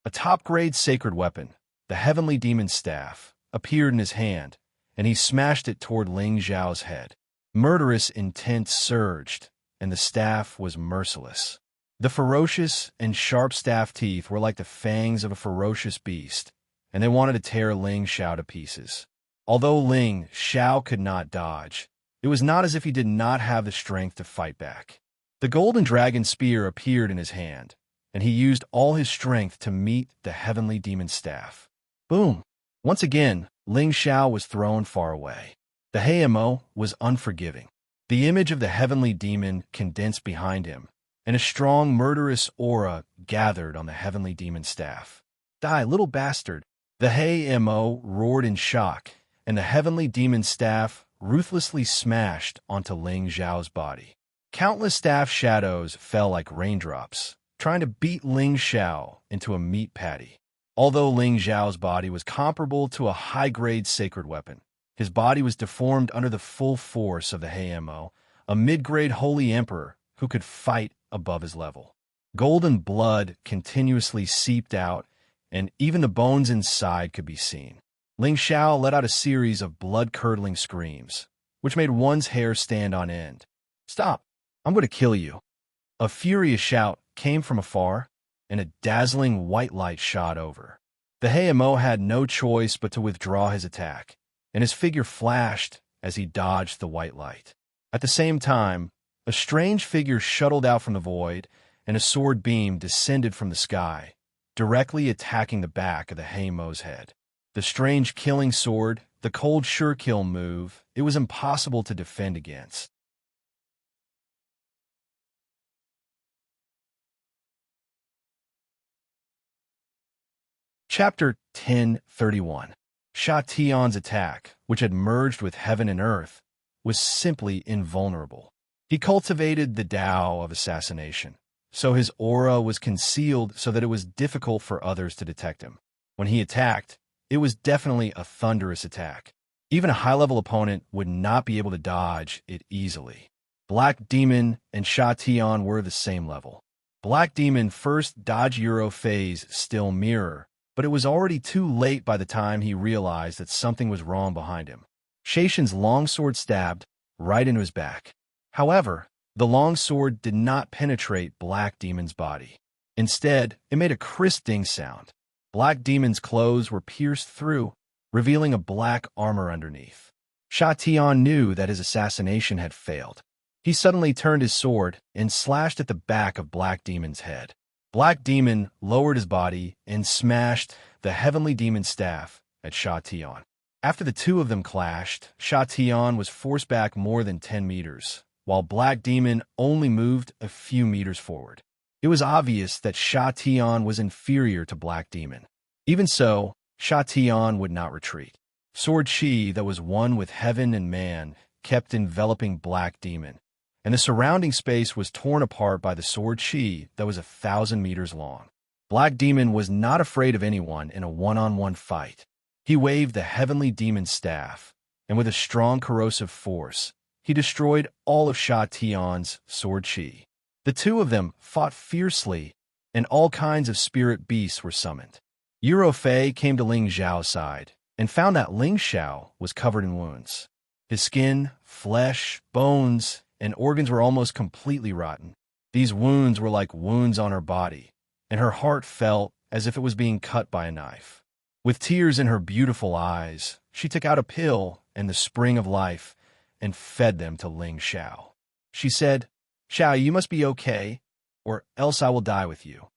A top-grade sacred weapon, the Heavenly Demon Staff, appeared in his hand, and he smashed it toward Ling Xiao's head. Murderous intent surged, and the staff was merciless. The ferocious and sharp staff teeth were like the fangs of a ferocious beast, and they wanted to tear Ling Xiao to pieces. Although Ling Xiao could not dodge, it was not as if he did not have the strength to fight back. The golden dragon spear appeared in his hand, and he used all his strength to meet the Heavenly Demon Staff. Boom! Once again, Ling Xiao was thrown far away. The Hayamo was unforgiving. The image of the Heavenly Demon condensed behind him, and a strong, murderous aura gathered on the Heavenly Demon Staff. "Die, little bastard!" The Hayamo roared in shock, and the Heavenly Demon Staff ruthlessly smashed onto Ling Xiao's body. Countless staff shadows fell like raindrops, trying to beat Ling Xiao into a meat patty. Although Ling Xiao's body was comparable to a high-grade sacred weapon, his body was deformed under the full force of the Hayamo, a mid-grade holy emperor who could fight above his level. Golden blood continuously seeped out, and even the bones inside could be seen. Ling Xiao let out a series of blood-curdling screams, which made one's hair stand on end. "Stop! I'm going to kill you." A furious shout came from afar, and a dazzling white light shot over. The Hayamo had no choice but to withdraw his attack, and his figure flashed as he dodged the white light. At the same time, a strange figure shuttled out from the void, and a sword beam descended from the sky, directly attacking the back of the Hayamo's head. The strange killing sword, the cold sure kill move, it was impossible to defend against. Chapter 1031. Sha Tian's attack, which had merged with heaven and earth, was simply invulnerable. He cultivated the Tao of assassination, so his aura was concealed so that it was difficult for others to detect him. When he attacked, it was definitely a thunderous attack. Even a high-level opponent would not be able to dodge it easily. Black Demon and Sha Tian were the same level. Black Demon first dodged Euro Fei's still mirror, but it was already too late by the time he realized that something was wrong behind him. Shaishan's longsword stabbed right into his back. However, the longsword did not penetrate Black Demon's body. Instead, it made a crisp ding sound. Black Demon's clothes were pierced through, revealing a black armor underneath. Sha Tian knew that his assassination had failed. He suddenly turned his sword and slashed at the back of Black Demon's head. Black Demon lowered his body and smashed the Heavenly Demon Staff at Sha Tian. After the two of them clashed, Sha Tian was forced back more than 10 meters, while Black Demon only moved a few meters forward. It was obvious that Sha Tian was inferior to Black Demon. Even so, Sha Tian would not retreat. Sword Chi that was one with heaven and man kept enveloping Black Demon, and the surrounding space was torn apart by the sword Chi that was 1,000 meters long. Black Demon was not afraid of anyone in a one-on-one fight. He waved the heavenly demon staff, and with a strong corrosive force, he destroyed all of Xianxia's sword chi. The two of them fought fiercely, and all kinds of spirit beasts were summoned. Fei came to Ling Xiao's side and found that Ling Xiao was covered in wounds. His skin, flesh, bones, and organs were almost completely rotten. These wounds were like wounds on her body, and her heart felt as if it was being cut by a knife. With tears in her beautiful eyes, she took out a pill and the spring of life and fed them to Ling Xiao. She said, "Xiao, you must be okay, or else I will die with you."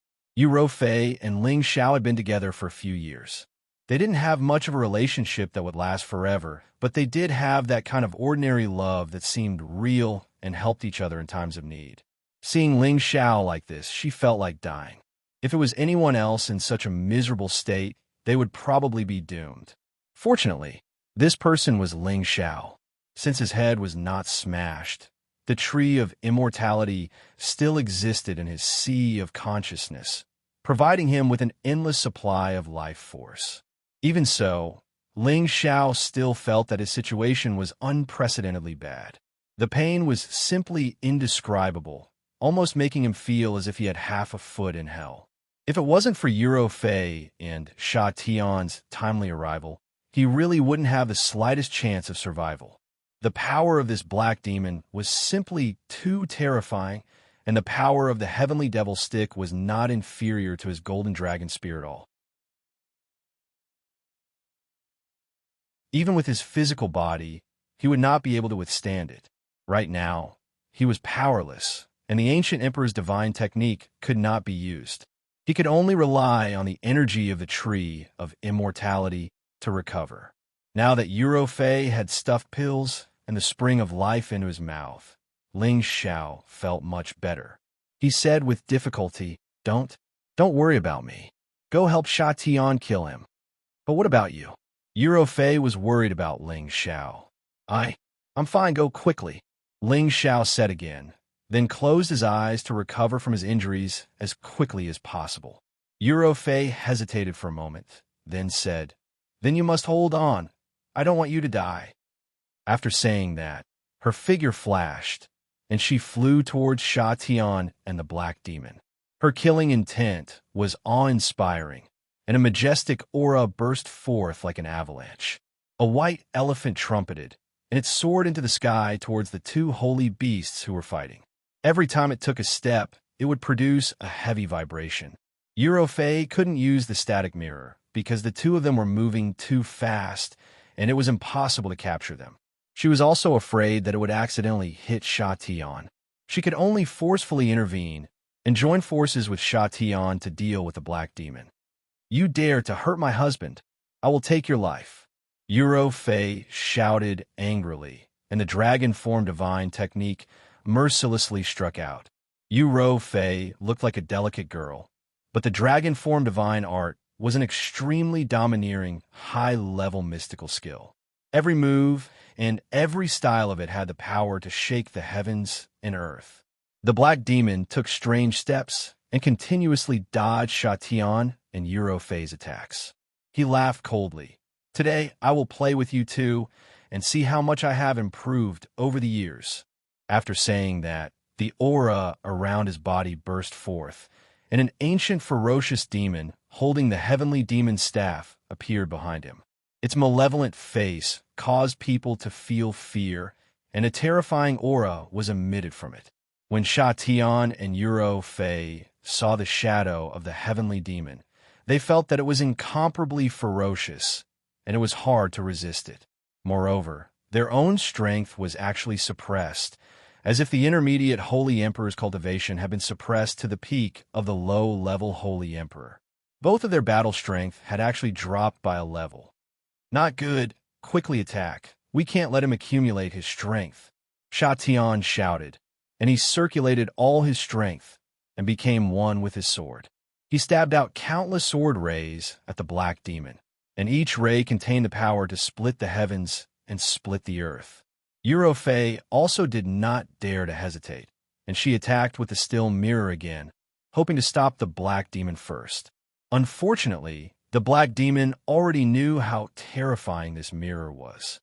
Fei and Ling Xiao had been together for a few years. They didn't have much of a relationship that would last forever, but they did have that kind of ordinary love that seemed real and helped each other in times of need. Seeing Ling Xiao like this, she felt like dying. If it was anyone else in such a miserable state, they would probably be doomed. Fortunately, this person was Ling Xiao. Since his head was not smashed, the tree of immortality still existed in his sea of consciousness, providing him with an endless supply of life force. Even so, Ling Xiao still felt that his situation was unprecedentedly bad. The pain was simply indescribable, almost making him feel as if he had half a foot in hell. If it wasn't for Fei and Xianxia's timely arrival, he really wouldn't have the slightest chance of survival. The power of this black demon was simply too terrifying, and the power of the heavenly devil stick was not inferior to his golden dragon spear at all. Even with his physical body, he would not be able to withstand it. Right now, he was powerless, and the ancient emperor's divine technique could not be used. He could only rely on the energy of the tree of immortality to recover. Now that Fei had stuffed pills and the spring of life into his mouth, Ling Xiao felt much better. He said with difficulty, Don't worry about me. Go help Xianxia kill him. But what about you?" Fei was worried about Ling Xiao. I'm fine, go quickly," Ling Xiao said again, then closed his eyes to recover from his injuries as quickly as possible. Fei hesitated for a moment, then said, "Then you must hold on. I don't want you to die." After saying that, her figure flashed, and she flew towards Xianxia and the black demon. Her killing intent was awe-inspiring, and a majestic aura burst forth like an avalanche. A white elephant trumpeted, and it soared into the sky towards the two holy beasts who were fighting. Every time it took a step, it would produce a heavy vibration. Fei couldn't use the static mirror because the two of them were moving too fast, and it was impossible to capture them. She was also afraid that it would accidentally hit Xianxia. She could only forcefully intervene and join forces with Xianxia to deal with the black demon. "You dare to hurt my husband, I will take your life," Fei shouted angrily, and the dragon form divine technique mercilessly struck out. Fei looked like a delicate girl, but the dragon form divine art was an extremely domineering, high-level mystical skill. Every move and every style of it had the power to shake the heavens and earth. The black demon took strange steps and continuously dodged Xianxia and Fei's attacks. He laughed coldly. "Today, I will play with you too and see how much I have improved over the years." After saying that, the aura around his body burst forth, and an ancient ferocious demon holding the heavenly demon staff appeared behind him. Its malevolent face caused people to feel fear, and a terrifying aura was emitted from it. When Xianxia and Fei saw the shadow of the heavenly demon, they felt that it was incomparably ferocious, and it was hard to resist it. Moreover, their own strength was actually suppressed, as if the intermediate Holy Emperor's cultivation had been suppressed to the peak of the low-level Holy Emperor. Both of their battle strength had actually dropped by a level. "Not good. Quickly attack. We can't let him accumulate his strength," Xianxia shouted, and he circulated all his strength and became one with his sword. He stabbed out countless sword rays at the black demon, and each ray contained the power to split the heavens and split the earth. Fei also did not dare to hesitate, and she attacked with the still mirror again, hoping to stop the Black Demon first. Unfortunately, the Black Demon already knew how terrifying this mirror was.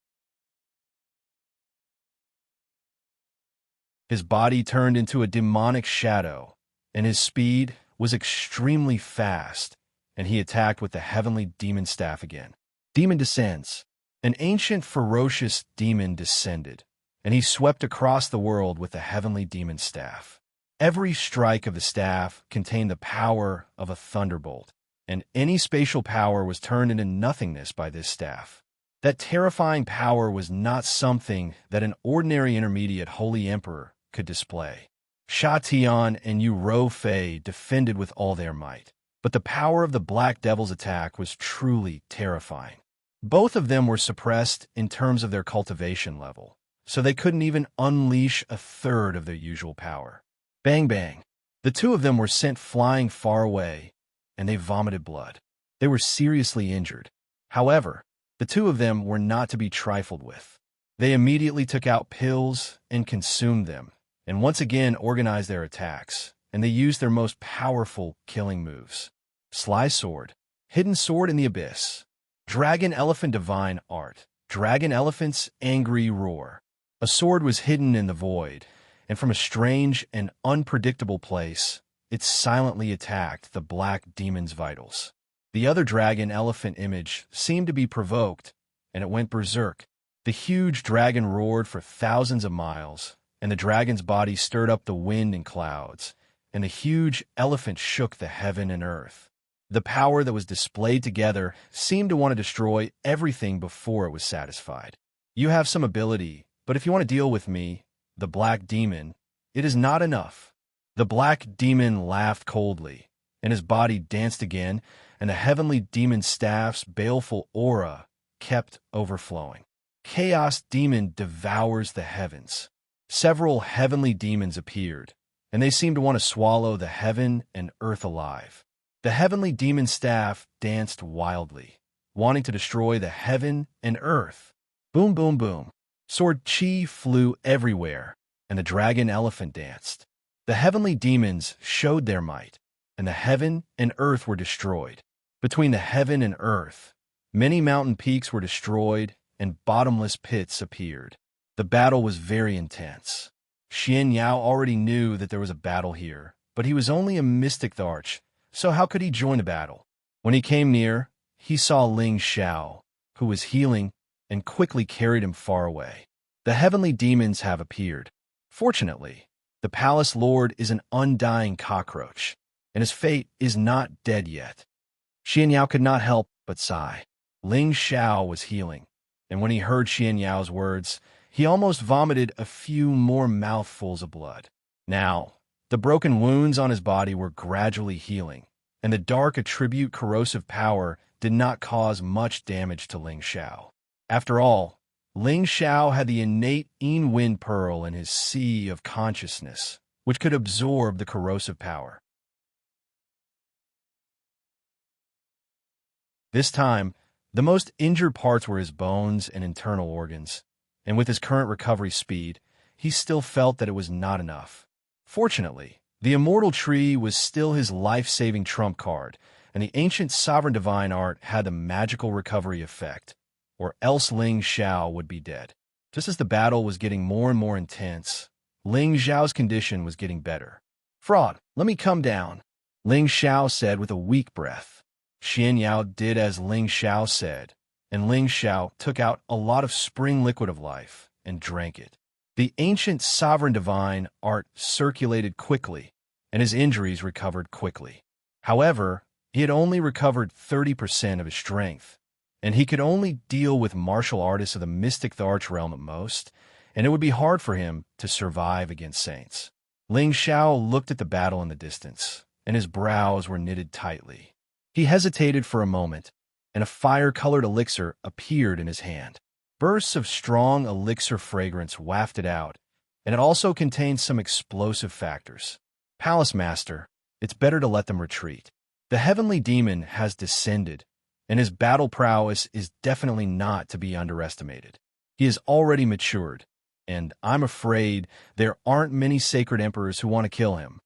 His body turned into a demonic shadow, and his speed was extremely fast, and he attacked with the heavenly demon staff again. Demon descends. An ancient ferocious demon descended, and he swept across the world with the heavenly demon staff. Every strike of the staff contained the power of a thunderbolt, and any spatial power was turned into nothingness by this staff. That terrifying power was not something that an ordinary intermediate holy emperor could display. Xianxia and Yu Fei defended with all their might, but the power of the Black Devil's attack was truly terrifying. Both of them were suppressed in terms of their cultivation level, so they couldn't even unleash a third of their usual power. Bang bang. The two of them were sent flying far away, and they vomited blood. They were seriously injured. However, the two of them were not to be trifled with. They immediately took out pills and consumed them, and once again organized their attacks, and they used their most powerful killing moves. Sly Sword, Hidden Sword in the Abyss, Dragon Elephant Divine Art, Dragon Elephant's Angry Roar. A sword was hidden in the void, and from a strange and unpredictable place, it silently attacked the Black Demon's vitals. The other dragon elephant image seemed to be provoked, and it went berserk. The huge dragon roared for thousands of miles, and the dragon's body stirred up the wind and clouds, and the huge elephant shook the heaven and earth. The power that was displayed together seemed to want to destroy everything before it was satisfied. You have some ability, but if you want to deal with me, the Black Demon, it is not enough. The Black Demon laughed coldly, and his body danced again, and the heavenly demon staff's baleful aura kept overflowing. Chaos Demon devours the heavens. Several heavenly demons appeared, and they seemed to want to swallow the heaven and earth alive. The heavenly demon staff danced wildly, wanting to destroy the heaven and earth. Boom, boom, boom. Sword chi flew everywhere, and the dragon elephant danced. The heavenly demons showed their might, and the heaven and earth were destroyed. Between the heaven and earth, many mountain peaks were destroyed, and bottomless pits appeared. The battle was very intense. Xianxia already knew that there was a battle here, but he was only a mystic arch, so how could he join a battle? When he came near, he saw Ling Xiao, who was healing, and quickly carried him far away. The heavenly demons have appeared. Fortunately, the palace lord is an undying cockroach, and his fate is not dead yet. Xianxia could not help but sigh. Ling Xiao was healing, and when he heard Xianxiao's words, he almost vomited a few more mouthfuls of blood. Now, the broken wounds on his body were gradually healing, and the dark attribute corrosive power did not cause much damage to Ling Xiao. After all, Ling Xiao had the innate Yin Wind Pearl in his sea of consciousness, which could absorb the corrosive power. This time, the most injured parts were his bones and internal organs, and with his current recovery speed, he still felt that it was not enough. Fortunately, the Immortal Tree was still his life-saving trump card, and the ancient Sovereign Divine Art had the magical recovery effect, or else Ling Xiao would be dead. Just as the battle was getting more and more intense, Ling Xiao's condition was getting better. "Fraud, let me come down," Ling Xiao said with a weak breath. Xianxia did as Ling Xiao said, and Ling Xiao took out a lot of spring liquid of life and drank it. The ancient Sovereign Divine Art circulated quickly, and his injuries recovered quickly. However, he had only recovered 30% of his strength, and he could only deal with martial artists of the Mystic Arch realm at most, and it would be hard for him to survive against saints. Ling Xiao looked at the battle in the distance, and his brows were knitted tightly. He hesitated for a moment, and a fire-colored elixir appeared in his hand. Bursts of strong elixir fragrance wafted out, and it also contained some explosive factors. "Palace Master, it's better to let them retreat. The heavenly demon has descended, and his battle prowess is definitely not to be underestimated. He has already matured, and I'm afraid there aren't many sacred emperors who want to kill him.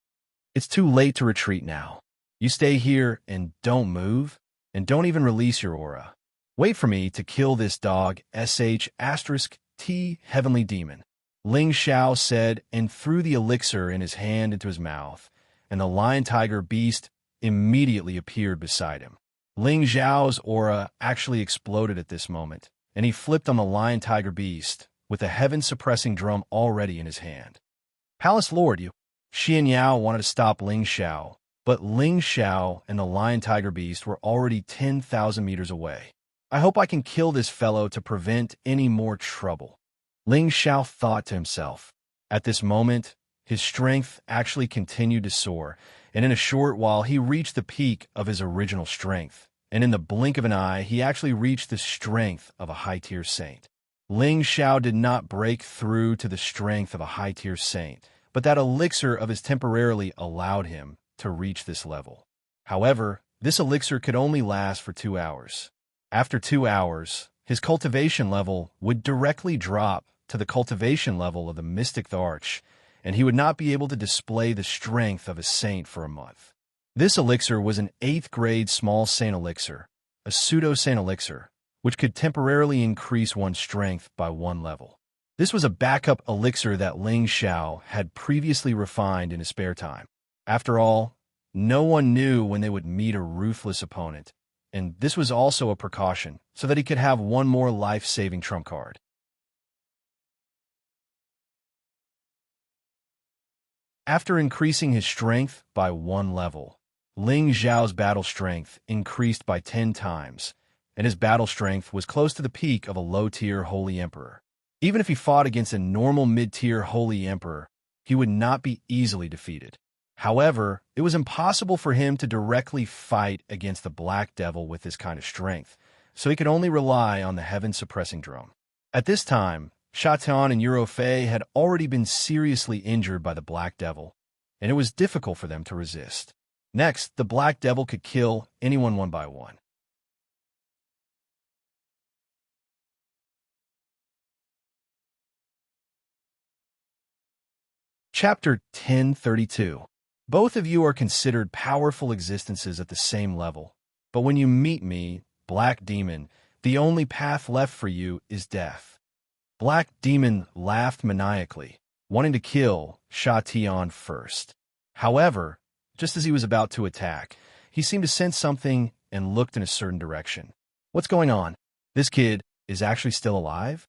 It's too late to retreat now. You stay here and don't move, and don't even release your aura. Wait for me to kill this dog, *T heavenly demon. Ling Xiao said, and threw the elixir in his hand into his mouth, and the lion-tiger beast immediately appeared beside him. Ling Xiao's aura actually exploded at this moment, and he flipped on the lion-tiger beast, with a heaven-suppressing drum already in his hand. Palace Lord, you. Xianxia wanted to stop Ling Xiao, but Ling Xiao and the lion-tiger beast were already 10,000 meters away. I hope I can kill this fellow to prevent any more trouble. Ling Xiao thought to himself. At this moment, his strength actually continued to soar, and in a short while he reached the peak of his original strength, and in the blink of an eye he actually reached the strength of a high-tier saint. Ling Xiao did not break through to the strength of a high-tier saint, but that elixir of his temporarily allowed him to reach this level. However, this elixir could only last for 2 hours. After 2 hours, his cultivation level would directly drop to the cultivation level of the Mystic Arch, and he would not be able to display the strength of a saint for a month. This elixir was an 8th grade small saint elixir, a pseudo-saint elixir, which could temporarily increase one's strength by 1 level. This was a backup elixir that Ling Xiao had previously refined in his spare time. After all, no one knew when they would meet a ruthless opponent, and this was also a precaution so that he could have one more life-saving trump card. After increasing his strength by 1 level, Ling Xiao's battle strength increased by 10 times, and his battle strength was close to the peak of a low-tier Holy Emperor. Even if he fought against a normal mid-tier Holy Emperor, he would not be easily defeated. However, it was impossible for him to directly fight against the Black Devil with this kind of strength, so he could only rely on the heaven-suppressing drum. At this time, Xiatian and Eurofei had already been seriously injured by the Black Devil, and it was difficult for them to resist. Next, the Black Devil could kill anyone one by one. Chapter 1032. Both of you are considered powerful existences at the same level, but when you meet me, Black Demon, the only path left for you is death. Black Demon laughed maniacally, wanting to kill Xiatian first. However, just as he was about to attack, he seemed to sense something and looked in a certain direction. What's going on? This kid is actually still alive?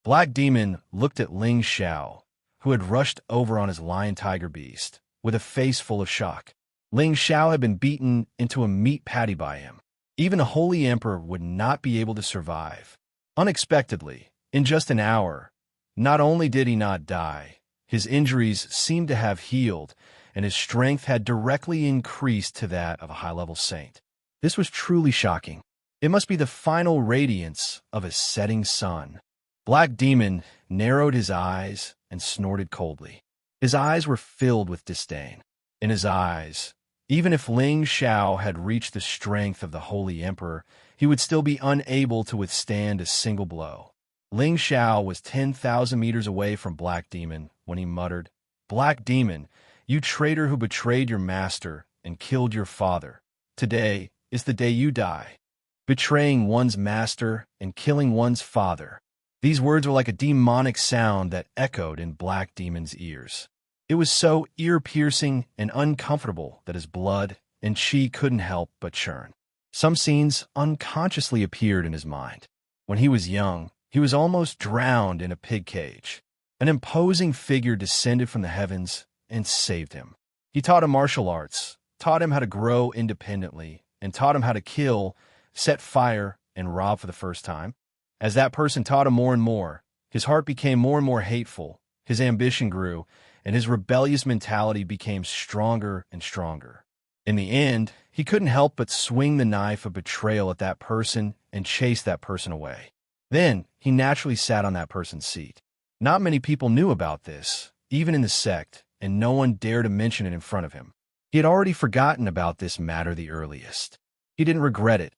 Black Demon looked at Ling Xiao, who had rushed over on his lion-tiger beast, with a face full of shock. Ling Xiao had been beaten into a meat patty by him. Even a Holy Emperor would not be able to survive. Unexpectedly, in just an hour, not only did he not die, his injuries seemed to have healed, and his strength had directly increased to that of a high-level saint. This was truly shocking. It must be the final radiance of a setting sun. Black Demon narrowed his eyes and snorted coldly. His eyes were filled with disdain. In his eyes, even if Ling Xiao had reached the strength of the Holy Emperor, he would still be unable to withstand a single blow. Ling Xiao was 10,000 meters away from Black Demon when he muttered, "Black Demon, you traitor who betrayed your master and killed your father. Today is the day you die." Betraying one's master and killing one's father. These words were like a demonic sound that echoed in Black Demon's ears. It was so ear-piercing and uncomfortable that his blood and chi couldn't help but churn. Some scenes unconsciously appeared in his mind. When he was young, he was almost drowned in a pig cage. An imposing figure descended from the heavens and saved him. He taught him martial arts, taught him how to grow independently, and taught him how to kill, set fire, and rob for the first time. As that person taught him more and more, his heart became more and more hateful, his ambition grew, and his rebellious mentality became stronger and stronger. In the end, he couldn't help but swing the knife of betrayal at that person and chase that person away. Then, he naturally sat on that person's seat. Not many people knew about this, even in the sect, and no one dared to mention it in front of him. He had already forgotten about this matter the earliest. He didn't regret it,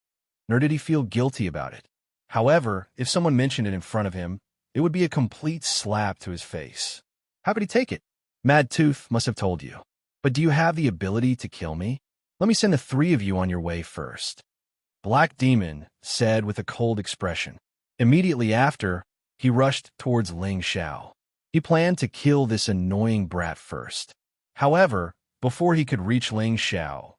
nor did he feel guilty about it. However, if someone mentioned it in front of him, it would be a complete slap to his face. How could he take it? Mad Tooth must have told you. But do you have the ability to kill me? Let me send the three of you on your way first. Black Demon said with a cold expression. Immediately after, he rushed towards Ling Xiao. He planned to kill this annoying brat first. However, before he could reach Ling Xiao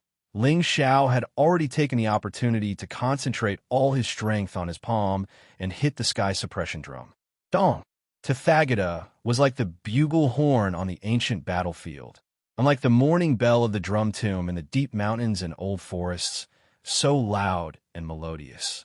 had already taken the opportunity to concentrate all his strength on his palm and hit the sky suppression drum. Dong! Tathagata was like the bugle horn on the ancient battlefield. Unlike the morning bell of the drum tomb in the deep mountains and old forests, so loud and melodious.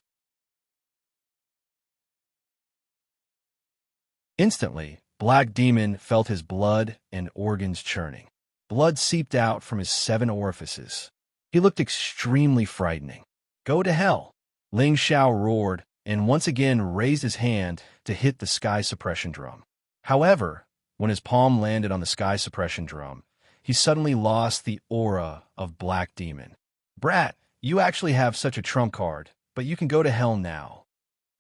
Instantly, Black Demon felt his blood and organs churning. Blood seeped out from his 7 orifices. He looked extremely frightening. Go to hell! Ling Xiao roared and once again raised his hand to hit the sky suppression drum. However, when his palm landed on the sky suppression drum, he suddenly lost the aura of Black Demon. Brat, you actually have such a trump card, but you can go to hell now.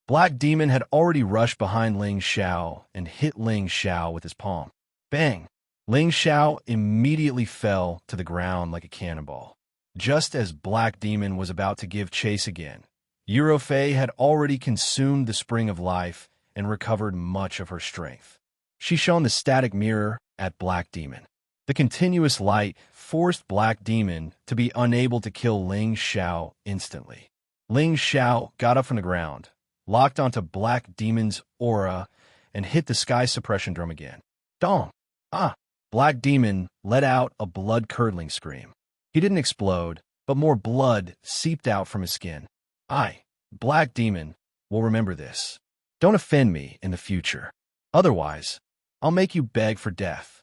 Black Demon had already rushed behind Ling Xiao and hit Ling Xiao with his palm. Bang! Ling Xiao immediately fell to the ground like a cannonball. Just as Black Demon was about to give chase again, Eurofei had already consumed the spring of life and recovered much of her strength. She shone the static mirror at Black Demon. The continuous light forced Black Demon to be unable to kill Ling Xiao instantly. Ling Xiao got up from the ground, locked onto Black Demon's aura, and hit the sky suppression drum again. Dong! Ah! Black Demon let out a blood-curdling scream. He didn't explode, but more blood seeped out from his skin. Black Demon, will remember this. Don't offend me in the future. Otherwise, I'll make you beg for death.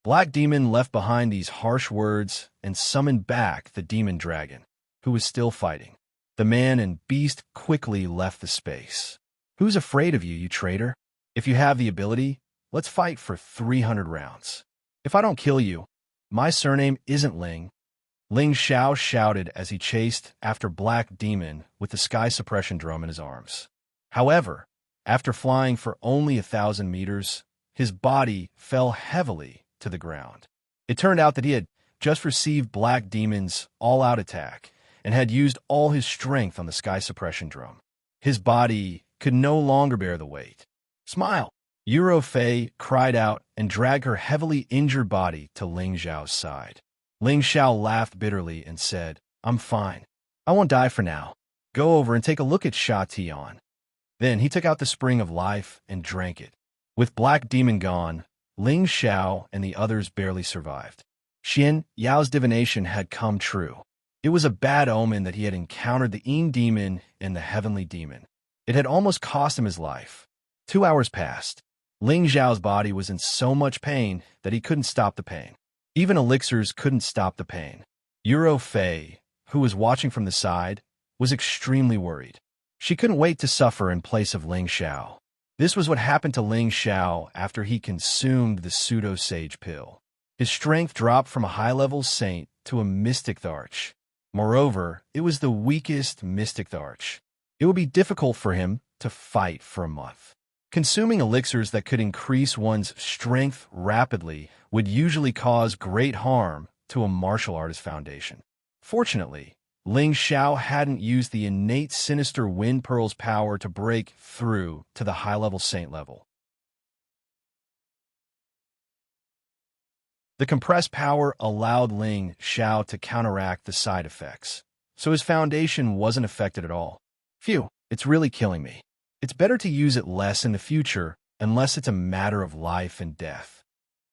Black Demon left behind these harsh words and summoned back the demon dragon, who was still fighting. The man and beast quickly left the space. Who's afraid of you, you traitor? If you have the ability, let's fight for 300 rounds. If I don't kill you, my surname isn't Ling. Ling Xiao shouted as he chased after Black Demon with the sky suppression drum in his arms. However, after flying for only 1,000 meters, his body fell heavily to the ground. It turned out that he had just received Black Demon's all-out attack and had used all his strength on the sky suppression drum. His body could no longer bear the weight. Smile! Eurofei cried out and dragged her heavily injured body to Ling Xiao's side. Ling Xiao laughed bitterly and said, I'm fine. I won't die for now. Go over and take a look at Xianxia. Then he took out the spring of life and drank it. With Black Demon gone, Ling Xiao and the others barely survived. Xianxia's divination had come true. It was a bad omen that he had encountered the Yin Demon and the Heavenly Demon. It had almost cost him his life. 2 hours passed. Ling Xiao's body was in so much pain that he couldn't stop the pain. Even elixirs couldn't stop the pain. Eurofei, who was watching from the side, was extremely worried. She couldn't wait to suffer in place of Ling Xiao. This was what happened to Ling Xiao after he consumed the pseudo-sage pill. His strength dropped from a high-level saint to a mystic Tharch. Moreover, it was the weakest mystic Tharch. It would be difficult for him to fight for a month. Consuming elixirs that could increase one's strength rapidly would usually cause great harm to a martial artist foundation. Fortunately, Ling Xiao hadn't used the innate sinister Wind Pearl's power to break through to the high-level saint level. The compressed power allowed Ling Xiao to counteract the side effects, so his foundation wasn't affected at all. Phew, it's really killing me. It's better to use it less in the future, unless it's a matter of life and death.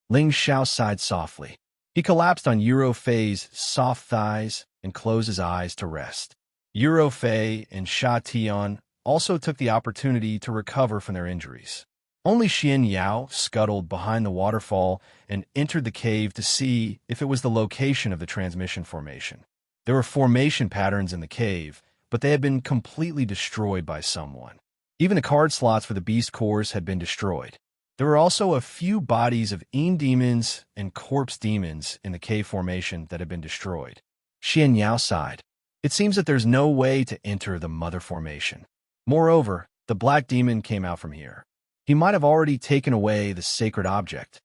Ling Xiao sighed softly. He collapsed on Eurofei's soft thighs and closed his eyes to rest. Eurofei and Xianxia also took the opportunity to recover from their injuries. Only Xianxia scuttled behind the waterfall and entered the cave to see if it was the location of the transmission formation. There were formation patterns in the cave, but they had been completely destroyed by someone. Even the card slots for the beast cores had been destroyed. There were also a few bodies of Yin demons and corpse demons in the cave formation that had been destroyed. Xianxia sighed. It seems that there's no way to enter the mother formation. Moreover, the black demon came out from here. He might have already taken away the sacred object.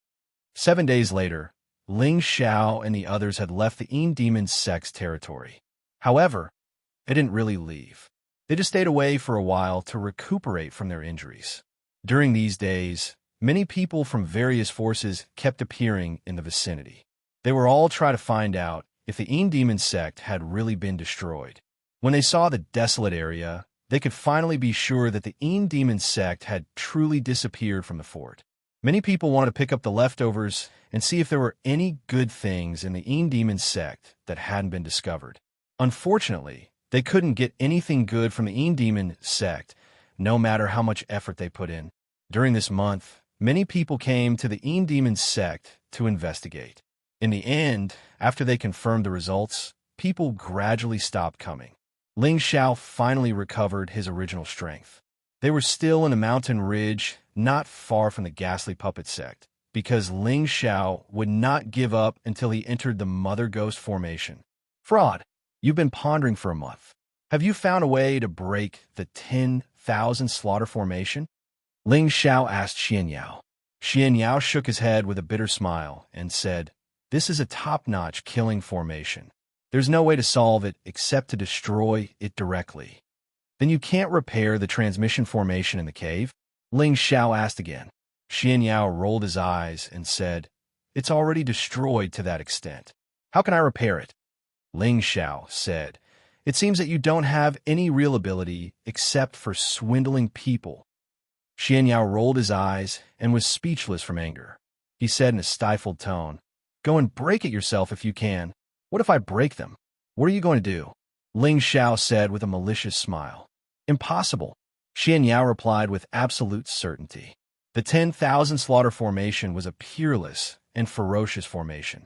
7 days later, Ling Xiao and the others had left the Demon sect's territory. However, they didn't really leave. They just stayed away for a while to recuperate from their injuries. During these days, many people from various forces kept appearing in the vicinity. They were all trying to find out if the Demon sect had really been destroyed. When they saw the desolate area, they could finally be sure that the Demon sect had truly disappeared from the fort. Many people wanted to pick up the leftovers and see if there were any good things in the Demon sect that hadn't been discovered. Unfortunately, they couldn't get anything good from the Demon sect, no matter how much effort they put in. During this month, many people came to the Demon sect to investigate. In the end, after they confirmed the results, people gradually stopped coming. Ling Xiao finally recovered his original strength. They were still in a mountain ridge not far from the ghastly puppet sect, because Ling Xiao would not give up until he entered the Mother Ghost formation. Fraud, you've been pondering for a month. Have you found a way to break the 10,000 slaughter formation? Ling Xiao asked Xianxia. Xianxia shook his head with a bitter smile and said, "This is a top-notch killing formation. There's no way to solve it except to destroy it directly." Then you can't repair the transmission formation in the cave? Ling Xiao asked again. Xianxia rolled his eyes and said, "It's already destroyed to that extent. How can I repair it?" Ling Xiao said, "It seems that you don't have any real ability except for swindling people." Xianxia rolled his eyes and was speechless from anger. He said in a stifled tone, "Go and break it yourself if you can. What if I break them? What are you going to do?" Ling Xiao said with a malicious smile. "Impossible." Xianxia replied with absolute certainty. The 10,000 slaughter formation was a peerless and ferocious formation.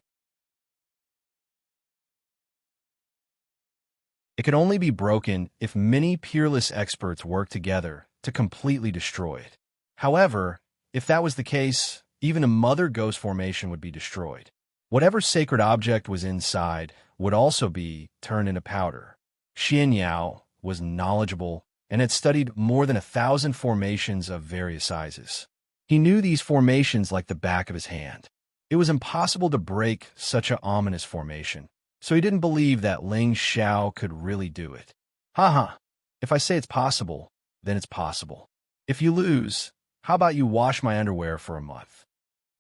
It could only be broken if many peerless experts worked together to completely destroy it. However, if that was the case, even a Mother Ghost formation would be destroyed. Whatever sacred object was inside would also be turned into powder. Xianxia was knowledgeable and had studied more than 1,000 formations of various sizes. He knew these formations like the back of his hand. It was impossible to break such an ominous formation, so he didn't believe that Ling Xiao could really do it. Haha, if I say it's possible, then it's possible. If you lose, how about you wash my underwear for a month?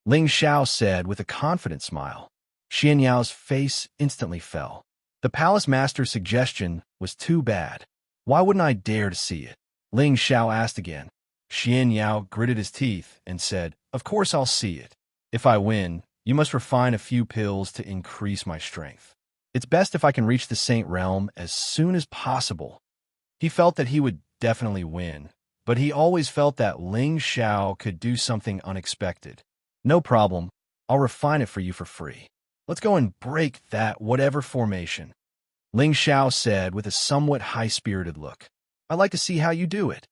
Ling Xiao said with a confident smile. Xianxiao's face instantly fell. The palace master's suggestion was too bad. Why wouldn't I dare to see it? Ling Xiao asked again. Xianxia gritted his teeth and said, "Of course I'll see it. If I win, you must refine a few pills to increase my strength. It's best if I can reach the Saint Realm as soon as possible." He felt that he would definitely win, but he always felt that Ling Xiao could do something unexpected. "No problem. I'll refine it for you for free. Let's go and break that whatever formation," Ling Xiao said with a somewhat high-spirited look. "I'd like to see how you do it,"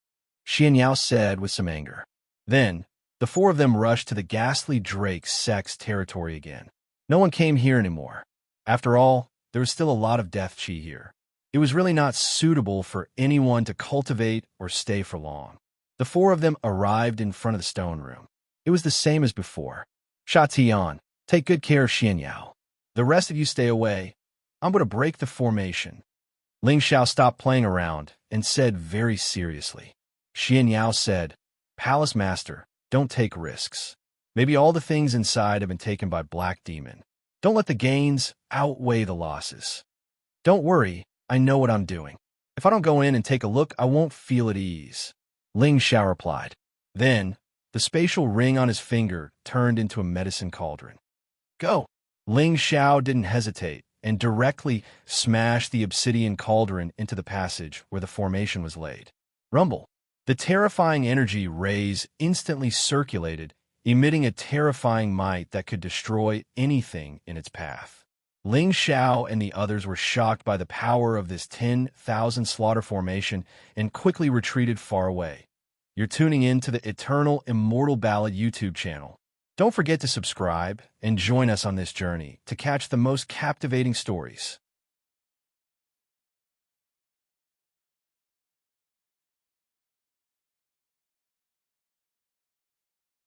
Xianxia said with some anger. Then, the four of them rushed to the ghastly Drake sect's territory again. No one came here anymore. After all, there was still a lot of death chi here. It was really not suitable for anyone to cultivate or stay for long. The four of them arrived in front of the stone room. It was the same as before. "Xianxia, take good care of Xianxia. The rest of you stay away. I'm going to break the formation." Ling Xiao stopped playing around and said very seriously. Xianxia said, "Palace Master, don't take risks. Maybe all the things inside have been taken by Black Demon. Don't let the gains outweigh the losses." "Don't worry, I know what I'm doing. If I don't go in and take a look, I won't feel at ease," Ling Xiao replied. Then, the spatial ring on his finger turned into a medicine cauldron. "Go!" Ling Xiao didn't hesitate and directly smashed the obsidian cauldron into the passage where the formation was laid. Rumble! The terrifying energy rays instantly circulated, emitting a terrifying might that could destroy anything in its path. Ling Xiao and the others were shocked by the power of this 10,000 slaughter formation and quickly retreated far away. You're tuning in to the Eternal Immortal Ballad YouTube channel. Don't forget to subscribe and join us on this journey to catch the most captivating stories.